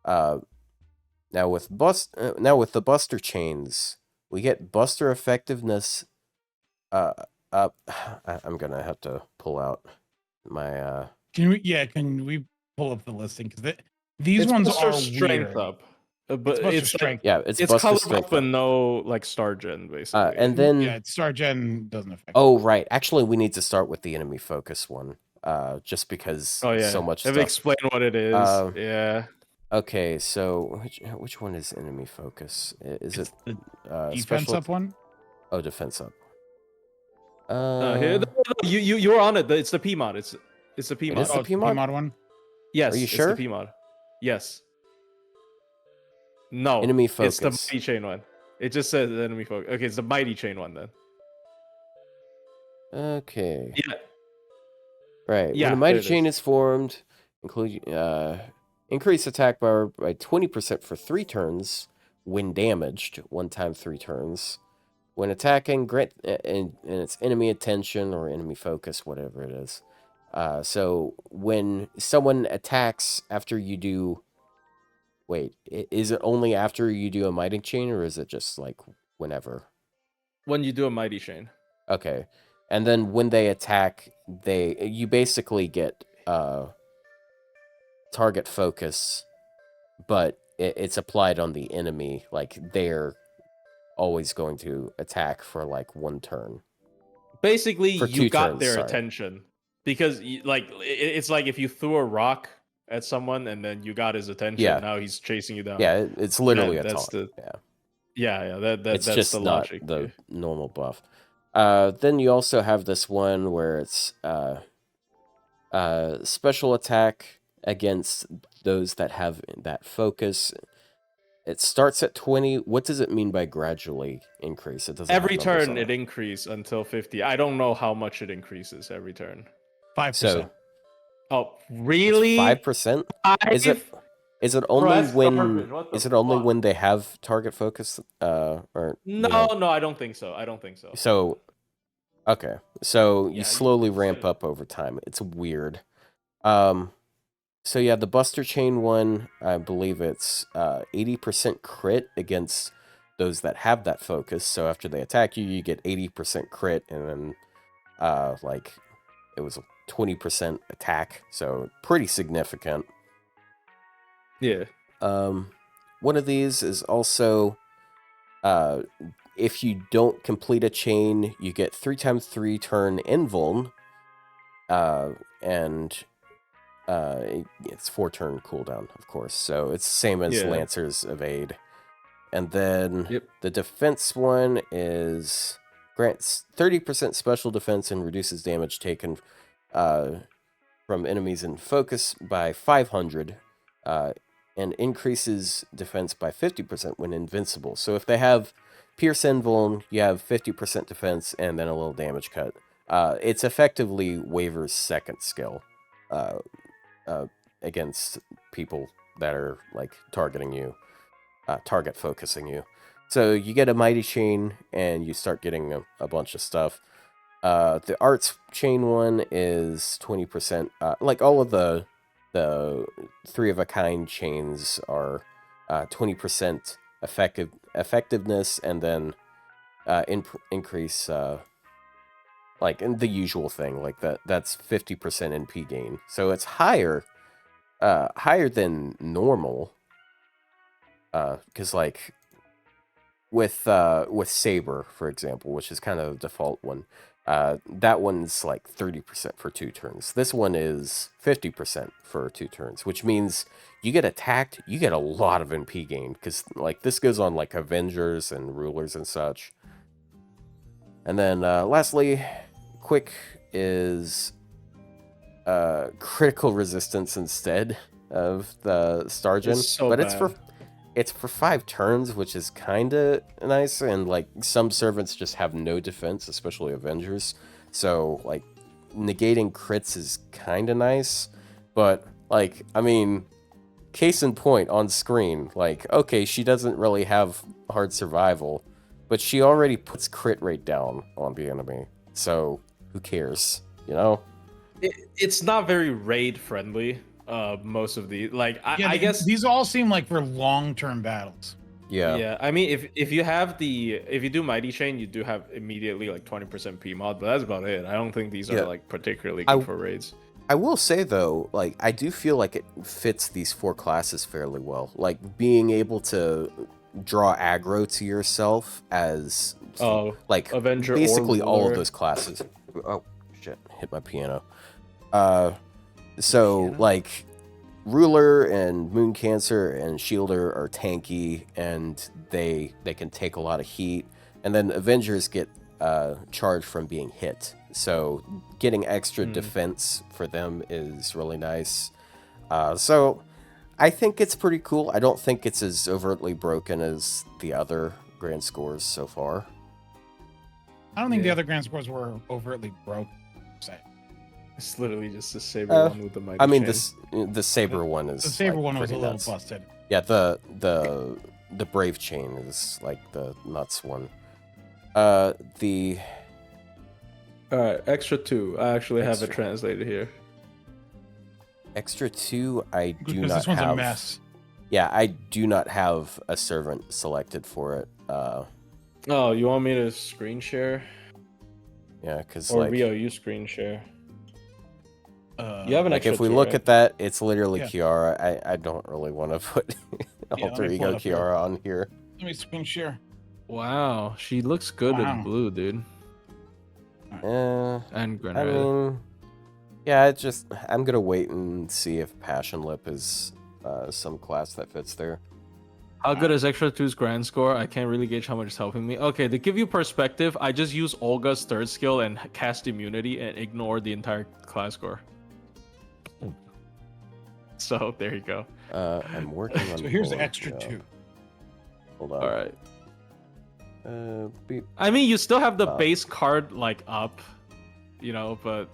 Now with the Buster chains, we get Buster effectiveness. I'm gonna have to pull out my
Can we pull up the listing because these
It's
ones
Buster
are
strength
weird.
up, but
Buster
it's
strength.
yeah, it's
It's
Buster
color
strength
up but
up.
no like star gen basically.
And then
Yeah, Star Gen doesn't affect.
oh right, actually we need to start with the enemy focus one. Just because so much
Have
stuff.
explain what it is. Yeah.
Okay, so which one is enemy focus? Is
It's
it
the defense
special
up one?
Oh, defense up.
Here, no, you're on it. It's the P mod. It's the P
It
mod.
is the
it's the
PMod?
PMod one.
Yes.
Are you
It's
sure?
the P mod. Yes. No.
Enemy
It's the
focus.
mighty chain one. It just says enemy focus. Okay, it's the mighty chain one then.
Okay.
Yeah.
Right.
Yeah,
when a mighty
there it
chain
is.
is formed, include increase attack power by 20% for 3 turns when damaged, 1 time 3 turns. When attacking, grant and its enemy attention or enemy focus, whatever it is. So when someone attacks after you do, wait, is it only after you do a mighty chain, or is it just like whenever?
When you do a mighty chain.
Okay, and then when they attack, you basically get target focus, but it's applied on the enemy. Like they're always going to attack for like 1 turn.
Basically,
For
you
2
got
turns,
their
sorry.
attention because like it's like if you threw a rock at someone and then you got his attention.
Yeah.
Now he's chasing you down.
Yeah, it's literally a
that's
taunt. Yeah.
Yeah.
It's
That's
just
the
not
logic.
the normal buff. Then you also have this one where it's special attack against those that have that focus. It starts at 20. What does it mean by gradually increase? It doesn't.
Every
have numbers
turn
on
it increases until 50. I don't know how much it increases every turn.
5%.
So
Oh, really?
5%. Is it? Is it
Bro,
only
that's
when?
garbage. What the
Is it only
fuck?
when they have target focus? Or you
No,
know?
I don't think so. I don't think so.
So, okay. So you
Yeah,
slowly
you
ramp
should.
up over time. It's weird. So yeah, the Buster Chain one, I believe it's 80% crit against those that have that focus. So after they attack you, you get 80% crit, and then like it was a 20% attack. So pretty significant.
Yeah.
One of these is also if you don't complete a chain, you get 3 times 3 turn invuln, and it's 4 turn cooldown, of course. So it's the same as
Yeah.
Lancer's Evade. And then
Yep.
the defense one is grants 30% special defense and reduces damage taken from enemies in focus by 500, and increases defense by 50% when invincible. So if they have Pierce Invuln, you have 50% defense and then a little damage cut. It's effectively Waver's second skill against people that are like targeting you, target focusing you. So you get a Mighty Chain and you start getting a bunch of stuff. The Arts Chain one is 20%. Like all of the 3 of a kind chains are 20% effectiveness, and then increase like in the usual thing, like that's 50% NP gain. So it's higher than normal. Because like with Saber, for example, which is kind of the default one, that one's like 30% for 2 turns. This one is 50% for 2 turns, which means you get attacked, you get a lot of NP gain, because like this goes on like Avengers and Rulers and such. And then lastly, Quick is critical resistance instead of the Stargen,
It's so
but
bad.
it's for 5 turns, which is kind of nice. And like some servants just have no defense, especially Avengers. So like negating crits is kind of nice. But like, I mean, case in point on screen, like, okay, she doesn't really have hard survival, but she already puts crit rate down on the enemy. So who cares, you know?
It's not very raid friendly. Most of the like, I
Yeah,
guess
these all seem like for long-term battles.
Yeah.
Yeah, I mean, if you do Mighty Chain, you do have immediately like 20% PMod, but that's about it. I don't think these
Yeah.
are like particularly good for raids.
I will say though, like I do feel like it fits these 4 classes fairly well. Like being able to draw aggro to yourself as like
Avenger or
basically all of
Ruler.
those classes. Oh shit, hit my piano. So like Ruler and Moon Cancer and Shielder are tanky, and they can take a lot of heat. And then Avengers get charged from being hit. So getting extra defense for them is really nice. So I think it's pretty cool. I don't think it's as overtly broken as the other grand scores so far.
I don't think the
Yeah.
other grand scores were overtly broke. Say.
It's literally just the Saber one with the Mighty
I mean,
Chain.
the Saber one is
The Saber
like,
one was a
pretty
little
nuts.
busted.
Yeah, the Brave Chain is like the nuts one. The
All right, extra 2. I actually have it
Extra.
translated here.
extra 2, I do
Because
not
this one's
have.
a mess.
Yeah, I do not have a servant selected for it.
Oh, you want me to screen share?
Yeah, because
Or
like,
Rio, you screen share.
Uh,
You have an
like
extra
if we
2,
look
right?
at that, it's literally
Yeah.
Kiara. I don't really want to put
Yeah,
alter
let me pull
ego
it up here.
Kiara on here.
Let me screen share.
Wow, she looks good
Wow.
in blue, dude. And
I
Grenade.
mean, yeah, I'm gonna wait and see if Passion Lip is some class that fits there.
How good is extra 2's grand score? I can't really gauge how much it's helping me. Okay, to give you perspective, I just use Olga's 3rd skill and cast immunity and ignore the entire class score. So there you go.
I'm working on.
So here's the
pulling
extra
it up.
2.
Hold on.
All right.
Beep.
I mean, you still have the
Uh,
base card like up, you know, but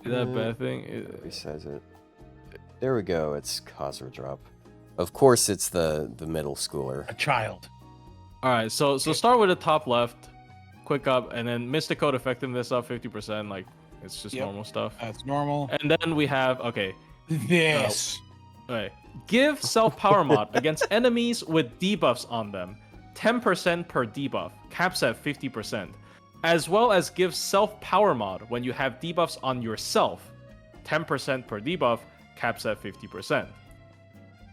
is that a bad thing?
Resize it. There we go. It's Khazra drop. Of course, it's the middle schooler.
A child.
All right, so start with the top left, quick up, and then Mystic Code effectiveness up 50%. Like it's just
Yep.
normal stuff.
That's normal.
And then we have
This.
okay, give self power mod against enemies with debuffs on them, 10% per debuff, caps at 50%, as well as give self power mod when you have debuffs on yourself, 10% per debuff, caps at 50%.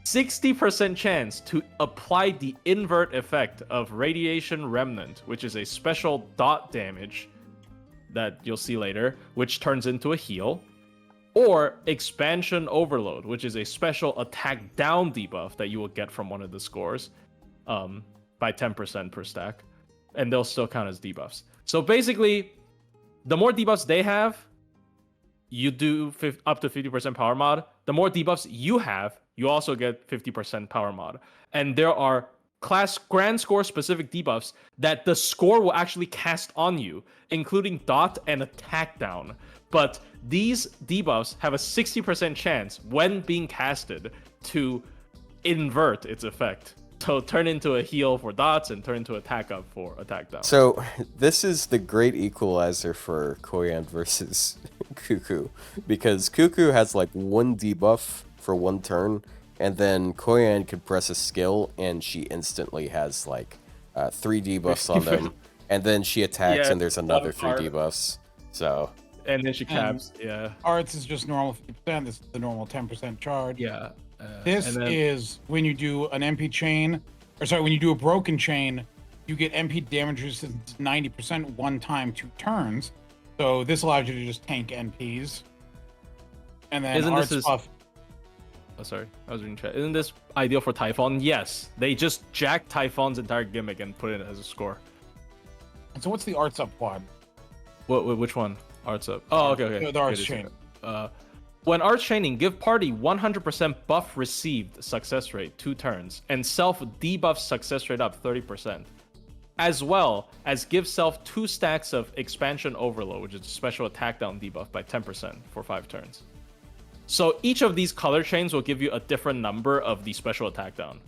60% chance to apply the invert effect of Radiation Remnant, which is a special dot damage that you'll see later, which turns into a heal. Or Expansion Overload, which is a special attack down debuff that you will get from one of the scores by 10% per stack. And they'll still count as debuffs. So basically, the more debuffs they have, you do up to 50% power mod. The more debuffs you have, you also get 50% power mod. And there are class grand score specific debuffs that the score will actually cast on you, including dot and attack down. But these debuffs have a 60% chance when being casted to invert its effect. So turn into a heal for dots and turn into attack up for attack down.
So this is the great equalizer for Koyan versus Cuckoo, because Cuckoo has like 1 debuff for 1 turn, and then Koyan can press a skill and she instantly has like 3 debuffs on them, and then she attacks and there's another 3 debuffs. So
and then she caps. Yeah.
Arts is just normal 50%. This is the normal 10% charge.
Yeah.
This is when you do an MP chain, or sorry, when you do a broken chain, you get MP damage resistance 90% 1 time 2 turns. So this allows you to just tank NPs. And then
Isn't
Arts
this
buff.
Oh, sorry, I was reading chat. Isn't this ideal for Typhon? Yes. They just jack Typhon's entire gimmick and put it as a score.
And so what's the Arts up quad?
Which one? Arts up. Oh, okay.
The Arts
Okay,
chain.
When Arts chaining, give party 100% buff received success rate 2 turns, and self debuff success rate up 30%. As well as give self 2 stacks of expansion overload, which is a special attack down debuff by 10% for 5 turns. So each of these color chains will give you a different number of the special attack down.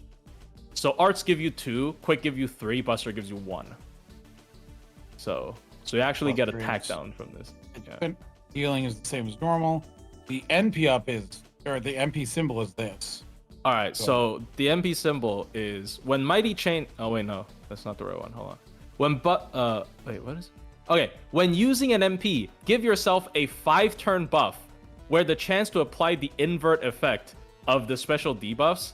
So Arts give you 2, Quick give you 3, Buster gives you 1. So you actually get attack down from this. Yeah.
Healing is the same as normal. The NP up is, or the MP symbol is this.
All right, so the MP symbol is when Mighty Chain. Oh wait, no, that's not the right one. Hold on. Wait, what is? Okay, when using an MP, give yourself a 5-turn buff, where the chance to apply the invert effect of the special debuffs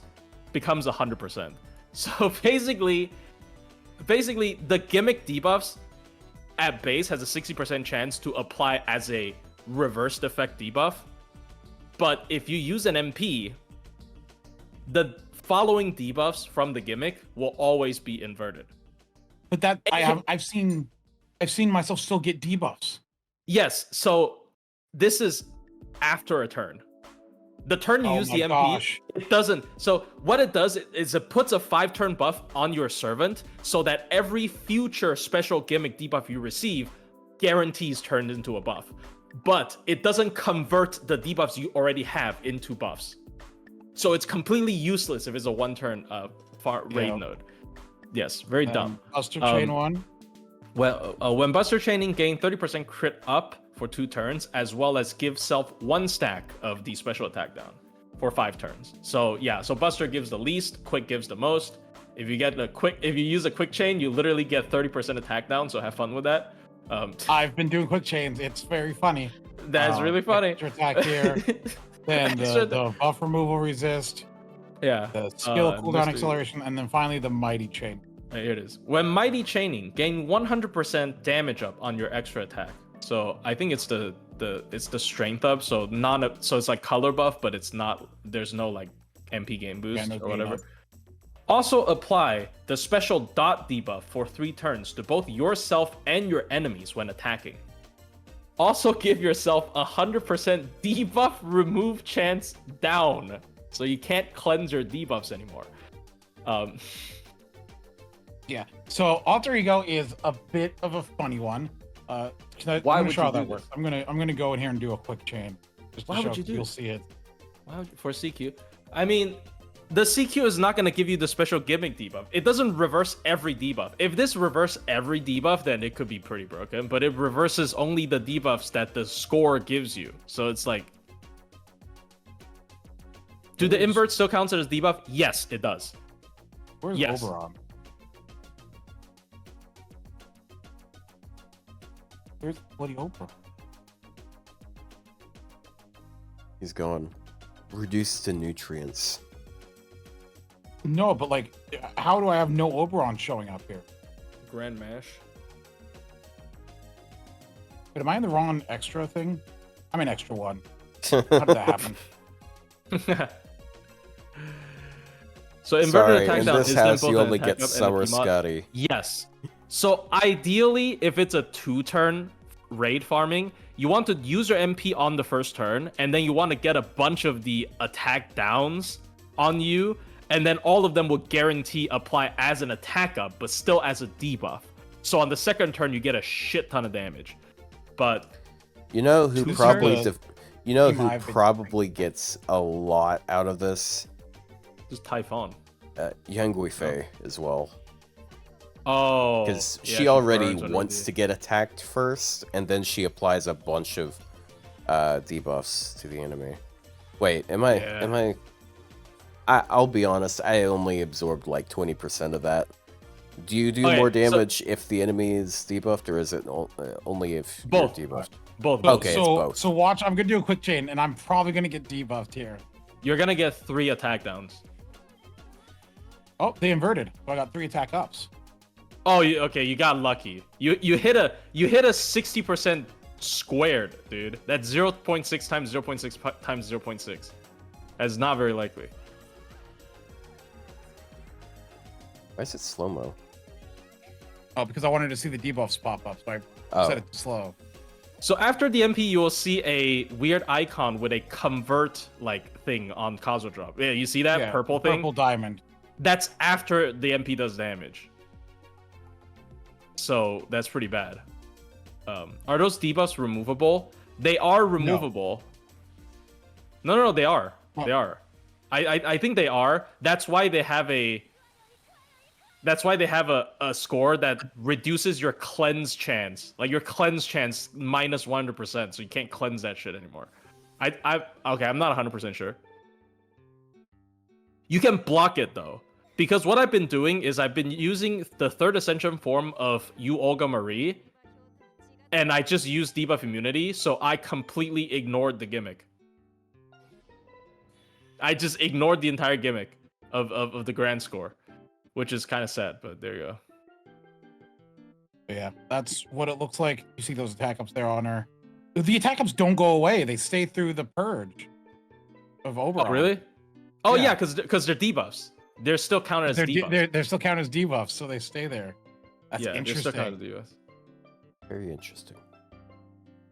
becomes 100%. So basically, the gimmick debuffs at base has a 60% chance to apply as a reversed effect debuff. But if you use an MP, the following debuffs from the gimmick will always be inverted.
But that I've seen myself still get debuffs.
Yes, so this is after a turn. The turn you use the MP, it doesn't. So what it does is it puts a 5-turn buff on your servant so that every future special gimmick debuff you receive guarantees turned into a buff. But it doesn't convert the debuffs you already have into buffs. So it's completely useless if it's a 1-turn raid node. Yes, very dumb.
Buster chain 1.
Well, when Buster chaining, gain 30% crit up for 2 turns, as well as give self 1 stack of the special attack down for 5 turns. So yeah, so Buster gives the least, Quick gives the most. If you use a quick chain, you literally get 30% attack down. So have fun with that.
I've been doing quick chains. It's very funny.
That's really funny.
Extra attack here. Then the buff removal resist.
Yeah.
The skill cooldown acceleration, and then finally the mighty chain.
Here it is. When mighty chaining, gain 100% damage up on your extra attack. So I think it's the strength up. So it's like color buff, but it's not. There's no like MP game boost or whatever. Also apply the special dot debuff for 3 turns to both yourself and your enemies when attacking. Also give yourself 100% debuff remove chance down, so you can't cleanse your debuffs anymore.
Yeah. So alter ego is a bit of a funny one.
Why would
show
you
how that
do
works? I'm gonna go in here and do a quick chain. Just to
Why
show
would you do?
You'll see it.
Why for CQ? I mean, the CQ is not going to give you the special gimmick debuff. It doesn't reverse every debuff. If this reversed every debuff, then it could be pretty broken. But it reverses only the debuffs that the score gives you. So it's like, do the inverts still count as debuff? Yes, it does.
Where's Oberon? Where's bloody Oberon?
he's going. Reduced to nutrients.
No, but like, how do I have no Oberon showing up here?
Grand Mash.
But am I in the wrong extra thing? I'm in extra 1. How did that happen?
So inverted
Sorry,
attack
in
down
this
is
house
then
you
both
only
an
get
attack up and a
Summer
Pmod.
Scotty.
Yes. So ideally, if it's a 2-turn raid farming, you want to use your MP on the first turn, and then you want to get a bunch of the attack downs on you, and then all of them will guarantee apply as an attack up, but still as a debuff. So on the second turn, you get a shit ton of damage. But
You know who
Who's
probably
the
you know
team
who
I've been
probably gets a lot out of this?
just Typhon.
Youngui as well.
Oh,
Because
yeah,
she already
burns
wants to get attacked first, and then she applies a bunch of debuffs to the enemy. Wait,
Yeah.
I'll be honest, I only absorbed like 20% of that. Do you do
Okay,
more
so-
damage if the enemy is debuffed, or is it only if
Both.
you're debuffed?
Both.
Okay, it's
so,
both.
So watch, I'm gonna do a quick chain, and I'm probably gonna get debuffed here.
You're gonna get 3 attack downs.
Oh, they inverted. So I got 3 attack ups.
Oh, okay, you got lucky. You hit a 60% squared, dude. That's 0.6 times 0.6 times 0.6. That's not very likely.
Why is it slow-mo?
Oh, because I wanted to see the debuffs pop up, so I
Oh.
set it to slow.
So after the MP, you will see a weird icon with a convert like thing on Kazo drop. Yeah, you see that
Yeah,
purple
the
thing?
Purple diamond.
That's after the MP does damage. So that's pretty bad. Are those debuffs removable? They are removable. No, they are.
Oh.
They are. I think they are. That's why they have a score that reduces your cleanse chance. Like your cleanse chance minus 100%, so you can't cleanse that shit anymore. Okay, I'm not 100% sure. You can block it though. Because what I've been doing is I've been using the 3rd Ascension form of you, Olga-Marie, and I just used debuff immunity, so I completely ignored the gimmick. I just ignored the entire gimmick of the grand score, which is kind of sad, but there you go.
But yeah, that's what it looks like. You see those attack ups there on her. The attack ups don't go away. They stay through the purge of Oberon.
Oh, really? Oh,
Yeah.
yeah, because they're debuffs. They're still counted as debuffs.
They're still counted as debuffs, so they stay there. That's
Yeah, they're still counted
interesting.
as debuffs.
Very interesting.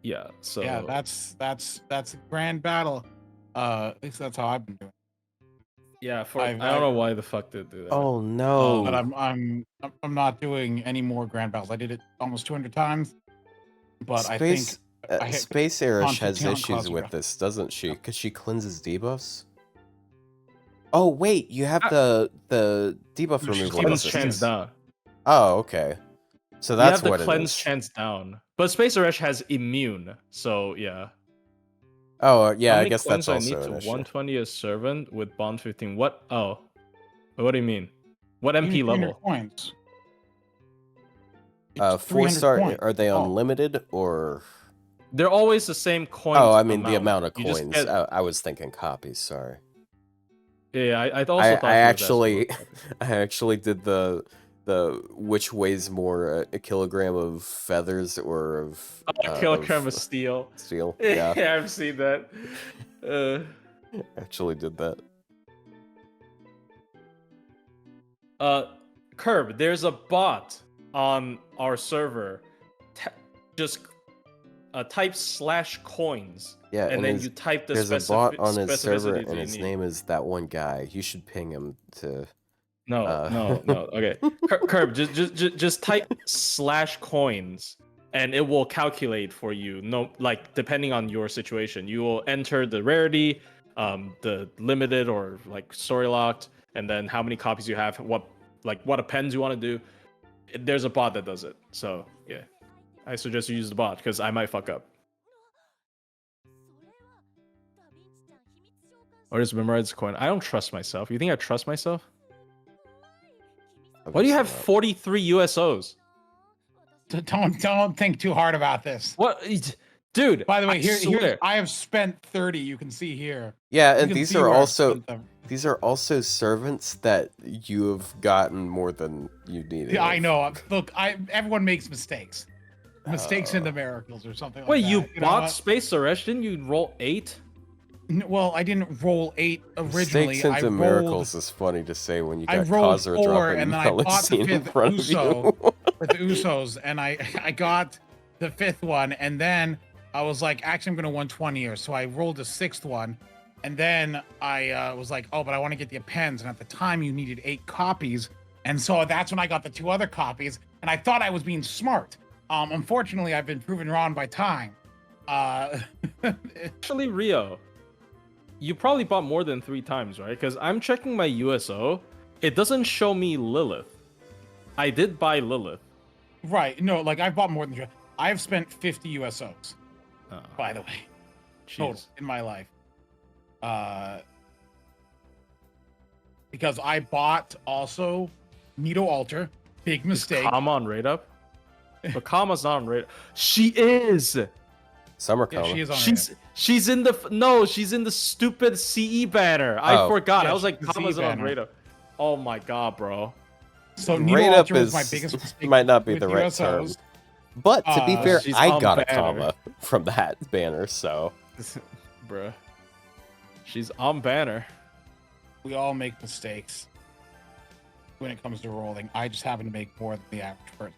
Yeah, so...
Yeah, that's a grand battle. At least that's how I've been doing.
Yeah, I
I've-
don't know why the fuck they do that.
Oh no!
But I'm not doing any more grand battles. I did it almost 200 times. But I think I hit
Space Erish has
15 on
issues with
Kazuya.
this, doesn't she? Because she cleanses debuffs. Oh wait, you have the debuff
No, she's
removal.
debuff
Cleanse
assistance.
chance down.
Oh, okay. So
You
that's
have
what
the
it
cleanse
is.
chance down. But Space Arash has immune, so yeah.
Oh, yeah,
How
I
many
guess that's
coins do
also
I
an
need to
issue.
120 a servant with bond 15. What? Oh. What do you mean? What
you need
MP
300
level?
Coins. It's
4 star,
300 coins.
are they
Oh.
unlimited or?
They're always the same coin.
Oh, I mean the amount of
You just
coins.
get-
I was thinking copies. Sorry.
Yeah, I also
I
thought you were asking
actually,
about that.
I actually did the which weighs more, a kilogram of feathers or of
A kilogram of steel.
steel.
Yeah,
Yeah,
I've seen that.
actually did that.
Curb, there's a bot on our server. Just type /coins.
Yeah,
And then
his-
you type the
there's a bot on his server,
specificity
and
that you
his
need.
name is that one guy. You should ping him to.
No, no. Okay, Curb, just type /coins, and it will calculate for you. No, like depending on your situation, you will enter the rarity, the limited or like story locked, and then how many copies you have, what appends you want to do. There's a bot that does it. So yeah, I suggest you use the bot because I might fuck up. Or just memorize the coin. I don't trust myself. You think I trust myself? Why do you have
Obviously not.
43 USOs?
Don't think too hard about this.
What, dude?
By the way,
I
here
swear.
I have spent 30. You can see here.
Yeah,
You
and
can
these
see
are
where I've
also
spent them.
these are also servants that you have gotten more than you needed.
Yeah, I know. Look, everyone makes mistakes. Mistakes
Oh.
into miracles or something like
Wait,
that.
you
know
bought
what?
Space Suresh? Didn't you roll 8?
Well, I didn't roll 8 originally.
Mistakes into
I rolled,
miracles is funny to say when you
I
got
rolled
Khazra
4,
dropping
and then I bought the
Melusine in
5th
front of
Uso
you.
with the Usos, and I got the 5th one, and then I was like, actually, I'm gonna 120 here. So I rolled a 6th one, and then I was like, oh, but I want to get the appends, and at the time you needed 8 copies, and so that's when I got the 2 other copies, and I thought I was being smart. Unfortunately, I've been proven wrong by time.
Actually, Rio, you probably bought more than 3 times, right? Because I'm checking my USO. It doesn't show me Lilith. I did buy Lilith.
Right. No, like I've bought more than I've spent 50 USOs, by the way, total in my life. Because I bought also Nito Alter. Big mistake.
Is Kama on rate up? But Kama's not on rate. She is.
Summer
Yeah,
Coma.
she is on
She's in the she's in the stupid CE banner. I
Oh.
forgot.
Yeah,
I was like,
the CE
Kama's on
banner.
rate up. Oh my god, bro.
So Nito
Rate up
Alter was
is
my biggest mistake.
might not be
with
the right term.
USOs.
But to be fair,
She's
I
on
got a
banner.
comma from that banner, so
Bruh. She's on banner.
We all make mistakes when it comes to rolling. I just happen to make more than the average person.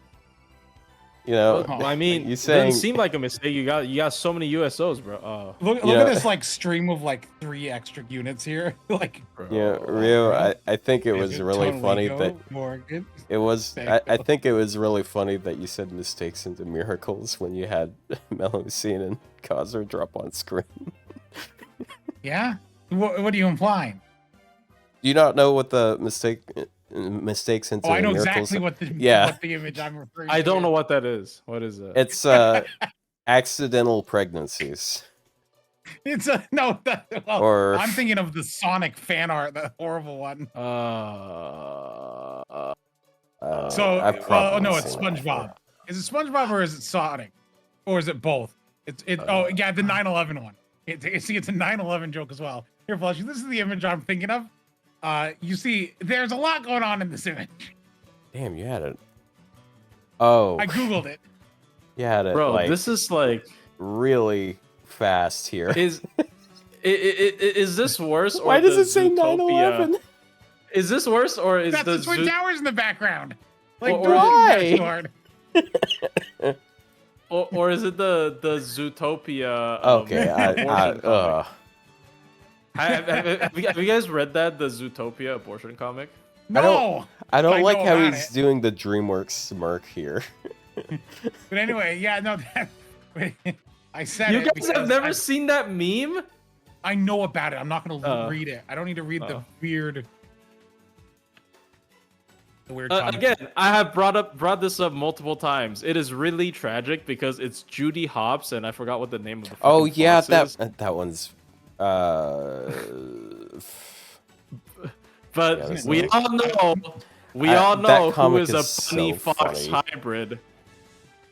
you know.
Well, I mean,
you
it
saying
doesn't seem like a mistake. You got so many USOs, bro. Oh,
Look
You
at
know-
this like stream of like 3 extra units here. Like
bro.
Yeah, Ryu,
bro.
I think it was
is
really funny
Toligo,
that
Morgan.
it was.
Thank
I think it was really funny that you said mistakes into miracles when you had Melusine and Khazra drop on screen.
Yeah. What are you implying?
Do you not know what the mistakes into
Oh, I know
miracles?
exactly what the image I'm referring to.
I don't know what that is. What is it?
It's accidental pregnancies.
It's a no. Well,
Or-
I'm thinking of the Sonic fan art, the horrible one. So,
I've probably
no, it's
seen that before.
SpongeBob. Is it SpongeBob or is it Sonic, or is it both? Oh yeah, the 9/11 one. See, it's a 9/11 joke as well. Here, Flushy, this is the image I'm thinking of. You see, there's a lot going on in this image.
Damn, you had it. Oh,
I googled it.
you had it.
Bro,
like,
this is like
really fast here.
is this worse? Or
Why does
the
it say
Zootopia-
9/11?
Is this worse or is
That's
the
the Twin Towers in the background. Like,
Or-
don't
why?
think that's hard.
or is it the Zootopia?
Okay,
abortion comic?
ugh.
Have you guys read that, the Zootopia abortion comic?
No.
I don't
I
like
know
how
about
he's
it.
doing the DreamWorks smirk here.
But anyway, yeah, no. I said
You
it
guys
because
have never seen that meme?
I know about it. I'm not gonna read it. I don't need to read the
Oh.
weird. The weird. comic.
Again, I have brought this up multiple times. It is really tragic because it's Judy Hopps, and I forgot what the name of the.
Oh
fucking
yeah,
fox is.
that one's.
But
Yeah, that's
we
nice.
all know,
That
who
comic
is a
is
bunny
so
fox
funny.
hybrid.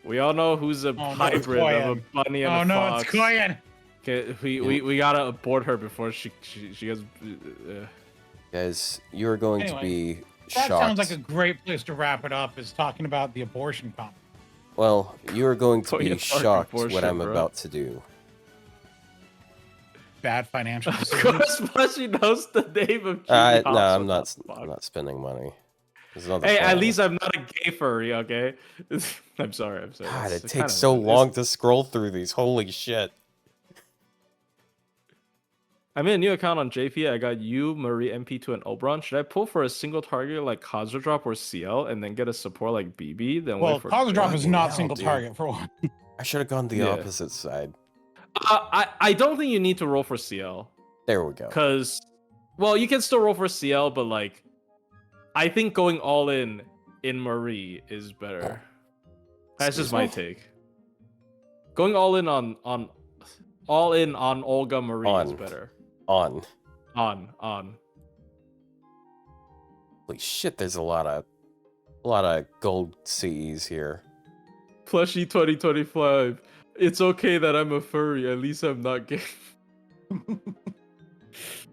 We all know who's a
no, it's
hybrid of a
Koyan.
bunny and
Oh
a
no,
fox.
it's Koyan.
Okay, we gotta abort her before she gets.
Guys, you're going
Anyway,
to be
That
shocked.
sounds like a great place to wrap it up. Is talking about the abortion comic.
Well, you are going to
Oh,
be
yeah, fucking
shocked what
bullshit,
I'm
bro.
about to do.
Bad financial
Of
decisions.
course, she knows the name of Judy
No,
Hopps.
I'm
What
not.
the fuck?
I'm not spending money. This is not the
Hey,
plan.
at least I'm not a gay furry, okay? I'm sorry.
God,
It's
it
kinda-
takes so
it's-
long to scroll through these. Holy shit!
I made a new account on JP. I got you, Marie, MP2, and Oberon. Should I pull for a single target like Khazra Drop or CL and then get a support like BB? Then
Well,
wait for
Cause Drop is
Fucking
not
hell,
single
dude.
target for one.
I should have gone the
Yeah.
opposite side.
I don't think you need to roll for CL
There we go.
because, well, you can still roll for CL, but like, I think going all in Marie is better. That's just my take. Going all in on Olga-Marie is
On.
better.
On.
On.
Holy shit! There's a lot of gold CEs here.
Plushie 2025. It's okay that I'm a furry. At least I'm not gay.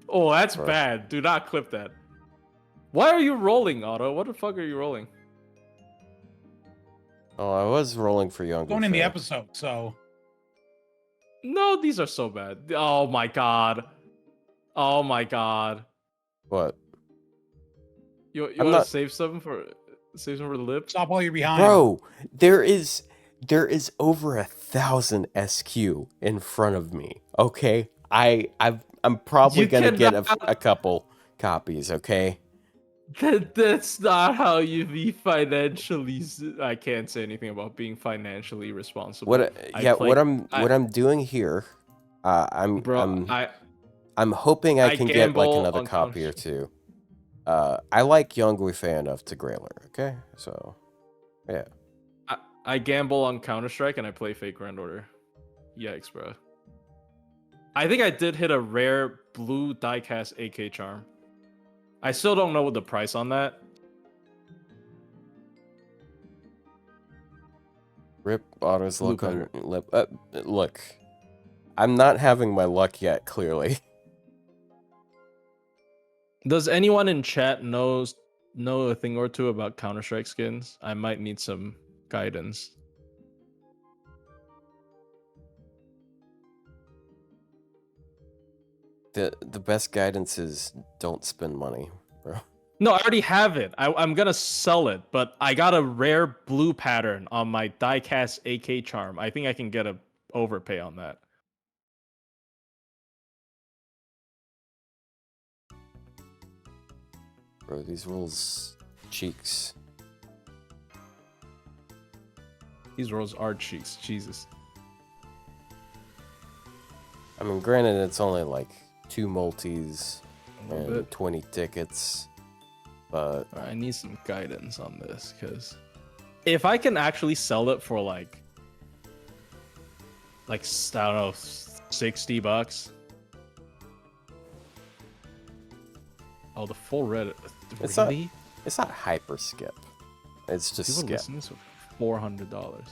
Oh, that's
Bro.
bad. Do not clip that. Why are you rolling, Otto? What the fuck are you rolling?
Oh, I was rolling for younger.
Going in the
Fair.
episode, so
No, these are so bad. Oh my god. Oh my god.
What?
You
I'm
want
not-
to save some for the lip?
stop while you're behind.
Bro, there is There is over 1,000 SQ in front of me. Okay, I'm probably
You
gonna get
cannot-
a couple copies. Okay.
That's not how you be financially. I can't say anything about being financially responsible.
What I'm doing here, I'm hoping I can get like
gamble
another
on
copy or
Counter-
two. I like Young Wei enough to Grailer. Okay, so yeah.
I gamble on Counter Strike and I play Fake Grand Order. Yikes, bro. I think I did hit a rare blue diecast AK charm. I still don't know what the price on that.
Rip Otto's
Blue
luck on
pattern.
lip. Look, I'm not having my luck yet. Clearly.
Does anyone in chat know a thing or two about Counter Strike skins? I might need some guidance.
The best guidance is don't spend money, bro.
No, I already have it. I'm gonna sell it, but I got a rare blue pattern on my diecast AK charm. I think I can get a overpay on that.
Bro, these rolls cheeks.
These rolls are cheeks. Jesus.
I mean, granted, it's only like 2 multis
A little
and
bit.
20 tickets, but
I need some guidance on this, because if I can actually sell it for like I don't know, $60. Oh, the full red.
It's
Really?
it's not hyper skip. It's just
People
skip
listening to $400.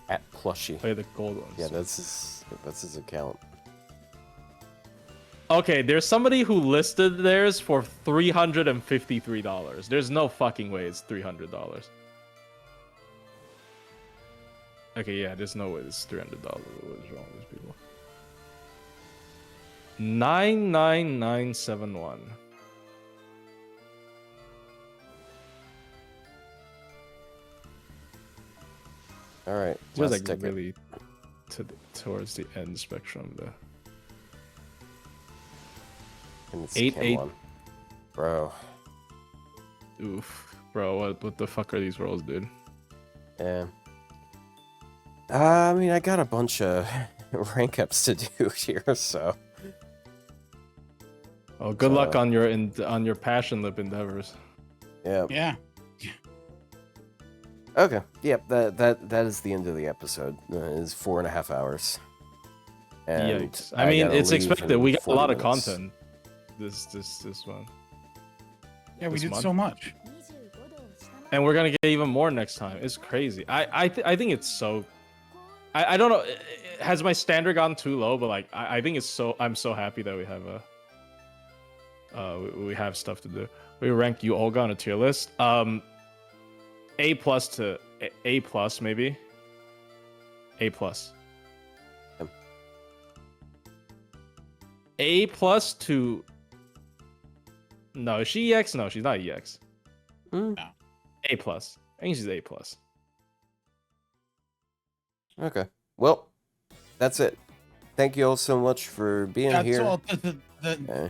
at plushie.
Play the gold ones.
Yeah, that's his account.
Okay, there's somebody who listed theirs for $353. There's no fucking way it's $300. Okay, yeah, there's no way it's $300. What is wrong with these people? 99971.
All right,
It was
last
like
ticket.
really towards the end spectrum there.
And it's
8,
Ken
8.
one. Bro.
Oof, bro, what the fuck are these rolls, dude?
Yeah. I mean, I got a bunch of rank ups to do here, so.
Oh, good luck on your passion lip endeavors.
Yeah.
Yeah.
Okay. Yep. That is the end of the episode. It's 4.5 hours. And
Yikes! I mean,
gotta
it's
leave
expected.
in
We got a
40
lot of
minutes.
content. This one,
Yeah, we
This
did
month?
so much.
and we're gonna get even more next time. It's crazy. I think it's so. I don't know. Has my standard gone too low? But like, I think it's so. I'm so happy that we have we have stuff to do. We rank you Olga on a tier list. A plus to A plus maybe. A plus.
Yep.
A plus to. No, is she EX? No, she's not EX.
Mm,
A plus. I think she's A plus.
okay. Well, that's it. Thank you all so much for being
That's
here.
all.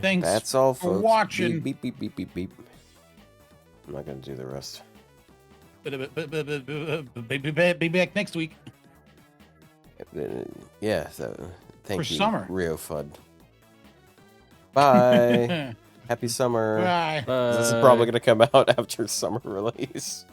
Thanks.
That's all,
for
folks.
watching.
Beep, beep, beep, beep, beep. I'm not gonna do the rest.
Be back next week.
Yeah. So, thank
For
you,
summer.
Ryou Fud. Bye. Happy summer.
Bye.
This is probably gonna come out after summer release.